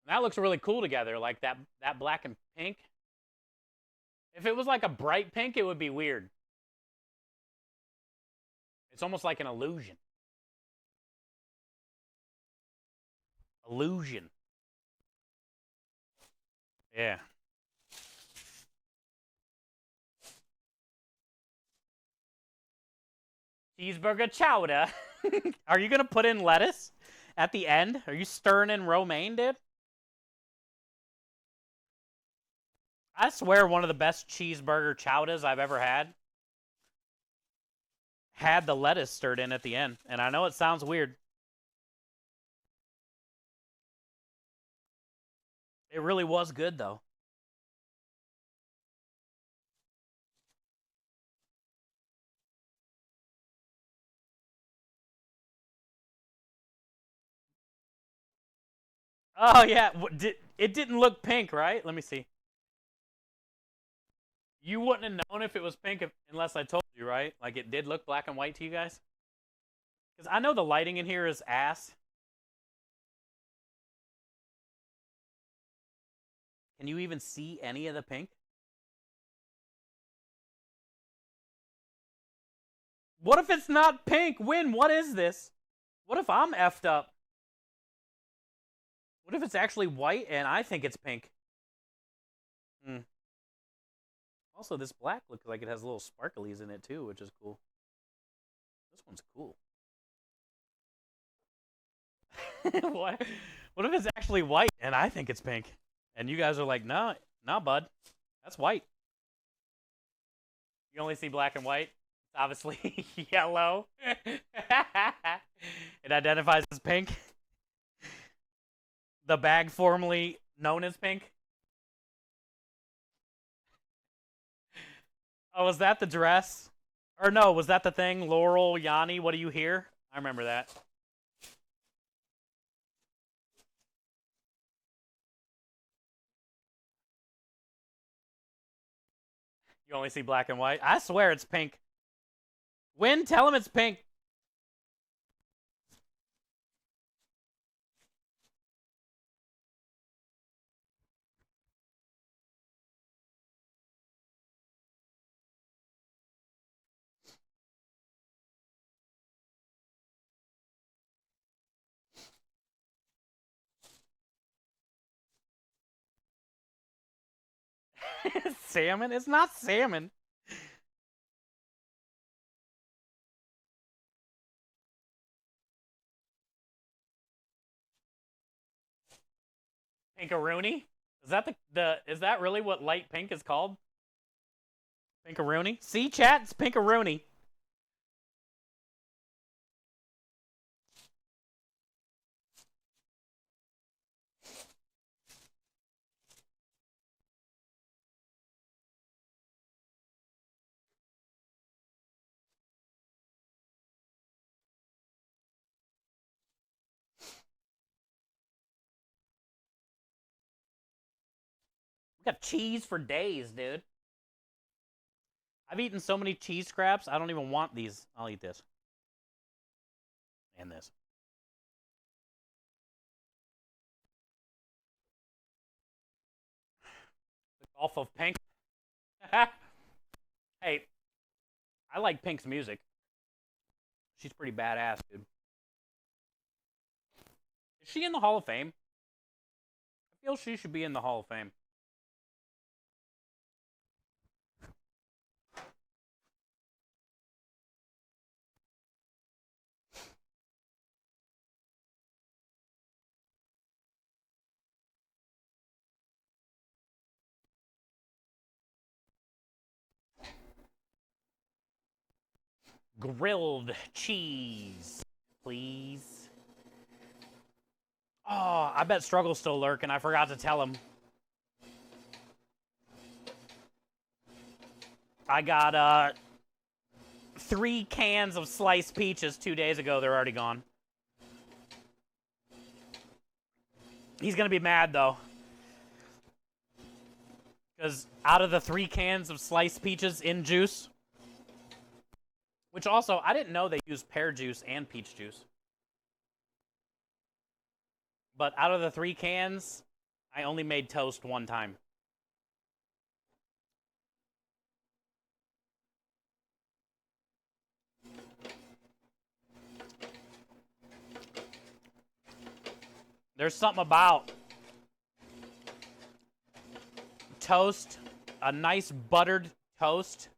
And that looks really cool together, like that black and pink. If it was like a bright pink, it would be weird. It's almost like an illusion. Illusion. Yeah. Cheeseburger chowder. Are you going to put in lettuce at the end? Are you stirring in romaine, dude? I swear one of the best cheeseburger chowders I've ever had the lettuce stirred in at the end. And I know it sounds weird. It really was good, though. Oh, yeah. It didn't look pink, right? Let me see. You wouldn't have known if it was pink unless I told you, right? Like, it did look black and white to you guys? Because I know the lighting in here is ass. Can you even see any of the pink? What if it's not pink? Win, what is this? What if I'm effed up? What if it's actually white and I think it's pink? Also, this black looks like it has little sparklies in it too, which is cool. This one's cool. what? What if it's actually white and I think it's pink? And you guys are like, no, nah, bud. That's white. You only see black and white. It's obviously yellow. It identifies as pink. The bag formerly known as pink. Oh, was that the dress? Or no, was that the thing? Laurel, Yanni, what do you hear? I remember that. You only see black and white? I swear it's pink. Win, tell him it's pink. Salmon? It's not salmon. Pinkaroonie? Is that is that really what light pink is called? Pinkaroonie? See, chat? It's Pinkaroonie. We got cheese for days, dude. I've eaten so many cheese scraps, I don't even want these. I'll eat this. And this. The Gulf of Pink. Hey, I like Pink's music. She's pretty badass, dude. Is she in the Hall of Fame? I feel she should be in the Hall of Fame. Grilled cheese, please. Oh, I bet Struggle's still lurking. I forgot to tell him. I got 3 cans of sliced peaches 2 days ago. They're already gone. He's gonna be mad though, because out of the 3 cans of sliced peaches in juice, which also I didn't know they used pear juice and peach juice, but out of the 3 cans, I only made toast 1 time. There's something about toast, a nice buttered toast,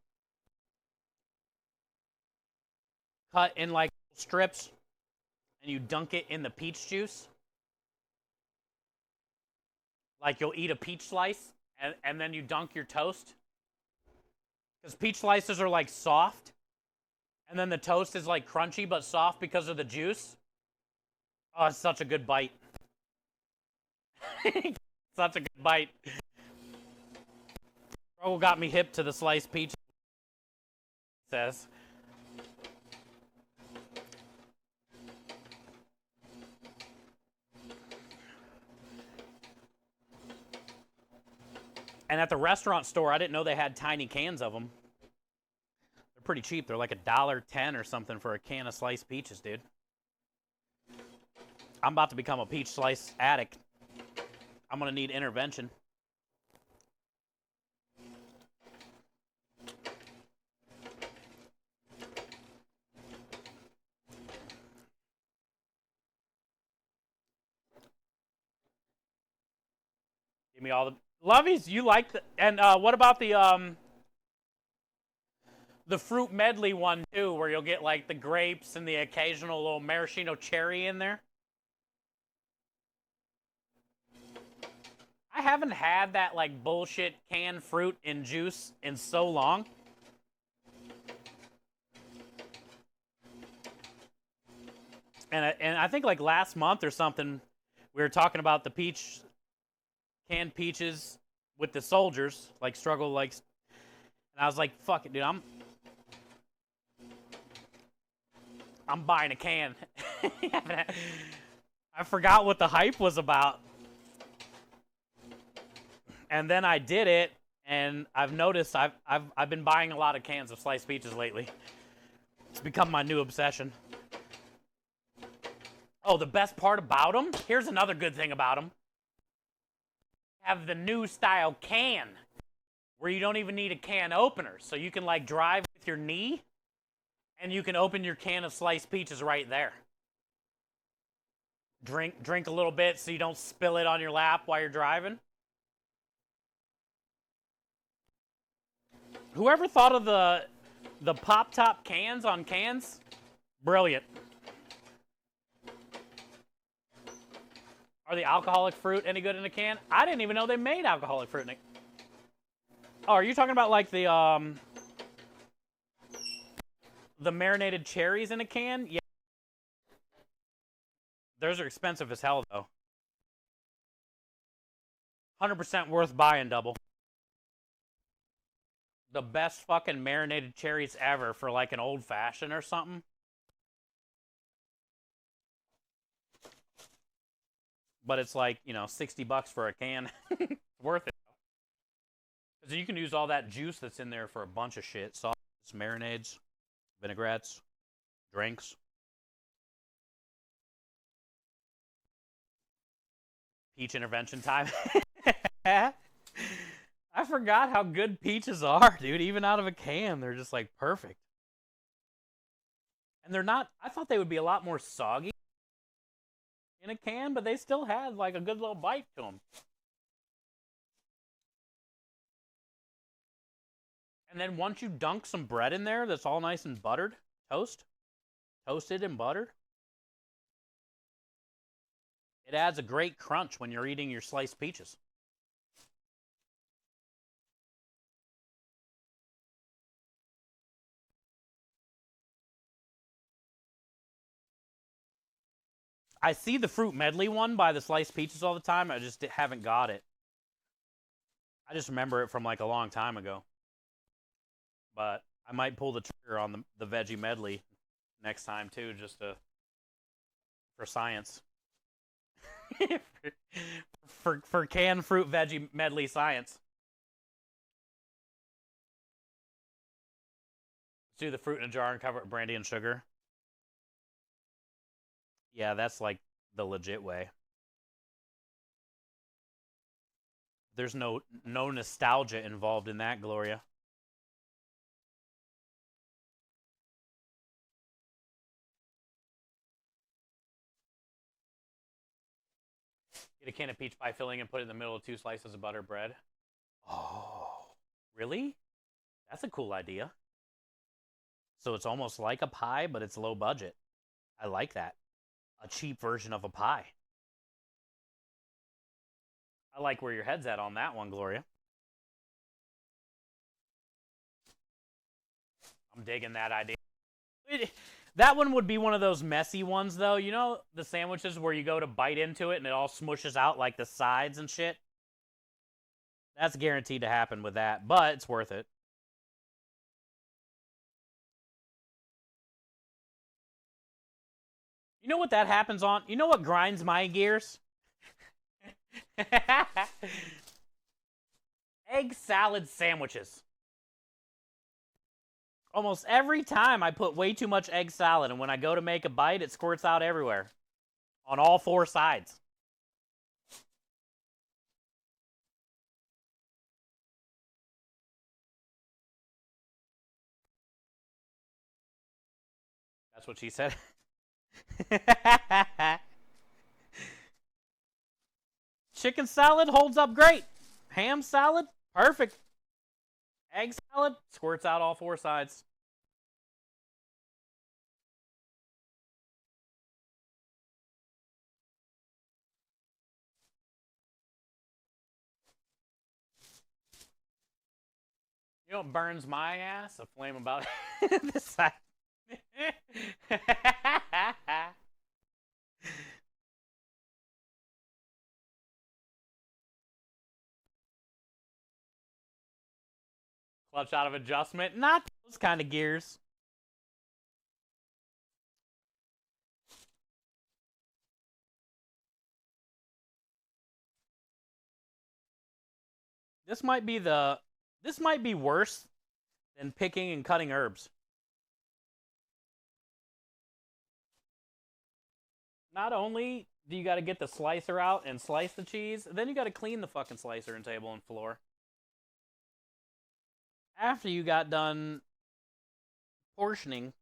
cut in like strips, and you dunk it in the peach juice. Like you'll eat a peach slice, and then you dunk your toast. Because peach slices are like soft, and then the toast is like crunchy but soft because of the juice. Oh, it's such a good bite. Such a good bite. Struggle got me hip to the sliced peach. Says. And at the restaurant store, I didn't know they had tiny cans of them. They're pretty cheap. They're like $1.10 or something for a can of sliced peaches, dude. I'm about to become a peach slice addict. I'm gonna need intervention. Give me all the lovies. You like the and what about the fruit medley one too, where you'll get like the grapes and the occasional little maraschino cherry in there? I haven't had that like bullshit canned fruit in juice in so long. And I think like last month or something, we were talking about the canned peaches with the soldiers, like struggle like, and I was like, fuck it, dude, I'm buying a can. I forgot what the hype was about. And then I did it, and I've noticed I've been buying a lot of cans of sliced peaches lately. It's become my new obsession. Oh, the best part about them? Here's another good thing about them. Have the new style can, where you don't even need a can opener. So you can like drive with your knee, and you can open your can of sliced peaches right there. Drink a little bit so you don't spill it on your lap while you're driving. Whoever thought of the pop top cans on cans? Brilliant. Are the alcoholic fruit any good in a can? I didn't even know they made alcoholic fruit in a... Oh, are you talking about like the marinated cherries in a can? Yeah. Those are expensive as hell though. 100% worth buying, double. The best fucking marinated cherries ever for like an old fashioned or something. But it's like, you know, $60 for a can. Worth it. Because you can use all that juice that's in there for a bunch of shit. Sauces, marinades, vinaigrettes, drinks. Peach intervention time. I forgot how good peaches are, dude. Even out of a can, they're just like perfect. And they're not, I thought they would be a lot more soggy in a can, but they still had like a good little bite to them. And then once you dunk some bread in there that's all nice and buttered, toasted and buttered, it adds a great crunch when you're eating your sliced peaches. I see the fruit medley one by the sliced peaches all the time. I just haven't got it. I just remember it from like a long time ago. But I might pull the trigger on the veggie medley next time too, just for science. for canned fruit veggie medley science. Let's do the fruit in a jar and cover it with brandy and sugar. Yeah, that's like the legit way. There's no nostalgia involved in that, Gloria. Get a can of peach pie filling and put it in the middle of 2 slices of butter bread. Oh, really? That's a cool idea. So it's almost like a pie, but it's low budget. I like that. A cheap version of a pie. I like where your head's at on that one, Gloria. I'm digging that idea. That one would be one of those messy ones, though. You know the sandwiches where you go to bite into it and it all smushes out like the sides and shit? That's guaranteed to happen with that, but it's worth it. You know what that happens on? You know what grinds my gears? Egg salad sandwiches. Almost every time I put way too much egg salad, and when I go to make a bite, it squirts out everywhere. On all four sides. That's what she said. Chicken salad holds up great. Ham salad, perfect. Egg salad, squirts out all four sides. You know what burns my ass? A flame about this side. Clutch out of adjustment. Not those kind of gears. This might be worse than picking and cutting herbs. Not only do you got to get the slicer out and slice the cheese, then you got to clean the fucking slicer and table and floor. After you got done portioning,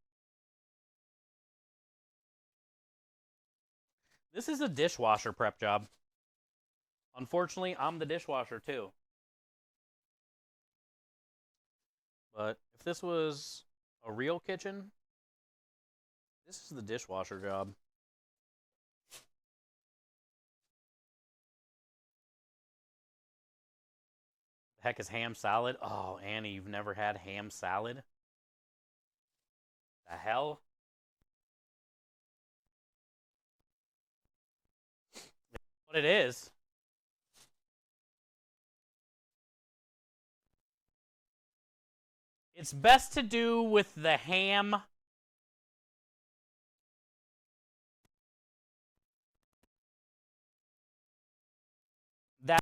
this is a dishwasher prep job. Unfortunately, I'm the dishwasher too. But if this was a real kitchen, this is the dishwasher job. The heck is ham salad? Oh, Annie, you've never had ham salad? The hell? What it is. It's best to do with the ham. That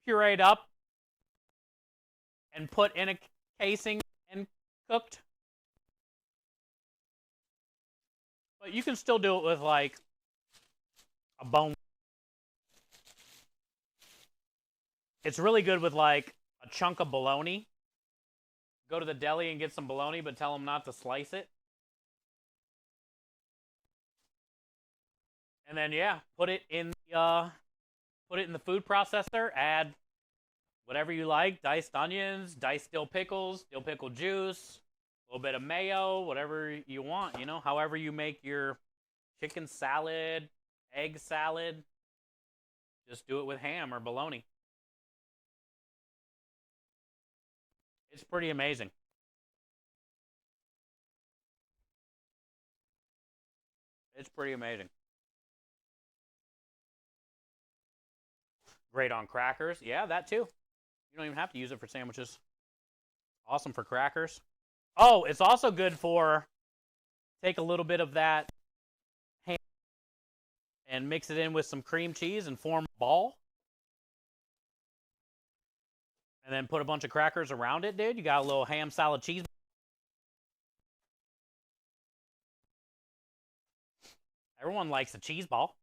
pureed up and put in a casing and cooked. But you can still do it with like a bone. It's really good with like a chunk of bologna. Go to the deli and get some bologna, but tell them not to slice it. And then yeah, put it in the food processor. Add whatever you like: diced onions, diced dill pickle juice, a little bit of mayo, whatever you want. You know, however you make your chicken salad, egg salad. Just do it with ham or bologna. It's pretty amazing. It's pretty amazing. Great on crackers. Yeah, that too. You don't even have to use it for sandwiches. Awesome for crackers. Oh, it's also good for, take a little bit of that ham and mix it in with some cream cheese and form a ball. And then put a bunch of crackers around it, dude. You got a little ham salad cheese. Everyone likes a cheese ball.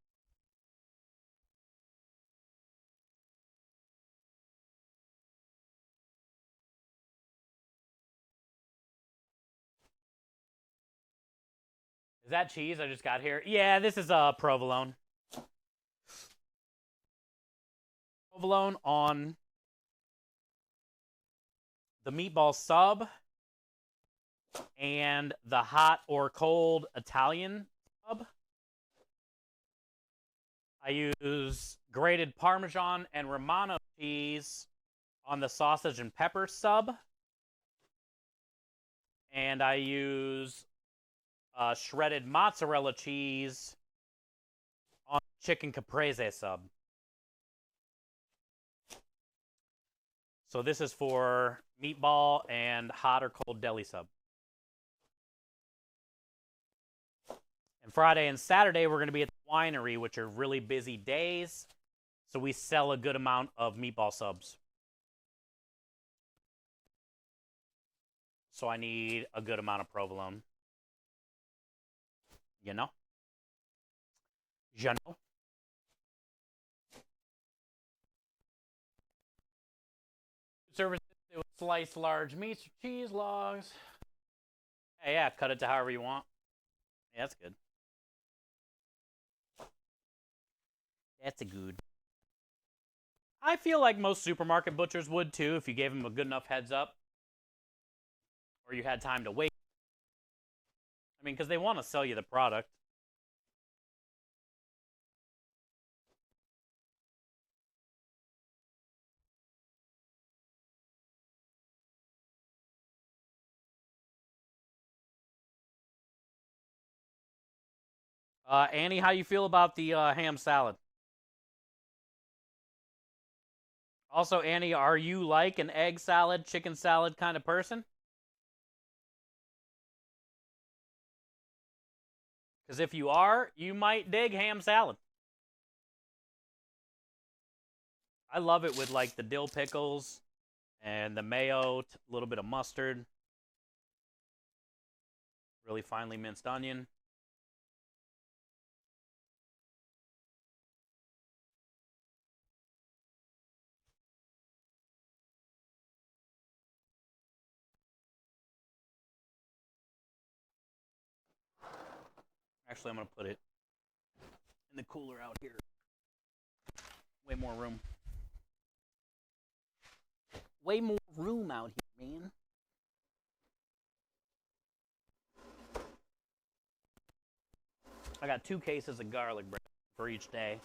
Is that cheese I just got here? Yeah, this is provolone. Provolone on the meatball sub and the hot or cold Italian sub. I use grated Parmesan and Romano cheese on the sausage and pepper sub. And I use shredded mozzarella cheese on chicken caprese sub. So this is for meatball and hot or cold deli sub. And Friday and Saturday, we're going to be at the winery, which are really busy days. So we sell a good amount of meatball subs. So I need a good amount of provolone. You know? You know? Service with sliced large meats or cheese logs. Hey, yeah, cut it to however you want. Yeah, that's good. That's a good. I feel like most supermarket butchers would too if you gave them a good enough heads up. Or you had time to wait. I mean, because they want to sell you the product. Annie, how you feel about the ham salad? Also, Annie, are you like an egg salad, chicken salad kind of person? Because if you are, you might dig ham salad. I love it with like the dill pickles and the mayo, a little bit of mustard, really finely minced onion. Actually, I'm going to put it in the cooler out here. Way more room. Way more room out here, man. I got 2 cases of garlic bread for each day.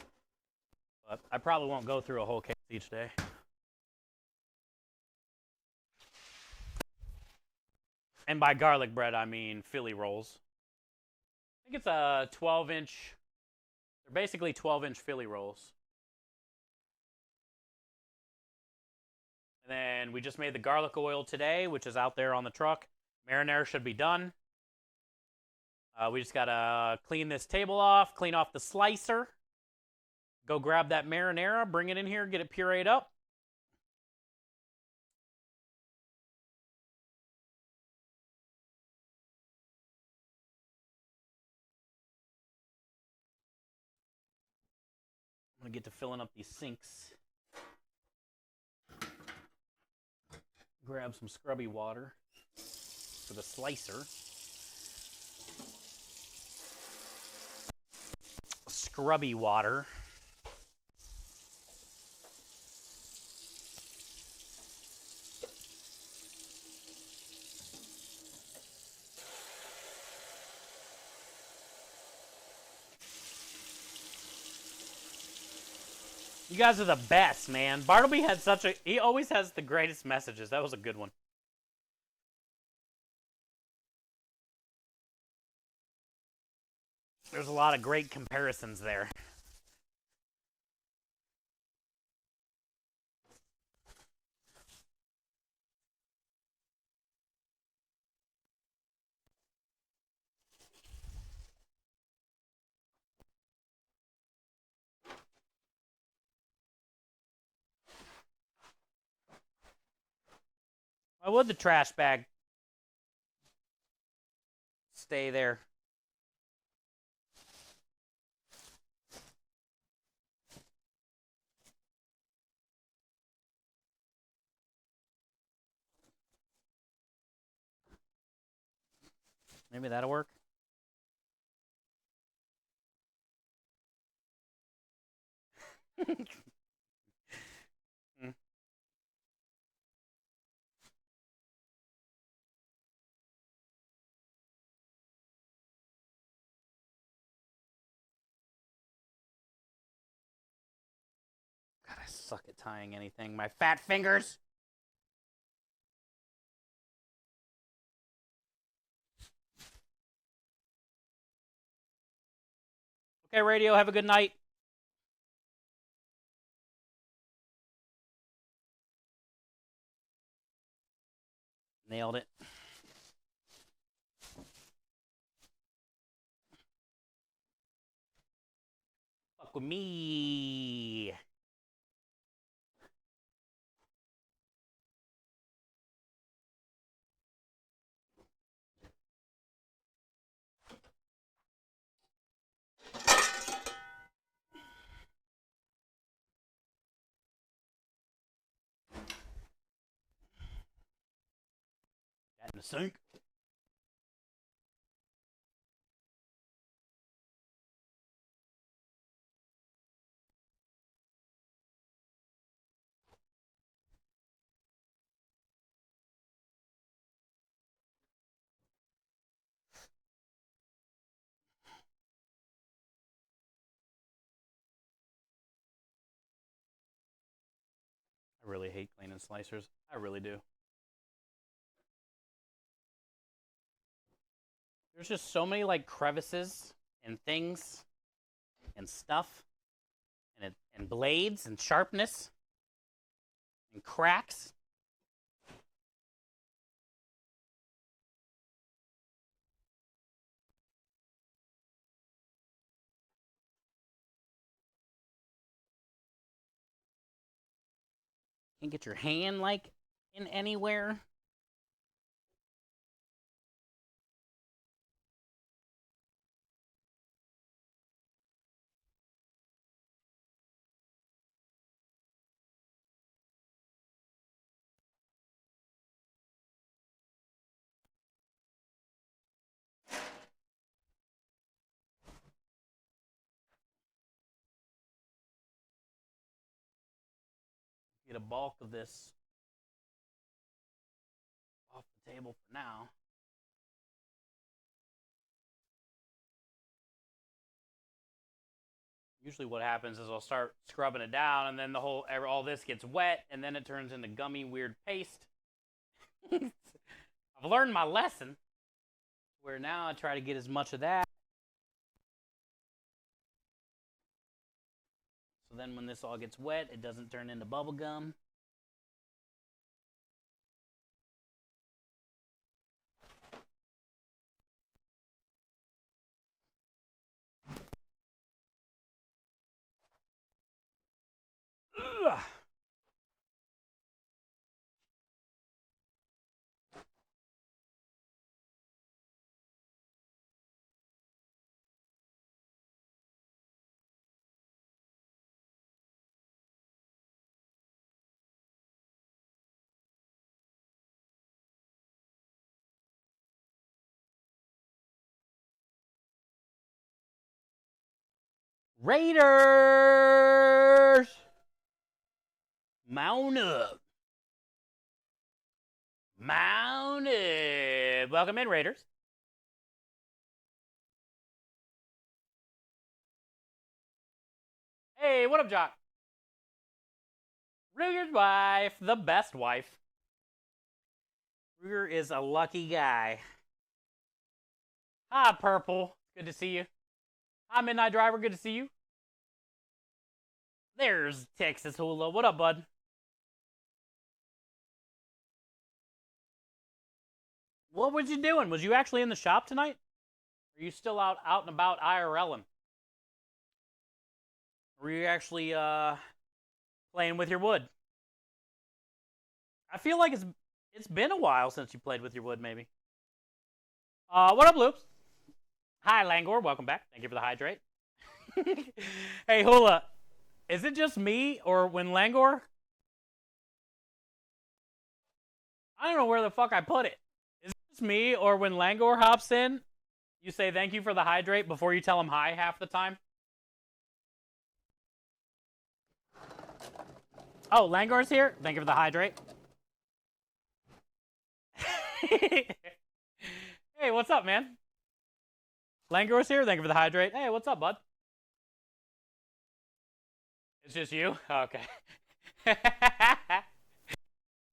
But I probably won't go through a whole case each day. And by garlic bread, I mean Philly rolls. I think it's a 12-inch. They're basically 12-inch Philly rolls. And then we just made the garlic oil today, which is out there on the truck. Marinara should be done. We just got to clean this table off, clean off the slicer. Go grab that marinara, bring it in here, get it pureed up. I'm going to get to filling up these sinks. Grab some scrubby water for the slicer. Scrubby water. You guys are the best, man. Bartleby had he always has the greatest messages. That was a good one. There's a lot of great comparisons there. Why would the trash bag stay there? Maybe that'll work. God, I suck at tying anything. My fat fingers. Okay, radio, have a good night. Nailed it. Fuck with me. That in the sink. I really hate cleaning slicers. I really do. There's just so many like crevices and things and stuff and blades and sharpness and cracks. Can't get your hand like in anywhere. Get a bulk of this off the table for now. Usually what happens is I'll start scrubbing it down and then all this gets wet and then it turns into gummy weird paste. I've learned my lesson where now I try to get as much of that. So then when this all gets wet, it doesn't turn into bubble gum. Ugh. Raiders! Mount up. Mount up. Welcome in, Raiders. Hey, what up, Jock? Ruger's wife, the best wife. Ruger is a lucky guy. Hi, Purple. Good to see you. Hi, Midnight Driver. Good to see you. There's Texas Hula. What up, bud? What was you doing? Was you actually in the shop tonight? Or are you still out and about IRLing? Or were you actually playing with your wood? I feel like it's been a while since you played with your wood, maybe. What up, Loops? Hi, Langor. Welcome back. Thank you for the hydrate. Hey, Hula. Is it just me, or when Langor... I don't know where the fuck I put it. Is it just me, or when Langor hops in, you say thank you for the hydrate before you tell him hi half the time? Oh, Langor's here? Thank you for the hydrate. Hey, what's up, man? Langor's here? Thank you for the hydrate. Hey, what's up, bud? It's just you? Okay.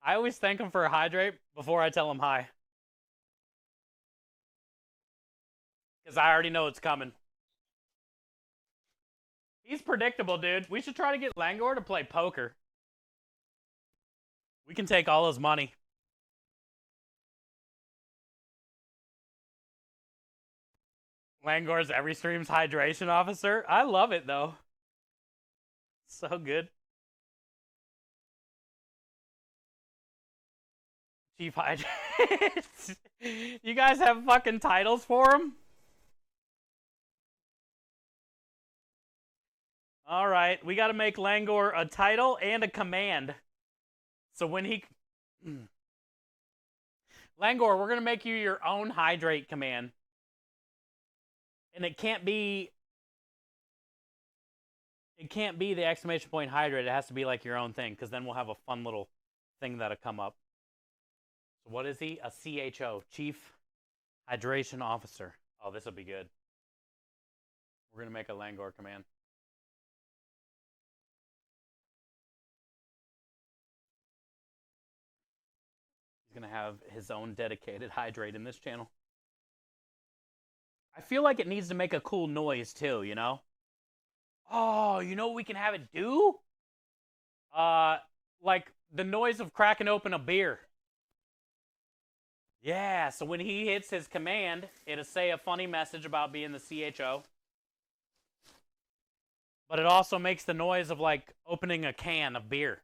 I always thank him for a hydrate before I tell him hi. Because I already know it's coming. He's predictable, dude. We should try to get Langor to play poker. We can take all his money. Langor's every stream's hydration officer. I love it, though. So good. Chief Hydrate. You guys have fucking titles for him? All right, we got to make Langor a title and a command. So when he... Langor, we're going to make you your own hydrate command. And it can't be the exclamation point hydrate. It has to be like your own thing, because then we'll have a fun little thing that'll come up. So what is he? A CHO, Chief Hydration Officer. Oh, this will be good. We're going to make a Langor command. He's going to have his own dedicated hydrate in this channel. I feel like it needs to make a cool noise too, you know? Oh, you know what we can have it do? Like the noise of cracking open a beer. Yeah, so when he hits his command, it'll say a funny message about being the CHO. But it also makes the noise of like opening a can of beer.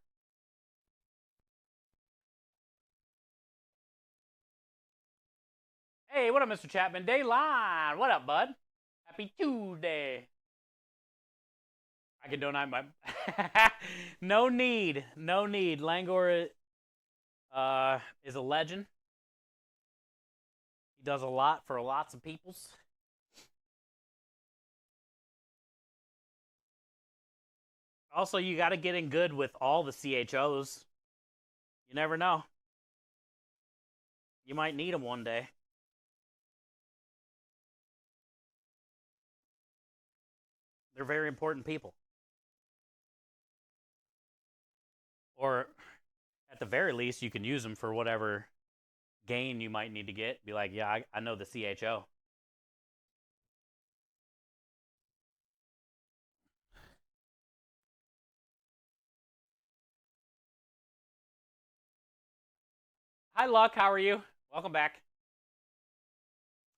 Hey, what up, Mr. Chapman? Dayline, what up, bud? Happy Tuesday. I can donate my... No need. Langor is a legend. He does a lot for lots of peoples. Also, you got to get in good with all the CHOs. You never know. You might need them one day. They're very important people. Or, at the very least, you can use them for whatever gain you might need to get. Be like, yeah, I know the CHO. Hi, Luck. How are you? Welcome back.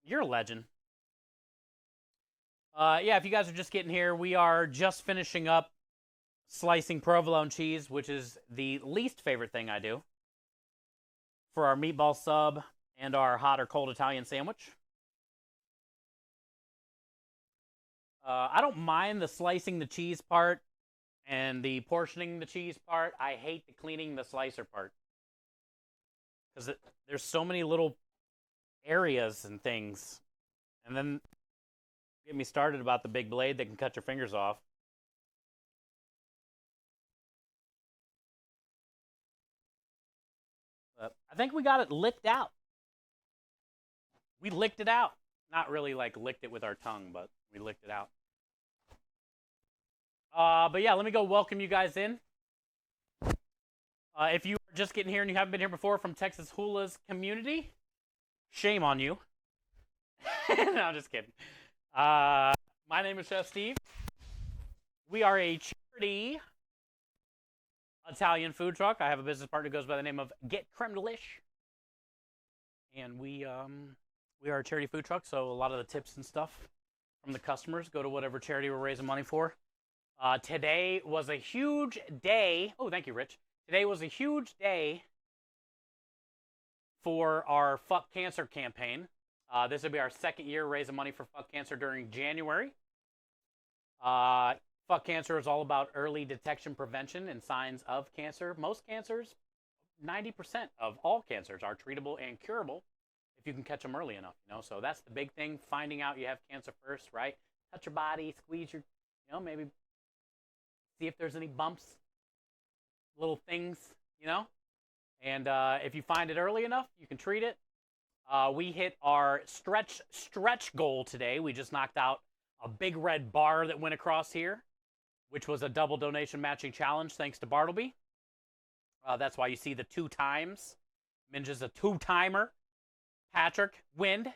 You're a legend. Yeah, if you guys are just getting here, we are just finishing up slicing provolone cheese, which is the least favorite thing I do, for our meatball sub and our hot or cold Italian sandwich. I don't mind the slicing the cheese part and the portioning the cheese part. I hate the cleaning the slicer part, because there's so many little areas and things. And then get me started about the big blade that can cut your fingers off. I think we got it licked out. We licked it out. Not really like licked it with our tongue, but we licked it out. But yeah, let me go welcome you guys in. If you are just getting here and you haven't been here before from Texas Hula's community, shame on you. No, I'm just kidding. My name is Chef Steve. We are a charity Italian food truck. I have a business partner who goes by the name of Get Creme Delish. And we are a charity food truck, so a lot of the tips and stuff from the customers go to whatever charity we're raising money for. Today was a huge day. Oh, thank you, Rich. Today was a huge day for our Fuck Cancer campaign. This will be our second year raising money for Fuck Cancer during January. Fuck Cancer is all about early detection, prevention, and signs of cancer. Most cancers, 90% of all cancers, are treatable and curable if you can catch them early enough, you know? So that's the big thing, finding out you have cancer first, right? Touch your body, squeeze your, you know, maybe see if there's any bumps, little things, you know? And if you find it early enough, you can treat it. We hit our stretch goal today. We just knocked out a big red bar that went across here, which was a double donation matching challenge thanks to Bartleby. That's why you see the 2 times. Minge is a 2-timer. Patrick, Wind.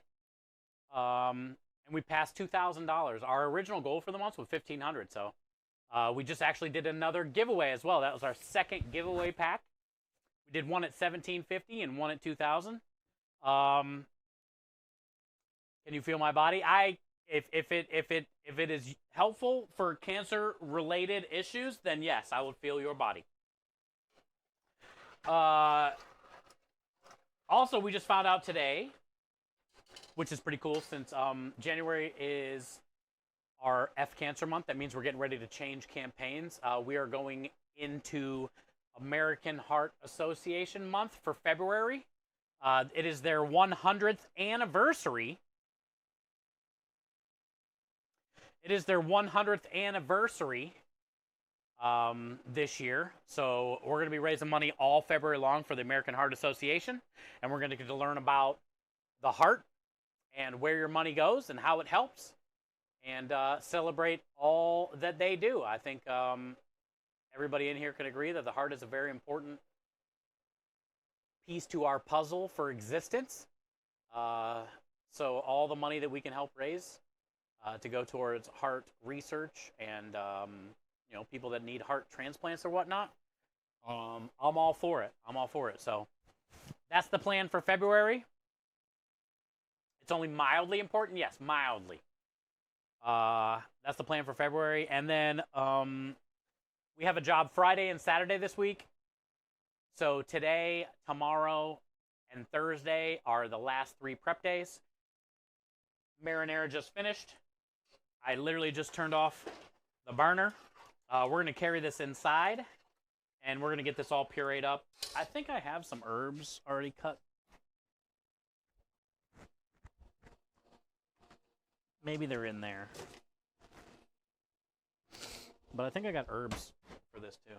And we passed $2,000. Our original goal for the month was $1,500. So We just actually did another giveaway as well. That was our second giveaway pack. We did one at 1750 and one at 2000. Can you feel my body? If it is helpful for cancer related issues, then yes, I will feel your body. Also, we just found out today, which is pretty cool, since January is our F Cancer month. That means we're getting ready to change campaigns. We are going into American Heart Association month for February. It is their 100th anniversary. It is their 100th anniversary this year. So we're going to be raising money all February long for the American Heart Association. And we're going to get to learn about the heart and where your money goes and how it helps, and celebrate all that they do. I think everybody in here can agree that the heart is a very important piece to our puzzle for existence. So all the money that we can help raise to go towards heart research and people that need heart transplants or whatnot, I'm all for it. I'm all for it. So that's the plan for February. It's only mildly important. Yes, mildly. That's the plan for February. And then we have a job Friday and Saturday this week. So today, tomorrow, and Thursday are the last 3 prep days. Marinara just finished. I literally just turned off the burner. We're going to carry this inside, and we're going to get this all pureed up. I think I have some herbs already cut. Maybe they're in there. But I think I got herbs for this too.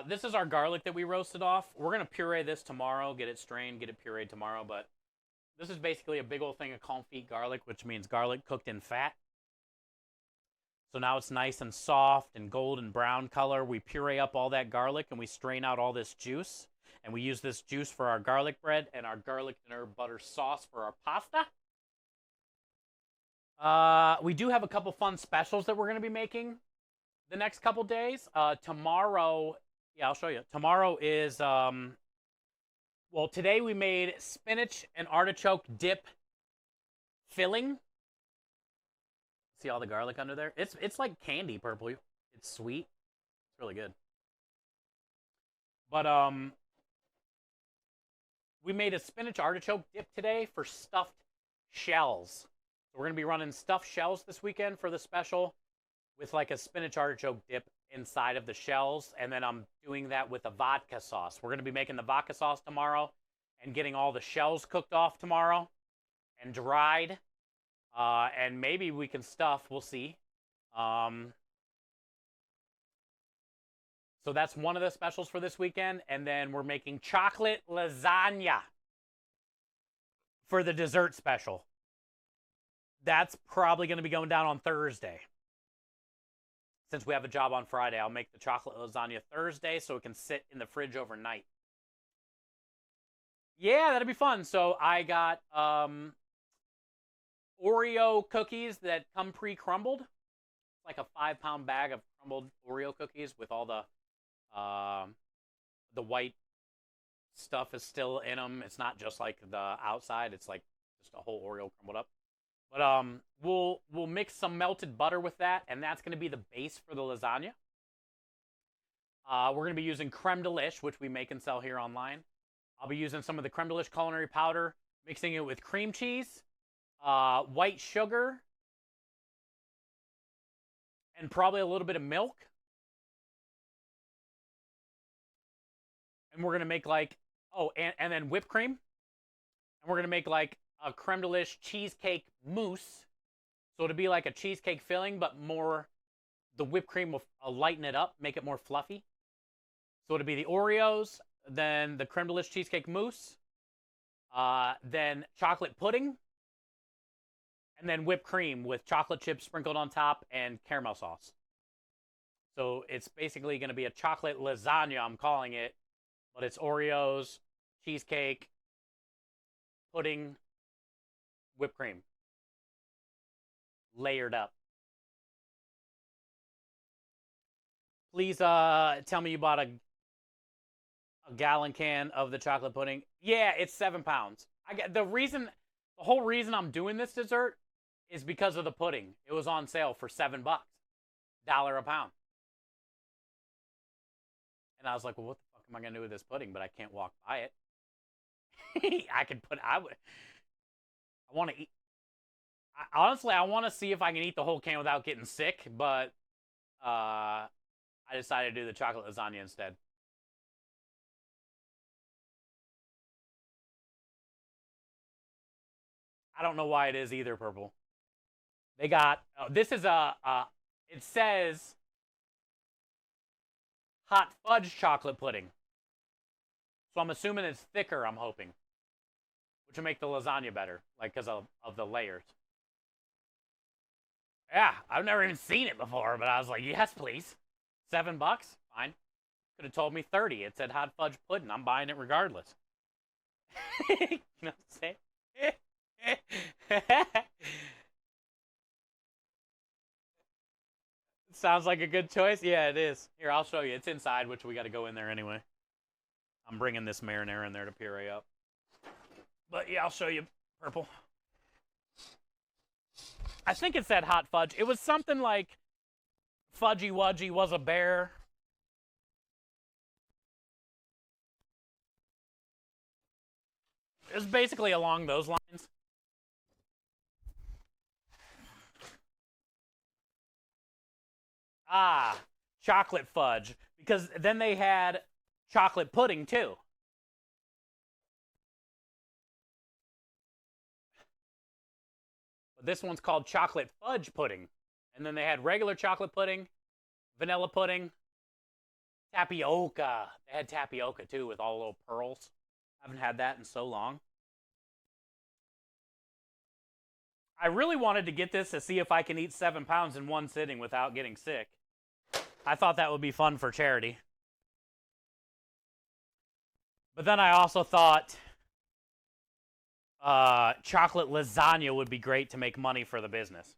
This is our garlic that we roasted off. We're going to puree this tomorrow, get it strained, get it pureed tomorrow. But this is basically a big old thing of confit garlic, which means garlic cooked in fat. So now it's nice and soft and golden brown color. We puree up all that garlic and we strain out all this juice. And we use this juice for our garlic bread and our garlic and herb butter sauce for our pasta. We do have a couple fun specials that we're going to be making the next couple days. Tomorrow, yeah, I'll show you. Tomorrow is, well, today we made spinach and artichoke dip filling. See all the garlic under there? It's like candy purple. It's sweet. It's really good. But we made a spinach artichoke dip today for stuffed shells. So we're going to be running stuffed shells this weekend for the special with like a spinach artichoke dip inside of the shells. And then I'm doing that with a vodka sauce. We're going to be making the vodka sauce tomorrow and getting all the shells cooked off tomorrow and dried. And maybe we can stuff. We'll see. So that's one of the specials for this weekend. And then we're making chocolate lasagna for the dessert special. That's probably going to be going down on Thursday. Since we have a job on Friday, I'll make the chocolate lasagna Thursday so it can sit in the fridge overnight. Yeah, that'd be fun. So I got Oreo cookies that come pre-crumbled. It's like a 5-pound bag of crumbled Oreo cookies with all the white stuff is still in them. It's not just like the outside. It's like just a whole Oreo crumbled up. But we'll mix some melted butter with that, and that's going to be the base for the lasagna. We're going to be using creme de lish, which we make and sell here online. I'll be using some of the creme de lish culinary powder, mixing it with cream cheese, white sugar, and probably a little bit of milk. And we're going to make like, and then whipped cream. And we're going to make like a creme de lish cheesecake mousse. So it'll be like a cheesecake filling, but more, the whipped cream will lighten it up, make it more fluffy. So it'll be the Oreos, then the creme de lish cheesecake mousse, then chocolate pudding, and then whipped cream with chocolate chips sprinkled on top and caramel sauce. So it's basically going to be a chocolate lasagna, I'm calling it, but it's Oreos, cheesecake, pudding, whipped cream, layered up. Please tell me you bought a gallon can of the chocolate pudding. Yeah, it's 7 pounds. The whole reason I'm doing this dessert is because of the pudding. It was on sale for $7, $1 a pound. And I was like, well, what the fuck am I gonna do with this pudding? But I can't walk by it. I want to eat. Honestly, I want to see if I can eat the whole can without getting sick, but I decided to do the chocolate lasagna instead. I don't know why it is either, Purple. They got, this is it says hot fudge chocolate pudding. So I'm assuming it's thicker, I'm hoping. Which will make the lasagna better, like because of the layers. Yeah, I've never even seen it before, but I was like, yes, please. $7? Fine. Could have told me 30. It said hot fudge pudding. I'm buying it regardless. You know what I'm saying? Sounds like a good choice. Yeah, it is. Here, I'll show you. It's inside, which we got to go in there anyway. I'm bringing this marinara in there to puree up. But yeah, I'll show you, Purple. I think it said hot fudge. It was something like Fudgy Wudgy was a bear. It was basically along those lines. Ah, chocolate fudge. Because then they had chocolate pudding too. But this one's called chocolate fudge pudding. And then they had regular chocolate pudding, vanilla pudding, tapioca. They had tapioca too with all the little pearls. I haven't had that in so long. I really wanted to get this to see if I can eat 7 pounds in one sitting without getting sick. I thought that would be fun for charity. But then I also thought chocolate lasagna would be great to make money for the business.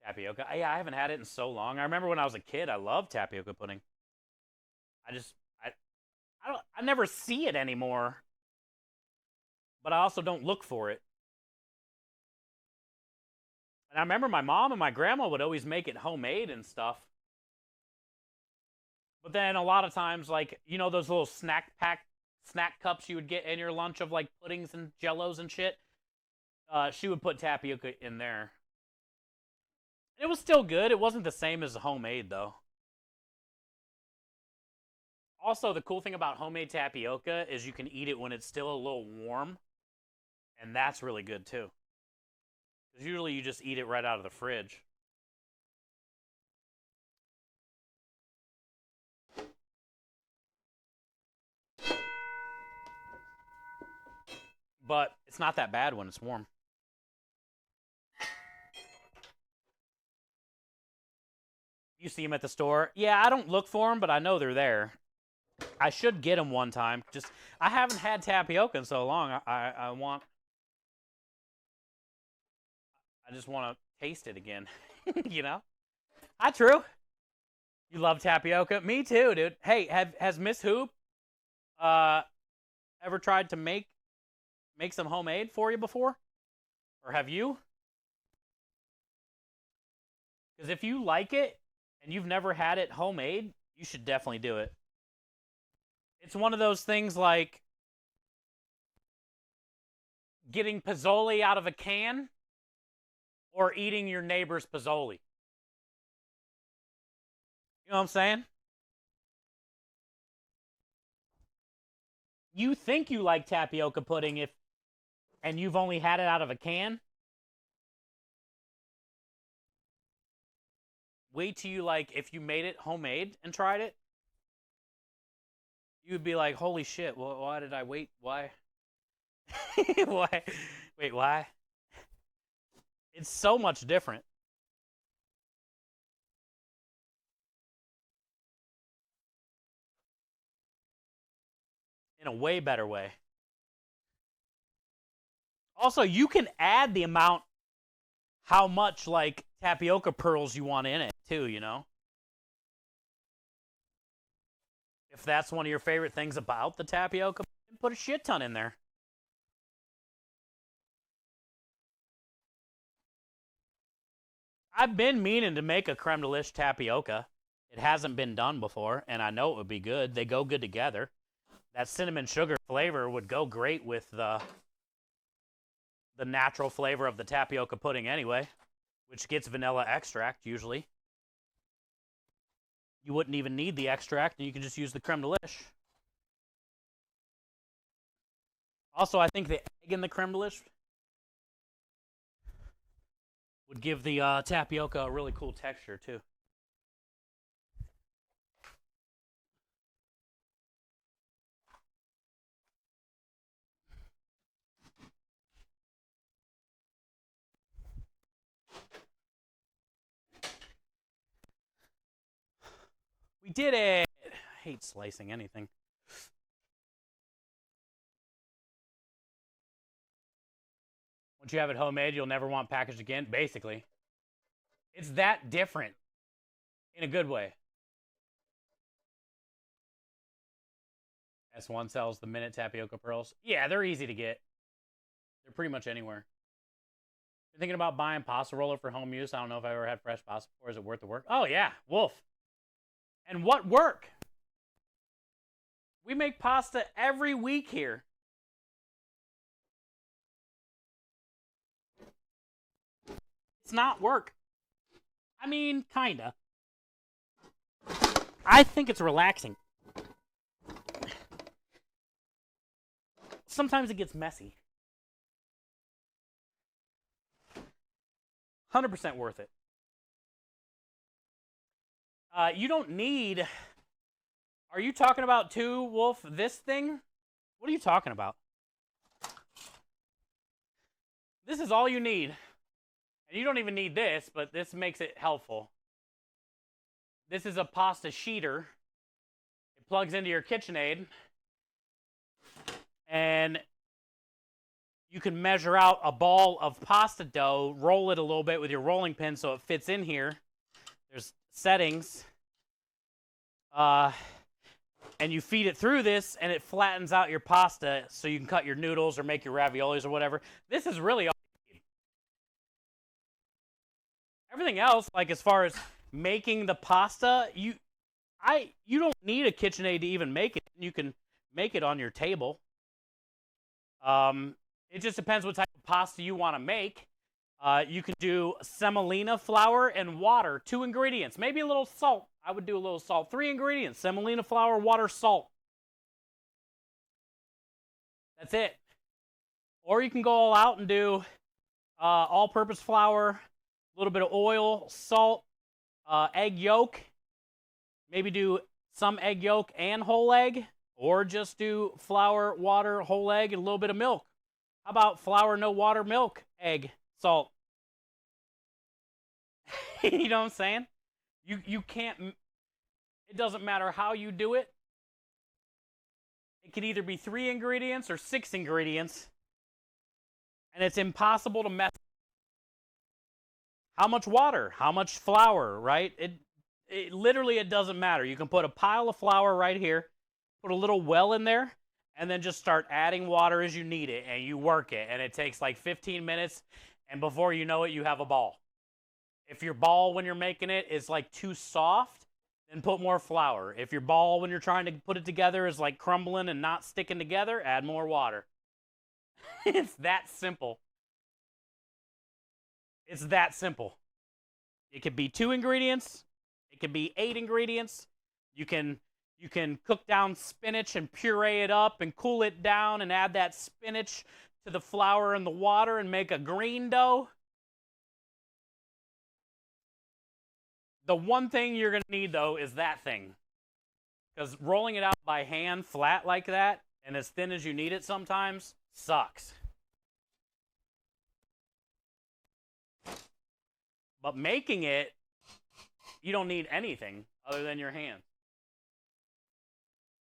Tapioca. Yeah, I haven't had it in so long. I remember when I was a kid, I loved tapioca pudding. I never see it anymore. But I also don't look for it. And I remember my mom and my grandma would always make it homemade and stuff. But then a lot of times, like, you know those little snack cups you would get in your lunch of like puddings and jellos and shit? She would put tapioca in there. It was still good. It wasn't the same as homemade, though. Also, the cool thing about homemade tapioca is you can eat it when it's still a little warm. And that's really good, too. Because usually you just eat it right out of the fridge. But it's not that bad when it's warm. You see them at the store? Yeah, I don't look for them, but I know they're there. I should get them one time. I haven't had tapioca in so long. I just want to taste it again. You know? Hi, True. You love tapioca? Me too, dude. Hey, has Miss Hoop ever tried to make some homemade for you before? Or have you? Because if you like it and you've never had it homemade, you should definitely do it. It's one of those things like getting Pozzoli out of a can or eating your neighbor's Pozzoli. You know what I'm saying? You think you like tapioca pudding and you've only had it out of a can? Wait till you if you made it homemade and tried it. You'd be like, holy shit, why did I wait? Why? Why? Wait, why? It's so much different. In a way better way. Also, you can add the amount how much like tapioca pearls you want in it too, you know? If that's one of your favorite things about the tapioca, put a shit ton in there. I've been meaning to make a creme de liche tapioca. It hasn't been done before, and I know it would be good. They go good together. That cinnamon sugar flavor would go great with the natural flavor of the tapioca pudding anyway, which gets vanilla extract usually. You wouldn't even need the extract, and you can just use the creme de liche. Also, I think the egg in the creme de liche would give the tapioca a really cool texture too. We did it! I hate slicing anything. Once you have it homemade, you'll never want packaged again, basically. It's that different in a good way. S1 sells the minute tapioca pearls. Yeah, they're easy to get. They're pretty much anywhere. You're thinking about buying pasta roller for home use. I don't know if I've ever had fresh pasta before. Is it worth the work? Oh, yeah. Wolf. And what work? We make pasta every week here. It's not work. I mean, kinda. I think it's relaxing. Sometimes it gets messy. 100% worth it. You don't need... Are you talking about too, Wolf, this thing? What are you talking about? This is all you need. And you don't even need this, but this makes it helpful. This is a pasta sheeter. It plugs into your KitchenAid. And you can measure out a ball of pasta dough, roll it a little bit with your rolling pin so it fits in here. There's settings. And you feed it through this, and it flattens out your pasta so you can cut your noodles or make your raviolis or whatever. This is really all you need. Everything else, like as far as making the pasta, you don't need a KitchenAid to even make it. You can make it on your table. It just depends what type of pasta you want to make. You can do semolina flour and water, 2 ingredients, maybe a little salt. I would do a little salt. 3 ingredients, semolina flour, water, salt. That's it. Or you can go all out and do all-purpose flour, a little bit of oil, salt, egg yolk. Maybe do some egg yolk and whole egg. Or just do flour, water, whole egg, and a little bit of milk. How about flour, no water, milk, egg, salt? You know what I'm saying? You can't, it doesn't matter how you do it. It could either be 3 ingredients or 6 ingredients. And it's impossible to mess. How much water? How much flour, right? It literally, it doesn't matter. You can put a pile of flour right here, put a little well in there, and then just start adding water as you need it, and you work it, and it takes like 15 minutes, and before you know it, you have a ball. If your ball, when you're making it, is like too soft, then put more flour. If your ball, when you're trying to put it together, is like crumbling and not sticking together, add more water. It's that simple. It's that simple. It could be 2 ingredients. It could be 8 ingredients. You can cook down spinach and puree it up and cool it down and add that spinach to the flour and the water and make a green dough. The one thing you're going to need, though, is that thing. Because rolling it out by hand flat like that and as thin as you need it sometimes sucks. But making it, you don't need anything other than your hand.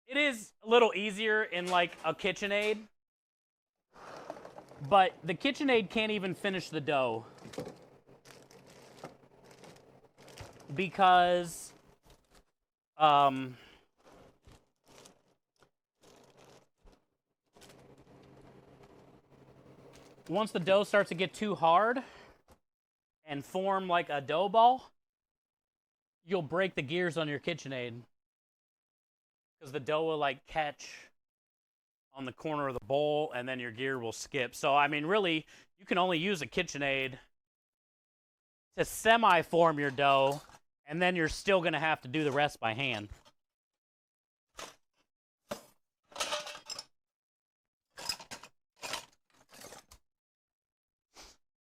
It is a little easier in like a KitchenAid, but the KitchenAid can't even finish the dough. because once the dough starts to get too hard and form like a dough ball, you'll break the gears on your KitchenAid because the dough will like catch on the corner of the bowl and then your gear will skip. So, I mean, really, you can only use a KitchenAid to semi-form your dough, and then you're still going to have to do the rest by hand.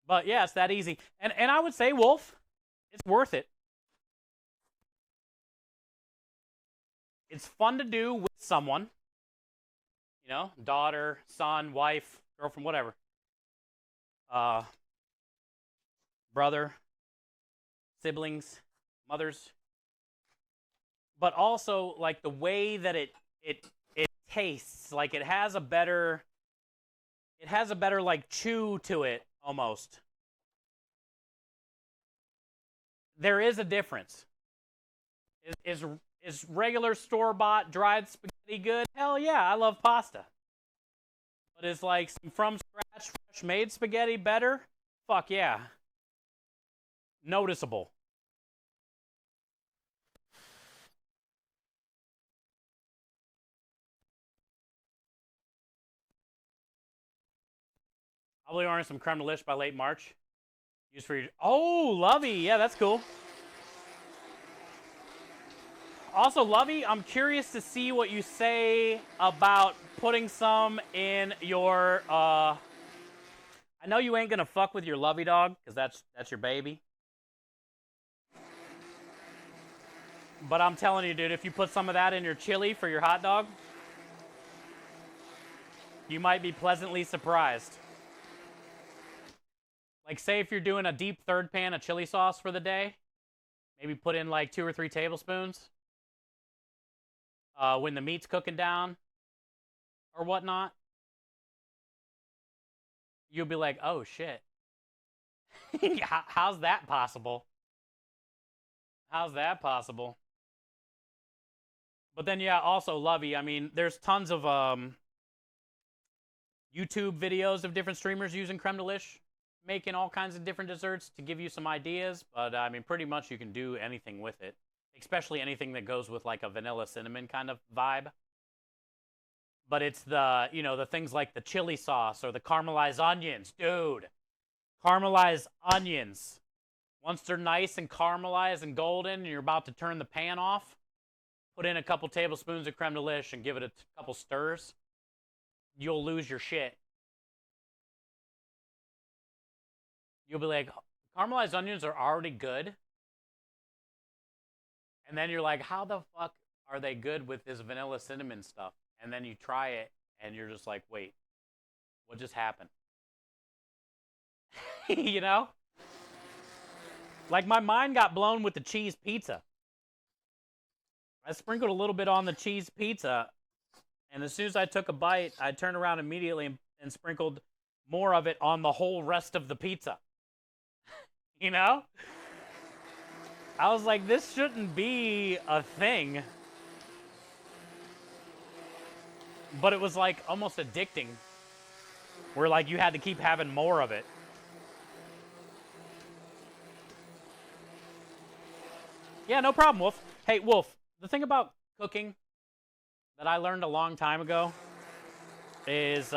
But yeah, it's that easy. And I would say, Wolf, it's worth it. It's fun to do with someone. You know, daughter, son, wife, girlfriend, whatever. Brother, siblings, mothers. But also, like, the way that it tastes, like, it has a better, like, chew to it, almost. There is a difference. Is regular store-bought dried spaghetti good? Hell yeah, I love pasta. But is like some from-scratch, fresh-made spaghetti better? Fuck yeah. Noticeable. I'll be ordering some creme de liche by late March. Used for your... Oh, Lovey. Yeah, that's cool. Also, Lovey, I'm curious to see what you say about putting some in your, I know you ain't gonna fuck with your Lovey dog, because that's your baby. But I'm telling you, dude, if you put some of that in your chili for your hot dog, you might be pleasantly surprised. Like, say if you're doing a deep third pan of chili sauce for the day, maybe put in like 2 or 3 tablespoons. When the meat's cooking down or whatnot, you'll be like, oh shit. How's that possible? How's that possible? But then, yeah, also, Lovey, I mean, there's tons of YouTube videos of different streamers using creme de liche, making all kinds of different desserts to give you some ideas. But, I mean, pretty much you can do anything with it. Especially anything that goes with like a vanilla cinnamon kind of vibe. But it's the, you know, the things like the chili sauce or the caramelized onions. Dude, caramelized onions. Once they're nice and caramelized and golden and you're about to turn the pan off, put in a couple tablespoons of creme de liche and give it a couple stirs. You'll lose your shit. You'll be like, caramelized onions are already good. And then you're like, how the fuck are they good with this vanilla cinnamon stuff? And then you try it, and you're just like, wait, what just happened? You know? Like, my mind got blown with the cheese pizza. I sprinkled a little bit on the cheese pizza, and as soon as I took a bite, I turned around immediately and sprinkled more of it on the whole rest of the pizza. You know? I was like, this shouldn't be a thing. But it was like almost addicting. Where like you had to keep having more of it. Yeah, no problem, Wolf. Hey, Wolf, the thing about cooking that I learned a long time ago is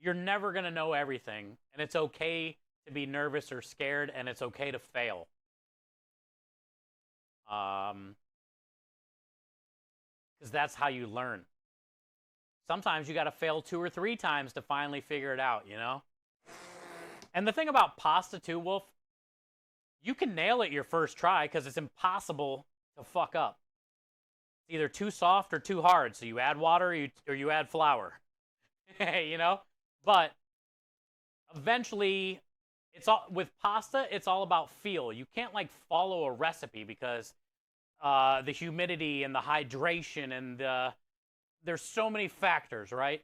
you're never going to know everything. And it's okay to be nervous or scared, and it's okay to fail. Because that's how you learn. Sometimes you got to fail 2 or 3 times to finally figure it out, you know? And the thing about pasta too, Wolf, you can nail it your first try because it's impossible to fuck up. It's either too soft or too hard, so you add water or you add flour. You know? But eventually, with pasta, it's all about feel. You can't like follow a recipe because the humidity and the hydration and there's so many factors, right?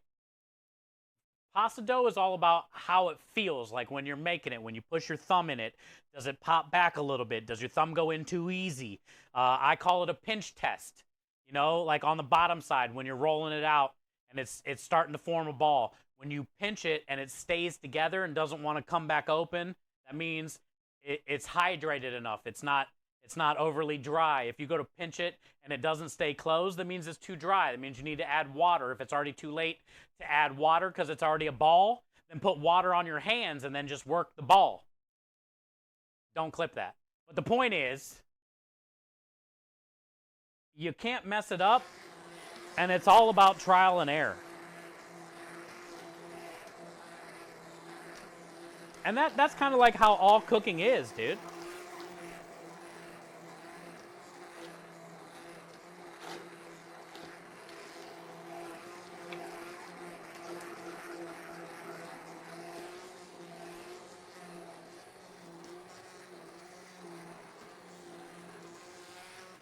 Pasta dough is all about how it feels like when you're making it. When you push your thumb in it, does it pop back a little bit? Does your thumb go in too easy? I call it a pinch test. You know, like on the bottom side when you're rolling it out and it's starting to form a ball. When you pinch it and it stays together and doesn't want to come back open, that means it's hydrated enough. It's not overly dry. If you go to pinch it and it doesn't stay closed, that means it's too dry. That means you need to add water. If it's already too late to add water because it's already a ball, then put water on your hands and then just work the ball. Don't clip that. But the point is, you can't mess it up, and it's all about trial and error. And that's kind of like how all cooking is, dude.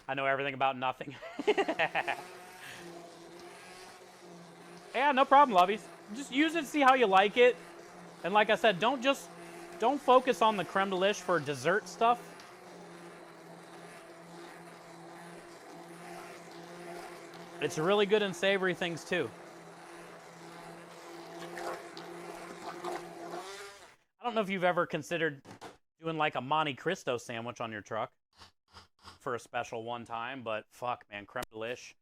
I know everything about nothing. Yeah, no problem, lovies. Just use it, see how you like it. And like I said, don't focus on the creme de lish for dessert stuff. It's really good in savory things too. I don't know if you've ever considered doing like a Monte Cristo sandwich on your truck for a special one time, but fuck, man, creme de lish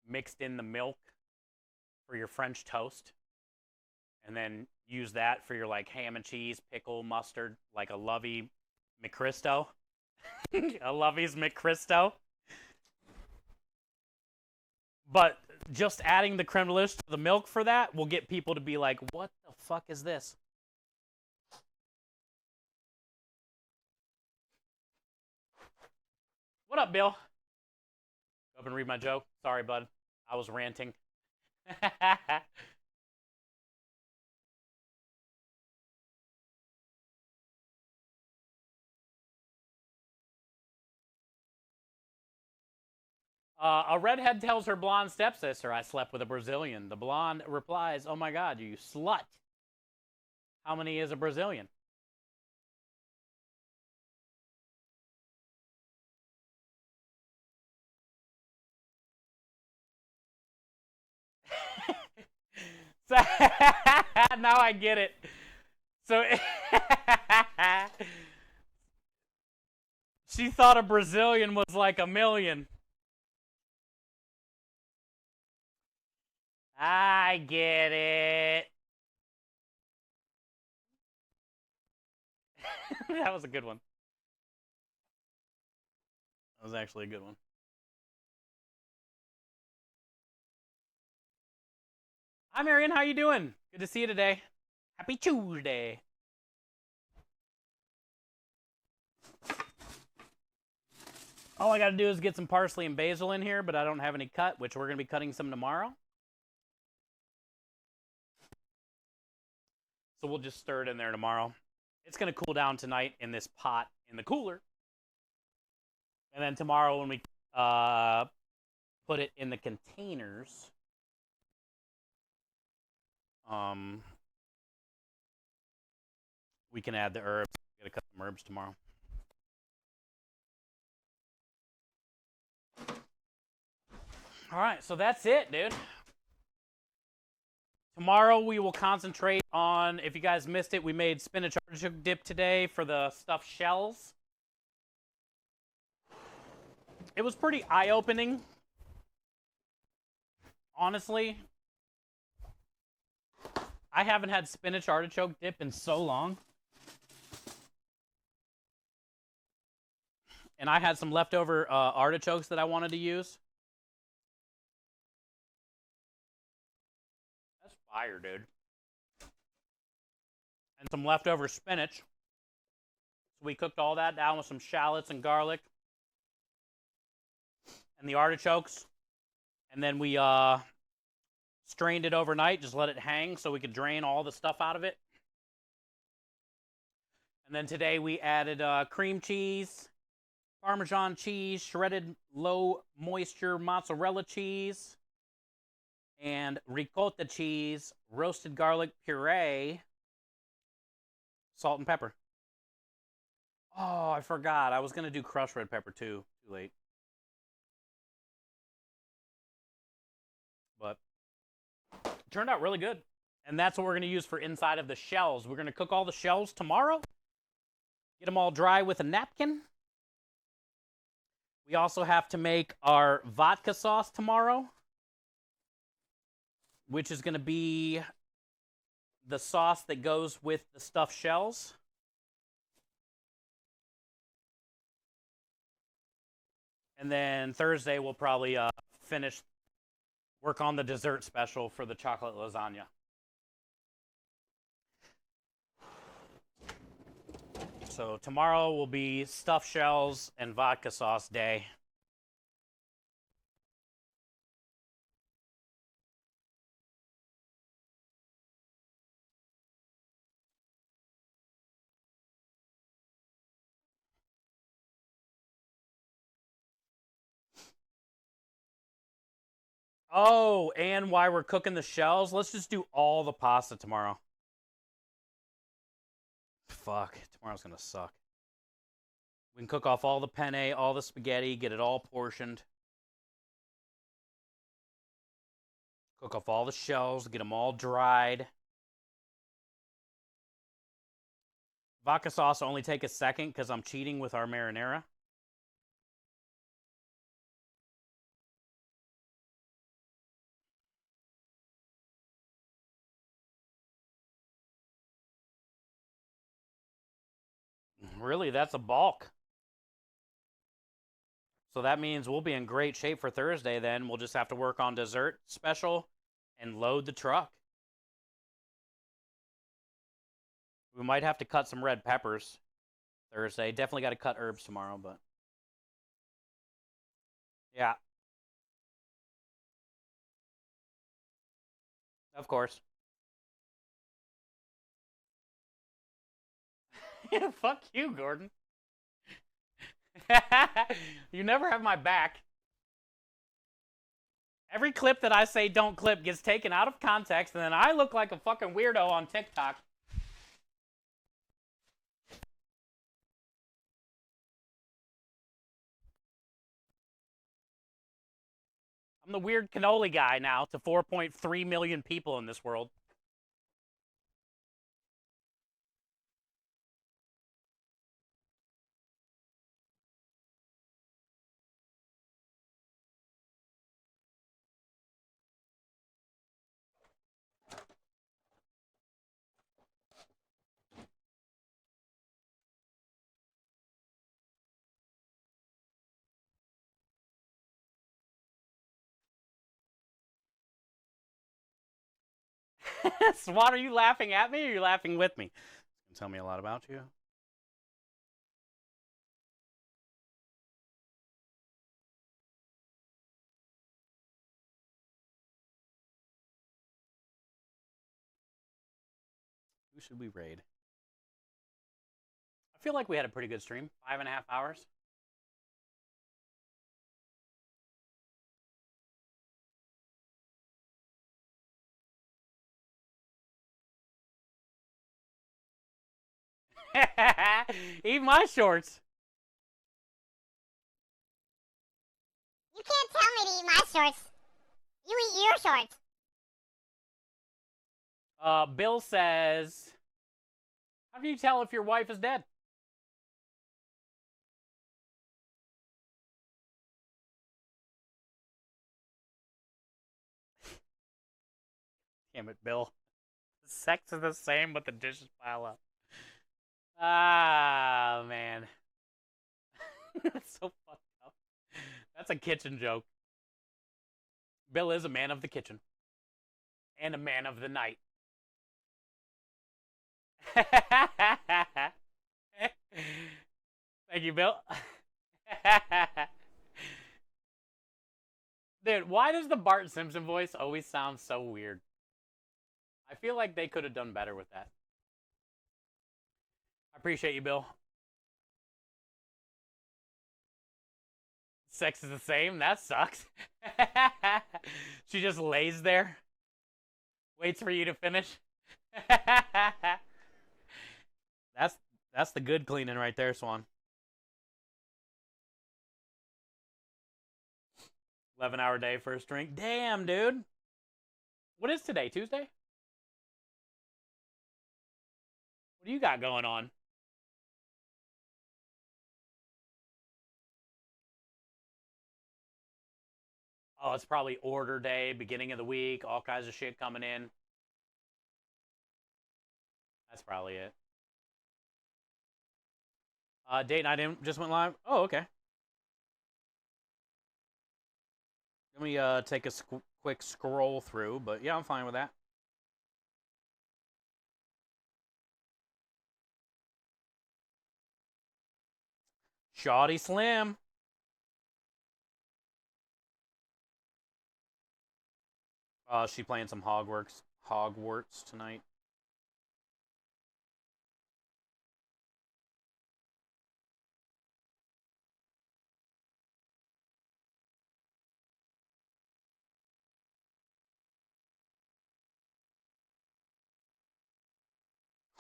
mixed in the milk for your French toast, and then use that for your like ham and cheese, pickle, mustard, like a Lovey McCristo. A Lovey's McCristo. But just adding the creme de lish to the milk for that will get people to be like, what the fuck is this? What up, Bill? Go up and read my joke. Sorry, bud. I was ranting. A redhead tells her blonde stepsister, I slept with a Brazilian. The blonde replies, oh my god, you slut. How many is a Brazilian? So, now I get it. So she thought a Brazilian was like a million. I get it. That was a good one. That was actually a good one. Hi, Marion. How you doing? Good to see you today. Happy Tuesday. All I got to do is get some parsley and basil in here, but I don't have any cut, which we're going to be cutting some tomorrow. So we'll just stir it in there tomorrow. It's going to cool down tonight in this pot in the cooler. And then tomorrow when we put it in the containers, we can add the herbs. I'm going to cut some herbs tomorrow. All right, so that's it, dude. Tomorrow we will concentrate on, if you guys missed it, we made spinach artichoke dip today for the stuffed shells. It was pretty eye-opening, honestly. I haven't had spinach artichoke dip in so long. And I had some leftover artichokes that I wanted to use. That's fire, dude. And some leftover spinach. So we cooked all that down with some shallots and garlic. And the artichokes. And then we strained it overnight, just let it hang so we could drain all the stuff out of it. And then today we added cream cheese, Parmesan cheese, shredded low moisture mozzarella cheese, and ricotta cheese, roasted garlic puree, salt and pepper. Oh, I forgot. I was going to do crushed red pepper too. Too late. But it turned out really good. And that's what we're going to use for inside of the shells. We're going to cook all the shells tomorrow. Get them all dry with a napkin. We also have to make our vodka sauce tomorrow, which is going to be the sauce that goes with the stuffed shells. And then Thursday we'll probably work on the dessert special for the chocolate lasagna. So tomorrow will be stuffed shells and vodka sauce day. Oh, and while we're cooking the shells, let's just do all the pasta tomorrow. Fuck, tomorrow's gonna suck. We can cook off all the penne, all the spaghetti, get it all portioned. Cook off all the shells, get them all dried. Vodka sauce will only take a second because I'm cheating with our marinara. Really, that's a bulk. So that means we'll be in great shape for Thursday then. We'll just have to work on dessert special and load the truck. We might have to cut some red peppers Thursday. Definitely got to cut herbs tomorrow, but yeah. Of course. Fuck you, Gordon. You never have my back. Every clip that I say don't clip gets taken out of context, and then I look like a fucking weirdo on TikTok. I'm the weird cannoli guy now to 4.3 million people in this world. Swat, are you laughing at me or are you laughing with me? You can tell me a lot about you. Who should we raid? I feel like we had a pretty good stream. 5.5 hours. Eat my shorts. You can't tell me to eat my shorts. You eat your shorts. Bill says, how do you tell if your wife is dead? Damn it, Bill. Sex is the same, but the dishes pile up. Ah, man. That's so fucked up. That's a kitchen joke. Bill is a man of the kitchen. And a man of the night. Thank you, Bill. Dude, why does the Bart Simpson voice always sound so weird? I feel like they could have done better with that. I appreciate you, Bill. Sex is the same? That sucks. She just lays there, waits for you to finish. That's the good cleaning right there, Swan. 11-hour day, first drink. Damn, dude. What is today? Tuesday? What do you got going on? Oh, it's probably order day, beginning of the week, all kinds of shit coming in. That's probably it. Date night in just went live. Oh, okay. Let me take a quick scroll through, but yeah, I'm fine with that. Shoddy Slim. She playing some Hogwarts tonight.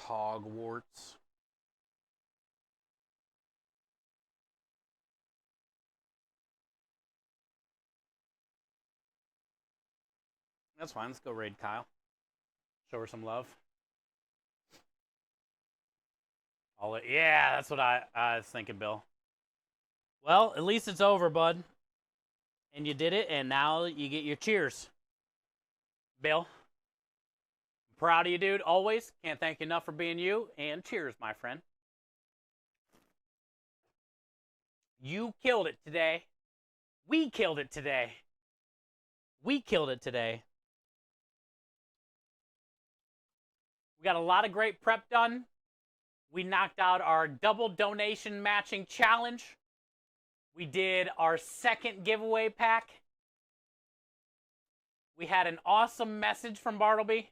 Hogwarts. That's fine. Let's go raid Kyle. Show her some love. Yeah, that's what I was thinking, Bill. Well, at least it's over, bud. And you did it, and now you get your cheers. Bill, I'm proud of you, dude, always. Can't thank you enough for being you, and cheers, my friend. You killed it today. We killed it today. We killed it today. We got a lot of great prep done. We knocked out our double donation matching challenge. We did our second giveaway pack. We had an awesome message from Bartleby.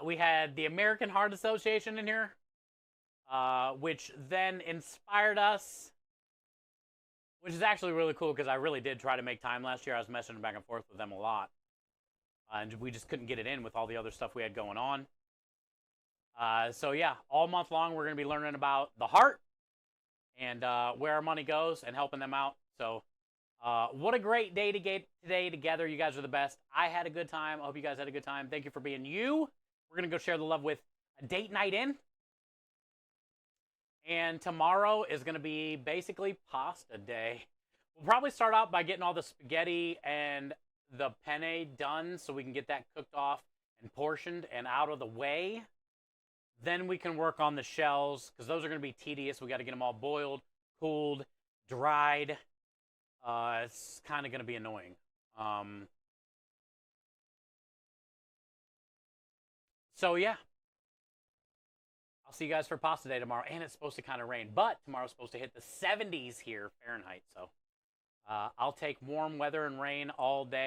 We had the American Heart Association in here, which then inspired us, which is actually really cool because I really did try to make time last year. I was messaging back and forth with them a lot. And we just couldn't get it in with all the other stuff we had going on. So yeah, all month long we're going to be learning about the heart and where our money goes and helping them out. So what a great day to get today together. You guys are the best. I had a good time. I hope you guys had a good time. Thank you for being you. We're going to go share the love with a date night in. And tomorrow is going to be basically pasta day. We'll probably start out by getting all the spaghetti and the penne done so we can get that cooked off and portioned and out of the way. Then we can work on the shells because those are going to be tedious. We got to get them all boiled, cooled, dried. It's kind of going to be annoying. So yeah, I'll see you guys for pasta day tomorrow. And it's supposed to kind of rain, but tomorrow's supposed to hit the 70s here Fahrenheit. So I'll take warm weather and rain all day.